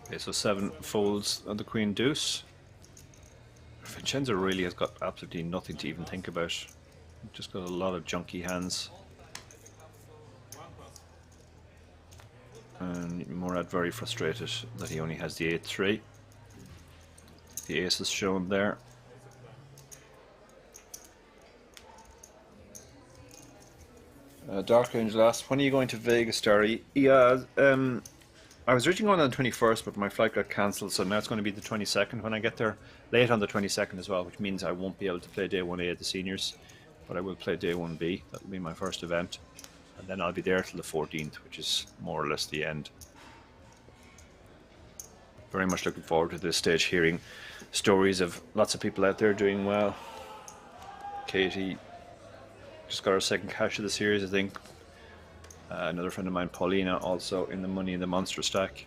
Okay, so 7 folds on the Queen Deuce. Vincenzo really has got absolutely nothing to even think about. Just got a lot of junky hands. And Murad very frustrated that he only has the 8-3. The ace is shown there. Dark Angel asks, when are you going to Vegas, Starry? Yeah, I was originally going on the 21st, but my flight got cancelled, so now it's going to be the 22nd when I get there. Late on the 22nd as well, which means I won't be able to play day 1A at the seniors, but I will play day 1B. That'll be my first event. And then I'll be there till the 14th, which is more or less the end. Very much looking forward to this stage, hearing stories of lots of people out there doing well. Katie just got her second cash of the series, I think. Another friend of mine, Paulina, also in the money in the monster stack.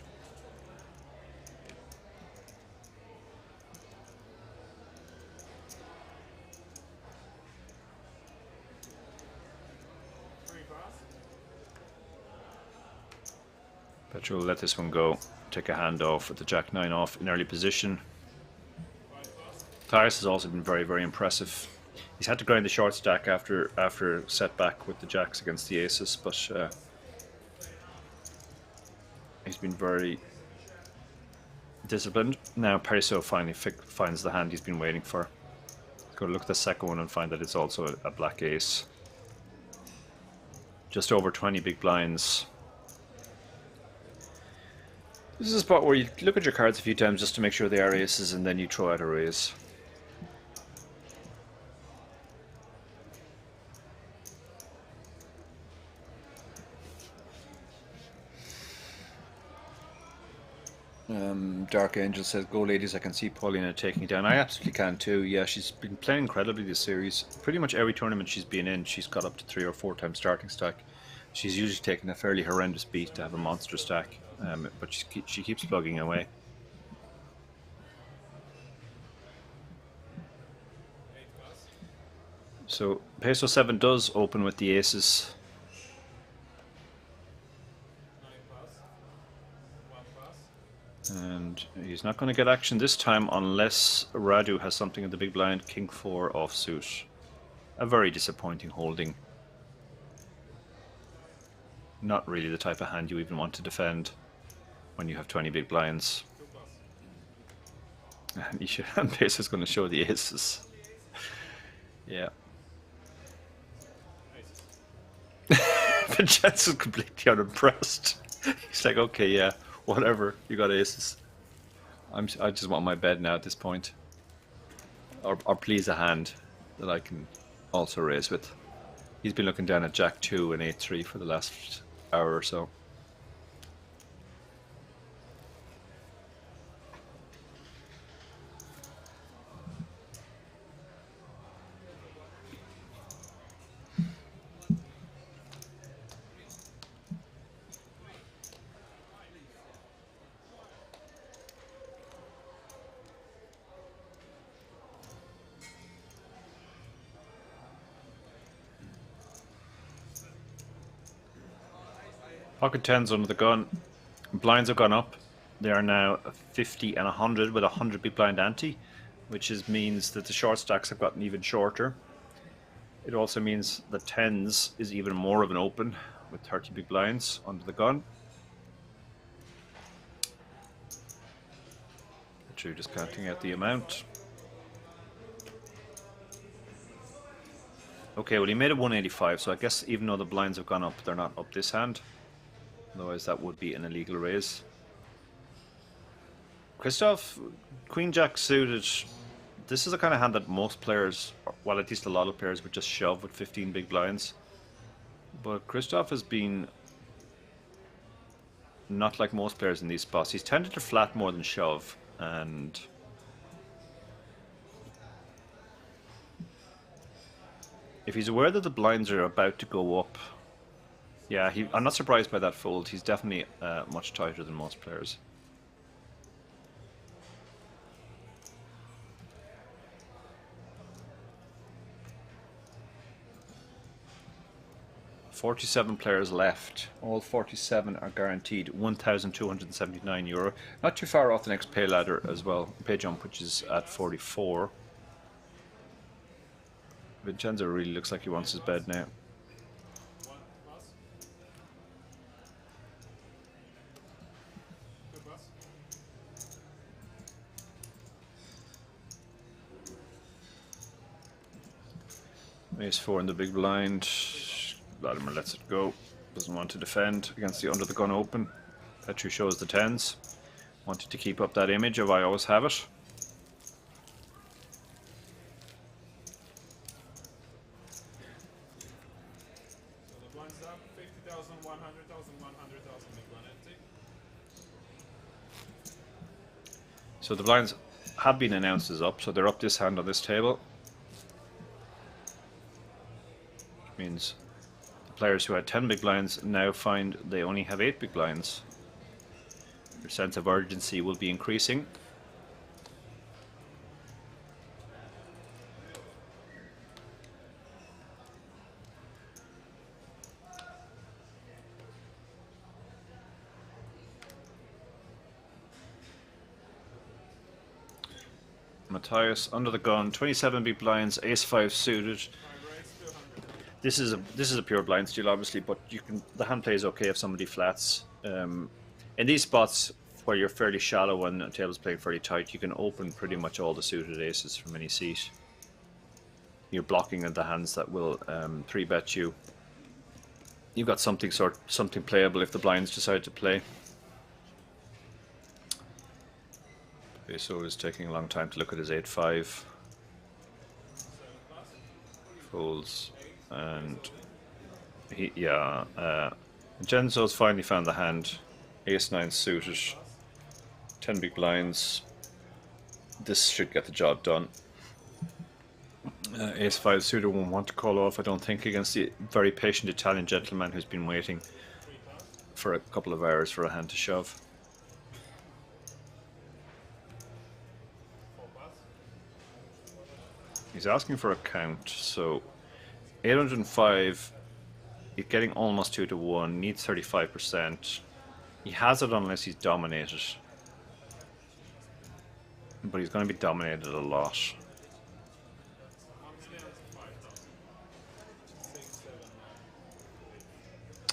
Petro will let this one go. Take a hand off with the Jack-9 off in early position. Thais has also been very, very impressive. He's had to grind the short stack after setback with the jacks against the aces, but he's been very disciplined. Now Periso finally finds the hand he's been waiting for. He's got to look at the second one and find that it's also a black ace. Just over 20 big blinds. This is a spot where you look at your cards a few times just to make sure they are aces, and then you throw out a raise. Dark Angel says, go ladies, I can see Paulina taking it down. I absolutely can too. Yeah, she's been playing incredibly this series. Pretty much every tournament she's been in, she's got up to 3 or 4 times starting stack. She's usually taken a fairly horrendous beat to have a monster stack, but she keeps plugging away. So Peso 7 does open with the aces. And he's not going to get action this time unless Radu has something in the big blind. King 4 offsuit. A very disappointing holding. Not really the type of hand you even want to defend when you have 20 big blinds. And Peso's going to show the aces. Yeah. Vincenzo's completely unimpressed. He's like, okay, yeah. Whatever, you got aces. I just want my bed now at this point. Or please a hand that I can also raise with. He's been looking down at Jack 2 and 8-3 for the last hour or so. Pocket 10's under the gun. Blinds have gone up. They are now 50 and 100 with 100 big blind ante, which means that the short stacks have gotten even shorter. It also means that 10s is even more of an open with 30 big blinds under the gun. Petru just counting out the amount. Okay, well he made a 185, so I guess even though the blinds have gone up, they're not up this hand. Otherwise that would be an illegal raise. Christoph, Queen Jack suited. This is the kind of hand that most players, well at least a lot of players, would just shove with 15 big blinds. But Christoph has been not like most players in these spots. He's tended to flat more than shove, and if he's aware that the blinds are about to go up, yeah, I'm not surprised by that fold. He's definitely much tighter than most players. €47 players left. All 47 are guaranteed €1,279. Not too far off the next pay ladder as well. Pay jump, which is at 44. Vincenzo really looks like he wants his bed now. Ace 4 in the big blind. Vladimir lets it go. Doesn't want to defend against the under the gun open. Petru shows the tens. Wanted to keep up that image of I always have it. So the blinds up, 50,000, 100,000, 100,000, big blind empty. So the blinds have been announced as up, so they're up this hand on this table. Which means players who had 10 big blinds now find they only have 8 big blinds. Their sense of urgency will be increasing. Matthias under the gun, 27 big blinds, ace 5 suited. This is a pure blind steal, obviously, but the hand play is okay if somebody flats. In these spots where you're fairly shallow and the table's playing fairly tight, you can open pretty much all the suited aces from any seat. You're blocking at the hands that will 3-bet you. You've got something playable if the blinds decide to play. Peso is taking a long time to look at his 8-5. Folds. And Genzo's finally found the hand. Ace 9 suited, 10 big blinds. This should get the job done. Ace 5 suited won't want to call off, I don't think, against the very patient Italian gentleman who's been waiting for a couple of hours for a hand to shove. He's asking for a count, so 805, he's getting almost 2 to 1, needs 35%. He has it unless he's dominated. But he's going to be dominated a lot.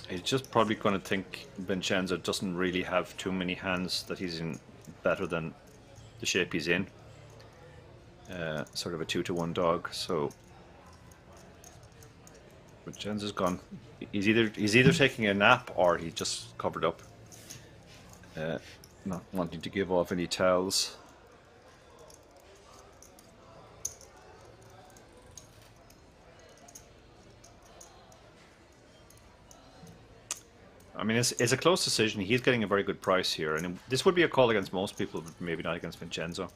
He's just probably going to think Vincenzo doesn't really have too many hands that he's in better than the shape he's in. Sort of a 2 to 1 dog, so Vincenzo's gone. He's either taking a nap or he just covered up, not wanting to give off any tells. I mean, it's a close decision. He's getting a very good price here, and this would be a call against most people, but maybe not against Vincenzo.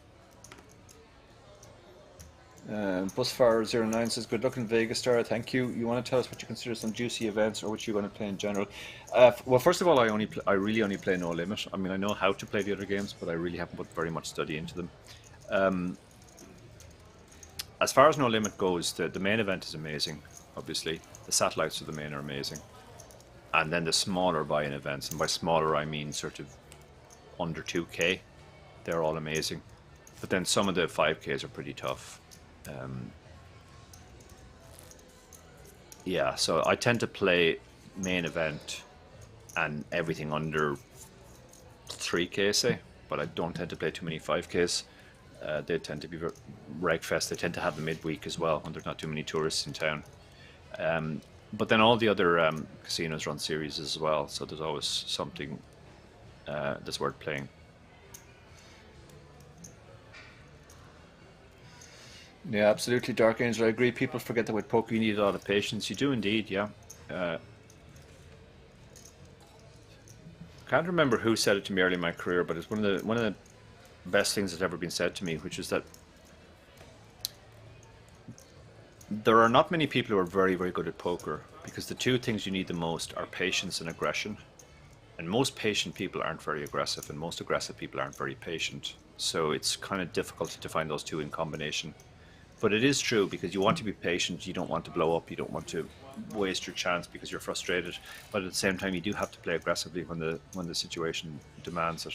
Busfire09 says, good luck in Vegas, Star. Thank you. You want to tell us what you consider some juicy events or what you're going to play in general? Well, first of all, I really only play No Limit. I mean, I know how to play the other games, but I really haven't put very much study into them. As far as No Limit goes, the main event is amazing, obviously. The satellites of the main are amazing. And then the smaller buy-in events, and by smaller I mean sort of under 2k, they're all amazing. But then some of the 5ks are pretty tough. Yeah, so I tend to play main event and everything under 3k, say. but I don't tend to play too many 5Ks. They tend to be reg fest. They tend to have the midweek as well when there's not too many tourists in town. But then all the other casinos run series as well, so there's always something that's worth playing. Yeah, absolutely, Dark Angel. I agree. People forget that with poker you need a lot of patience. You do indeed, yeah. Can't remember who said it to me early in my career, but it's one of the best things that's ever been said to me, which is that there are not many people who are very, very good at poker, because the two things you need the most are patience and aggression. And most patient people aren't very aggressive, and most aggressive people aren't very patient. So it's kind of difficult to find those two in combination. But it is true, because you want to be patient, you don't want to blow up, you don't want to waste your chance because you're frustrated. But at the same time, you do have to play aggressively when the situation demands it.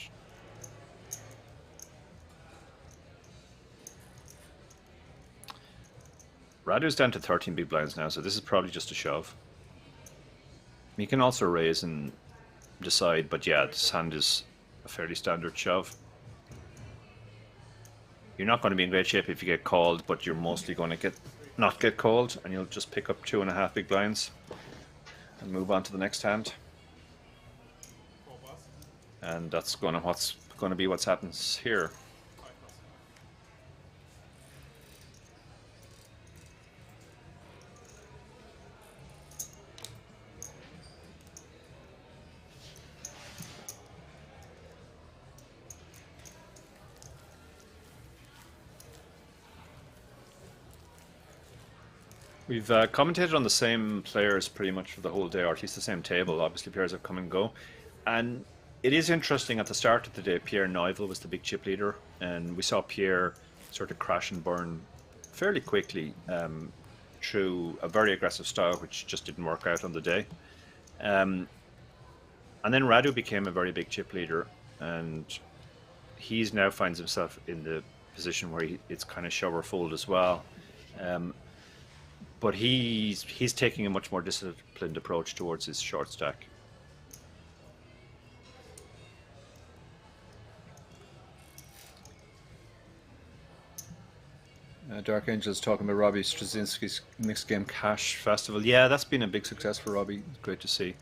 Radu's down to 13 big blinds now, so this is probably just a shove. You can also raise and decide, but yeah, this hand is a fairly standard shove. You're not going to be in great shape if you get called, but you're mostly going to not get called, and you'll just pick up 2.5 big blinds and move on to the next hand. And that's what's going to be what happens here. We've commentated on the same players pretty much for the whole day, or at least the same table. Obviously, players have come and go. And it is interesting, at the start of the day, Pierre Neuville was the big chip leader. And we saw Pierre sort of crash and burn fairly quickly through a very aggressive style, which just didn't work out on the day. And then Radu became a very big chip leader. And he's now finds himself in the position where it's kind of shove or fold as well. But he's taking a much more disciplined approach towards his short stack. Dark Angel's talking about Robbie Straczynski's Mixed Game Cash Festival. Yeah, that's been a big success for Robbie. Great to see.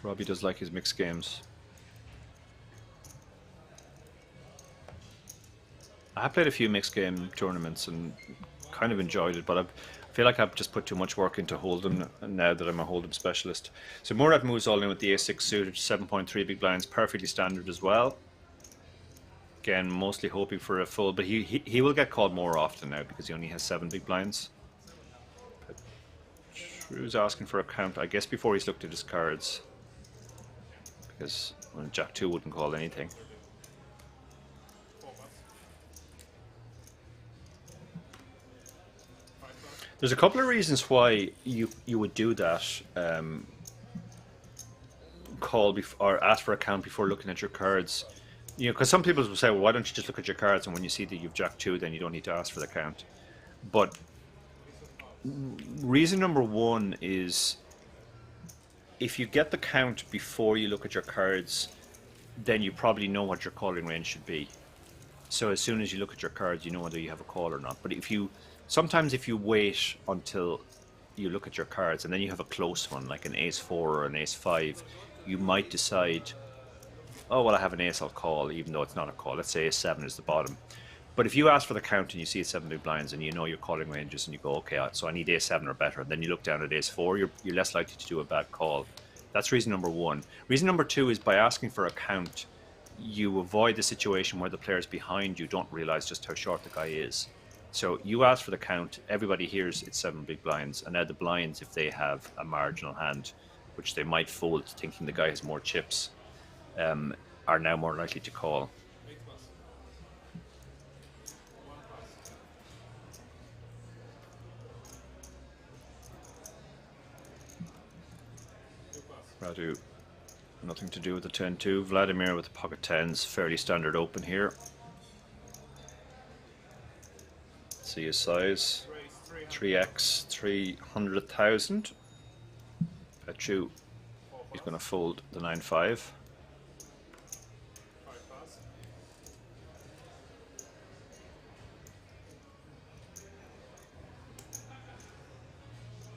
Robbie does like his mixed games. I have played a few mixed game tournaments and kind of enjoyed it, but I feel like I've just put too much work into Hold'em now that I'm a Hold'em specialist. So Murat moves all in with the A6 suited, 7.3 big blinds, perfectly standard as well. Again, mostly hoping for a full, but he will get called more often now because he only has 7 big blinds. Drew's asking for a count, I guess, before he's looked at his cards, because Jack 2 wouldn't call anything. There's a couple of reasons why you would do that. Call or ask for a count before looking at your cards. You know, because some people will say, well, why don't you just look at your cards, and when you see that you've Jack 2, then you don't need to ask for the count. But reason number one is, if you get the count before you look at your cards, then you probably know what your calling range should be. So as soon as you look at your cards, you know whether you have a call or not. But sometimes if you wait until you look at your cards and then you have a close one, like an ace-4 or an ace-5, you might decide, oh, well, I have an ace, I'll call, even though it's not a call. Let's say ace-7 is the bottom. But if you ask for the count and you see it's 7 big blinds and you know your calling ranges and you go, okay, so I need ace-7 or better, and then you look down at ace-4, you're less likely to do a bad call. That's reason number one. Reason number two is, by asking for a count, you avoid the situation where the players behind you don't realize just how short the guy is. So you ask for the count, everybody hears it's 7 big blinds, and now the blinds, if they have a marginal hand, which they might fold thinking the guy has more chips, are now more likely to call. Radu, nothing to do with the 10-2. Vladimir with the pocket 10s, fairly standard open here. See his size, 3x, 300,000. Petru, he's going to fold the 9-5.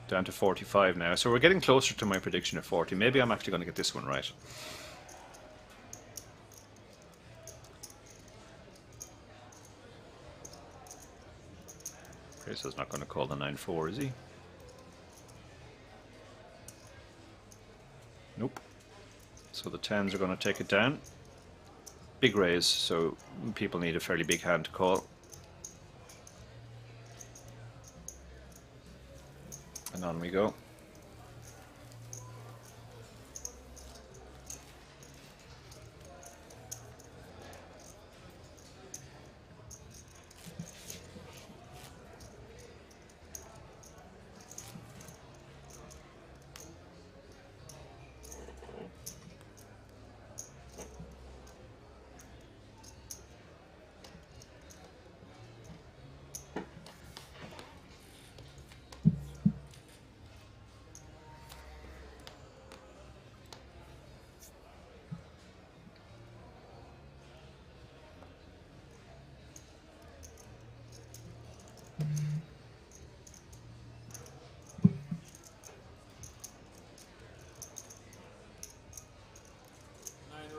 Down to 45 now. So we're getting closer to my prediction of 40. Maybe I'm actually going to get this one right. Chris not going to call the 9-4, is he? Nope. So the 10s are going to take it down. Big raise, so people need a fairly big hand to call. And on we go.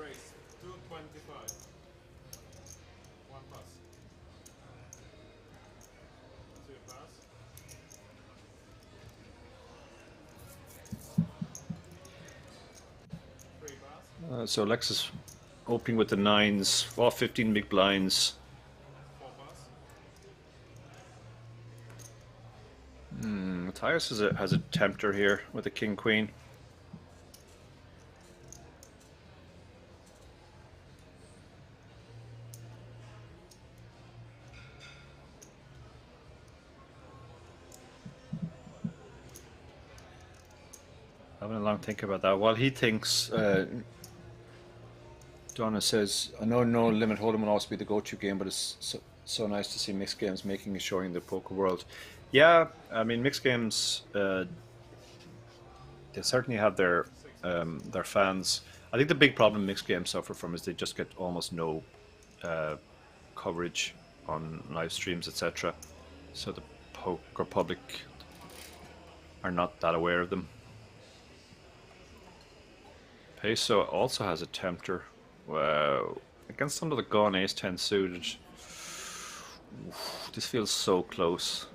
Raise 225. One pass. Two pass. Three pass. So Alexis opening with the 9s. Well, 15 big blinds. Four pass. Matthias has a tempter here with a king queen. Having a long think about that. While he thinks, Donna says, I know no limit hold'em will also be the go-to game, but it's so nice to see mixed games making a showing in the poker world. Yeah, I mean mixed games, they certainly have their fans. I think the big problem mixed games suffer from is they just get almost no coverage on live streams, etc. So the poker public are not that aware of them. Peso also has a tempter. Wow. Against under the gun, ace-10 suited. Oof, this feels so close.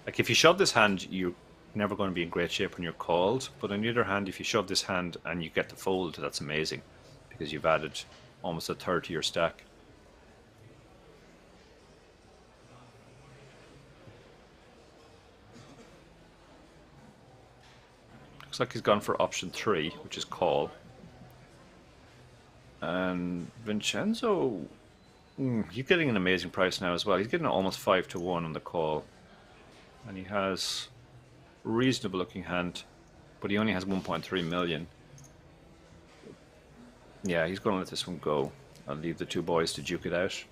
Like if you shove this hand, you're never going to be in great shape when you're called. But on the other hand, if you shove this hand and you get the fold, that's amazing. Because you've added almost a third to your stack. Looks like he's gone for option 3, which is call. And Vincenzo, he's getting an amazing price now as well. He's getting almost 5-1 on the call. And he has a reasonable looking hand, but he only has 1.3 million. Yeah, he's going to let this one go. I'll leave the two boys to duke it out.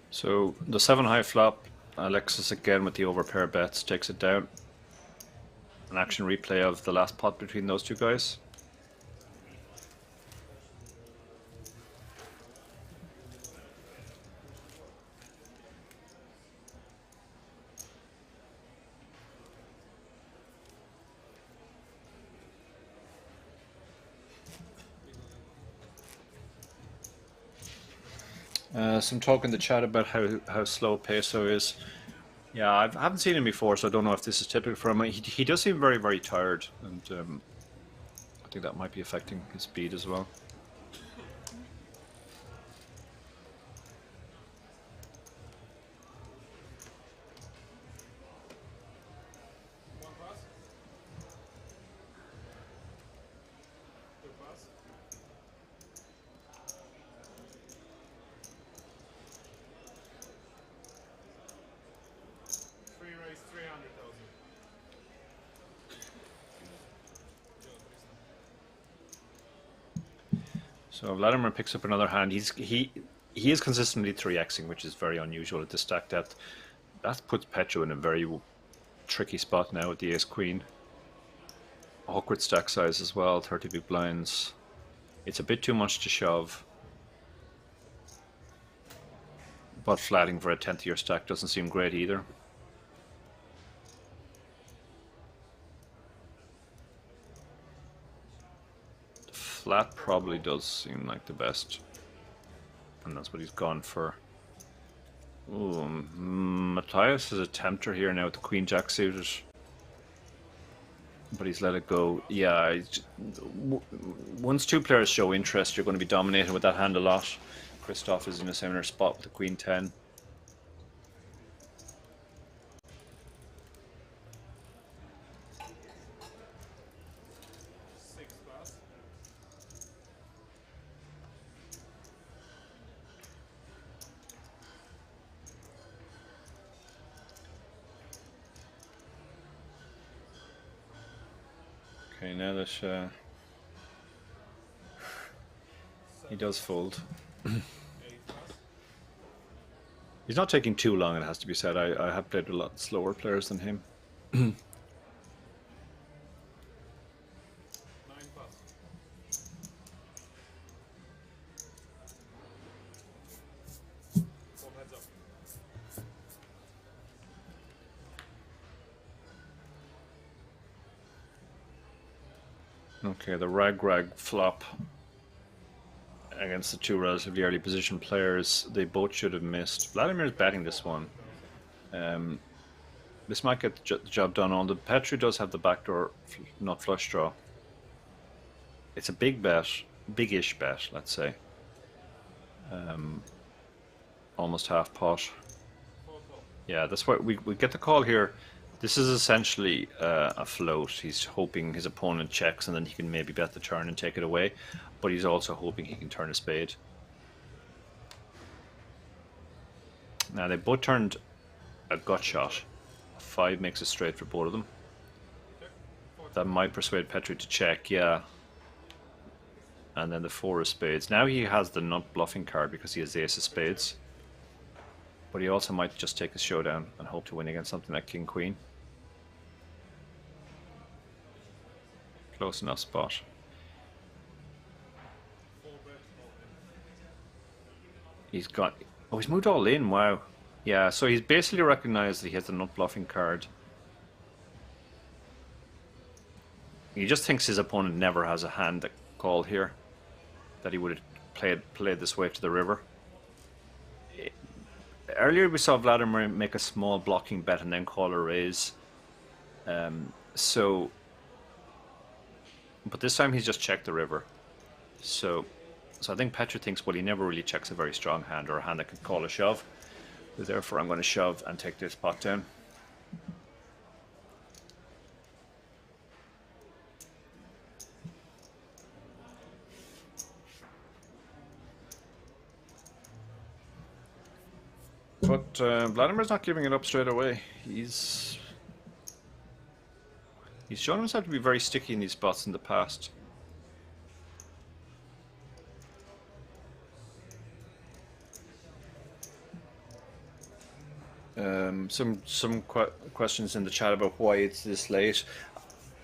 So the 7 high flop, Alexis again with the overpair bets takes it down. An action replay of the last pot between those two guys. Some talk in the chat about how slow Peso is. Yeah, I haven't seen him before, so I don't know if this is typical for him. He does seem very, very tired, and I think that might be affecting his speed as well. So Vladimir picks up another hand. He is consistently 3xing, which is very unusual at this stack depth. That puts Petru in a very tricky spot now with the ace queen. Awkward stack size as well, 30 big blinds. It's a bit too much to shove. But flatting for a 10th year stack doesn't seem great either. The flat probably does seem like the best. And that's what he's gone for. Ooh, Matthias is a tempter here now with the queen jack suited. But he's let it go. Yeah, once two players show interest, you're going to be dominating with that hand a lot. Christoph is in a similar spot with the queen 10. Okay, now that he does fold. He's not taking too long, it has to be said. I have played with a lot slower players than him. 9+. Fold heads up. Okay, the rag flop against the two relatively early position players. They both should have missed. Vladimir's betting this one. This might get the job done on. The Petru does have the backdoor nut flush draw. It's a big bet, big-ish bet, let's say. Almost half pot. Yeah, that's why we get the call here. This is essentially a float. He's hoping his opponent checks and then he can maybe bet the turn and take it away. But he's also hoping he can turn a spade. Now they both turned a gut shot. 5 makes it straight for both of them. That might persuade Petru to check, yeah. And then the 4 of spades. Now he has the nut bluffing card because he has the ace of spades. But he also might just take a showdown and hope to win against something like king queen. Close enough spot. He's got... Oh, he's moved all in, wow. Yeah, so he's basically recognized that he has the nut bluffing card. He just thinks his opponent never has a hand that called here. That he would have played this way to the river. Earlier we saw Vladimir make a small blocking bet and then call a raise. But this time he's just checked the river. So I think Petru thinks, well, he never really checks a very strong hand or a hand that could call a shove. So therefore I'm going to shove and take this pot down. But Vladimir's not giving it up straight away. He's shown himself to be very sticky in these spots in the past. Some questions in the chat about why it's this late.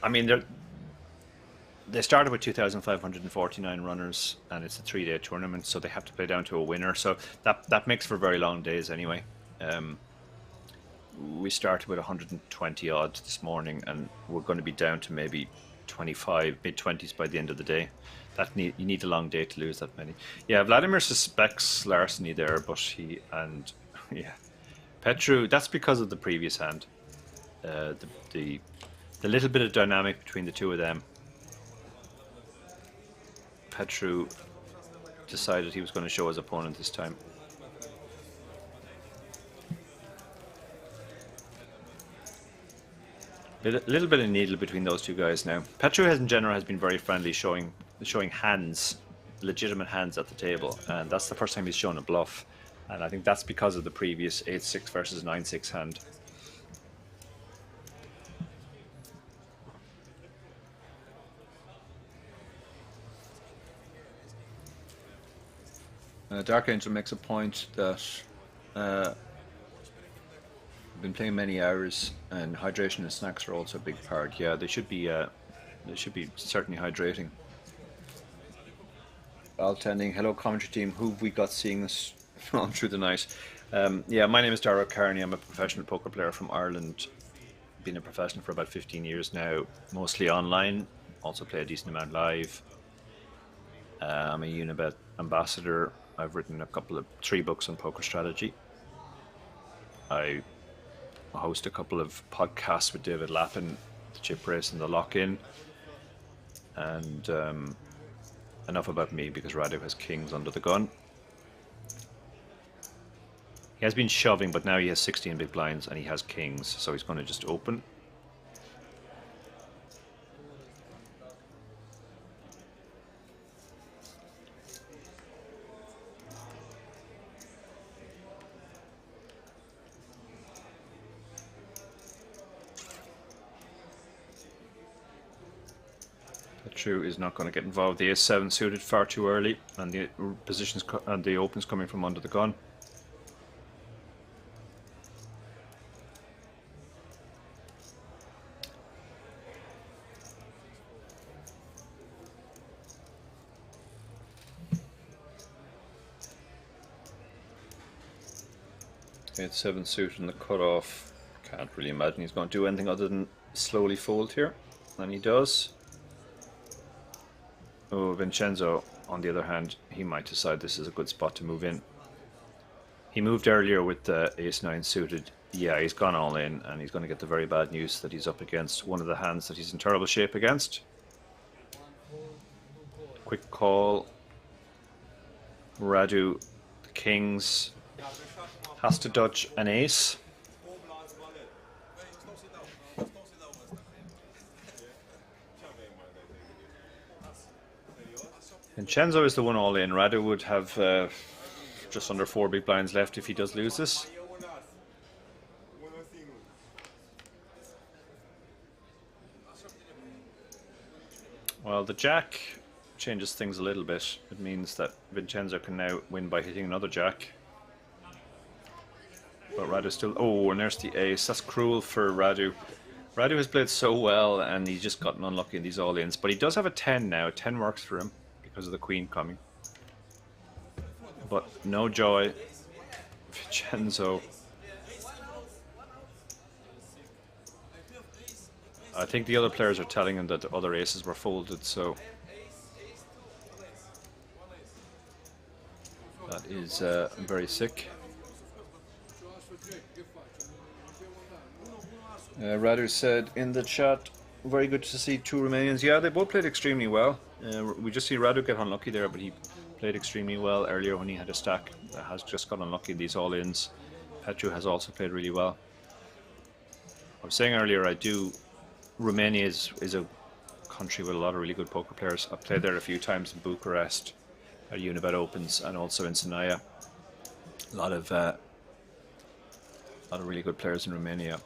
I mean, they started with 2,549 runners, and it's a 3-day tournament, so they have to play down to a winner. So that makes for very long days anyway. We started with 120 odds this morning, and we're going to be down to maybe 25, mid-20s by the end of the day. You need a long day to lose that many. Yeah, Vladimir suspects larceny there, but yeah, Petru. That's because of the previous hand. The little bit of dynamic between the two of them. Petru decided he was going to show his opponent this time. A little bit of needle between those two guys now. Petru in general has been very friendly, showing hands, legitimate hands at the table, and that's the first time he's shown a bluff. And I think that's because of the previous 8-6 versus 9-6 hand. Dark Angel makes a point that I've been playing many hours, and hydration and snacks are also a big part. Yeah, they should be certainly hydrating. Altending, hello commentary team. Who have we got seeing us on through the night? Yeah, my name is Dara Kearney. I'm a professional poker player from Ireland. Been a professional for about 15 years now, mostly online. Also play a decent amount live. I'm a Unibet ambassador. I've written 3 books on poker strategy. I host a couple of podcasts with David Lappin, the Chip Race and the Lock-In. And enough about me, because Radu has kings under the gun. He has been shoving, but now he has 16 big blinds and he has kings, so he's going to just open. True is not going to get involved. The ace-7 suited far too early, and the positions and the opens coming from under the gun. Ace-7 suited in the cutoff. Can't really imagine he's going to do anything other than slowly fold here, and he does. Oh, Vincenzo, on the other hand, he might decide this is a good spot to move in. He moved earlier with the ace-9 suited. Yeah, he's gone all in, and he's going to get the very bad news that he's up against one of the hands that he's in terrible shape against. Quick call. Radu, the kings, has to dodge an ace. Vincenzo is the one all in. Radu would have just under 4 big blinds left if he does lose this. Well, the jack changes things a little bit. It means that Vincenzo can now win by hitting another jack. But Radu still... Oh, and there's the ace. That's cruel for Radu. Radu has played so well, and he's just gotten unlucky in these all-ins. But he does have a 10 now. 10 works for him because of the queen coming. But no joy. Vincenzo. I think the other players are telling him that the other aces were folded, so... That is very sick. Radu said in the chat, very good to see 2 Romanians. Yeah, they both played extremely well. We just see Radu get unlucky there, but he played extremely well earlier when he had a stack. Has just got unlucky in these all-ins. Petru has also played really well. I was saying earlier, Romania is a country with a lot of really good poker players. I've played there a few times in Bucharest, at Unibet Opens, and also in Sinaia. A lot of really good players in Romania.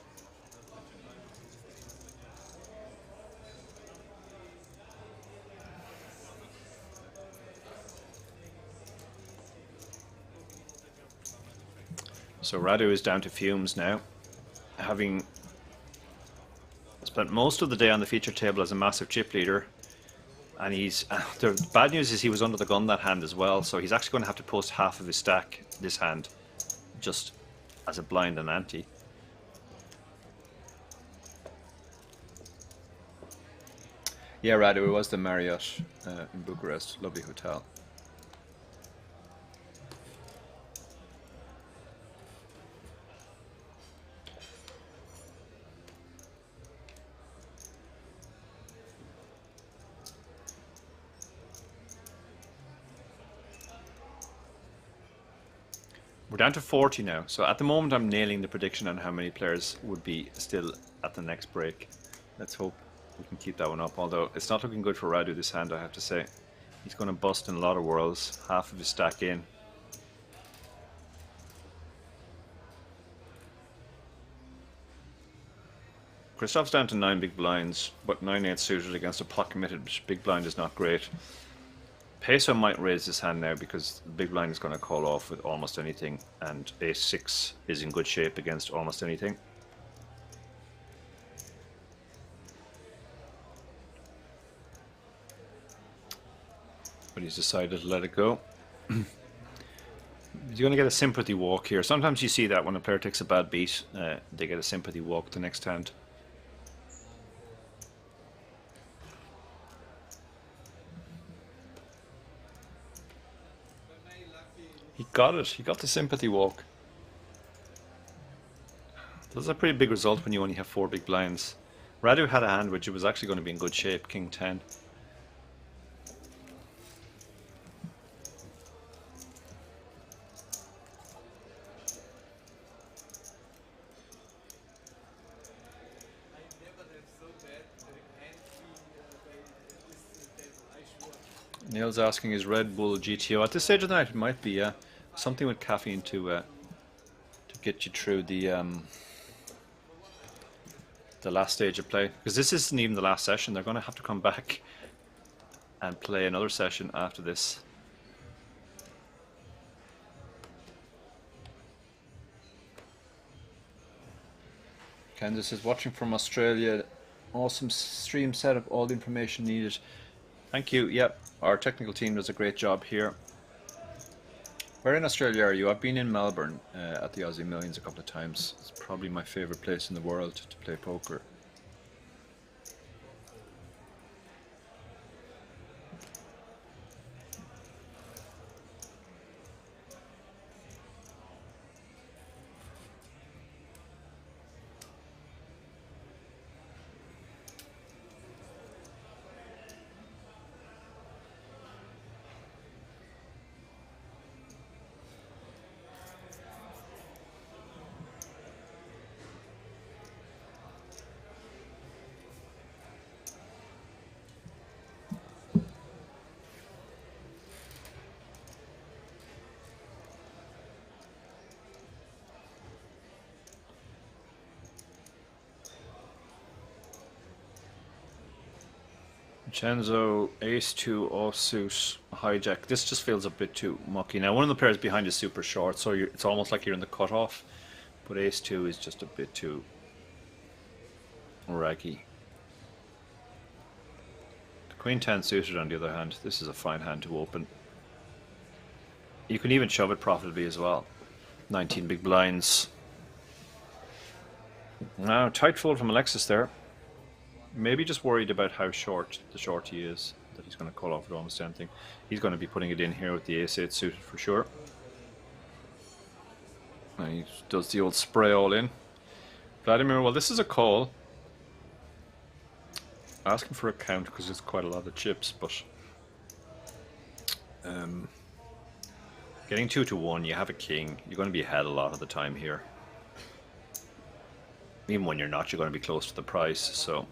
So Radu is down to fumes now, having spent most of the day on the feature table as a massive chip leader. And he's the bad news is he was under the gun that hand as well, so he's actually going to have to post half of his stack this hand, just as a blind and ante. Yeah, Radu, it was the Marriott in Bucharest, lovely hotel. We're down to 40 now, so at the moment I'm nailing the prediction on how many players would be still at the next break. Let's hope we can keep that one up, although it's not looking good for Radu this hand, I have to say. He's going to bust in a lot of worlds, half of his stack in. Christoph's down to 9 big blinds, but 9-8 suited against a pot committed big blind is not great. Peso might raise his hand now because the big blind is going to call off with almost anything, and ace-6 is in good shape against almost anything. But he's decided to let it go. He's going to get a sympathy walk here. Sometimes you see that when a player takes a bad beat, they get a sympathy walk the next hand. He got it. He got the sympathy walk. That's a pretty big result when you only have 4 big blinds. Radu had a hand which was actually going to be in good shape, King 10. Neil's asking, is Red Bull GTO? At this stage of the night, it might be, yeah. Something with caffeine to get you through the last stage of play. Because this isn't even the last session. They're going to have to come back and play another session after this. Candice is watching from Australia. Awesome stream setup, all the information needed. Thank you. Yep, our technical team does a great job here. Where in Australia are you? I've been in Melbourne at the Aussie Millions a couple of times. It's probably my favorite place in the world to play poker. Chenzo, ace-2 offsuit, hijack. This just feels a bit too mucky. Now, one of the pairs behind is super short, so it's almost like you're in the cutoff. But ace-2 is just a bit too raggy. The queen 10 suited, on the other hand, this is a fine hand to open. You can even shove it profitably as well. 19 big blinds. Now, tight fold from Alexis there. Maybe just worried about how short he is, that he's going to call off with almost anything. He's going to be putting it in here with the ace-8 suited for sure. And he does the old spray all in. Vladimir, well, this is a call. Asking for a count because it's quite a lot of chips, but getting 2-1, you have a king. You're going to be ahead a lot of the time here. Even when you're not, you're going to be close to the price, so.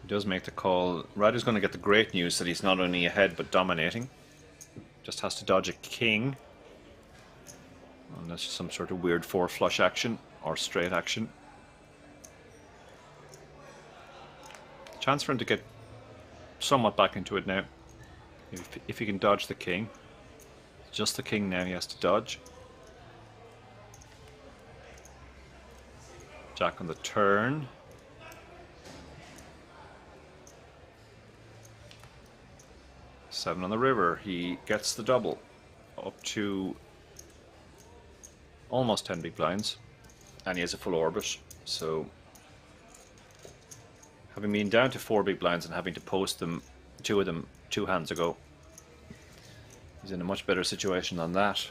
He does make the call. Radu's going to get the great news that he's not only ahead but dominating. Just has to dodge a king. Unless some sort of weird 4 flush action or straight action. Chance for him to get somewhat back into it now. If he can dodge the king. Just the king now he has to dodge. Jack on the turn. 7 on the river. He gets the double up to almost 10 big blinds, and he has a full orbit. So, having been down to 4 big blinds and having to post them, 2 of them 2 hands ago, he's in a much better situation than that.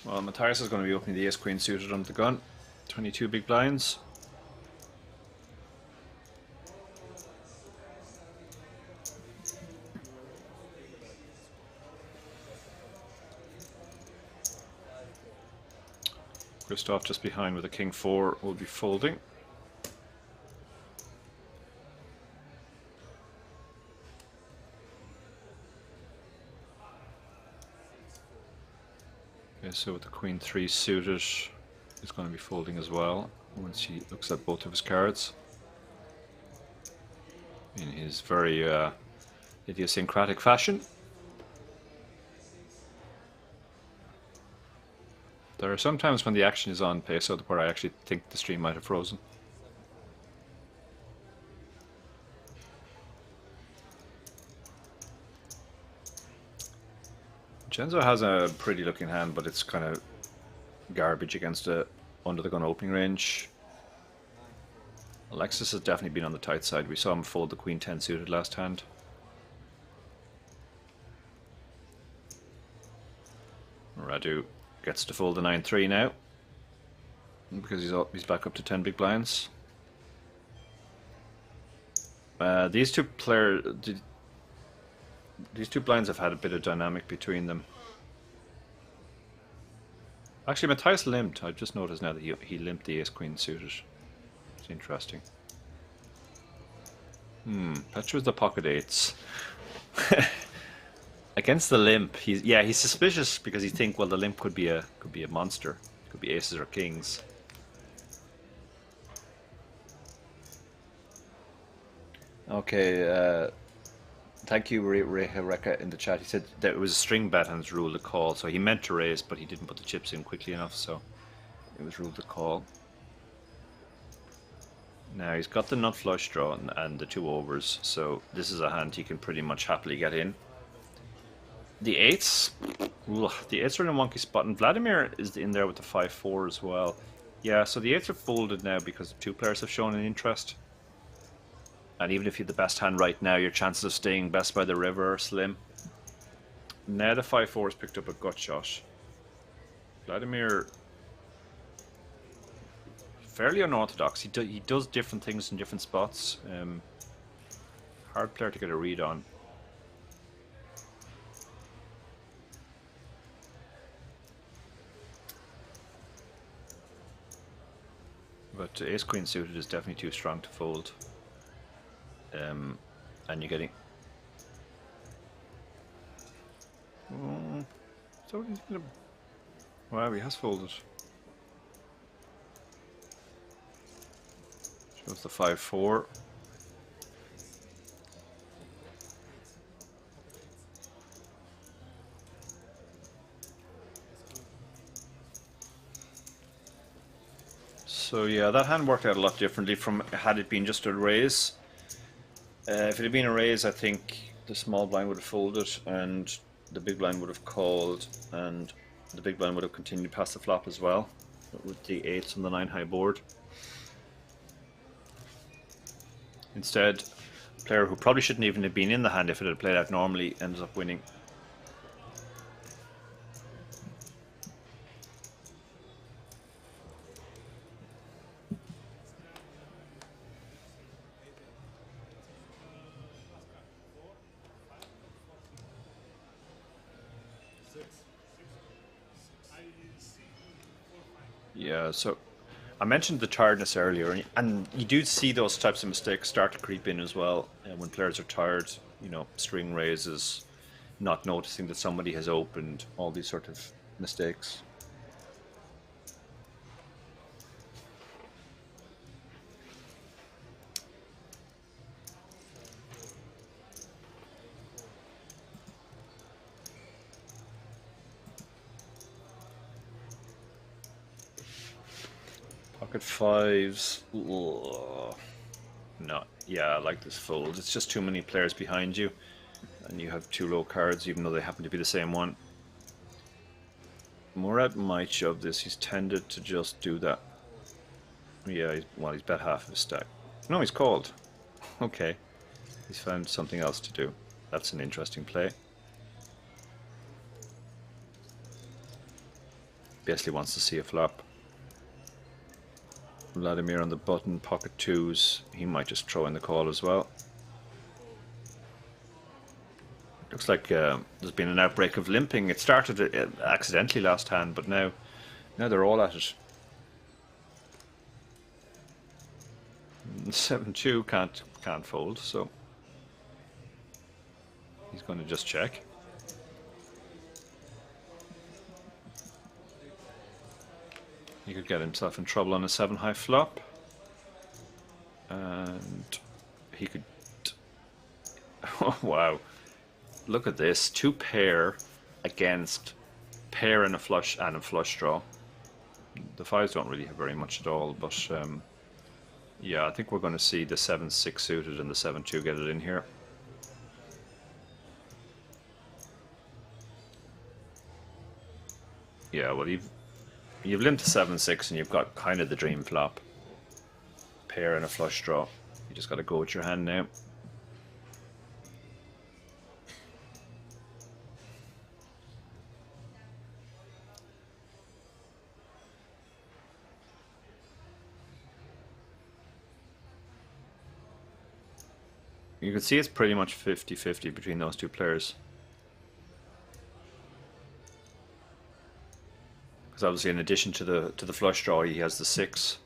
Well, Matthias is going to be opening the ace-queen suited on the gun. 22 big blinds. Christoph just behind with a king 4 will be folding. Okay, so with the queen 3 suited, he's going to be folding as well once he looks at both of his cards. In his very idiosyncratic fashion. There are some times when the action is on pace, where I actually think the stream might have frozen. Genzo has a pretty looking hand, but it's kind of garbage against a under the gun opening range. Alexis has definitely been on the tight side. We saw him fold the queen 10 suited last hand. Radu gets to fold the 9-3 now because he's back up to 10 big blinds. These two blinds have had a bit of dynamic between them. Actually, Matthias limped. I've just noticed now that he limped the ace-queen suited. It's interesting. Petra's the pocket 8s. Against the limp, he's suspicious because he thinks, well, the limp could be a monster, could be aces or kings. Okay, thank you, Reka, in the chat. He said that it was a string bet and it's ruled a call, so he meant to raise, but he didn't put the chips in quickly enough, so it was ruled a call. Now he's got the nut flush draw and the 2 overs, so this is a hand he can pretty much happily get in. The 8s, the 8s are in a wonky spot, and Vladimir is in there with the 5-4 as well. Yeah, so the 8s are folded now because the 2 players have shown an interest. And even if you have the best hand right now, your chances of staying best by the river are slim. Now the 5-4 has picked up a gut shot. Vladimir, fairly unorthodox. He does different things in different spots. Hard player to get a read on. But ace-queen suited is definitely too strong to fold. And you're getting... so he's gonna... Wow, he has folded. Shows the 5-4. So yeah, that hand worked out a lot differently from had it been just a raise. If it had been a raise, I think the small blind would have folded and the big blind would have called and the big blind would have continued past the flop as well with the 8s on the 9 high board. Instead, a player who probably shouldn't even have been in the hand if it had played out normally ends up winning. Yeah, so I mentioned the tiredness earlier, and you do see those types of mistakes start to creep in as well. When players are tired, you know, string raises, not noticing that somebody has opened, all these sort of mistakes. Pocket 5s. Ugh. No, yeah, I like this fold. It's just too many players behind you, and you have 2 low cards, even though they happen to be the same one. Murad might shove this. He's tended to just do that. Yeah, he's bet half of his stack. No, he's called. Okay, he's found something else to do. That's an interesting play. basically wants to see a flop. Vladimir on the button, pocket twos. He might just throw in the call as well. Looks like there's been an outbreak of limping. It started accidentally last hand, but now they're all at it. 7-2 can't fold, so he's going to just check. He could get himself in trouble on a 7-high flop, and he could. Oh wow! Look at this: 2 pair against pair and a flush draw. The 5s don't really have very much at all, but yeah, I think we're going to see the 7-6 suited and the 7-2 get it in here. Yeah, well, you've limped to 7-6 and you've got kind of the dream flop. Pair and a flush draw. You just got to go with your hand now. You can see it's pretty much 50-50 between those two players. Because obviously, in addition to the flush draw, he has the 6.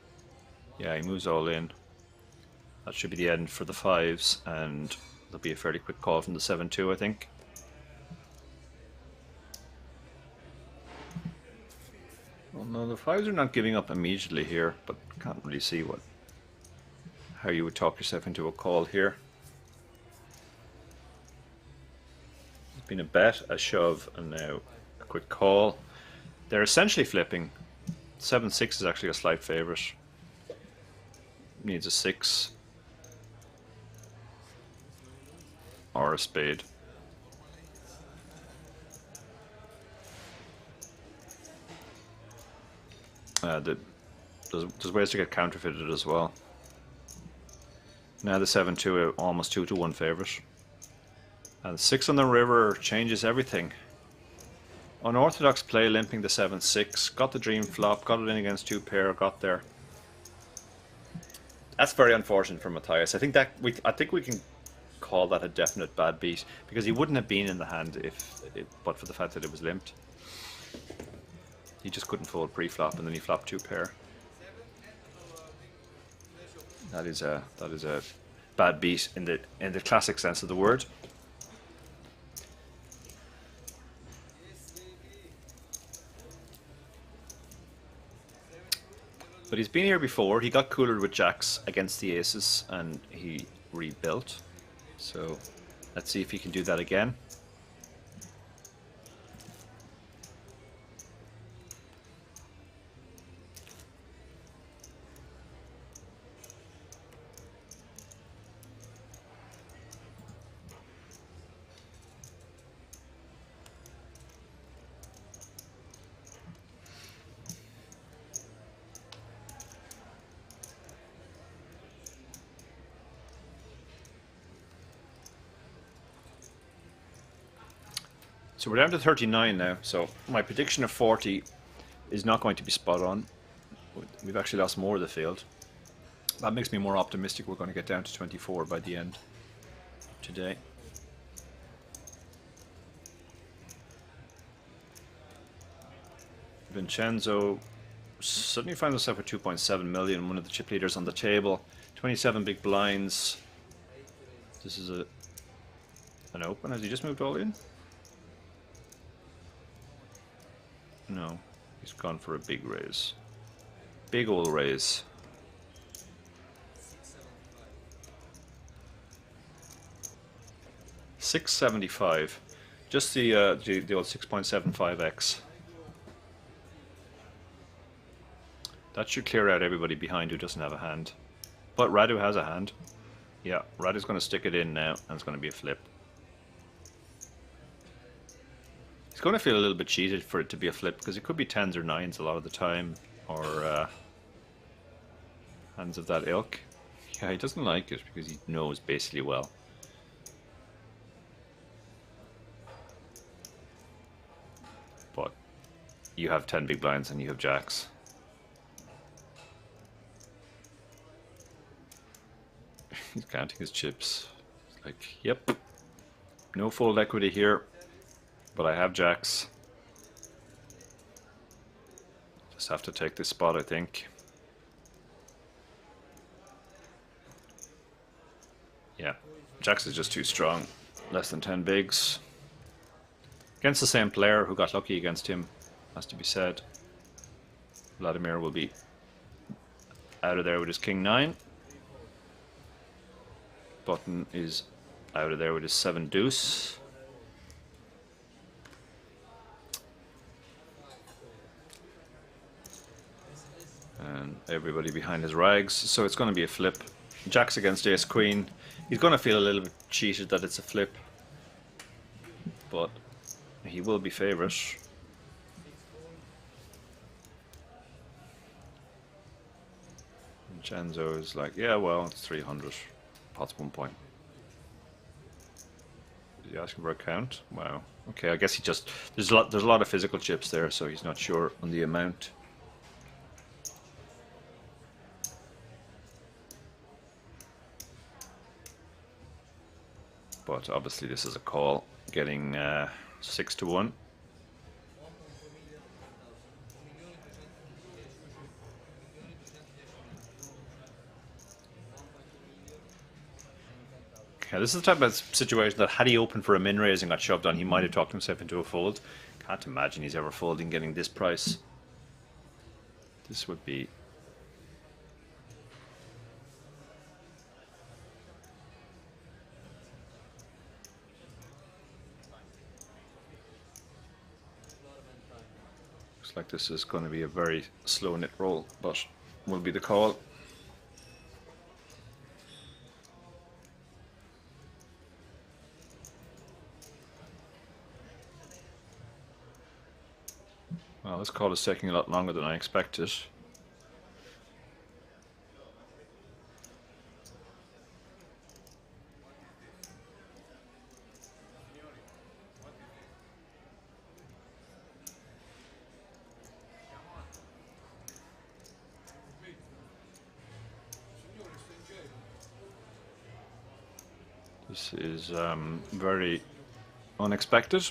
Yeah, he moves all in. That should be the end for the 5s, and there'll be a fairly quick call from the 7-2, I think. Well, no, the 5s are not giving up immediately here, but can't really see how you would talk yourself into a call here. It's been a bet, a shove, and now a quick call. They're essentially flipping. 7-6 is actually a slight favourite. Needs a 6 or a spade. There's ways to get counterfeited as well. Now the 7-2, almost 2-1 favourite. And 6 on the river changes everything. Unorthodox play, limping the 7-6, got the dream flop, got it in against 2 pair, got there. That's very unfortunate for Matthias. I think we can call that a definite bad beat, because he wouldn't have been in the hand but for the fact that it was limped. He just couldn't fold pre-flop, and then he flopped 2 pair. That is a bad beat in the classic sense of the word. But he's been here before. He got coolered with jacks against the aces and he rebuilt. So let's see if he can do that again. So we're down to 39 now, so my prediction of 40 is not going to be spot on. We've actually lost more of the field. That makes me more optimistic we're going to get down to 24 by the end today. Vincenzo suddenly finds himself with 2.7 million, one of the chip leaders on the table. 27 big blinds. This is an open. Has he just moved all in? No, he's gone for a big raise. Big old raise. $675. Just the old 6.75x. That should clear out everybody behind who doesn't have a hand. But Radu has a hand. Yeah, Radu's going to stick it in now, and it's going to be a flip. He's going to feel a little bit cheated for it to be a flip, because it could be 10s or 9s a lot of the time, or hands of that ilk. Yeah, he doesn't like it because he knows basically well. But you have 10 big blinds and you have jacks. He's counting his chips. It's like, yep, no fold equity here, but I have jacks. Just have to take this spot, I think. Yeah, jacks is just too strong. Less than 10 bigs. Against the same player who got lucky against him, has to be said. Vladimir will be out of there with his king 9. Button is out of there with his 7 deuce. And everybody behind his rags, so it's going to be a flip. Jacks against ace queen. He's going to feel a little bit cheated that it's a flip, but he will be favourite. Genzo is like, yeah, well, it's 300. Pot's 1 point. Is he asking for a count? Wow. Okay, I guess he just there's a lot of physical chips there, so he's not sure on the amount. But obviously this is a call, getting 6-1. Okay, this is the type of situation that had he opened for a min raise and got shoved on, he might have talked himself into a fold. Can't imagine he's ever folding getting this price. This would be... Looks like this is going to be a very slow knit roll, but will be the call. Well, this call is taking a lot longer than I expected. This is very unexpected.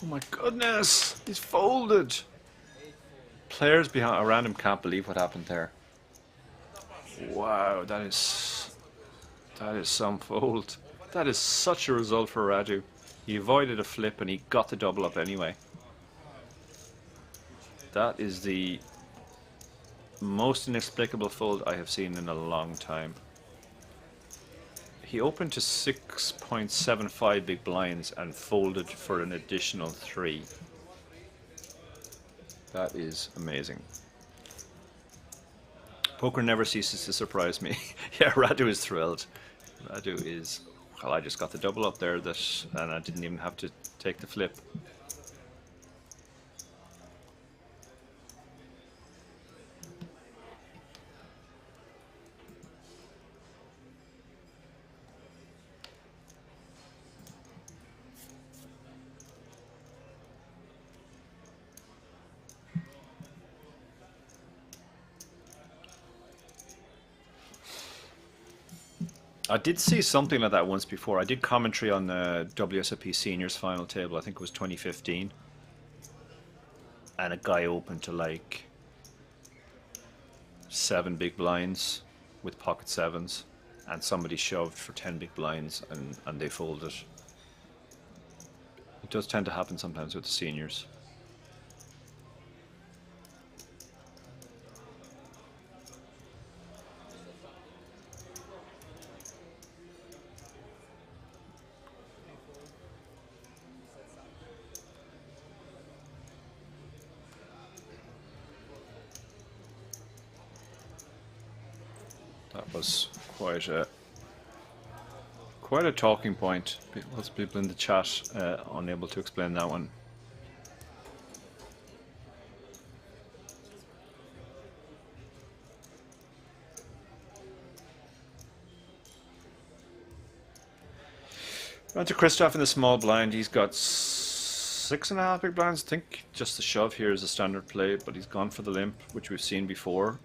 Oh my goodness, he's folded. Players behind around him can't believe what happened there. Wow, that is some fold. That is such a result for Radu. He avoided a flip and he got the double up anyway. That is the most inexplicable fold I have seen in a long time. He opened to 6.75 big blinds and folded for an additional 3. That is amazing. Poker never ceases to surprise me. Yeah, Radu is thrilled. Radu is, well, I just got the double up there and I didn't even have to take the flip. I did see something like that once before. I did commentary on the WSOP Seniors final table, I think it was 2015. And a guy opened to like 7 big blinds with pocket 7s. And somebody shoved for 10 big blinds and they folded. It does tend to happen sometimes with the seniors. That was quite a talking point. Lots of people in the chat unable to explain that one. On to Christoph in the small blind. He's got 6.5 big blinds, I think. Just the shove here is a standard play, but he's gone for the limp, which we've seen before.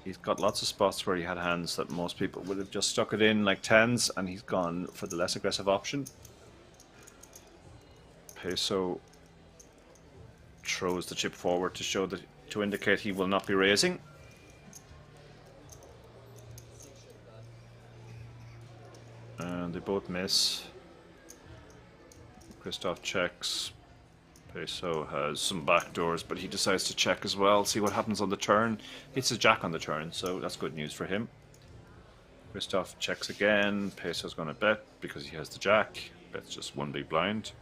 He's got lots of spots where he had hands that most people would have just stuck it in like tens, and he's gone for the less aggressive option. Peso throws the chip forward to show that, to indicate he will not be raising. And they both miss. Christoph checks. Peso has some backdoors, but he decides to check as well, see what happens on the turn. It's a jack on the turn, so that's good news for him. Christoph checks again. Peso's going to bet because he has the jack. Bet's just one big blind.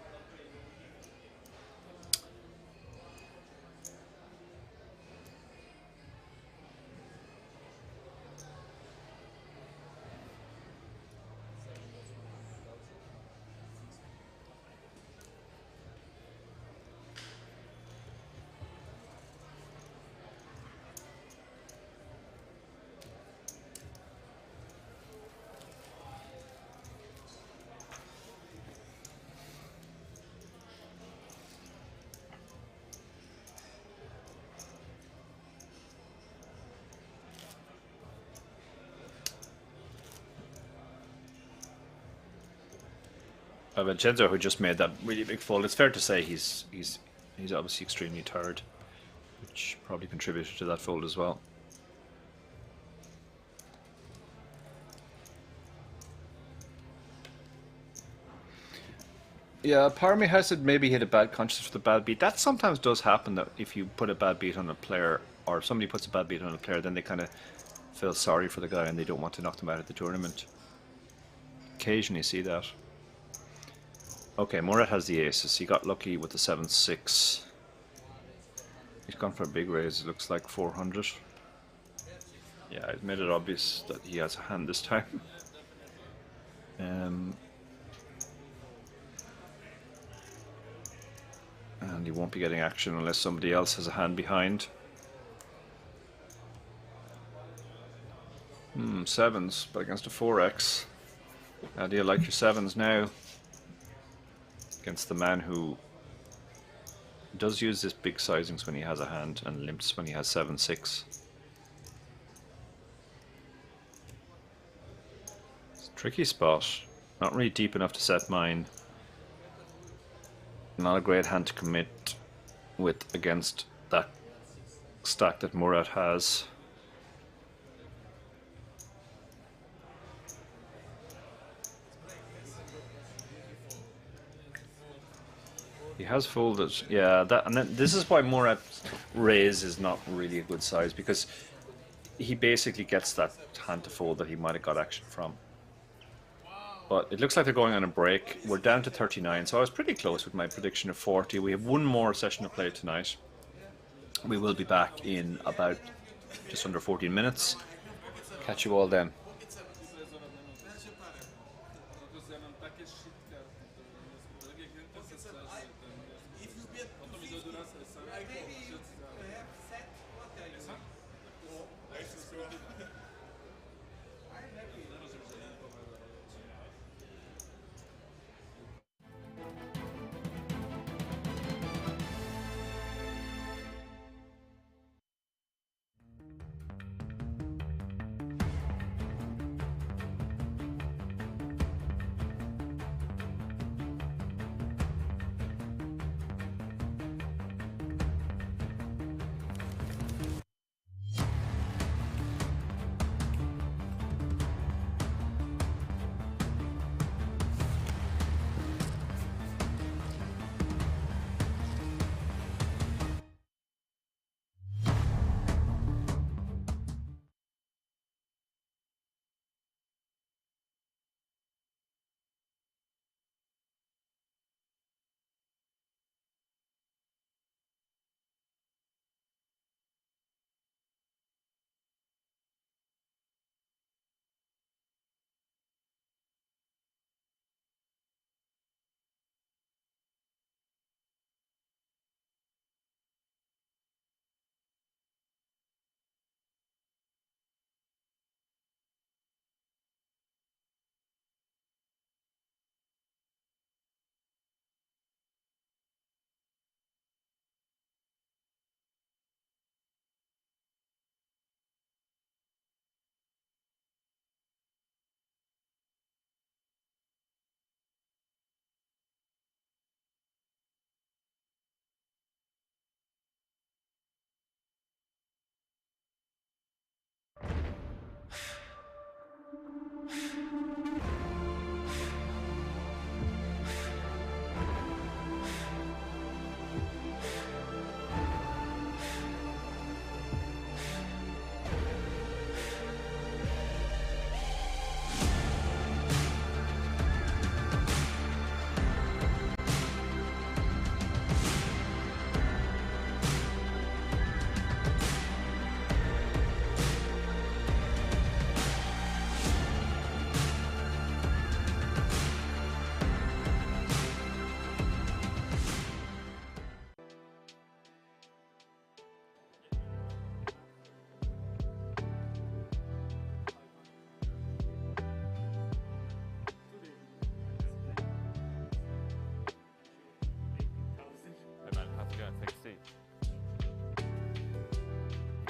Vincenzo, who just made that really big fold, it's fair to say he's obviously extremely tired, which probably contributed to that fold as well. Yeah, part of me has said maybe he had a bad conscience for the bad beat. That sometimes does happen, that if you put a bad beat on a player, or if somebody puts a bad beat on a player, then they kind of feel sorry for the guy and they don't want to knock them out of the tournament. Occasionally see that. Okay, Murat has the aces. He got lucky with the 7-6. He's gone for a big raise, it looks like 400. Yeah, I've made it obvious that he has a hand this time. And he won't be getting action unless somebody else has a hand behind. Sevens, but against a 4x. How do you like your sevens now? Against the man who does use this big sizings when he has a hand and limps when he has 7-6. It's a tricky spot. Not really deep enough to set mine. Not a great hand to commit with against that stack that Murat has. He has folded, yeah. That, and then this is why Murat's raise is not really a good size, because he basically gets that hand to fold that he might have got action from. But it looks like they're going on a break. We're down to 39, so I was pretty close with my prediction of 40. We have one more session to play tonight. We will be back in about just under 14 minutes. Catch you all then.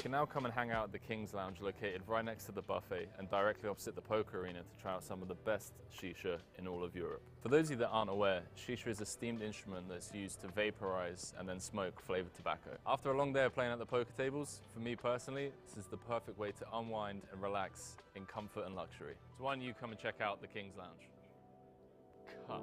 can now come and hang out at the King's Lounge located right next to the buffet and directly opposite the poker arena to try out some of the best shisha in all of Europe. For those of you that aren't aware, shisha is a steamed instrument that's used to vaporize and then smoke flavored tobacco. After a long day of playing at the poker tables, for me personally, this is the perfect way to unwind and relax in comfort and luxury. So why don't you come and check out the King's Lounge? Cut.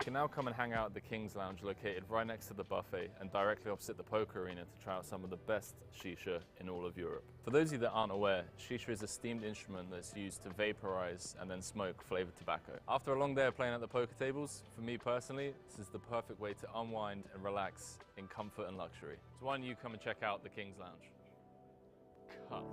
You can now come and hang out at the King's Lounge located right next to the buffet and directly opposite the poker arena to try out some of the best shisha in all of Europe. For those of you that aren't aware, shisha is a steamed instrument that's used to vaporize and then smoke flavored tobacco. After a long day of playing at the poker tables, for me personally, this is the perfect way to unwind and relax in comfort and luxury. So why don't you come and check out the King's Lounge? Cut.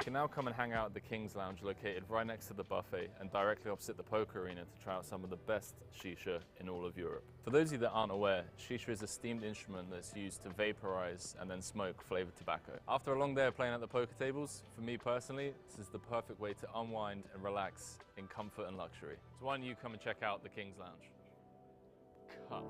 You can now come and hang out at the King's Lounge located right next to the buffet and directly opposite the poker arena to try out some of the best shisha in all of Europe. For those of you that aren't aware, shisha is a steamed instrument that's used to vaporize and then smoke flavored tobacco. After a long day of playing at the poker tables, for me personally, this is the perfect way to unwind and relax in comfort and luxury. So why don't you come and check out the King's Lounge? Cut.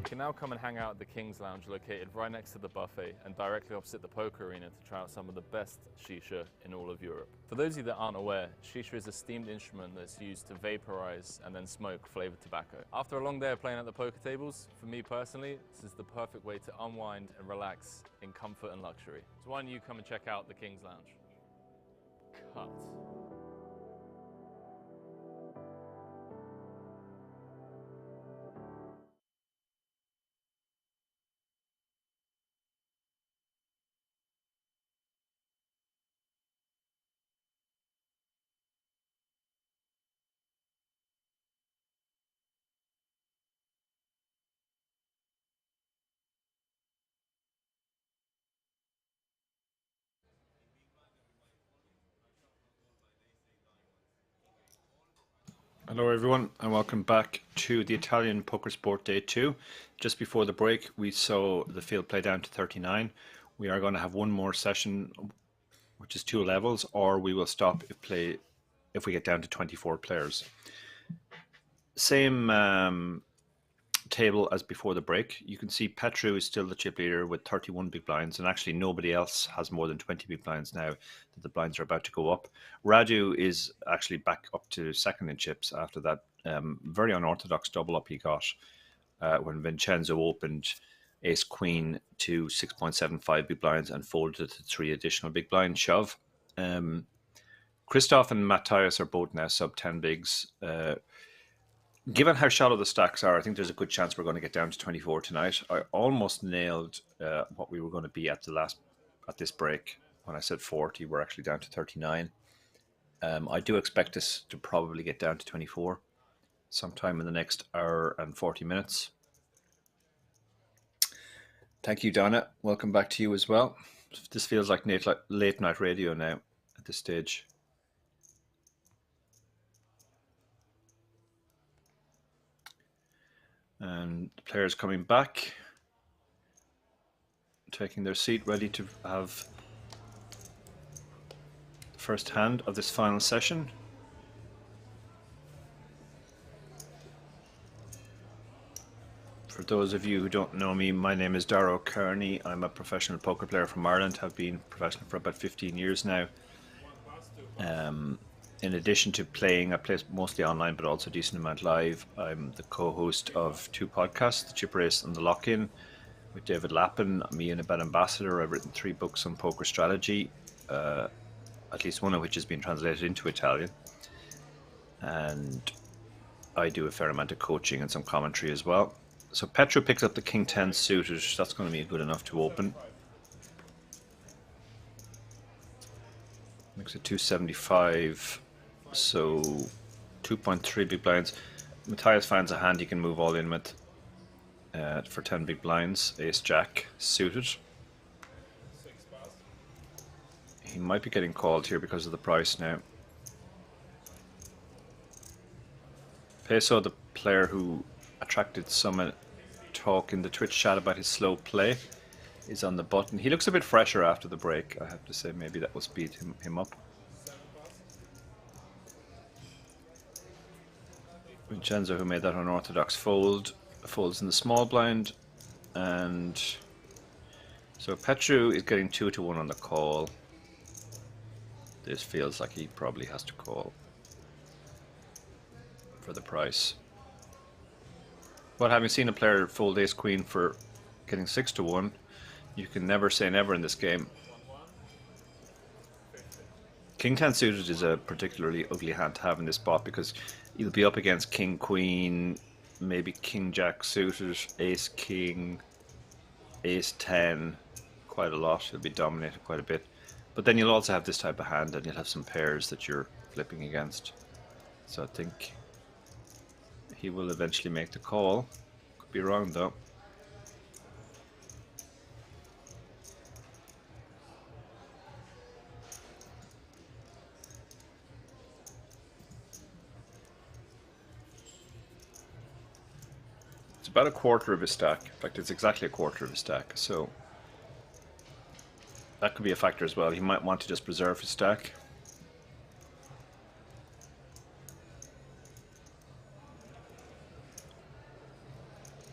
You can now come and hang out at the King's Lounge located right next to the buffet and directly opposite the poker arena to try out some of the best shisha in all of Europe. For those of you that aren't aware, shisha is a steamed instrument that's used to vaporize and then smoke flavored tobacco. After a long day of playing at the poker tables, for me personally, this is the perfect way to unwind and relax in comfort and luxury. So why don't you come and check out the King's Lounge? Cut. Hello everyone and welcome back to the Italian Poker Sport Day 2. Just before the break we saw the field play down to 39. We are going to have one more session which is 2 levels, or we will stop if we get down to 24 players. Same table as before the break. You can see Petru is still the chip leader with 31 big blinds, and actually nobody else has more than 20 big blinds now that the blinds are about to go up. Radu is actually back up to second in chips after that very unorthodox double up he got when Vincenzo opened ace queen to 6.75 big blinds and folded to 3 additional big blind shove. Christoph and Matthias are both now sub 10 bigs. Given how shallow the stacks are, I think there's a good chance we're going to get down to 24 tonight. I almost nailed what we were going to be at this break. When I said 40, we're actually down to 39. I do expect us to probably get down to 24. sometime in the next hour and 40 minutes. Thank you, Donna. Welcome back to you as well. This feels like late night radio now at this stage. And the players coming back, taking their seat, ready to have the first hand of this final session. For those of you who don't know me, my name is Darragh Kearney. I'm a professional poker player from Ireland. Have been professional for about 15 years now. In addition to playing, I play mostly online, but also a decent amount live. I'm the co-host of two podcasts, The Chip Race and The Lock-In, with David Lappin, me and a bad ambassador. I've written 3 books on poker strategy, at least one of which has been translated into Italian. And I do a fair amount of coaching and some commentary as well. So Petru picks up the King 10 suited. That's going to be good enough to open. Makes it 275. So 2.3 big blinds. Matthias finds a hand he can move all in with for 10 big blinds. Ace Jack suited. He might be getting called here because of the price now. Peso, the player who attracted some talk in the Twitch chat about his slow play, is on the button. He looks a bit fresher after the break, I have to say. Maybe that will speed him up. Vincenzo, who made that unorthodox fold, folds in the small blind. And so Petru is getting 2-1 on the call. This feels like he probably has to call for the price. But having seen a player fold ace queen for getting 6-1, you can never say never in this game. King 10 suited is a particularly ugly hand to have in this spot because you'll be up against king queen, maybe king jack suited, ace king, ace 10, quite a lot. It'll be dominated quite a bit. But then you'll also have this type of hand and you'll have some pairs that you're flipping against. So I think he will eventually make the call. Could be wrong though. It's about a quarter of his stack. In fact, it's exactly a quarter of his stack. So that could be a factor as well. He might want to just preserve his stack.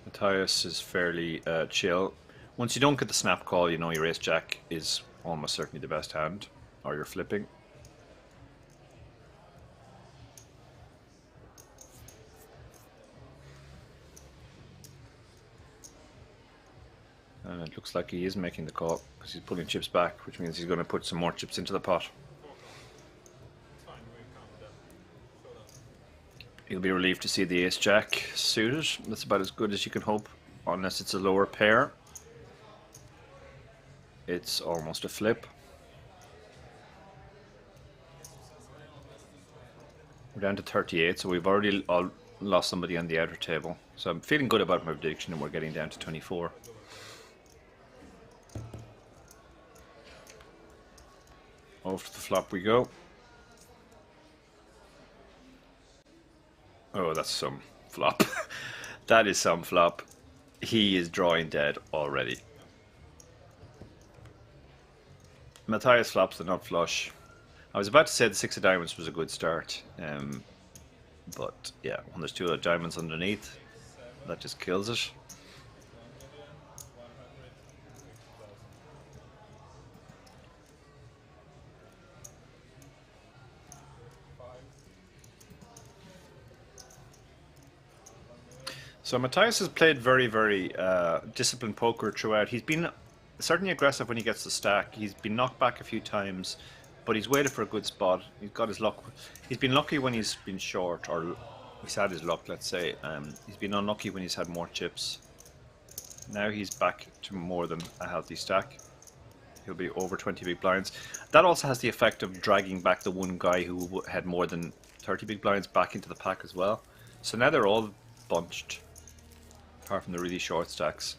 Matthias is fairly chill. Once you don't get the snap call, you know your ace jack is almost certainly the best hand, or you're flipping. And it looks like he is making the call because he's pulling chips back, which means he's going to put some more chips into the pot. You'll be relieved to see the ace jack suited. That's about as good as you can hope, unless it's a lower pair. It's almost a flip. We're down to 38, so we've already lost somebody on the outer table. So I'm feeling good about my prediction, and we're getting down to 24. Over to the flop we go. Oh, that's some flop. That is some flop. He is drawing dead already. Matthias flops the nut flush. I was about to say the 6 of diamonds was a good start. But yeah, when there's 2 of diamonds underneath, that just kills it. So Matthias has played very, very disciplined poker throughout. He's been certainly aggressive when he gets the stack. He's been knocked back a few times, but he's waited for a good spot. He's got his luck. He's been lucky when he's been short, or he's had his luck, let's say. He's been unlucky when he's had more chips. Now he's back to more than a healthy stack. He'll be over 20 big blinds. That also has the effect of dragging back the one guy who had more than 30 big blinds back into the pack as well. So now they're all bunched, apart from the really short stacks.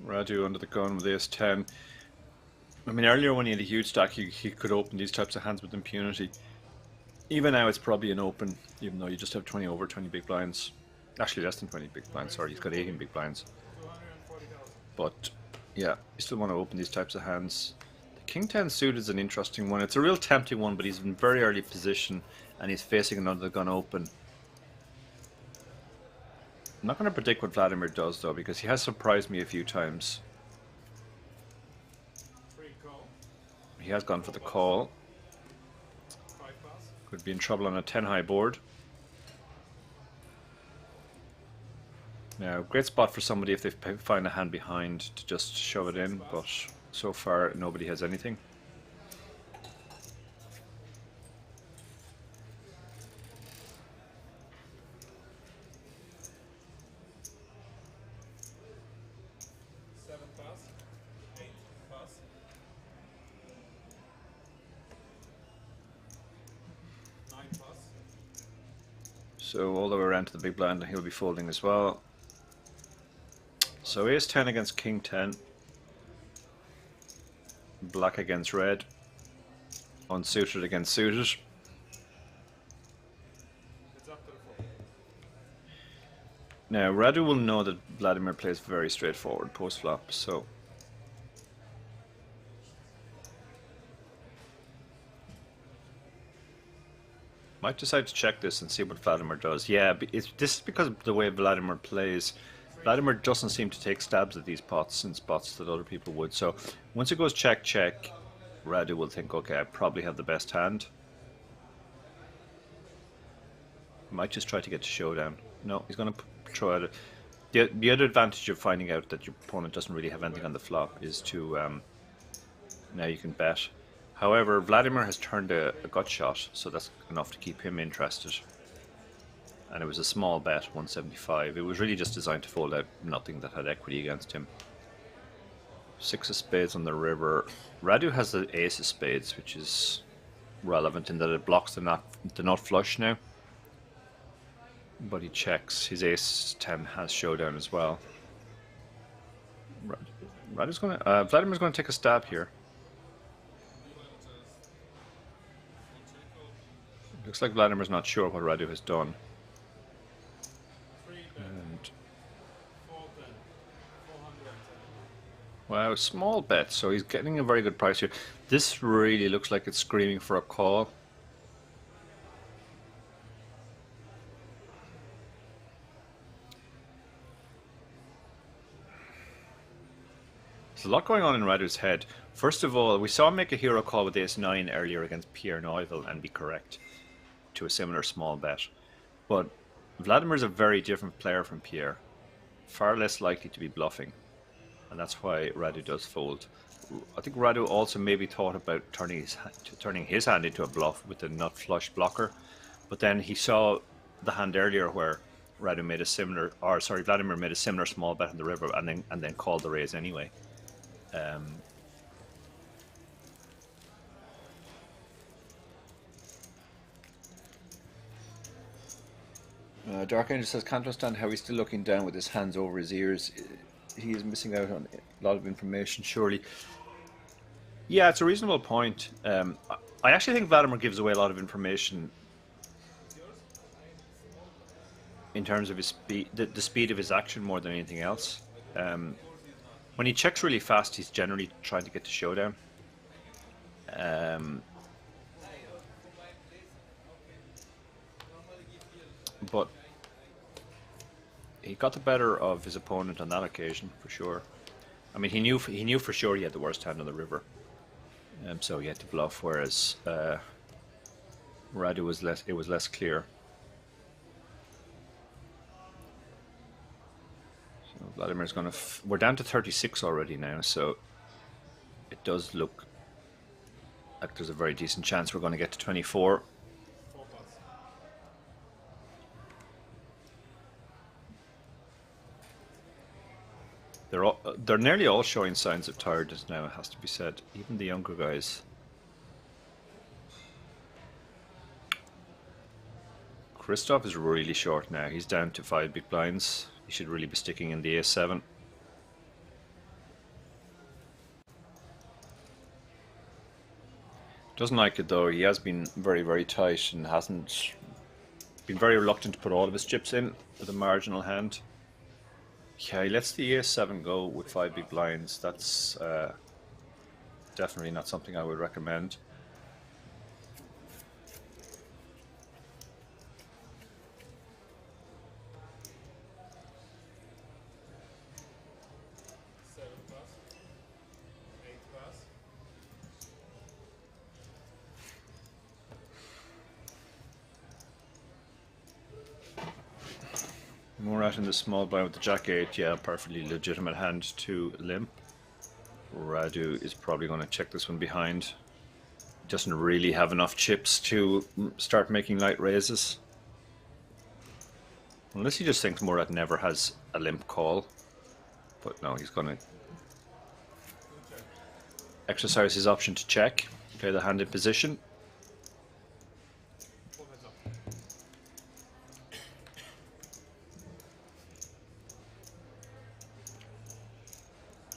Radu under the gun with ace-10. I mean, earlier when he had a huge stack, he could open these types of hands with impunity. Even now, it's probably an open, even though you just have 20 over, 20 big blinds. Actually, less than 20 big blinds, sorry, he's got 18 big blinds. 240,000. But, yeah, you still want to open these types of hands. The King-10 suit is an interesting one. It's a real tempting one, but he's in very early position, and he's facing another gun open. I'm not going to predict what Vladimir does, though, because he has surprised me a few times. Free call. He has gone for the call. 5 pass. Could be in trouble on a 10 high board. Now, great spot for somebody if they find a hand behind to just shove it in, but so far nobody has anything. So all the way around to the big blind, and he'll be folding as well. So ace-10 against king-10. Black against red. Unsuited against suited. It's up to the 4. Now Radu will know that Vladimir plays very straightforward post-flop, so... Might decide to check this and see what Vladimir does. Yeah, this is because of the way Vladimir plays. Vladimir doesn't seem to take stabs at these pots and spots that other people would. So once it goes check, check, Radu will think, okay, I probably have the best hand. Might just try to get to showdown. No, he's going to throw out it. The other advantage of finding out that your opponent doesn't really have anything on the flop is to, now you can bet. However, Vladimir has turned a gut shot, so that's enough to keep him interested. And it was a small bet, 175. It was really just designed to fold out nothing that had equity against him. 6 of spades on the river. Radu has the ace of spades, which is relevant in that it blocks the nut flush now. But he checks. His ace-10 has showdown as well. Vladimir's going to take a stab here. Looks like Vladimir's not sure what Radu has done. And wow, small bet, so he's getting a very good price here. This really looks like it's screaming for a call. There's a lot going on in Radu's head. First of all, we saw him make a hero call with ace-9 earlier against Pierre Neuville and be correct to a similar small bet. But Vladimir's a very different player from Pierre. Far less likely to be bluffing. And that's why Radu does fold. I think Radu also maybe thought about turning his hand into a bluff with the nut flush blocker. But then he saw the hand earlier where Vladimir made a similar small bet on the river and then called the raise anyway. Dark Angel says, can't understand how he's still looking down with his hands over his ears. He is missing out on a lot of information, surely. Yeah, it's a reasonable point. I actually think Vladimir gives away a lot of information in terms of his speed, the speed of his action more than anything else. When he checks really fast, he's generally trying to get to showdown. But he got the better of his opponent on that occasion, for sure. I mean, he knew for sure he had the worst hand on the river, so he had to bluff. Whereas Radu was less. It was less clear. So Vladimir's going to. We're down to 36 already now, so it does look like there's a very decent chance we're going to get to 24. 4 plus. They're nearly all showing signs of tiredness now, it has to be said. Even the younger guys. Christoph is really short now. He's down to 5 big blinds. He should really be sticking in the A7. Doesn't like it though. He has been very, very tight and hasn't been very reluctant to put all of his chips in with a marginal hand. Yeah, he lets the A7 go with 5 big blinds. That's definitely not something I would recommend. Murat in the small blind with the Jack-8, yeah, perfectly legitimate hand to limp. Radu is probably going to check this one behind. Doesn't really have enough chips to start making light raises. Unless he just thinks Murat never has a limp call. But no, he's going to exercise his option to check, play the hand in position.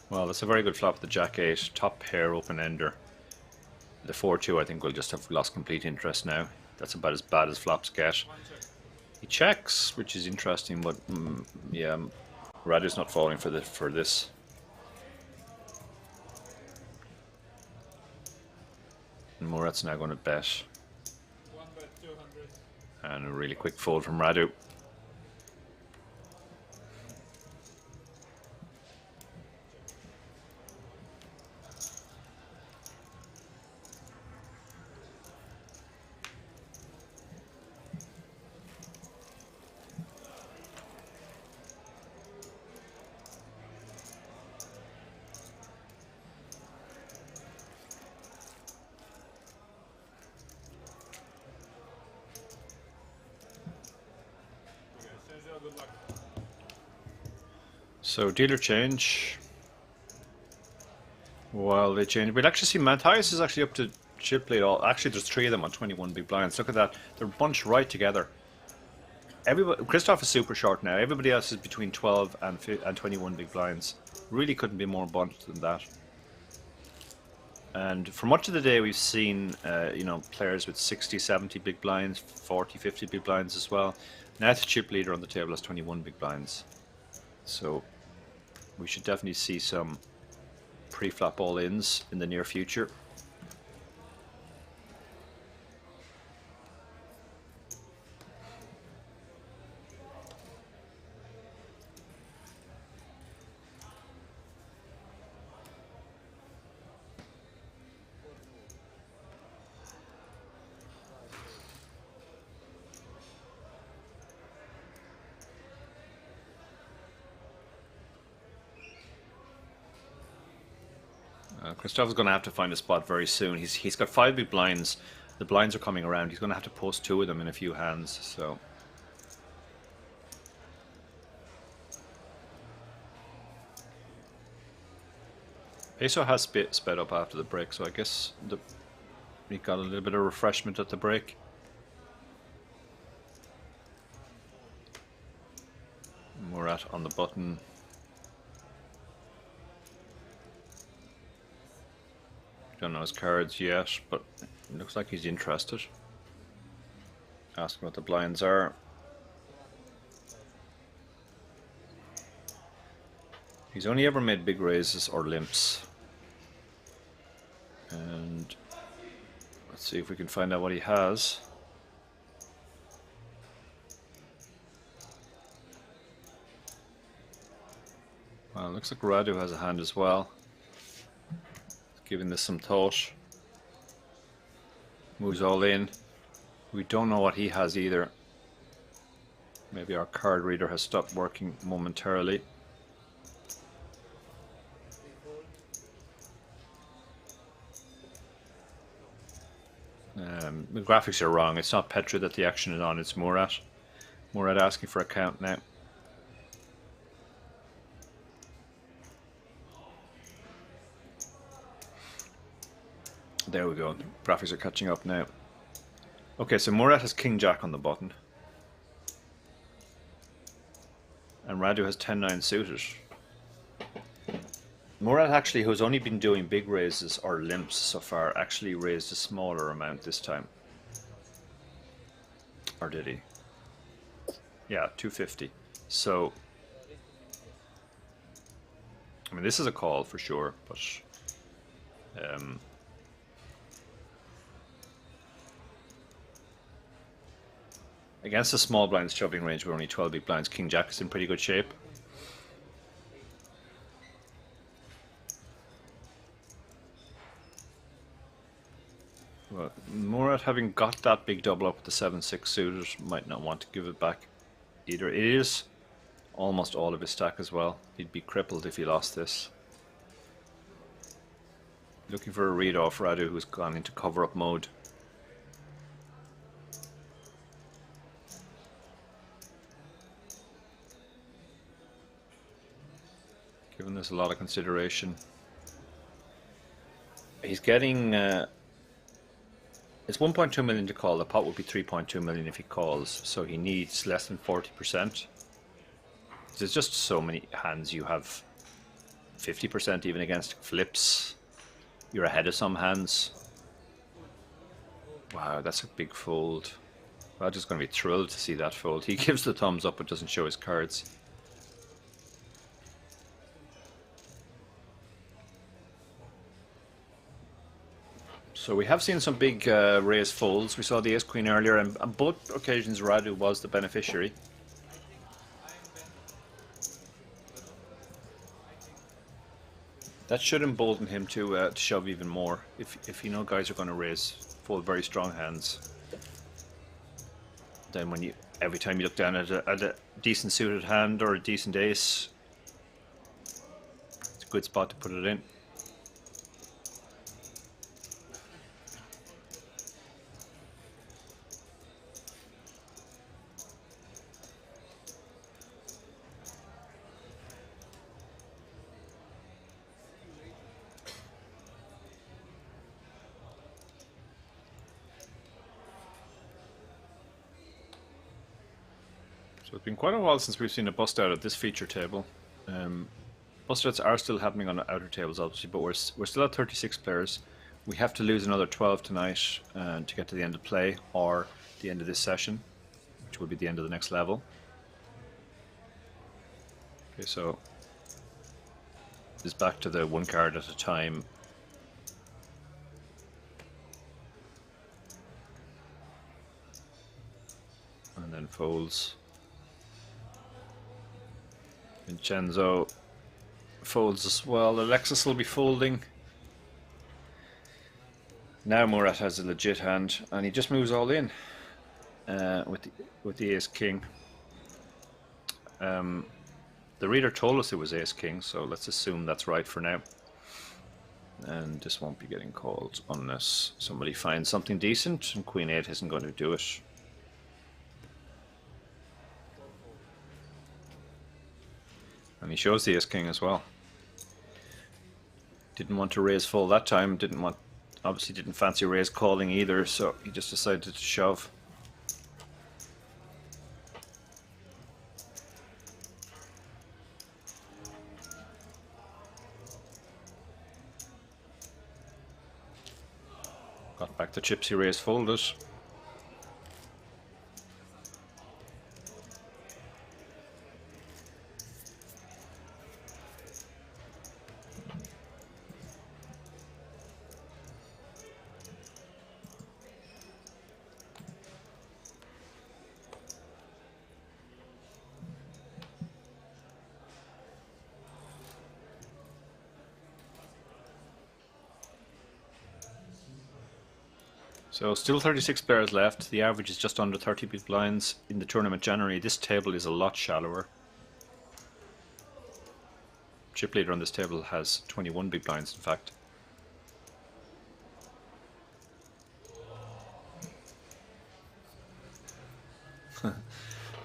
Well, that's a very good flop, the Jack-8, top pair open ender. The 4-2 I think will just have lost complete interest now. That's about as bad as flops get. He checks, which is interesting, but yeah, Radu's not falling for this. And Murat's now going to bet. 1 bet 200. And a really quick fold from Radu. Good luck. So dealer change. While they change, we'll actually see Matthias is actually up to chip lead all. Actually, there's 3 of them on 21 big blinds. Look at that. They're bunched right together. Everybody, Christoph is super short now. Everybody else is between 12 and 21 big blinds. Really couldn't be more bunched than that. And for much of the day, we've seen, you know, players with 60, 70 big blinds, 40, 50 big blinds as well. Now the chip leader on the table has 21 big blinds. So we should definitely see some pre-flop all-ins in the near future. Christoph is going to have to find a spot very soon. He's got 5 big blinds. The blinds are coming around. He's going to have to post 2 of them in a few hands. So Peso has sped up after the break, so I guess he got a little bit of refreshment at the break. Murat on the button. Don't know his cards yet, but it looks like he's interested. Ask him what the blinds are. He's only ever made big raises or limps. And let's see if we can find out what he has. Well, it looks like Radu has a hand as well. Giving this some thought. Moves all in. We don't know what he has either. Maybe our card reader has stopped working momentarily. The graphics are wrong. It's not Petra that the action is on, it's Murat. Murat asking for a count now. There we go. Graphics are catching up now. Okay, so Murat has King Jack on the button. And Radu has 10-9 suited. Murat actually, who's only been doing big raises or limps so far, actually raised a smaller amount this time. Or did he? Yeah, 250. So, I mean, this is a call for sure, but against the small blinds shoving range with only 12 big blinds, King Jack is in pretty good shape. Well, Murat, having got that big double up with the 7-6 suited, might not want to give it back either. It is almost all of his stack as well. He'd be crippled if he lost this. Looking for a read off Radu, who's gone into cover up mode. Giving this a lot of consideration. He's getting it's 1.2 million to call. The pot would be 3.2 million if he calls, so he needs less than 40%. There's just so many hands. You have 50% even against flips. You're ahead of some hands. Wow, that's a big fold. Roger's going to be thrilled to see that fold. He gives the thumbs up but doesn't show his cards. So we have seen some big raise folds. We saw the Ace Queen earlier, and on both occasions Radu was the beneficiary. That should embolden him to shove even more. If you know guys are going to raise fold very strong hands, then when every time you look down at a decent suited hand or a decent ace, it's a good spot to put it in. So it's been quite a while since we've seen a bust out at this feature table. Bust outs are still happening on the outer tables obviously, but we're still at 36 players. We have to lose another 12 tonight to get to the end of play, or the end of this session, which will be the end of the next level. Okay, so this is back to the one card at a time. And then folds. Vincenzo folds as well. Alexis will be folding. Now Murat has a legit hand, and he just moves all in with the Ace King. The reader told us it was Ace King, so let's assume that's right for now. And this won't be getting called unless somebody finds something decent, and Queen 8 isn't going to do it. And he shows the Ace King as well. Didn't want to raise full that time, obviously didn't fancy raise calling either, so he just decided to shove. Got back the chips he raised folded. So still 36 players left. The average is just under 30 big blinds in the tournament generally. This table is a lot shallower. Chip leader on this table has 21 big blinds, in fact.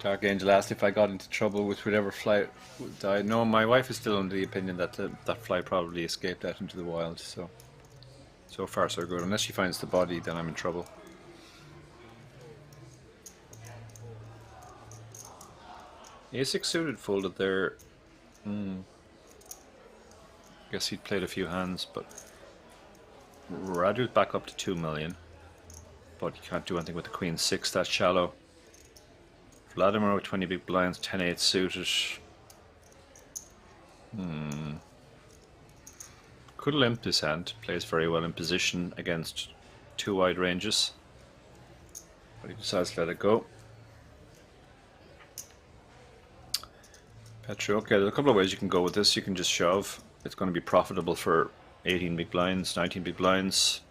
Dark Angel asked if I got into trouble with whatever fly died. No, my wife is still under the opinion that that fly probably escaped out into the wild. So far so good. Unless she finds the body, then I'm in trouble. A6 suited folded there. Guess he'd played a few hands, but Radu's back up to 2 million. But you can't do anything with the Queen 6 that shallow. Vladimir with 20 big blinds, 10-8 suited. Could limp this hand. Plays very well in position against 2 wide ranges. But he decides to let it go. Petru, okay, there's a couple of ways you can go with this. You can just shove. It's going to be profitable for 18 big blinds, 19 big blinds.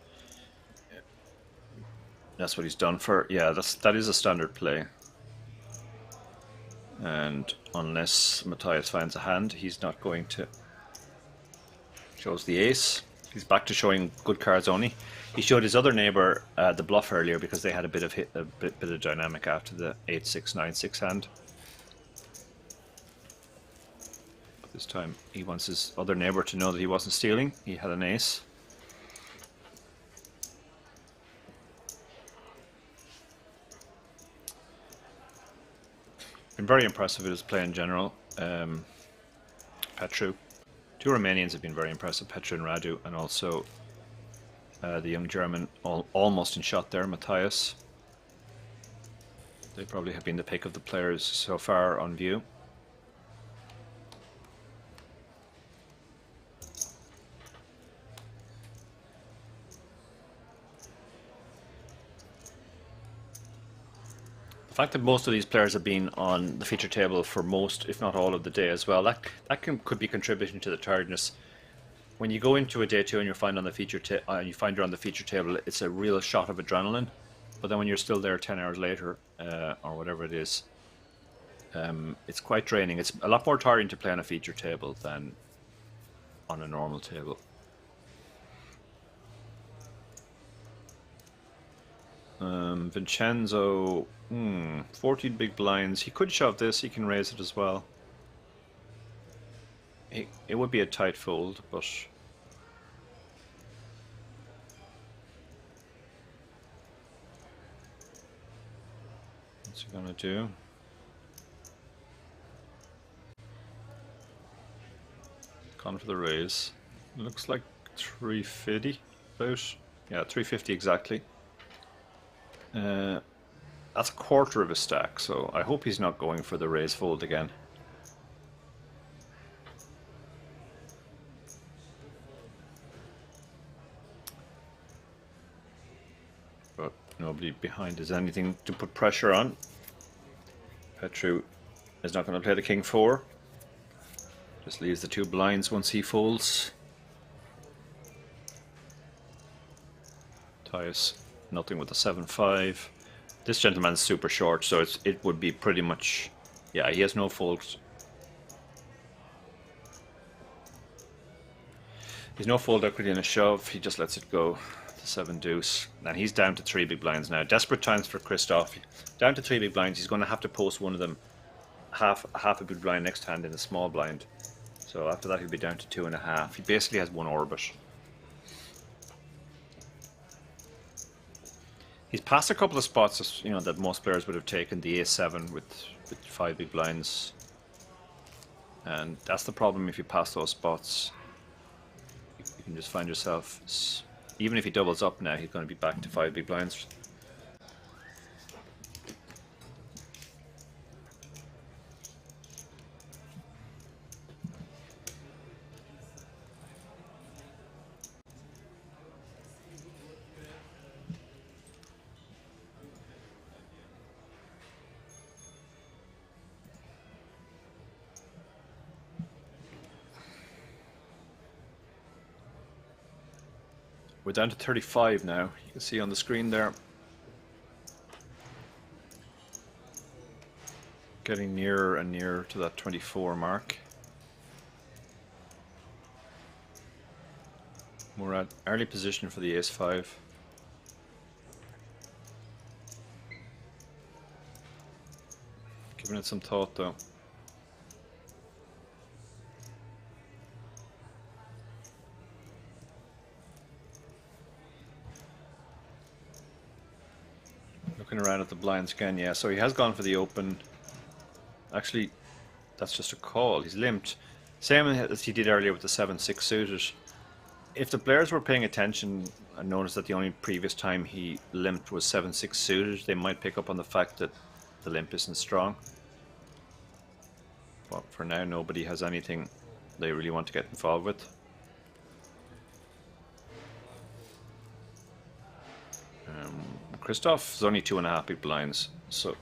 That's what he's done for. Yeah, that is a standard play. And unless Matthias finds a hand, he's not going to. Shows the ace. He's back to showing good cards only. He showed his other neighbor the bluff earlier because they had a bit of dynamic after the 8-6, 9-6 hand. But this time he wants his other neighbor to know that he wasn't stealing. He had an ace. Been very impressive with his play in general. Petru. 2 Romanians have been very impressive, Petru and Radu, and also the young German, almost in shot there, Matthias. They probably have been the pick of the players so far on view. The fact that most of these players have been on the feature table for most, if not all, of the day as well, that could be contributing to the tiredness. When you go into a day 2 and you find you're on the feature table, it's a real shot of adrenaline. But then when you're still there 10 hours later, or whatever it is, it's quite draining. It's a lot more tiring to play on a feature table than on a normal table. Vincenzo, 14 big blinds. He could shove this, he can raise it as well. It would be a tight fold, but what's he gonna do? Gone for the raise. Looks like 350 about. Yeah, 350 exactly. That's a quarter of a stack, so I hope he's not going for the raise fold again. But nobody behind is anything to put pressure on. Petru is not going to play the king 4. Just leaves the 2 blinds once he folds. Matthias, nothing with the 7-5. This gentleman's super short, so it would be pretty much, yeah, he has no folds. He's no fold equity in a shove, he just lets it go. The 7 deuce, and he's down to 3 big blinds now. Desperate times for Christoph. Down to 3 big blinds, he's going to have to post one of them half a big blind next hand in a small blind. So after that he'll be down to 2.5. He basically has 1 orbit. He's passed a couple of spots, you know, that most players would have taken, the A7 with 5 big blinds. And that's the problem if you pass those spots. You can just find yourself, even if he doubles up now, he's going to be back to 5 big blinds. We're down to 35 now. You can see on the screen there. Getting nearer and nearer to that 24 mark. We're at early position for the ace-5. Giving it some thought though. Looking around at the blinds again, yeah, so he has gone for the open. Actually, that's just a call. He's limped. Same as he did earlier with the 7-6 suited. If the players were paying attention and noticed that the only previous time he limped was 7-6 suited, they might pick up on the fact that the limp isn't strong. But for now, nobody has anything they really want to get involved with. Christoph is only 2.5 big blinds, so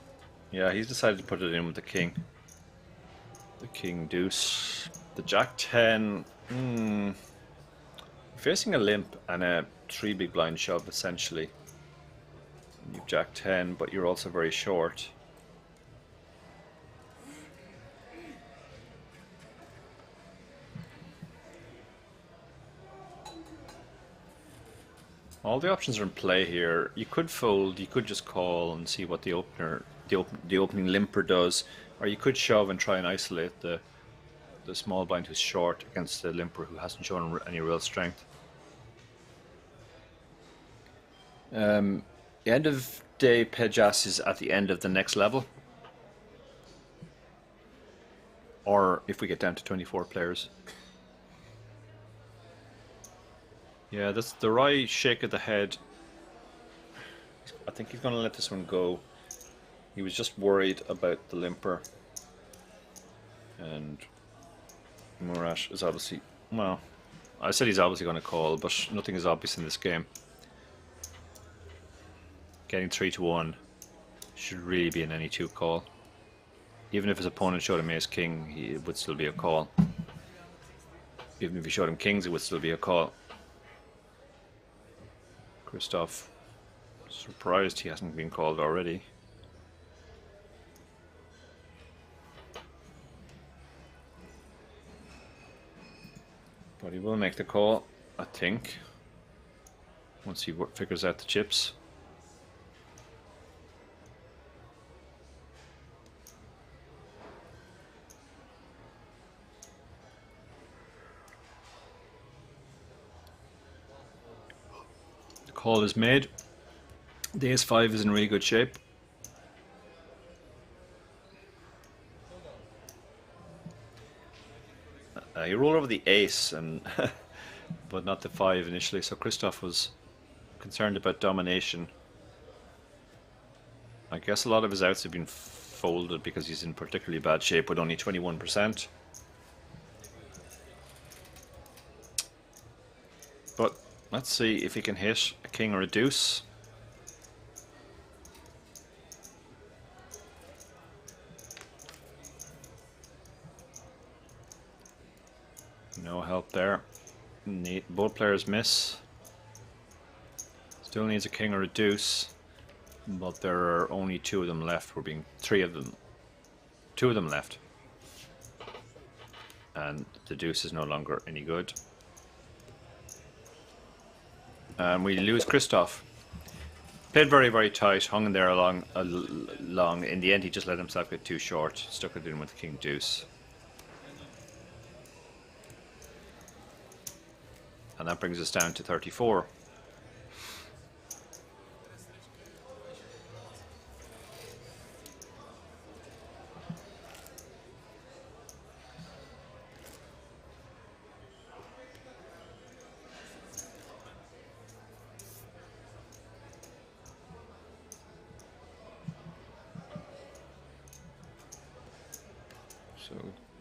yeah, he's decided to put it in with the king. The king deuce, the jack 10. Facing a limp and a 3 big blind shove essentially. You've jack 10, but you're also very short. All the options are in play here. You could fold, you could just call and see what the opening limper does, or you could shove and try and isolate the small blind who's short against the limper who hasn't shown any real strength. The end of day Pejas is at the end of the next level, or if we get down to 24 players. Yeah, that's the right shake of the head. I think he's going to let this one go. He was just worried about the limper. And Murat is obviously, well, I said he's obviously going to call, but nothing is obvious in this game. Getting 3-1 should really be an any 2 call. Even if his opponent showed him ace king, it would still be a call. Even if he showed him kings, it would still be a call. Christoph, surprised he hasn't been called already. But he will make the call, I think, once he figures out the chips. Call is made. The ace-5 is in really good shape. He rolled over the ace, and but not the 5 initially, so Christoph was concerned about domination. I guess a lot of his outs have been folded because he's in particularly bad shape with only 21%. But let's see if he can hit a king or a deuce. No help there. Both players miss. Still needs a king or a deuce, but there are only 2 of them left. We're being 3 of them. 2 of them left, and the deuce is no longer any good. And we lose Christoph. Played very, very tight, hung in there long. In the end, he just let himself get too short. Stuck it in with the king deuce. And that brings us down to 34. So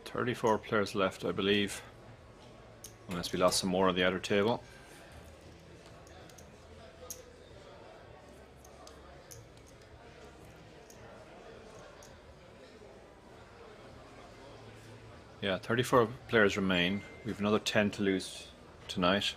34 players left, I believe. Unless we lost some more on the outer table. Yeah, 34 players remain. We have another 10 to lose tonight.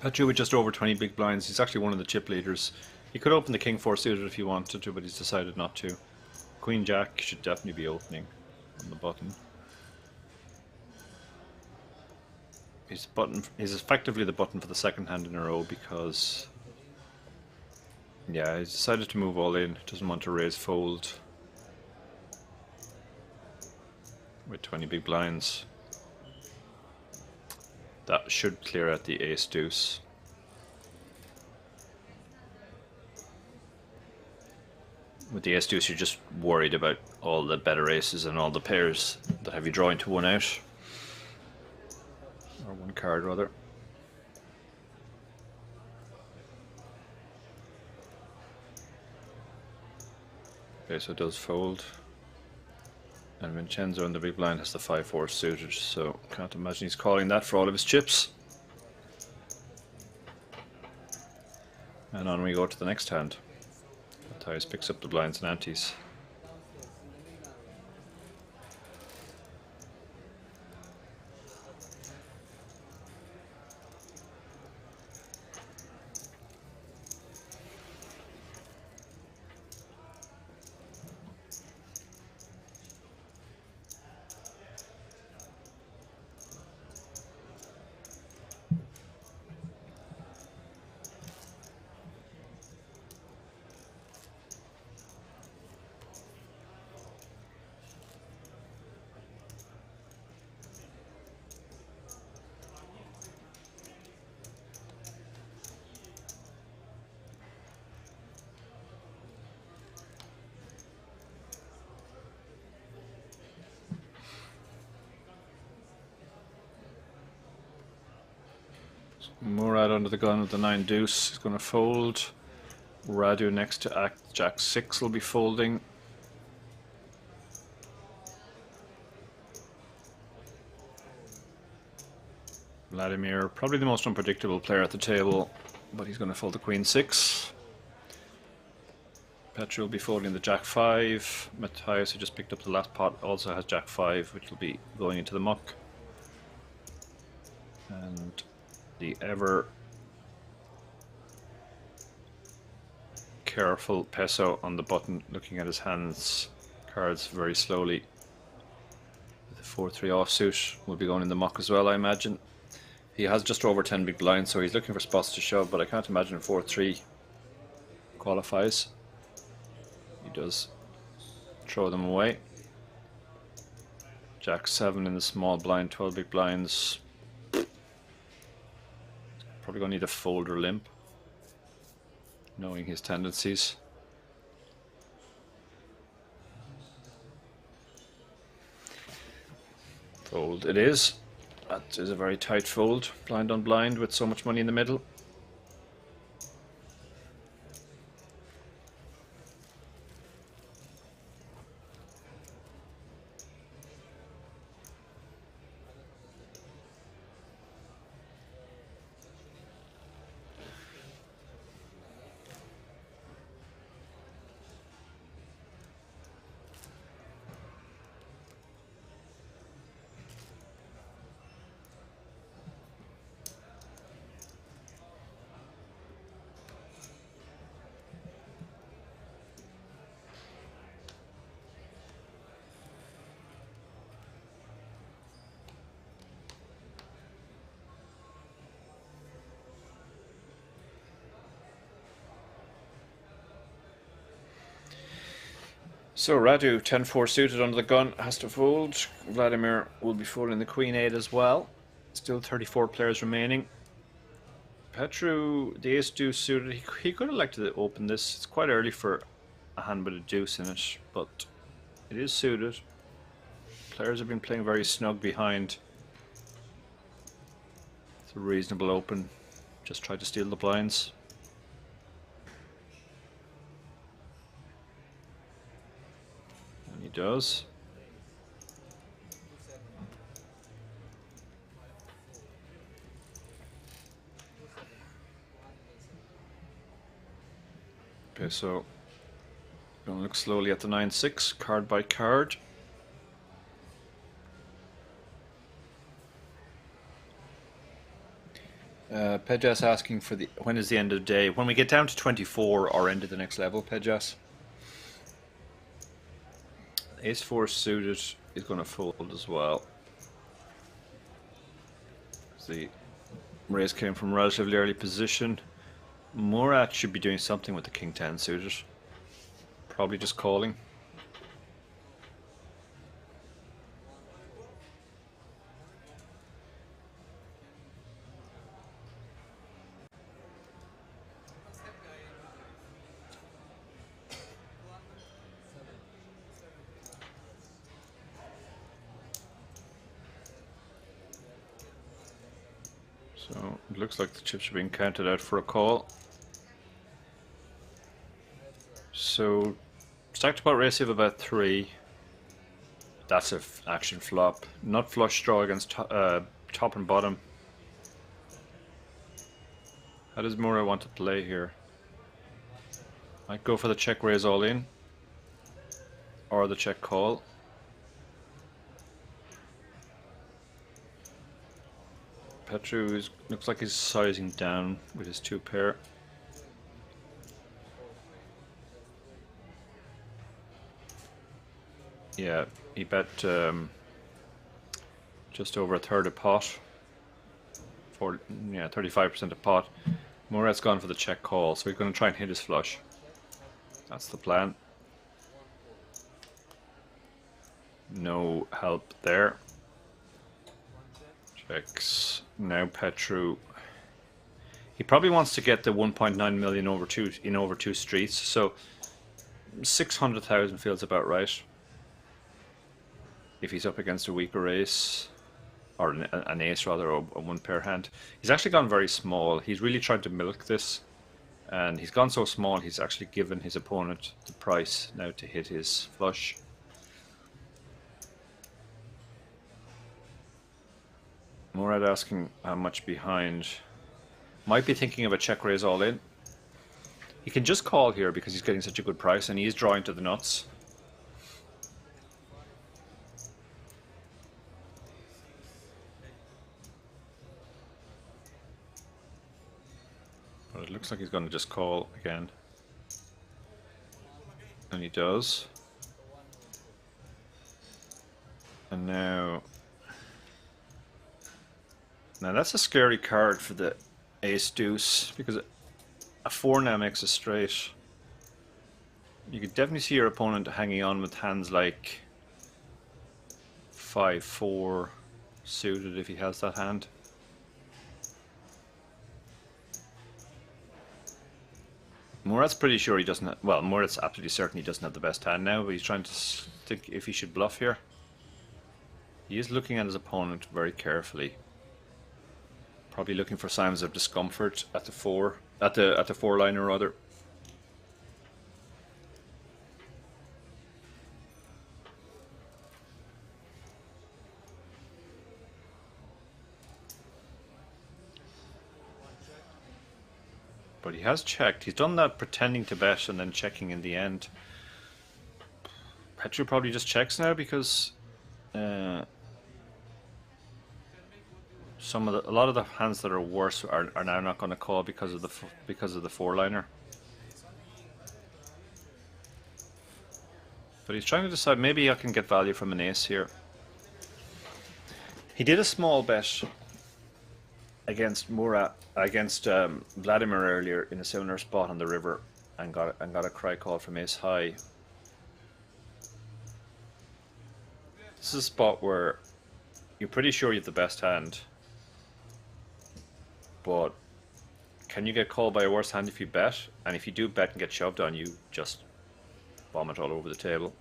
Petru with just over 20 big blinds. He's actually one of the chip leaders. He could open the king 4 suited if he wanted to, but he's decided not to. Queen Jack should definitely be opening on the button. He's effectively the button for the second hand in a row because, yeah, he's decided to move all in. Doesn't want to raise fold with 20 big blinds. That should clear out the ace deuce. With the ace deuce, you're just worried about all the better aces and all the pairs that have you drawing to one out. Or one card, rather. Okay, so it does fold. And Vincenzo in the big blind has the 5-4 suited, so can't imagine he's calling that for all of his chips. And on we go to the next hand. Matthias picks up the blinds and antes. Murad under the gun with the 9 deuce is going to fold. Radu next to Jack 6 will be folding. Vladimir, probably the most unpredictable player at the table, but he's going to fold the Queen 6. Petru will be folding the Jack 5. Matthias, who just picked up the last pot, also has Jack 5, which will be going into the muck. And the ever careful Peso on the button, looking at his hands cards very slowly. The 4-3 offsuit will be going in the muck as well, I imagine. He has just over 10 big blinds, so he's looking for spots to shove, but I can't imagine 4-3 qualifies. He does throw them away. Jack 7 in the small blind, 12 big blinds. Probably going to need a fold or limp, knowing his tendencies. Fold it is. That is a very tight fold, blind on blind with so much money in the middle. So Radu, 10-4 suited under the gun, has to fold. Vladimir will be folding the Queen 8 as well. Still 34 players remaining. Petru, the Ace Deuce suited, he could have elected to open this. It's quite early for a hand with a deuce in it, but it is suited. Players have been playing very snug behind. It's a reasonable open. Just try to steal the blinds. He does. Okay, so going to look slowly at the 9-6, card by card. Pejas asking for when is the end of the day? When we get down to 24 or into the next level, Pejas. Ace-4 suited is going to fold as well. The raise came from relatively early position. Murat should be doing something with the King-10 suited. Probably just calling. So it looks like the chips are being counted out for a call. So stacked pot ratio of about 3. That's an action flop. Nut flush draw against top and bottom. How does Mura want to play here? Might go for the check raise all in, or the check call. Petru looks like he's sizing down with his 2 pair. Yeah, he bet just over a third a pot. 35% a pot. Murat's gone for the check call, so he's going to try and hit his flush. That's the plan. No help there. Checks. Now Petru. He probably wants to get the 1.9 million over two streets, so 600,000 feels about right. If he's up against a weaker ace, or an ace rather, or a 1 pair hand. He's actually gone very small. He's really tried to milk this, and he's gone so small he's actually given his opponent the price now to hit his flush. Murad asking how much behind. Might be thinking of a check raise all in. He can just call here because he's getting such a good price, and he is drawing to the nuts. But it looks like he's going to just call again. And he does. And now that's a scary card for the ace deuce, because a 4 now makes a straight. You could definitely see your opponent hanging on with hands like 5-4 suited if he has that hand. Murat's pretty sure he doesn't have, well, Murat's absolutely certain he doesn't have the best hand now, but he's trying to think if he should bluff here. He is looking at his opponent very carefully. Probably looking for signs of discomfort at the 4 liner rather. But he has checked. He's done that pretending to bet and then checking in the end. Petru probably just checks now because a lot of the hands that are worse are now not going to call because of the 4-liner. But he's trying to decide, maybe I can get value from an ace here. He did a small bet against Vladimir earlier in a similar spot on the river and got a cry call from ace high. This is a spot where you're pretty sure you have the best hand, but can you get called by a worse hand if you bet? And if you do bet and get shoved on, you just vomit all over the table.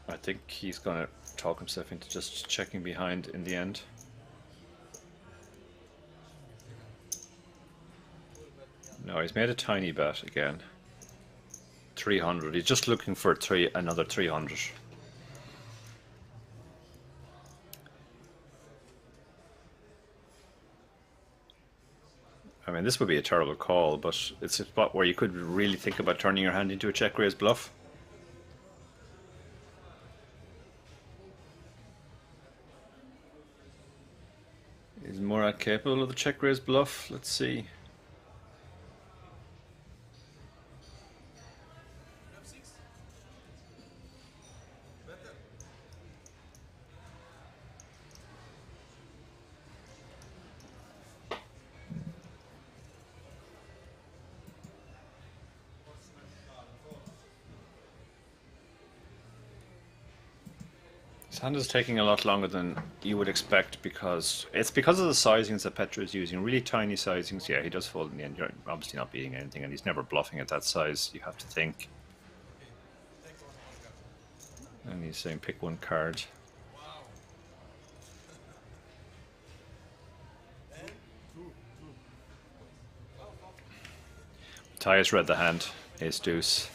I think he's going to talk himself into just checking behind in the end. No, he's made a tiny bet again. 300. He's just looking for another 300. I mean, this would be a terrible call, but it's a spot where you could really think about turning your hand into a check raise bluff. capable of the check raise bluff. Let's see. This hand is taking a lot longer than you would expect because of the sizings that Petru is using. Really tiny sizings. Yeah, he does fold in the end. You're obviously not beating anything, and he's never bluffing at that size. You have to think. And he's saying pick one card. Matthias read the hand. Ace deuce.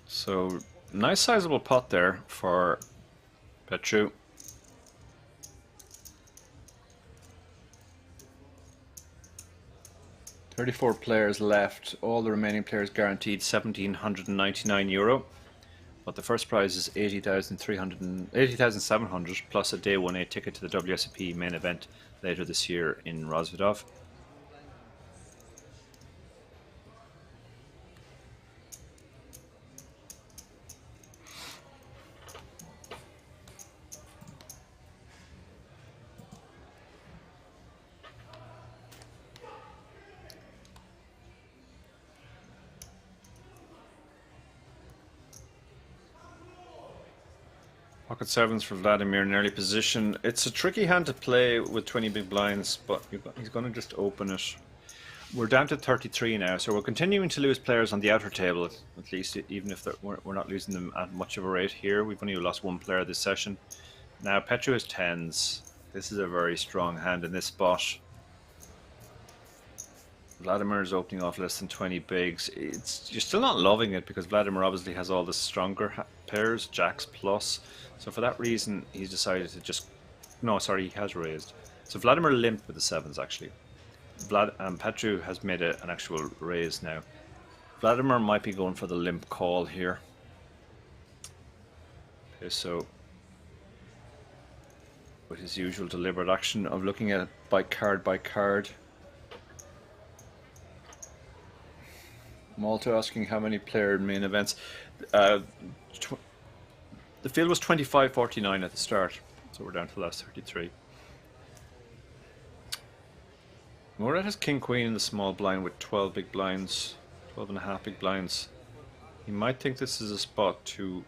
So, nice sizable pot there for Petru. €34 players left. All the remaining players guaranteed €1,799. But the first prize is 80,700 plus a day 1A ticket to the WSOP main event later this year in Rozvadov. Pocket sevens for Vladimir in early position. It's a tricky hand to play with 20 big blinds, but he's going to just open it. We're down to 33 now, so we're continuing to lose players on the outer table, at least, even if we're not losing them at much of a rate here. We've only lost one player this session. Now, Petru has tens. This is a very strong hand in this spot. Vladimir is opening off less than 20 bigs. You're still not loving it because Vladimir obviously has all the stronger pairs, jacks plus. So for that reason, he's decided to just... No, sorry, he has raised. So Vladimir limped with the sevens, actually. Petru has made an actual raise now. Vladimir might be going for the limp call here. Okay, so with his usual deliberate action of looking at it by card. Malta asking how many player main events. The field was 25-49 at the start, so we're down to the last 33. Morat has king queen in the small blind with 12 big blinds, 12 and a half big blinds. He might think this is a spot to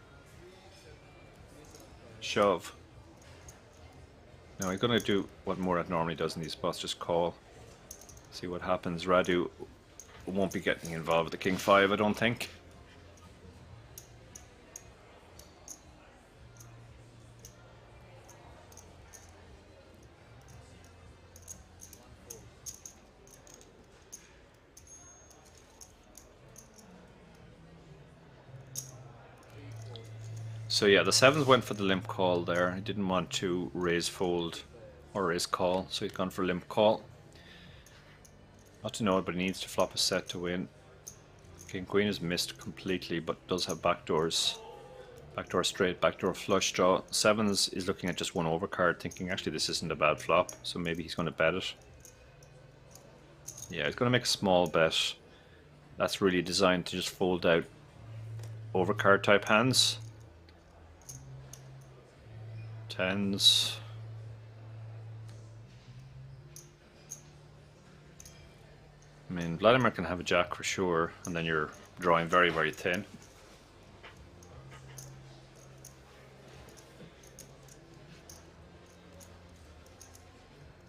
shove. Now he's going to do what Morat normally does in these spots, just call. See what happens. Radu won't be getting involved with the king 5, I don't think. So yeah, the sevens went for the limp call there. He didn't want to raise fold or raise call, so he's gone for limp call. Not to know it, but he needs to flop a set to win. King queen is missed completely, but does have backdoors. Backdoor straight, backdoor flush draw. Sevens is looking at just one overcard, thinking actually this isn't a bad flop, so maybe he's going to bet it. Yeah, he's going to make a small bet. That's really designed to just fold out overcard type hands. Tens. I mean, Vladimir can have a jack for sure, and then you're drawing very, very thin.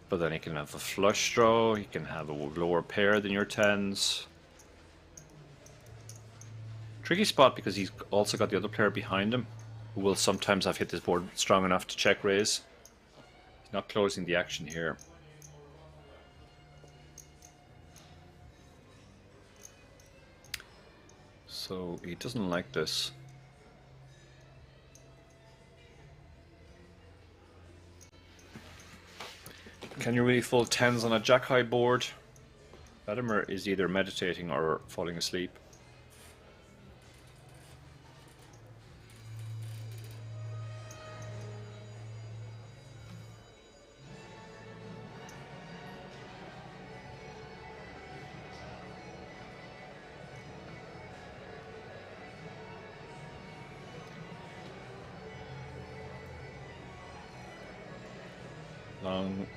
But then he can have a flush draw, he can have a lower pair than your tens. Tricky spot because he's also got the other player behind him, who will sometimes have hit this board strong enough to check raise. He's not closing the action here. So he doesn't like this. Can you really fold tens on a jack high board? Vladimir is either meditating or falling asleep.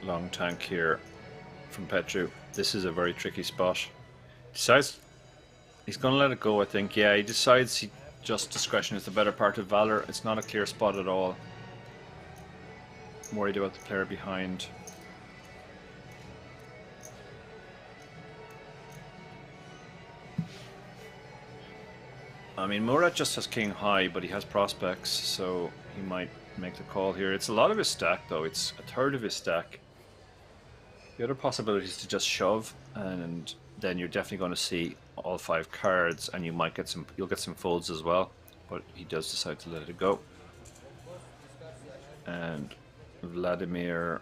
Long tank here from Petru. This is a very tricky spot. Decides he's going to let it go, I think. Yeah, he decides just discretion is the better part of valor. It's not a clear spot at all. I'm worried about the player behind. I mean, Murat just has king high, but he has prospects, so he might make the call here. It's a lot of his stack, though. It's a third of his stack. The other possibility is to just shove, and then you're definitely going to see all 5 cards, and you might get some. You'll get some folds as well, but he does decide to let it go. And Vladimir.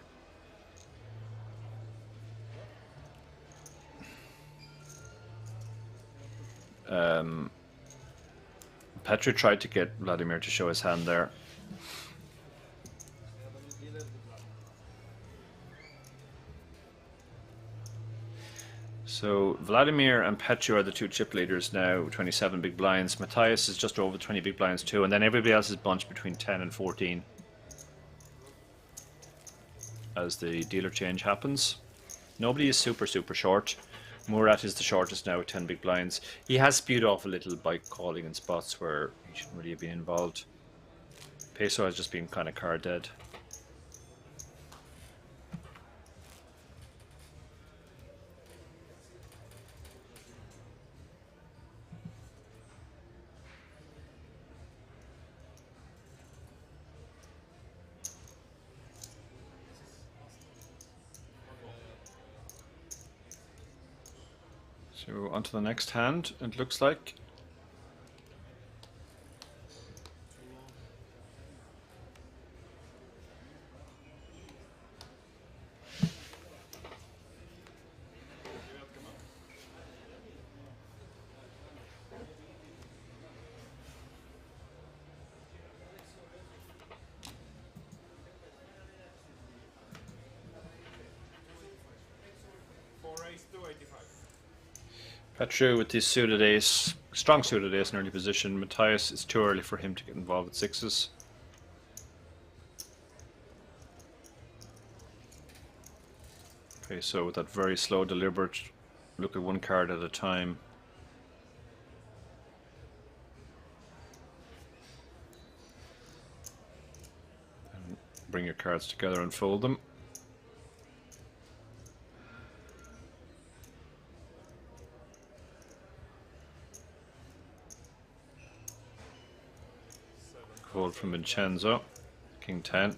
Petru tried to get Vladimir to show his hand there. So Vladimir and Petru are the 2 chip leaders now, 27 big blinds. Matthias is just over 20 big blinds too, and then everybody else is bunched between 10 and 14 as the dealer change happens. Nobody is super short. Murat is the shortest now with 10 big blinds. He has spewed off a little by calling in spots where he shouldn't really have been involved. Peso has just been kind of card dead. So on to the next hand, it looks like. Petru with this suited ace, strong suited ace in early position. Matthias, it's too early for him to get involved with 6s. Okay, so with that very slow, deliberate look at 1 card at a time. And bring your cards together and fold them. Fold from Vincenzo, king 10.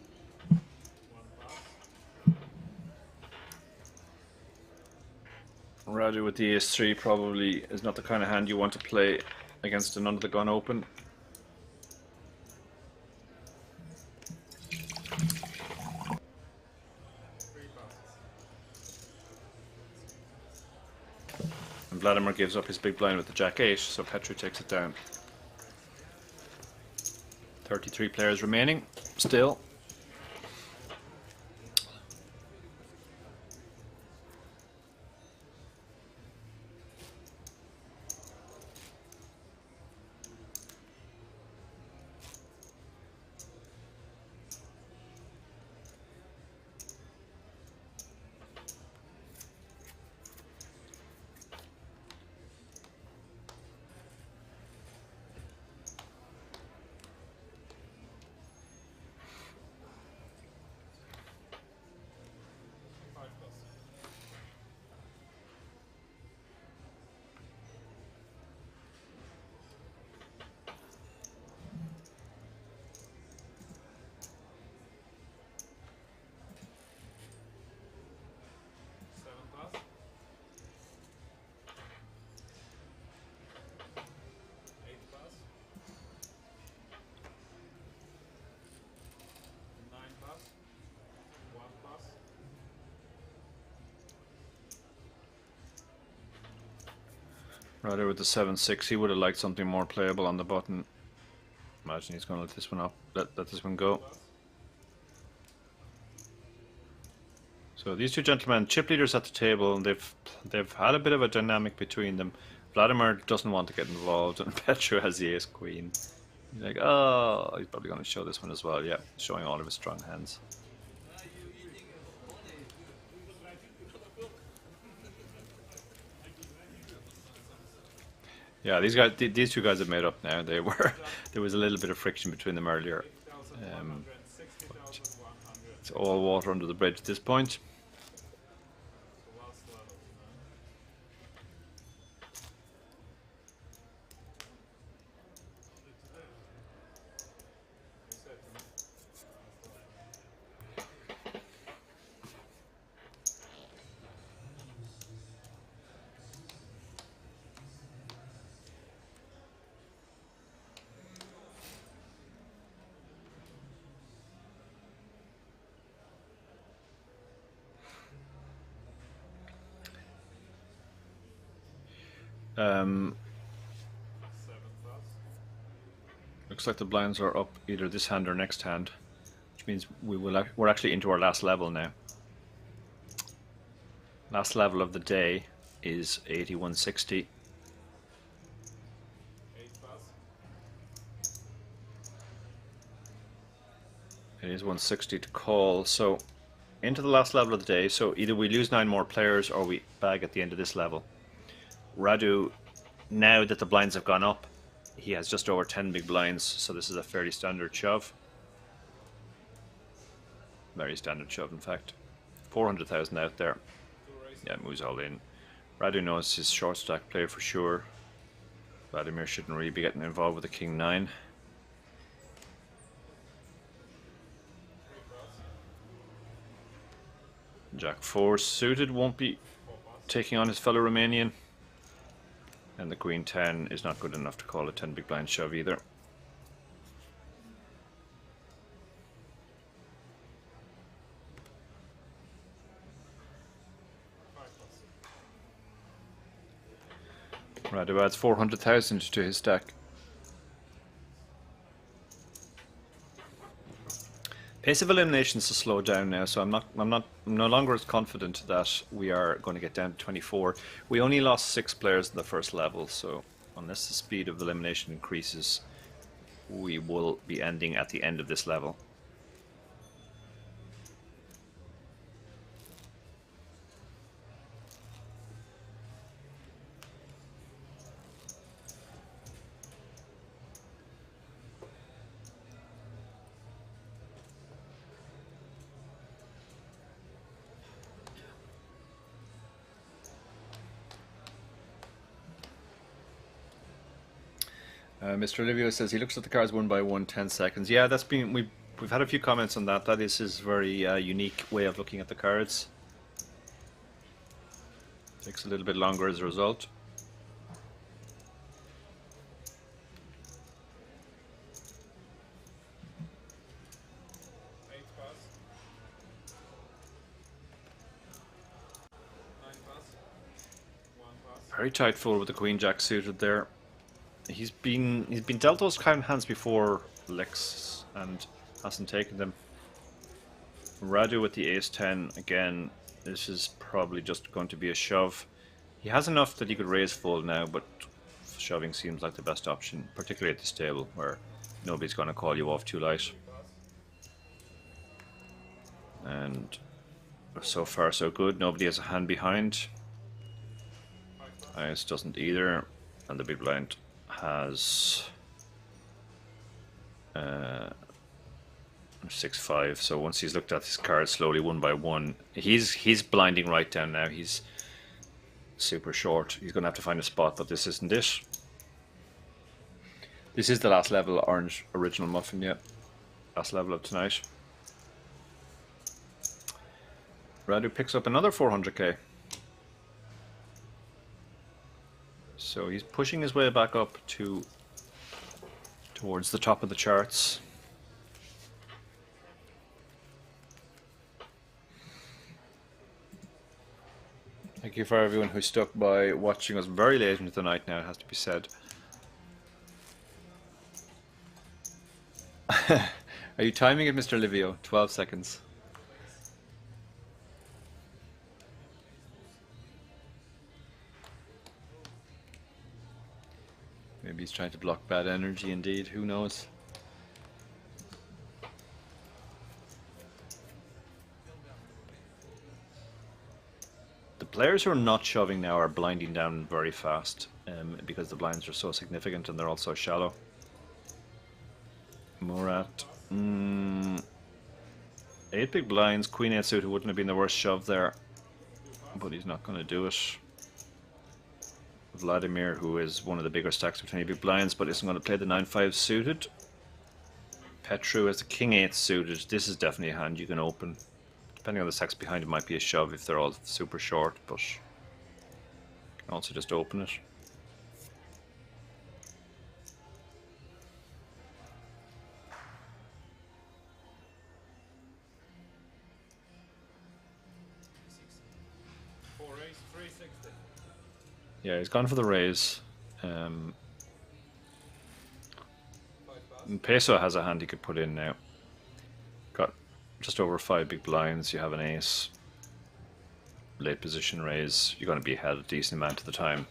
Radu with the ace 3 probably is not the kind of hand you want to play against an under the gun open. And Vladimir gives up his big blind with the jack 8, so Petru takes it down. 33 players remaining, still. Rather with the 7-6, he would have liked something more playable on the button. Imagine he's going to let this one up, let this one go. So these 2 gentlemen, chip leaders at the table, and they've had a bit of a dynamic between them. Vladimir doesn't want to get involved, and Petru has the ace queen. He's like, oh, he's probably going to show this one as well. Yeah, showing all of his strong hands. Yeah, these two guys have made up now. They were there was a little bit of friction between them earlier. 50,100, 60,100. It's all water under the bridge at this point. The last level, you know. You said to me. Um, 7 plus. Looks like the blinds are up either this hand or next hand, which means we're actually into our last level now. Last level of the day is 8160. 8 plus. It is 160 to call, so into the last level of the day. So either we lose 9 more players or we bag at the end of this level. Radu, now that the blinds have gone up, he has just over 10 big blinds, so this is a fairly standard shove. Very standard shove, in fact. 400,000 out there. Yeah, moves all in. Radu knows his short stack play for sure. Vladimir shouldn't really be getting involved with the King 9. 3 plus. Jack 4 suited won't be 4 plus. taking on his fellow Romanian. And the Queen 10 is not good enough to call a 10 big blind shove either. 5 plus. Radu adds 400,000 to his stack. Pace of eliminations has slowed down now, so I'm no longer as confident that we are going to get down to 24. We only lost 6 players in the first level, so unless the speed of elimination increases, we will be ending at the end of this level. Mr. Olivio says he looks at the cards one by one, 10 seconds. Yeah, that's been we've had a few comments on that. That is his very unique way of looking at the cards. Takes a little bit longer as a result. Very tight full with the Queen Jack suited there. He's been dealt those kind of hands before, Lex, and hasn't taken them. Radu with the Ace 10 again. This is probably just going to be a shove. He has enough that he could raise full now, but shoving seems like the best option, particularly at this table where nobody's going to call you off too light. And so far so good. Nobody has a hand behind. Ice doesn't either, and the big blind has 6-5. So once he's looked at his cards slowly one by one, he's blinding right down now. He's super short. He's going to have to find a spot, but this isn't it. This is the last level, orange original muffin. Yeah, last level of tonight. Radu picks up another 400k. So he's pushing his way back up towards the top of the charts. Thank you for everyone who stuck by watching us very late into the night now, it has to be said. Are you timing it, Mr. Livio? 12 seconds. Maybe he's trying to block bad energy indeed, who knows? The Players who are not shoving now are blinding down very fast because the blinds are so significant and they're also shallow. Murat. 8 big blinds, Queen 8 suited wouldn't have been the worst shove there, but he's not going to do it. Vladimir, who is one of the bigger stacks of 20 big blinds, but isn't going to play the 9-5 suited. Petru has the King 8 suited. This is definitely a hand you can open. Depending on the stacks behind it, might be a shove if they're all super short, but you can also just open it. Yeah, he's gone for the raise. Peso has a hand he could put in now. Got just over 5 big blinds. You have an ace. Late position raise. You're going to be ahead a decent amount of the time.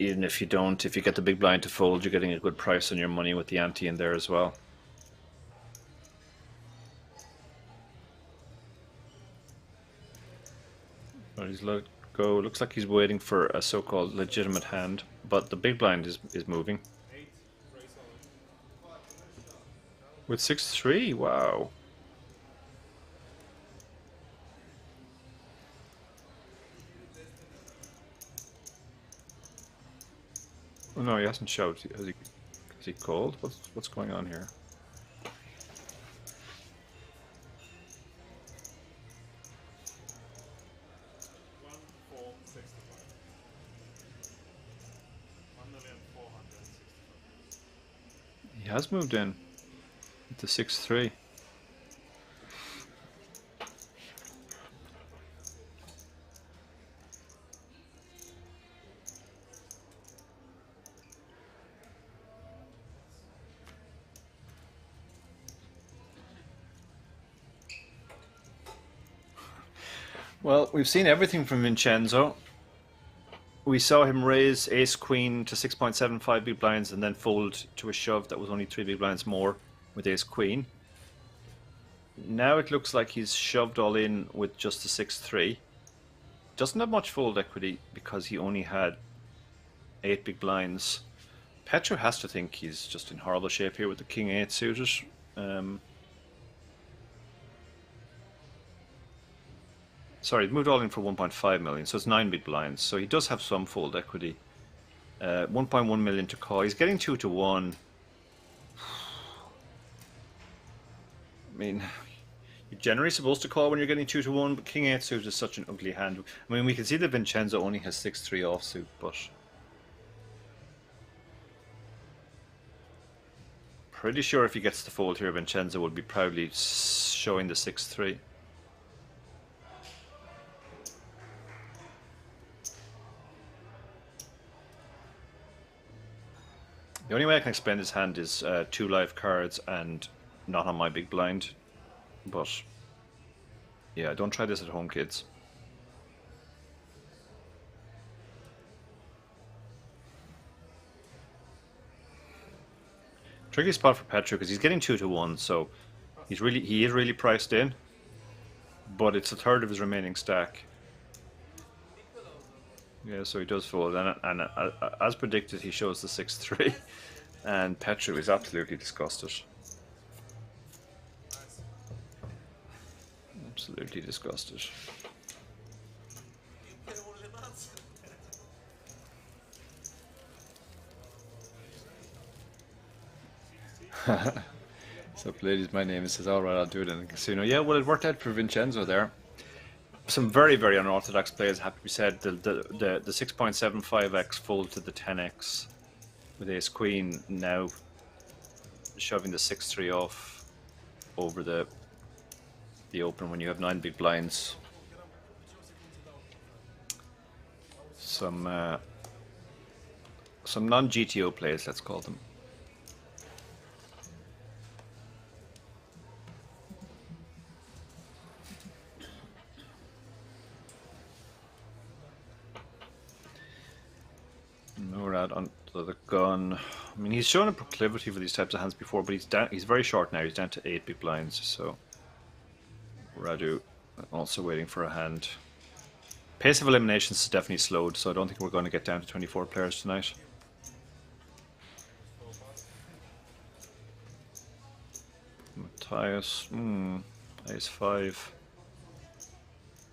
Even if you don't, if you get the big blind to fold, you're getting a good price on your money with the ante in there as well. But he's let go. Looks like he's waiting for a so-called legitimate hand, but the big blind is moving. With 6-3, wow. Oh no, he hasn't shoved. Has he called? What's going on here? He has moved in to 6-3. Well, we've seen everything from Vincenzo. We saw him raise ace queen to 6.75 big blinds and then fold to a shove that was only 3 big blinds more with ace queen. Now it looks like he's shoved all in with just the 6-3. Doesn't have much fold equity because he only had 8 big blinds. Petru has to think he's just in horrible shape here with the king 8 suited. Sorry, he moved all in for 1.5 million, so it's 9 big blinds. So he does have some fold equity. 1.1 million to call. He's getting 2-1. I mean, you're generally supposed to call when you're getting 2-1, but King 8 suit is such an ugly hand. I mean, we can see that Vincenzo only has 6-3 offsuit, but pretty sure if he gets the fold here, Vincenzo would be proudly showing the 6-3. The only way I can explain this hand is 2 live cards and not on my big blind. But yeah, don't try this at home, kids. Tricky spot for Petru because he's getting 2-1, so he is really priced in. But it's a third of his remaining stack. Yeah, so he does fold, and as predicted, he shows the 6-3, and Petru is absolutely disgusted. Absolutely disgusted. So, ladies, my name is says, all right, I'll do it in the casino. Yeah, well, it worked out for Vincenzo there. Some very unorthodox players, have to be said. The 6.75x fold to the 10x with ace queen, now shoving the 6-3 off over the open when you have 9 big blinds. Some non-GTO plays, let's call them. Murad onto the gun. I mean, he's shown a proclivity for these types of hands before, but he's very short now. He's down to 8 big blinds, so Radu also waiting for a hand. Pace of eliminations is definitely slowed, so I don't think we're going to get down to 24 players tonight. Matthias, ace 5.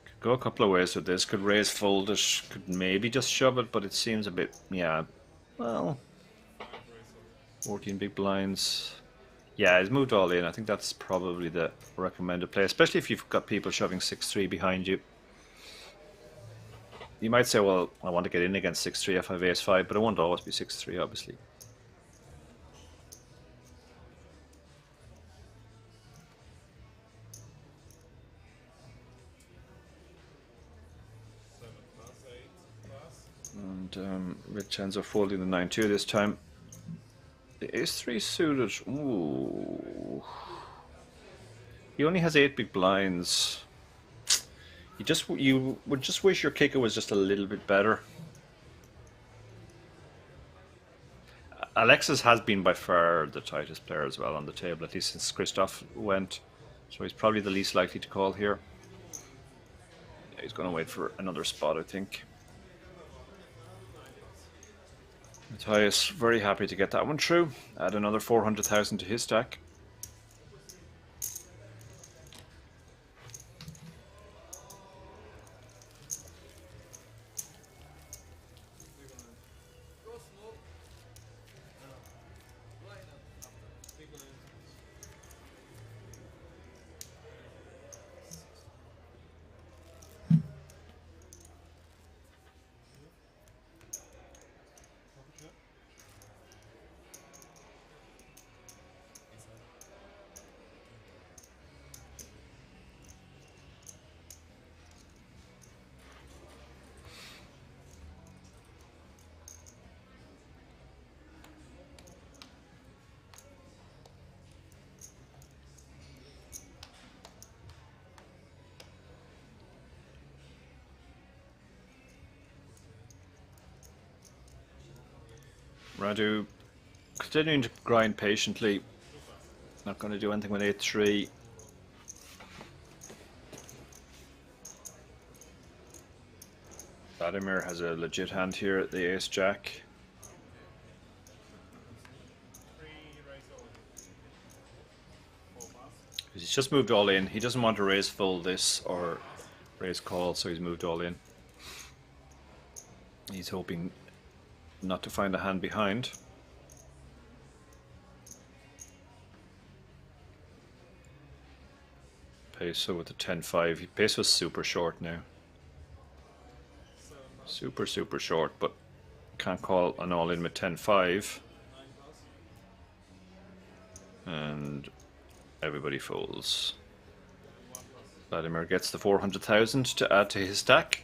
Could go a couple of ways with this. Could raise, fold it, could maybe just shove it, but it seems a bit, yeah, well, 14 big blinds. Yeah, he's moved all in. I think that's probably the recommended play, especially if you've got people shoving 6-3 behind you. You might say, well, I want to get in against 6-3 if I have ace 5, but it won't always be 6-3, obviously. And Vincenzo folding the 9-2 this time. The ace-3 suited. Ooh. He only has 8 big blinds. You would just wish your kicker was just a little bit better. Alexis has been by far the tightest player as well on the table, at least since Christoph went. So he's probably the least likely to call here. Yeah, he's going to wait for another spot, I think. Matthias, very happy to get that one through. Add another 400,000 to his stack. Radu continuing to grind patiently. Not going to do anything with 8-3. Vladimir has a legit hand here at the ace-jack. He's just moved all in. He doesn't want to raise full this or raise call, so he's moved all in. He's hoping not to find a hand behind. Peso with the 10-5. Peso's super short now. Super short, but can't call an all-in with 10-5. And everybody folds. Vladimir gets the 400,000 to add to his stack.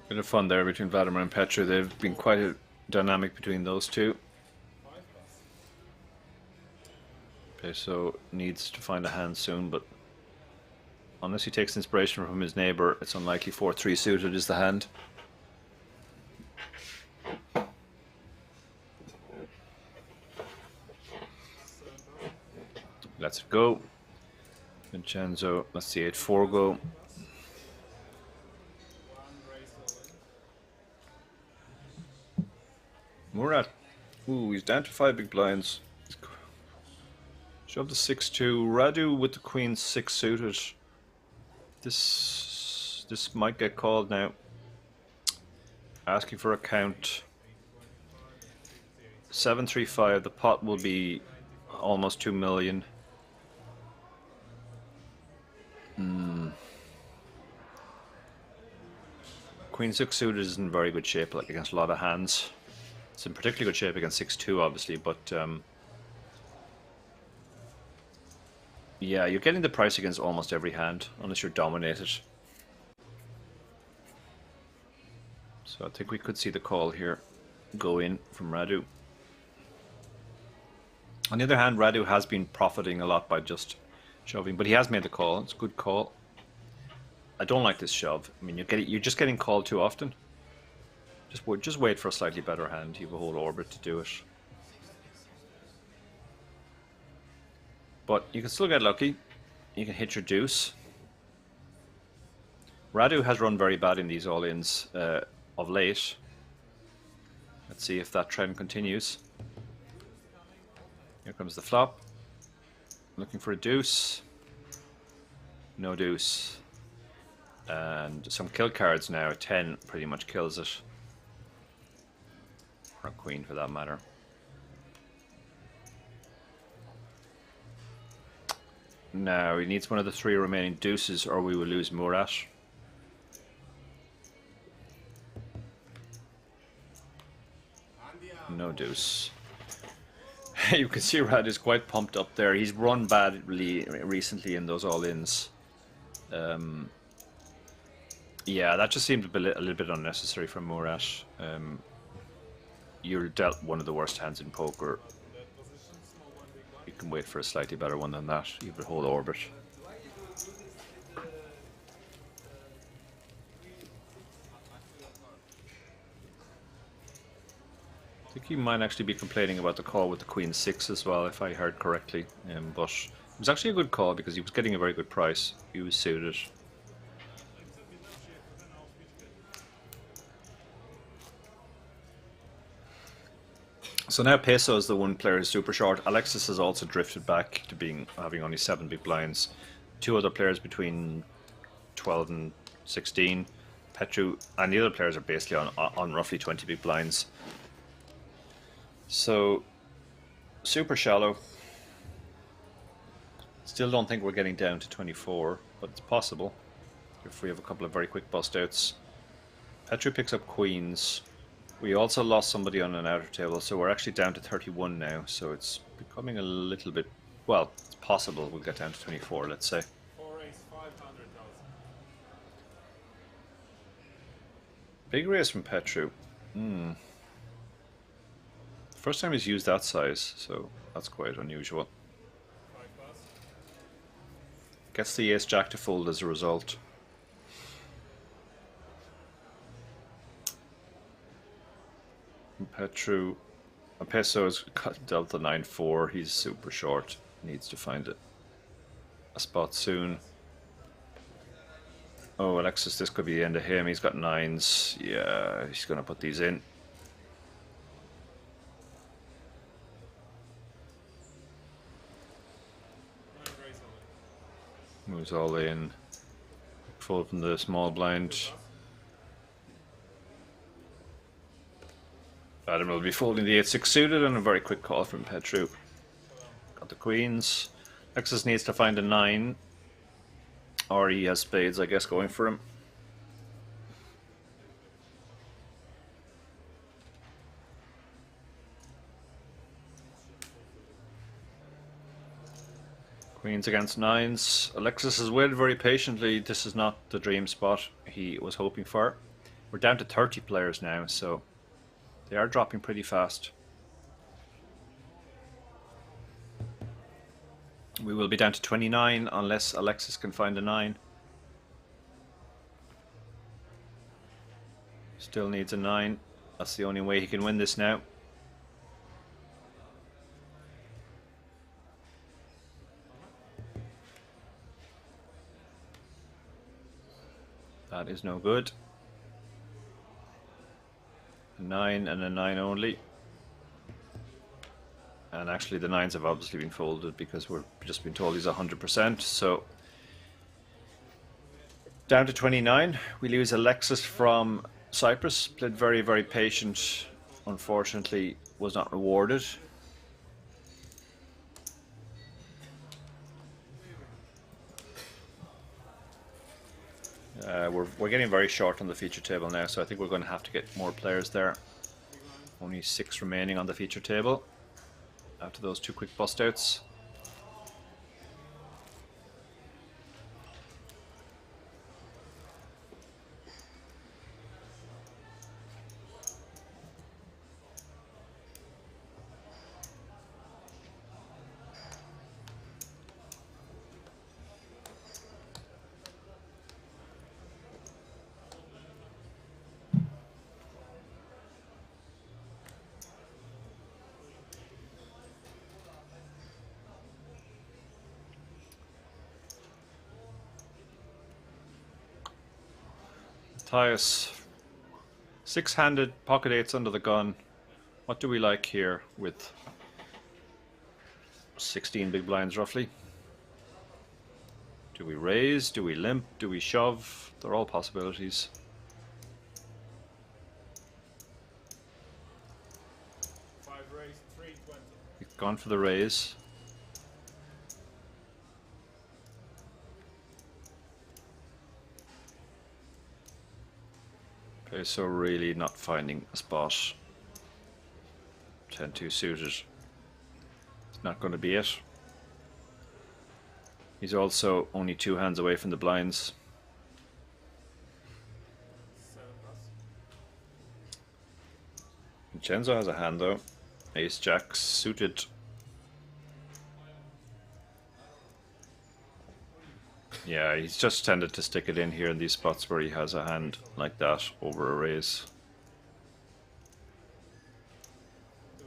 Bit of fun there between Vladimir and Petru. They've been quite a dynamic between those two. Peso needs to find a hand soon, but unless he takes inspiration from his neighbor, it's unlikely 4-3 suited is the hand. Let's go. Vincenzo, let's see 8-4 go. Murat, ooh, he's down to 5 big blinds. Shove the 6-2. Radu with the queen 6 suited. This might get called now. Asking for a count. 7-3-5. The pot will be almost 2 million. Queen 6 suited is in very good shape, like against a lot of hands. It's in particularly good shape against 6-2, obviously, but yeah, you're getting the price against almost every hand, unless you're dominated. So I think we could see the call here go in from Radu. On the other hand, Radu has been profiting a lot by just shoving, but he has made the call. It's a good call. I don't like this shove. I mean, you're just getting called too often. Just wait for a slightly better hand. You have a whole orbit to do it. But you can still get lucky. You can hit your deuce. Radu has run very bad in these all-ins of late. Let's see if that trend continues. Here comes the flop. Looking for a deuce. No deuce. And some kill cards now. 10 pretty much kills it. Or queen for that matter. Now he needs one of the 3 remaining deuces or we will lose Murat. No deuce. You can see Rad is quite pumped up there. He's run badly recently in those all-ins. Yeah, that just seemed a little bit unnecessary from Murat. You're dealt one of the worst hands in poker. You can wait for a slightly better one than that. You have a whole orbit. I think he might actually be complaining about the call with the queen 6 as well, if I heard correctly. But it was actually a good call because he was getting a very good price. He was suited. So now Peso is the one player who's super short. Alexis has also drifted back to having only 7 big blinds. 2 other players between 12 and 16. Petru and the other players are basically on roughly 20 big blinds. So super shallow. Still don't think we're getting down to 24, but it's possible if we have a couple of very quick bust outs. Petru picks up queens. We also lost somebody on an outer table, so we're actually down to 31 now, so it's becoming a little bit, well, it's possible we'll get down to 24, let's say. 4 ace, 500,000. Big raise from Petru. First time he's used that size, so that's quite unusual. 5 plus. Gets the ace jack to fold as a result. Petru, Peso has got Delta 9-4. He's super short. Needs to find a spot soon. Oh, Alexis, this could be the end of him. He's got 9s. Yeah, he's going to put these in. Moves all in. Fold from the small blind. Adam will be folding the 8-6 suited and a very quick call from Petru. Got the queens. Alexis needs to find a 9. Or he has spades, I guess, going for him. Queens against 9s. Alexis has waited very patiently. This is not the dream spot he was hoping for. We're down to 30 players now, so they are dropping pretty fast. We will be down to 29 unless Alexis can find a 9. Still needs a 9. That's the only way he can win this now. That is no good. A 9 and a 9 only. And actually the 9s have obviously been folded because we're just been told he's 100%. So down to 29. We lose Alexis from Cyprus. Played very, very patient. Unfortunately, was not rewarded. We're getting very short on the feature table now, so I think we're going to have to get more players there. Only 6 remaining on the feature table after those 2 quick bust outs. Matthias, 6-handed pocket 8s under the gun. What do we like here with 16 big blinds roughly? Do we raise? Do we limp? Do we shove? They're all possibilities. Raise, 320. We've gone for the raise. Okay, so really not finding a spot. 10-2 suited. It's not going to be it. He's also only 2 hands away from the blinds. 7+. Vincenzo has a hand though. Ace Jack suited. Yeah, he's just tended to stick it in here in these spots where he has a hand like that over a raise. 2+.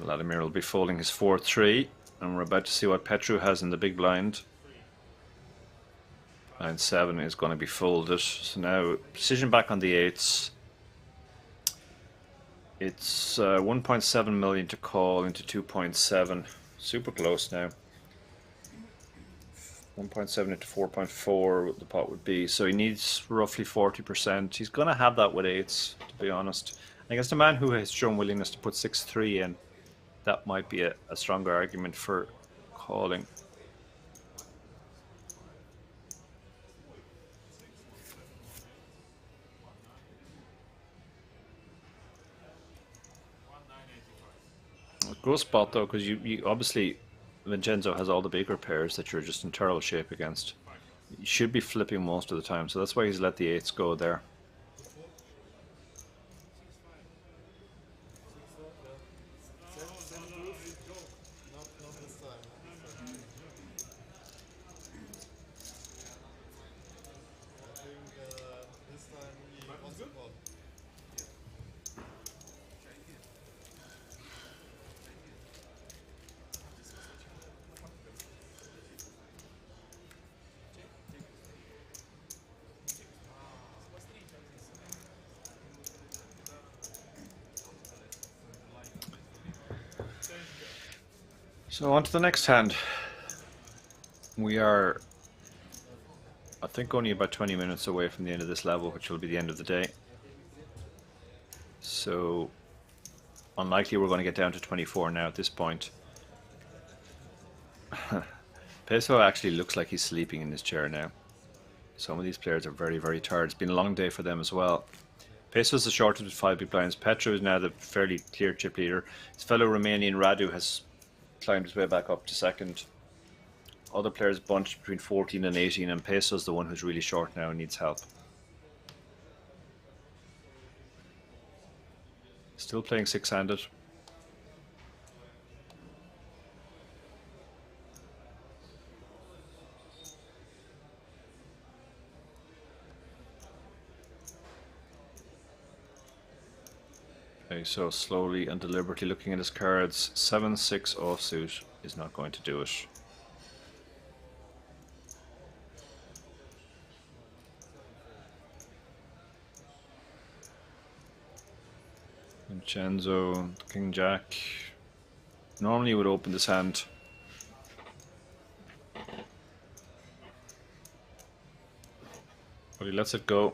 Vladimir will be folding his 4-3, and we're about to see what Petru has in the big blind. 9-7 is going to be folded. So now precision back on the 8s. It's 1.7 million to call into 2.7. Super close now. 1.7 into 4.4 what the pot would be. So he needs roughly 40%. He's going to have that with 8s, to be honest. I guess the man who has shown willingness to put 6-3 in, that might be a stronger argument for calling. Gross spot though, because you obviously Vincenzo has all the bigger pairs that you're just in terrible shape against. You should be flipping most of the time, so that's why he's let the 8s go there. So on to the next hand. We are, I think, only about 20 minutes away from the end of this level, which will be the end of the day. So unlikely we're going to get down to 24 now at this point. Peso actually looks like he's sleeping in his chair now. Some of these players are very, very tired. It's been a long day for them as well. Peso is the shortest with 5 big blinds. Petru is now the fairly clear chip leader. His fellow Romanian Radu has climbed his way back up to second. Other players bunched between 14 and 18, and Peso's the one who's really short now and needs help. Still playing 6-handed. Okay, so slowly and deliberately looking at his cards. 7-6 offsuit is not going to do it. Vincenzo, King Jack. Normally you would open this hand. But he lets it go.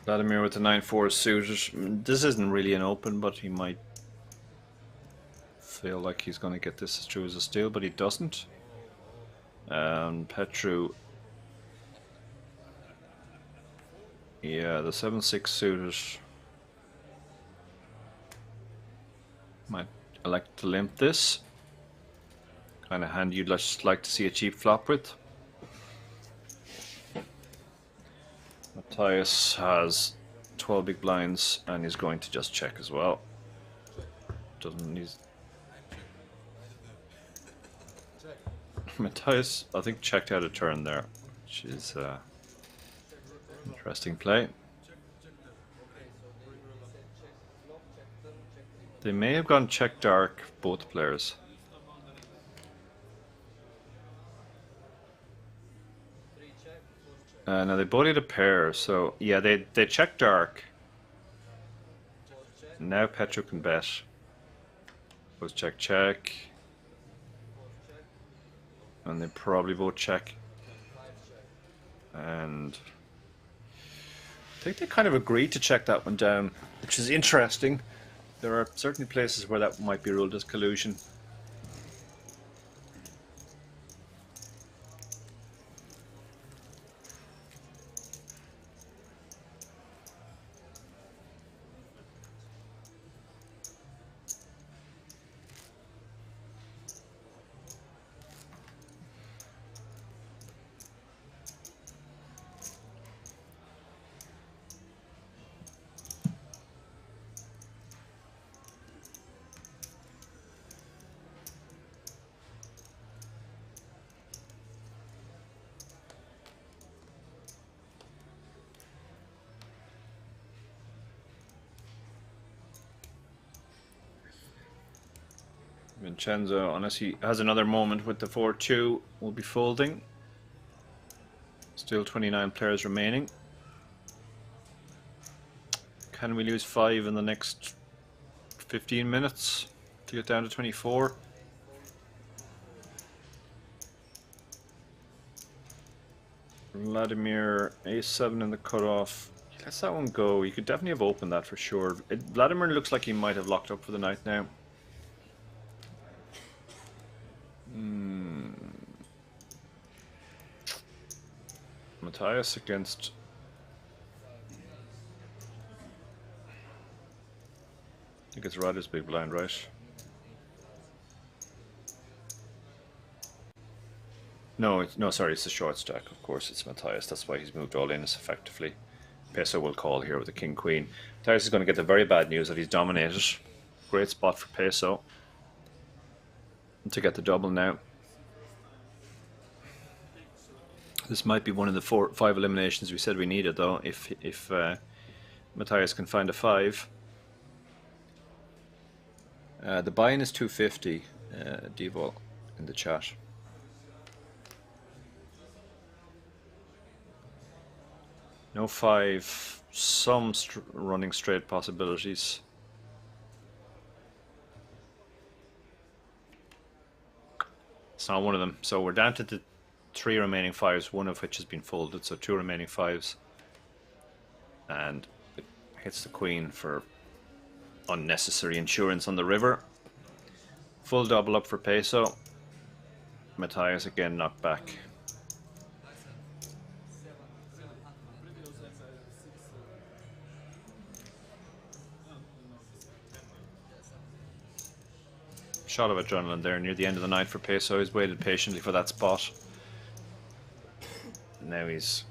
Vladimir with the 9-4 suited. This isn't really an open, but he might feel like he's going to get this through as a steal, but he doesn't. And Petru, yeah, the 7-6 suited might elect to limp this. Kind of hand you'd just like to see a cheap flop with. Matthias has 12 big blinds and he's going to just check as well. Doesn't he's Matthias, I think, checked out a turn there, which is interesting play. They may have gone check dark, both players. Now they both had a pair, so yeah, they check dark. Now Petru can bet. Goes check check. And they probably both check. And I think they kind of agreed to check that one down, which is interesting. There are certainly places where that might be ruled as collusion. Vincenzo, unless he has another moment with the 4-2, will be folding. Still 29 players remaining. Can we lose 5 in the next 15 minutes to get down to 24? Vladimir, A7 in the cutoff. He lets that one go. You could definitely have opened that for sure. Vladimir looks like he might have locked up for the night now. Matthias against I think it's Ryder's big blind, right? No, sorry, it's the short stack. Of course, it's Matthias. That's why he's moved all in as effectively. Peso will call here with the king queen. Matthias is going to get the very bad news that he's dominated. Great spot for Peso to get the double now. This might be one of the 4-5 eliminations we said we needed, though. If Matthias can find a 5. The buy-in is 250. Devol in the chat. No 5. Some running straight possibilities. It's not one of them. So we're down to the 3 remaining 5s, one of which has been folded, so 2 remaining 5s. And it hits the queen for unnecessary insurance on the river. Full double up for Peso. Matthias again knocked back. Shot of adrenaline there near the end of the night for Peso. He's waited patiently for that spot. Now he's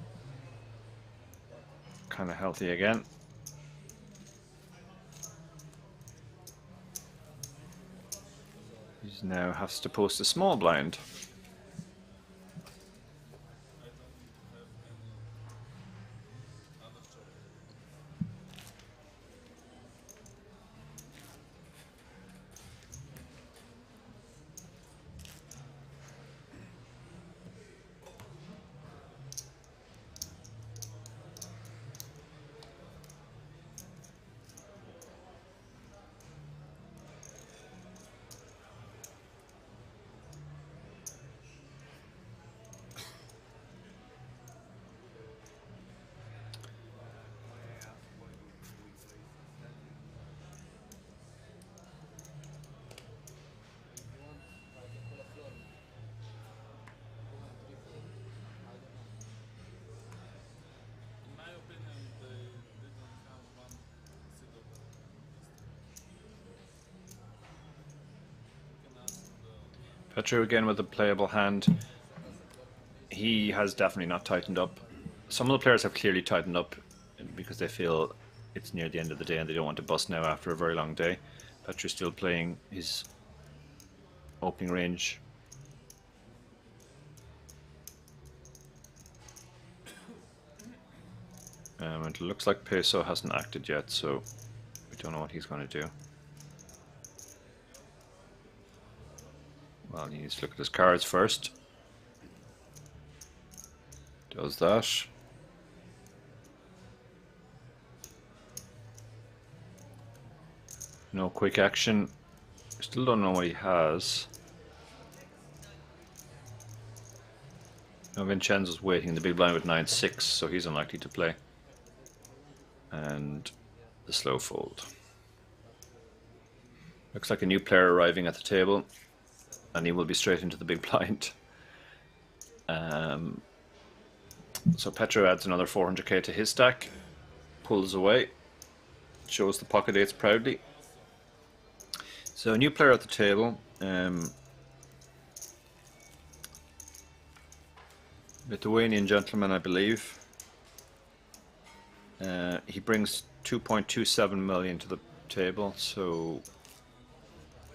kind of healthy again. He now has to post a small blind. Petru again with a playable hand. He has definitely not tightened up. Some of the players have clearly tightened up because they feel it's near the end of the day and they don't want to bust now after a very long day. Petru's still playing his opening range. And it looks like Peso hasn't acted yet, so we don't know what he's going to do. Well, he needs to look at his cards first. Does that. No quick action. Still don't know what he has. Now Vincenzo's waiting in the big blind with 9-6, so he's unlikely to play. And the slow fold. Looks like a new player arriving at the table, and he will be straight into the big blind. So Petru adds another 400k to his stack, pulls away, shows the pocket eights proudly. So a new player at the table. Lithuanian gentleman, I believe. He brings 2.27 million to the table, so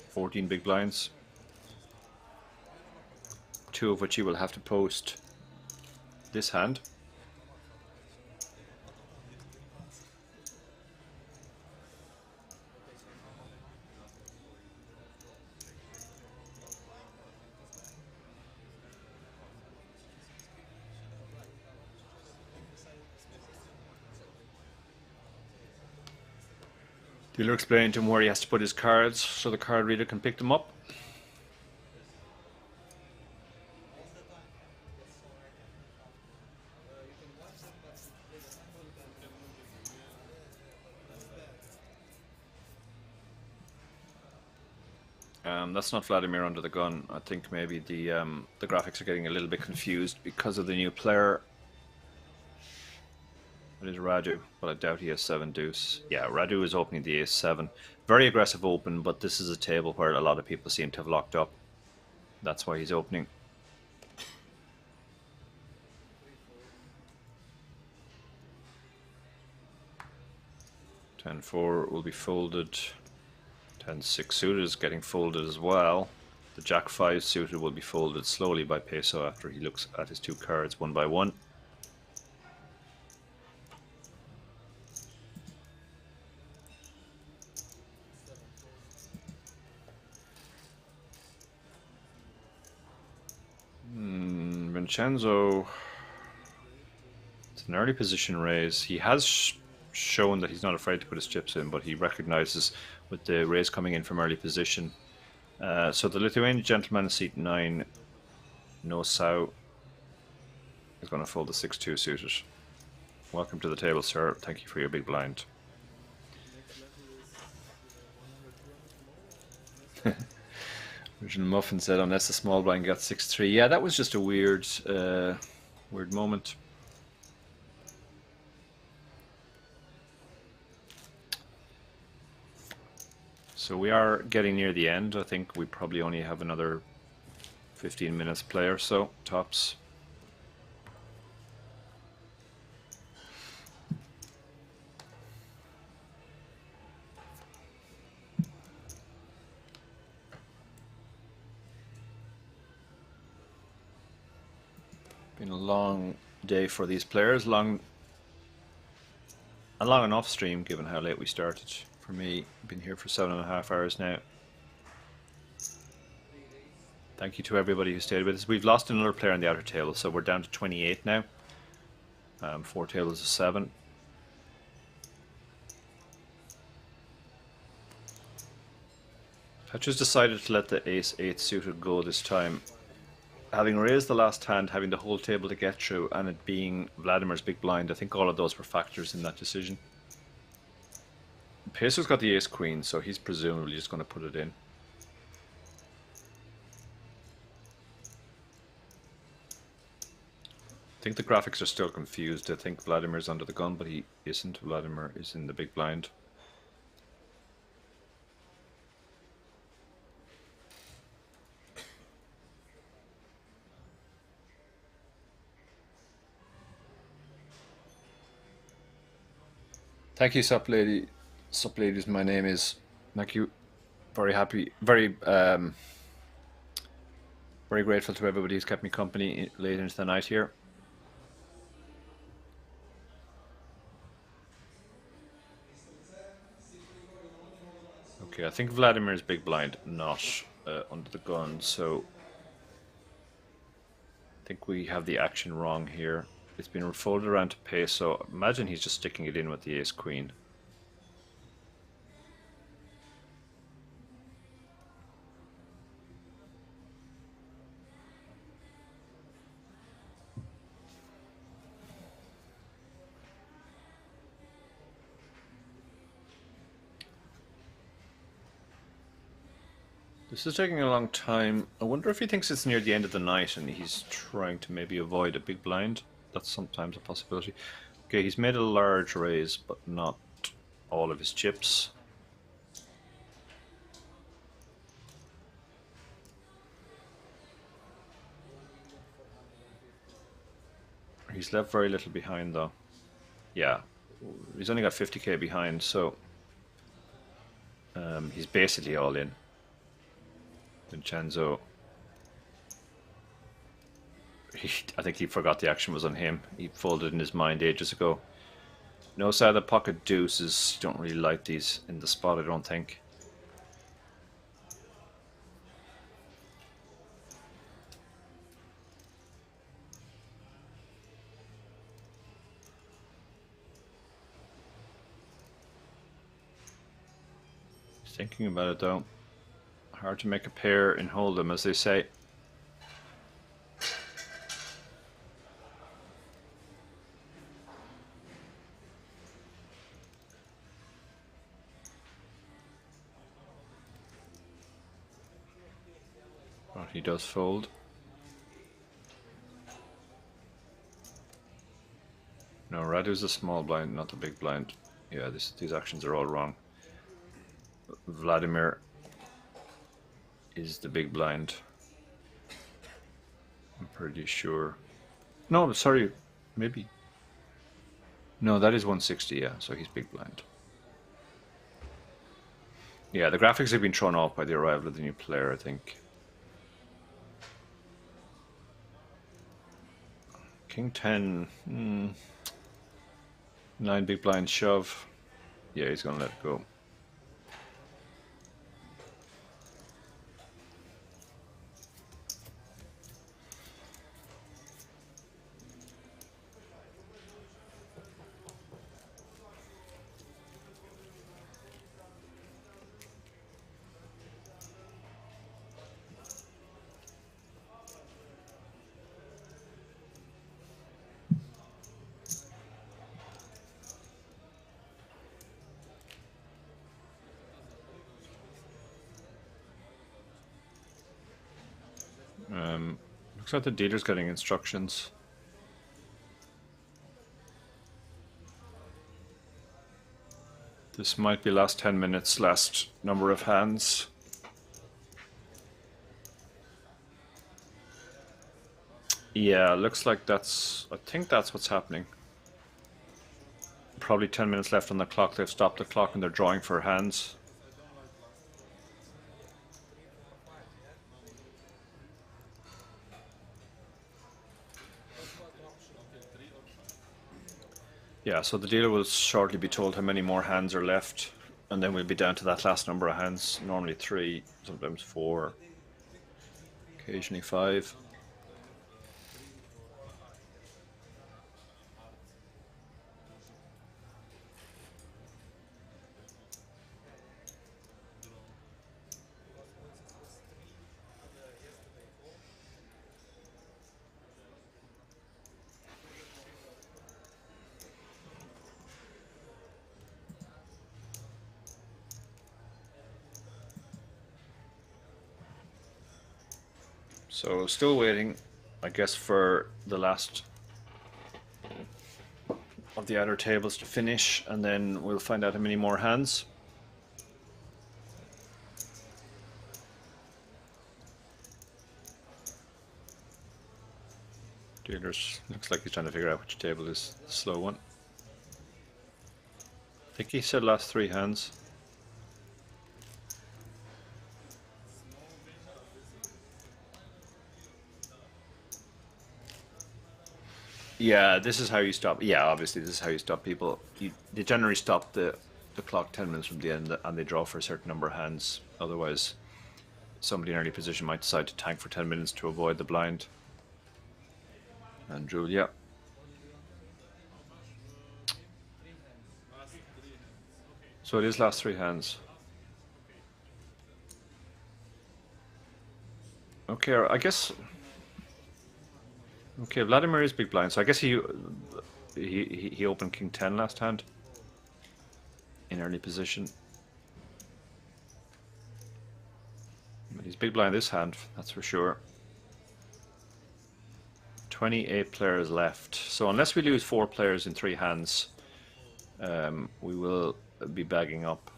14 big blinds. 2 of which he will have to post this hand. Dealer explained to him where he has to put his cards so the card reader can pick them up. That's not Vladimir under the gun. I think maybe the graphics are getting a little bit confused because of the new player. It is Radu, but I doubt he has 7 deuce. Yeah, Radu is opening the ace 7. Very aggressive open, but this is a table where a lot of people seem to have locked up. That's why he's opening. Ten-4 will be folded. 10-6 suited is getting folded as well. The Jack-5 suited will be folded slowly by Peso after he looks at his 2 cards one by one. Vincenzo, it's an early position raise. He has shown that he's not afraid to put his chips in, but he recognizes with the raise coming in from early position. So the Lithuanian gentleman, seat 9, no sow, is going to fold the 6-2 suited. Welcome to the table, sir. Thank you for your big blind. Original Muffin said, unless the small blind got 6-3. Yeah, that was just a weird, weird moment. So we are getting near the end. I think we probably only have another 15 minutes play or so, tops. Been a long day for these players, a long enough stream given how late we started. For me, been here for 7.5 hours now. Thank you to everybody who stayed with us. We've lost another player on the outer table, so we're down to 28 now. 4 tables of 7. Petru's decided to let the ace-8 suited go this time. Having raised the last hand, having the whole table to get through, and it being Vladimir's big blind, I think all of those were factors in that decision. Peso's got the ace-queen, so he's presumably just going to put it in. I think the graphics are still confused. I think Vladimir's under the gun, but he isn't. Vladimir is in the big blind. Thank you, sup lady. Sup ladies, my name is. Thank you. Very happy, very grateful to everybody who's kept me company late into the night here. Okay, I think Vladimir's big blind, not under the gun, so I think we have the action wrong here. It's been folded around to pay, so imagine he's just sticking it in with the ace queen. This is taking a long time. I wonder if he thinks it's near the end of the night and he's trying to maybe avoid a big blind. That's sometimes a possibility. Okay, he's made a large raise, but not all of his chips. He's left very little behind though. Yeah, he's only got 50k behind, so he's basically all in. Vincenzo, I think he forgot the action was on him. He folded in his mind ages ago. No side of the pocket deuces. Don't really like these in the spot, I don't think. Thinking about it though. Hard to make a pair and hold them, as they say. But he does fold. No, Radu's a small blind, not a big blind. Yeah, these actions are all wrong. Vladimir is the big blind. I'm pretty sure. No, sorry, maybe. No, that is 160, yeah, so he's big blind. Yeah, the graphics have been thrown off by the arrival of the new player, I think. King 10, 9 big blind shove. Yeah, he's gonna let it go. Looks like the dealer's getting instructions. This might be last 10 minutes, last number of hands. Yeah, looks like I think that's what's happening. Probably 10 minutes left on the clock. They've stopped the clock and they're drawing for hands. Yeah, so the dealer will shortly be told how many more hands are left, and then we'll be down to that last number of hands, normally 3, sometimes 4, occasionally 5. So still waiting, I guess, for the last of the outer tables to finish, and then we'll find out how many more hands. Dealers looks like he's trying to figure out which table is the slow one. I think he said last 3 hands. Yeah, this is how you stop. Yeah, obviously this is how you stop people. They generally stop the clock 10 minutes from the end, and they draw for a certain number of hands. Otherwise, somebody in early position might decide to tank for 10 minutes to avoid the blind. And drew, yeah. So it is last 3 hands. Okay, I guess. Okay, Vladimir is big blind, so I guess he opened King 10 last hand in early position. But he's big blind this hand, that's for sure. 28 players left, so unless we lose 4 players in 3 hands, we will be bagging up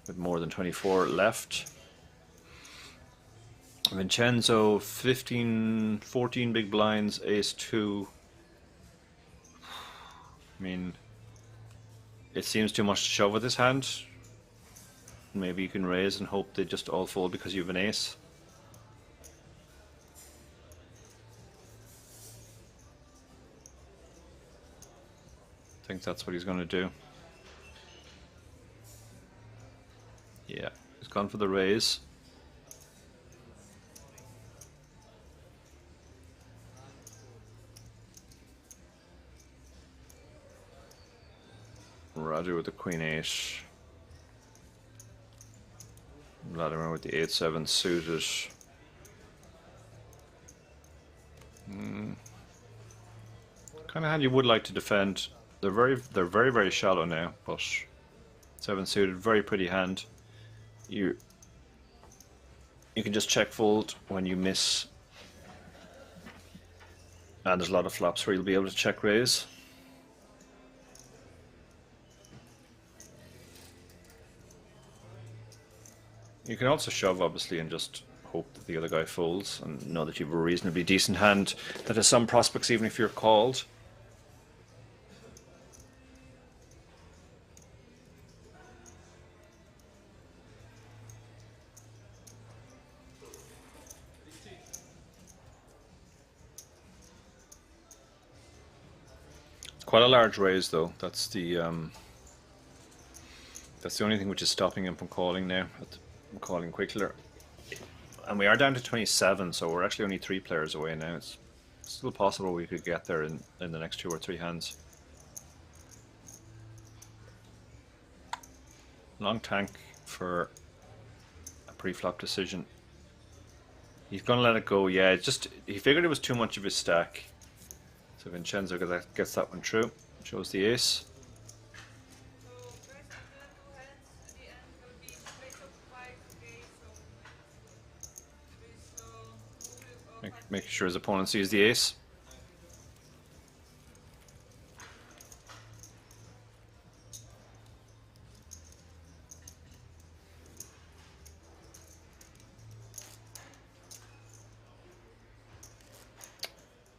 with more than 24 left. Vincenzo, 14 big blinds, ace 2. I mean, it seems too much to shove with this hand. Maybe you can raise and hope they just all fold because you have an ace. I think that's what he's going to do. Yeah, he's gone for the raise. Roger with the Queen 8. Vladimir with the 8-7 suited. Kind of hand you would like to defend. They're very shallow now, but 7 suited, very pretty hand. You can just check fold when you miss, and there's a lot of flops where you'll be able to check raise. You can also shove, obviously, and just hope that the other guy folds and know that you have a reasonably decent hand that has some prospects even if you're called. It's quite a large raise though. That's the only thing which is stopping him from calling now. Calling quicker, and we are down to 27, so we're actually only 3 players away now. It's still possible we could get there in the next 2 or 3 hands. Long tank for a pre-flop decision. He's gonna let it go. Yeah, it's just he figured it was too much of his stack. So Vincenzo gets that one through. Shows the ace. Making sure his opponent sees the ace.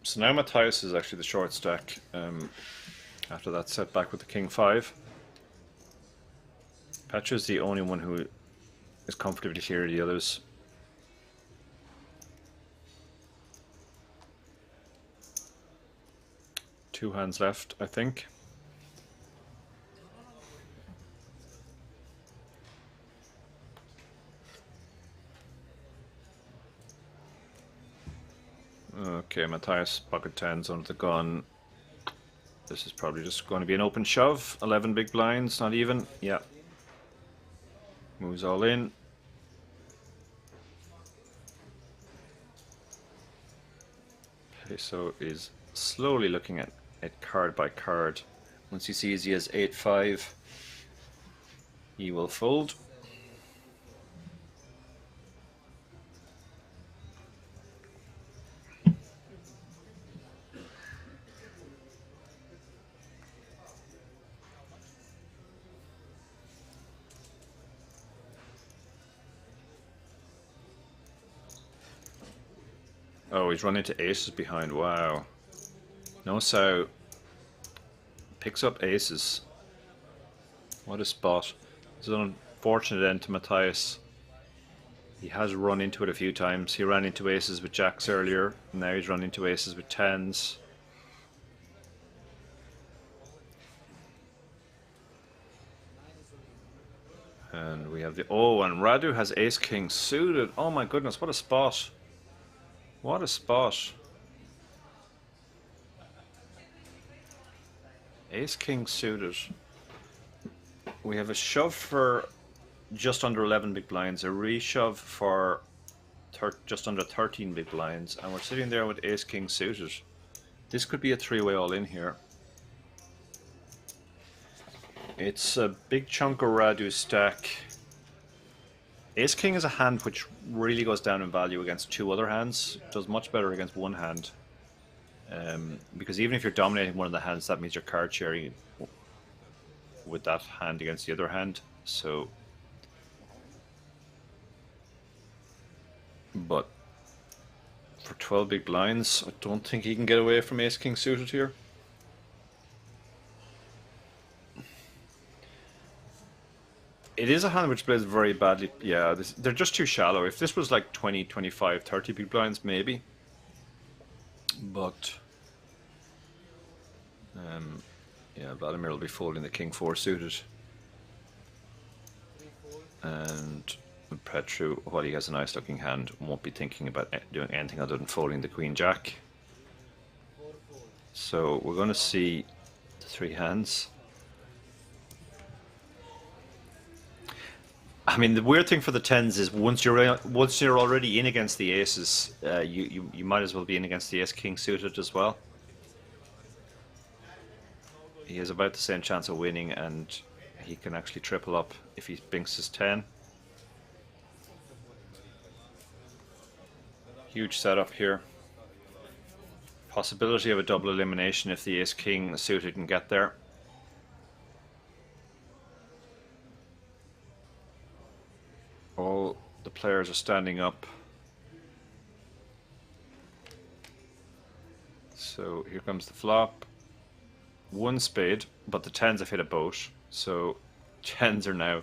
So now Matthias is actually the short stack after that setback with the King 5. Petra's the only one who is comfortably clear of the others. Two hands left, I think. Okay, Matthias pocket 10s under the gun. This is probably just going to be an open shove. 11 big blinds, not even. Yeah. Moves all in. Peso is slowly looking at it card by card. Once he sees he has 8-5, he will fold. Oh, he's run into aces behind. Wow. No, so Picks up aces. What a spot. It's an unfortunate end to Matthias. He has run into it a few times. He ran into aces with jacks earlier. Now he's run into aces with tens. And we have the... Oh, and Radu has ace-king suited. Oh my goodness, what a spot. What a spot. Ace-king suited. We have a shove for just under 11 big blinds, a reshove for just under 13 big blinds, and we're sitting there with ace-king suited. This could be a three-way all-in here. It's a big chunk of Radu's stack. Ace-king is a hand which really goes down in value against two other hands. It does much better against one hand. Because even if you're dominating one of the hands, that means you're card sharing with that hand against the other hand. So, but for 12 big blinds, I don't think he can get away from ace-king suited here. It is a hand which plays very badly. Yeah, they're just too shallow. If this was like 20, 25, 30 big blinds, maybe. But, yeah, Vladimir will be folding the king 4 suited. And Petru, while he has a nice looking hand, won't be thinking about doing anything other than folding the queen jack. So we're going to see the three hands. I mean, the weird thing for the tens is once you're already in against the aces, you might as well be in against the ace-king suited as well. He has about the same chance of winning, and he can actually triple up if he binks his 10. Huge setup here. Possibility of a double elimination if the ace-king suited can get there. All the players are standing up. So here comes the flop. One spade, but the tens have hit a boat. So tens are now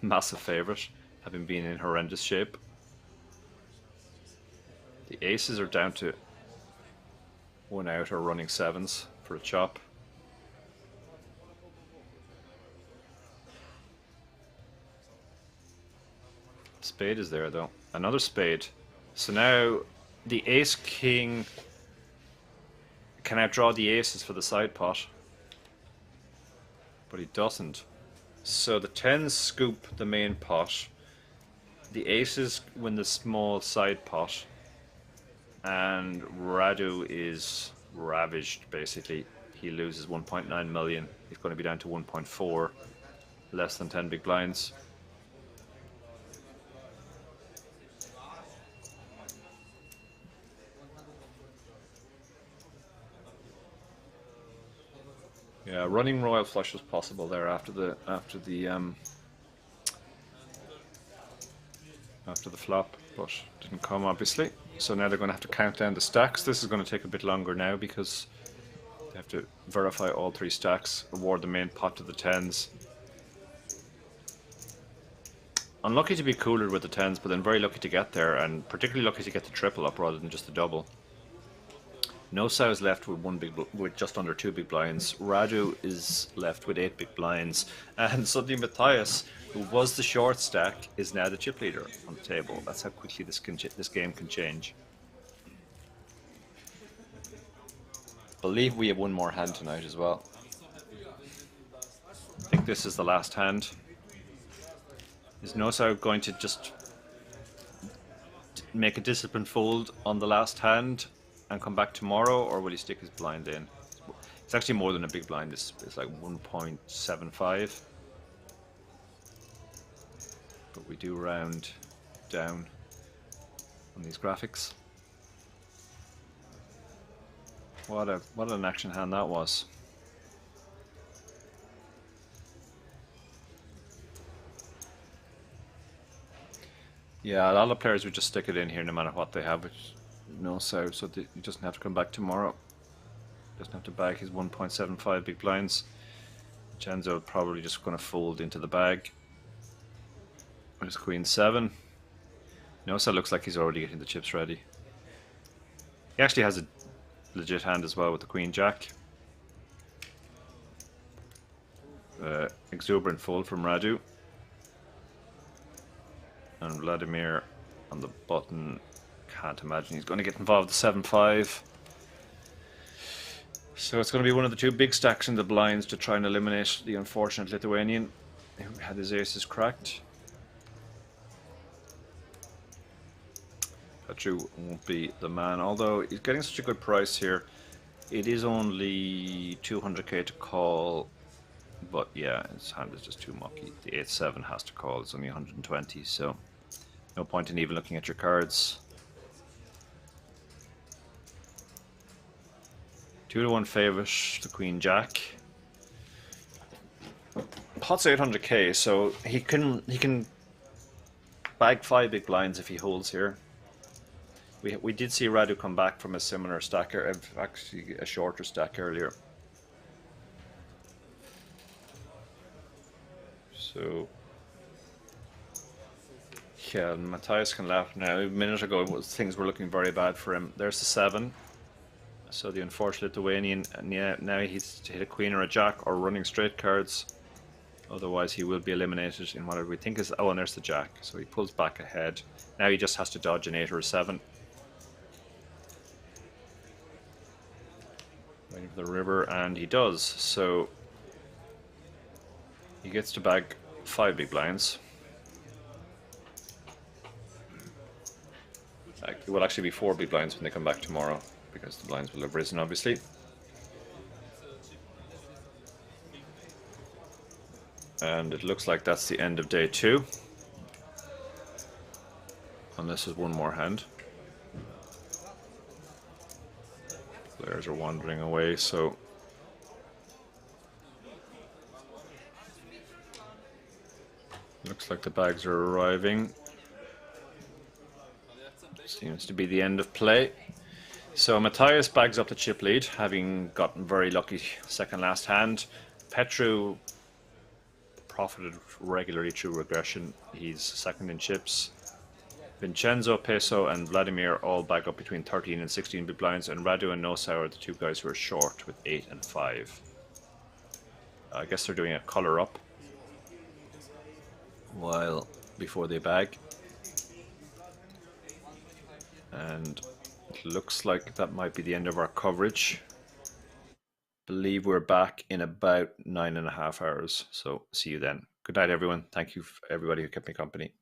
massive favourite, having been in horrendous shape. The aces are down to one out or running sevens for a chop. Spade is there though. Another spade. So now the ace-king can outdraw the aces for the side pot. But he doesn't. So the tens scoop the main pot. The aces win the small side pot. And Radu is ravaged basically. He loses 1.9 million. He's going to be down to 1.4. Less than 10 big blinds. Yeah, running royal flush was possible there after the flop, but didn't come obviously. So now they're going to have to count down the stacks. This is going to take a bit longer now because they have to verify all three stacks, award the main pot to the tens. Unlucky to be cooler with the tens, but then very lucky to get there, and particularly lucky to get the triple up rather than just the double. No Sow is left with just under 2 big blinds. Radu is left with 8 big blinds, and suddenly Matthias, who was the short stack, is now the chip leader on the table. That's how quickly this game can change. I believe we have one more hand tonight as well. I think this is the last hand. Is No Sow going to just make a disciplined fold on the last hand and come back tomorrow, or will he stick his blind in? It's actually more than a big blind. It's like 1.75. But we do round down on these graphics. What an action hand that was. Yeah, a lot of players would just stick it in here no matter what they have. No Sow, so he doesn't have to come back tomorrow. Doesn't have to bag his 1.75 big blinds. Vincenzo probably just going to fold into the bag. There's Queen 7. Nosa looks like he's already getting the chips ready. He actually has a legit hand as well with the Queen Jack. Exuberant fold from Radu. And Vladimir on the button. Can't imagine he's going to get involved with 7-5. So it's going to be one of the two big stacks in the blinds to try and eliminate the unfortunate Lithuanian who had his aces cracked. Petru won't be the man, although he's getting such a good price here. It is only 200k to call, but yeah, his hand is just too mucky. The 8-7 has to call, it's only 120, so no point in even looking at your cards. 2-1 favourite, the Queen Jack. Pot's 800k, so he can bag 5 big blinds if he holds here. We did see Radu come back from a similar stack, actually a shorter stack earlier. So yeah, Matthias can laugh now. A minute ago things were looking very bad for him. There's the 7. So the unfortunate Lithuanian, and yeah, now he's to hit a queen or a jack or running straight cards. Otherwise he will be eliminated in whatever we think is... Oh, and there's the jack. So he pulls back ahead. Now he just has to dodge an 8 or a 7. Waiting for the river, and he does. So he gets to bag 5 big blinds. It will actually be 4 big blinds when they come back tomorrow, because the blinds will have risen, obviously. And it looks like that's the end of day 2. Unless there's one more hand. Players are wandering away, so... Looks like the bags are arriving. Seems to be the end of play. So Matthias bags up the chip lead, having gotten very lucky second last hand. Petru profited regularly through regression. He's second in chips. Vincenzo, Peso, and Vladimir all bag up between 13 and 16 big blinds, and Radu and Nosau are the two guys who are short with 8 and 5. I guess they're doing a color up while before they bag. And it looks like that might be the end of our coverage. Believe we're back in about 9.5 hours. So see you then. Good night, everyone. Thank you for everybody who kept me company.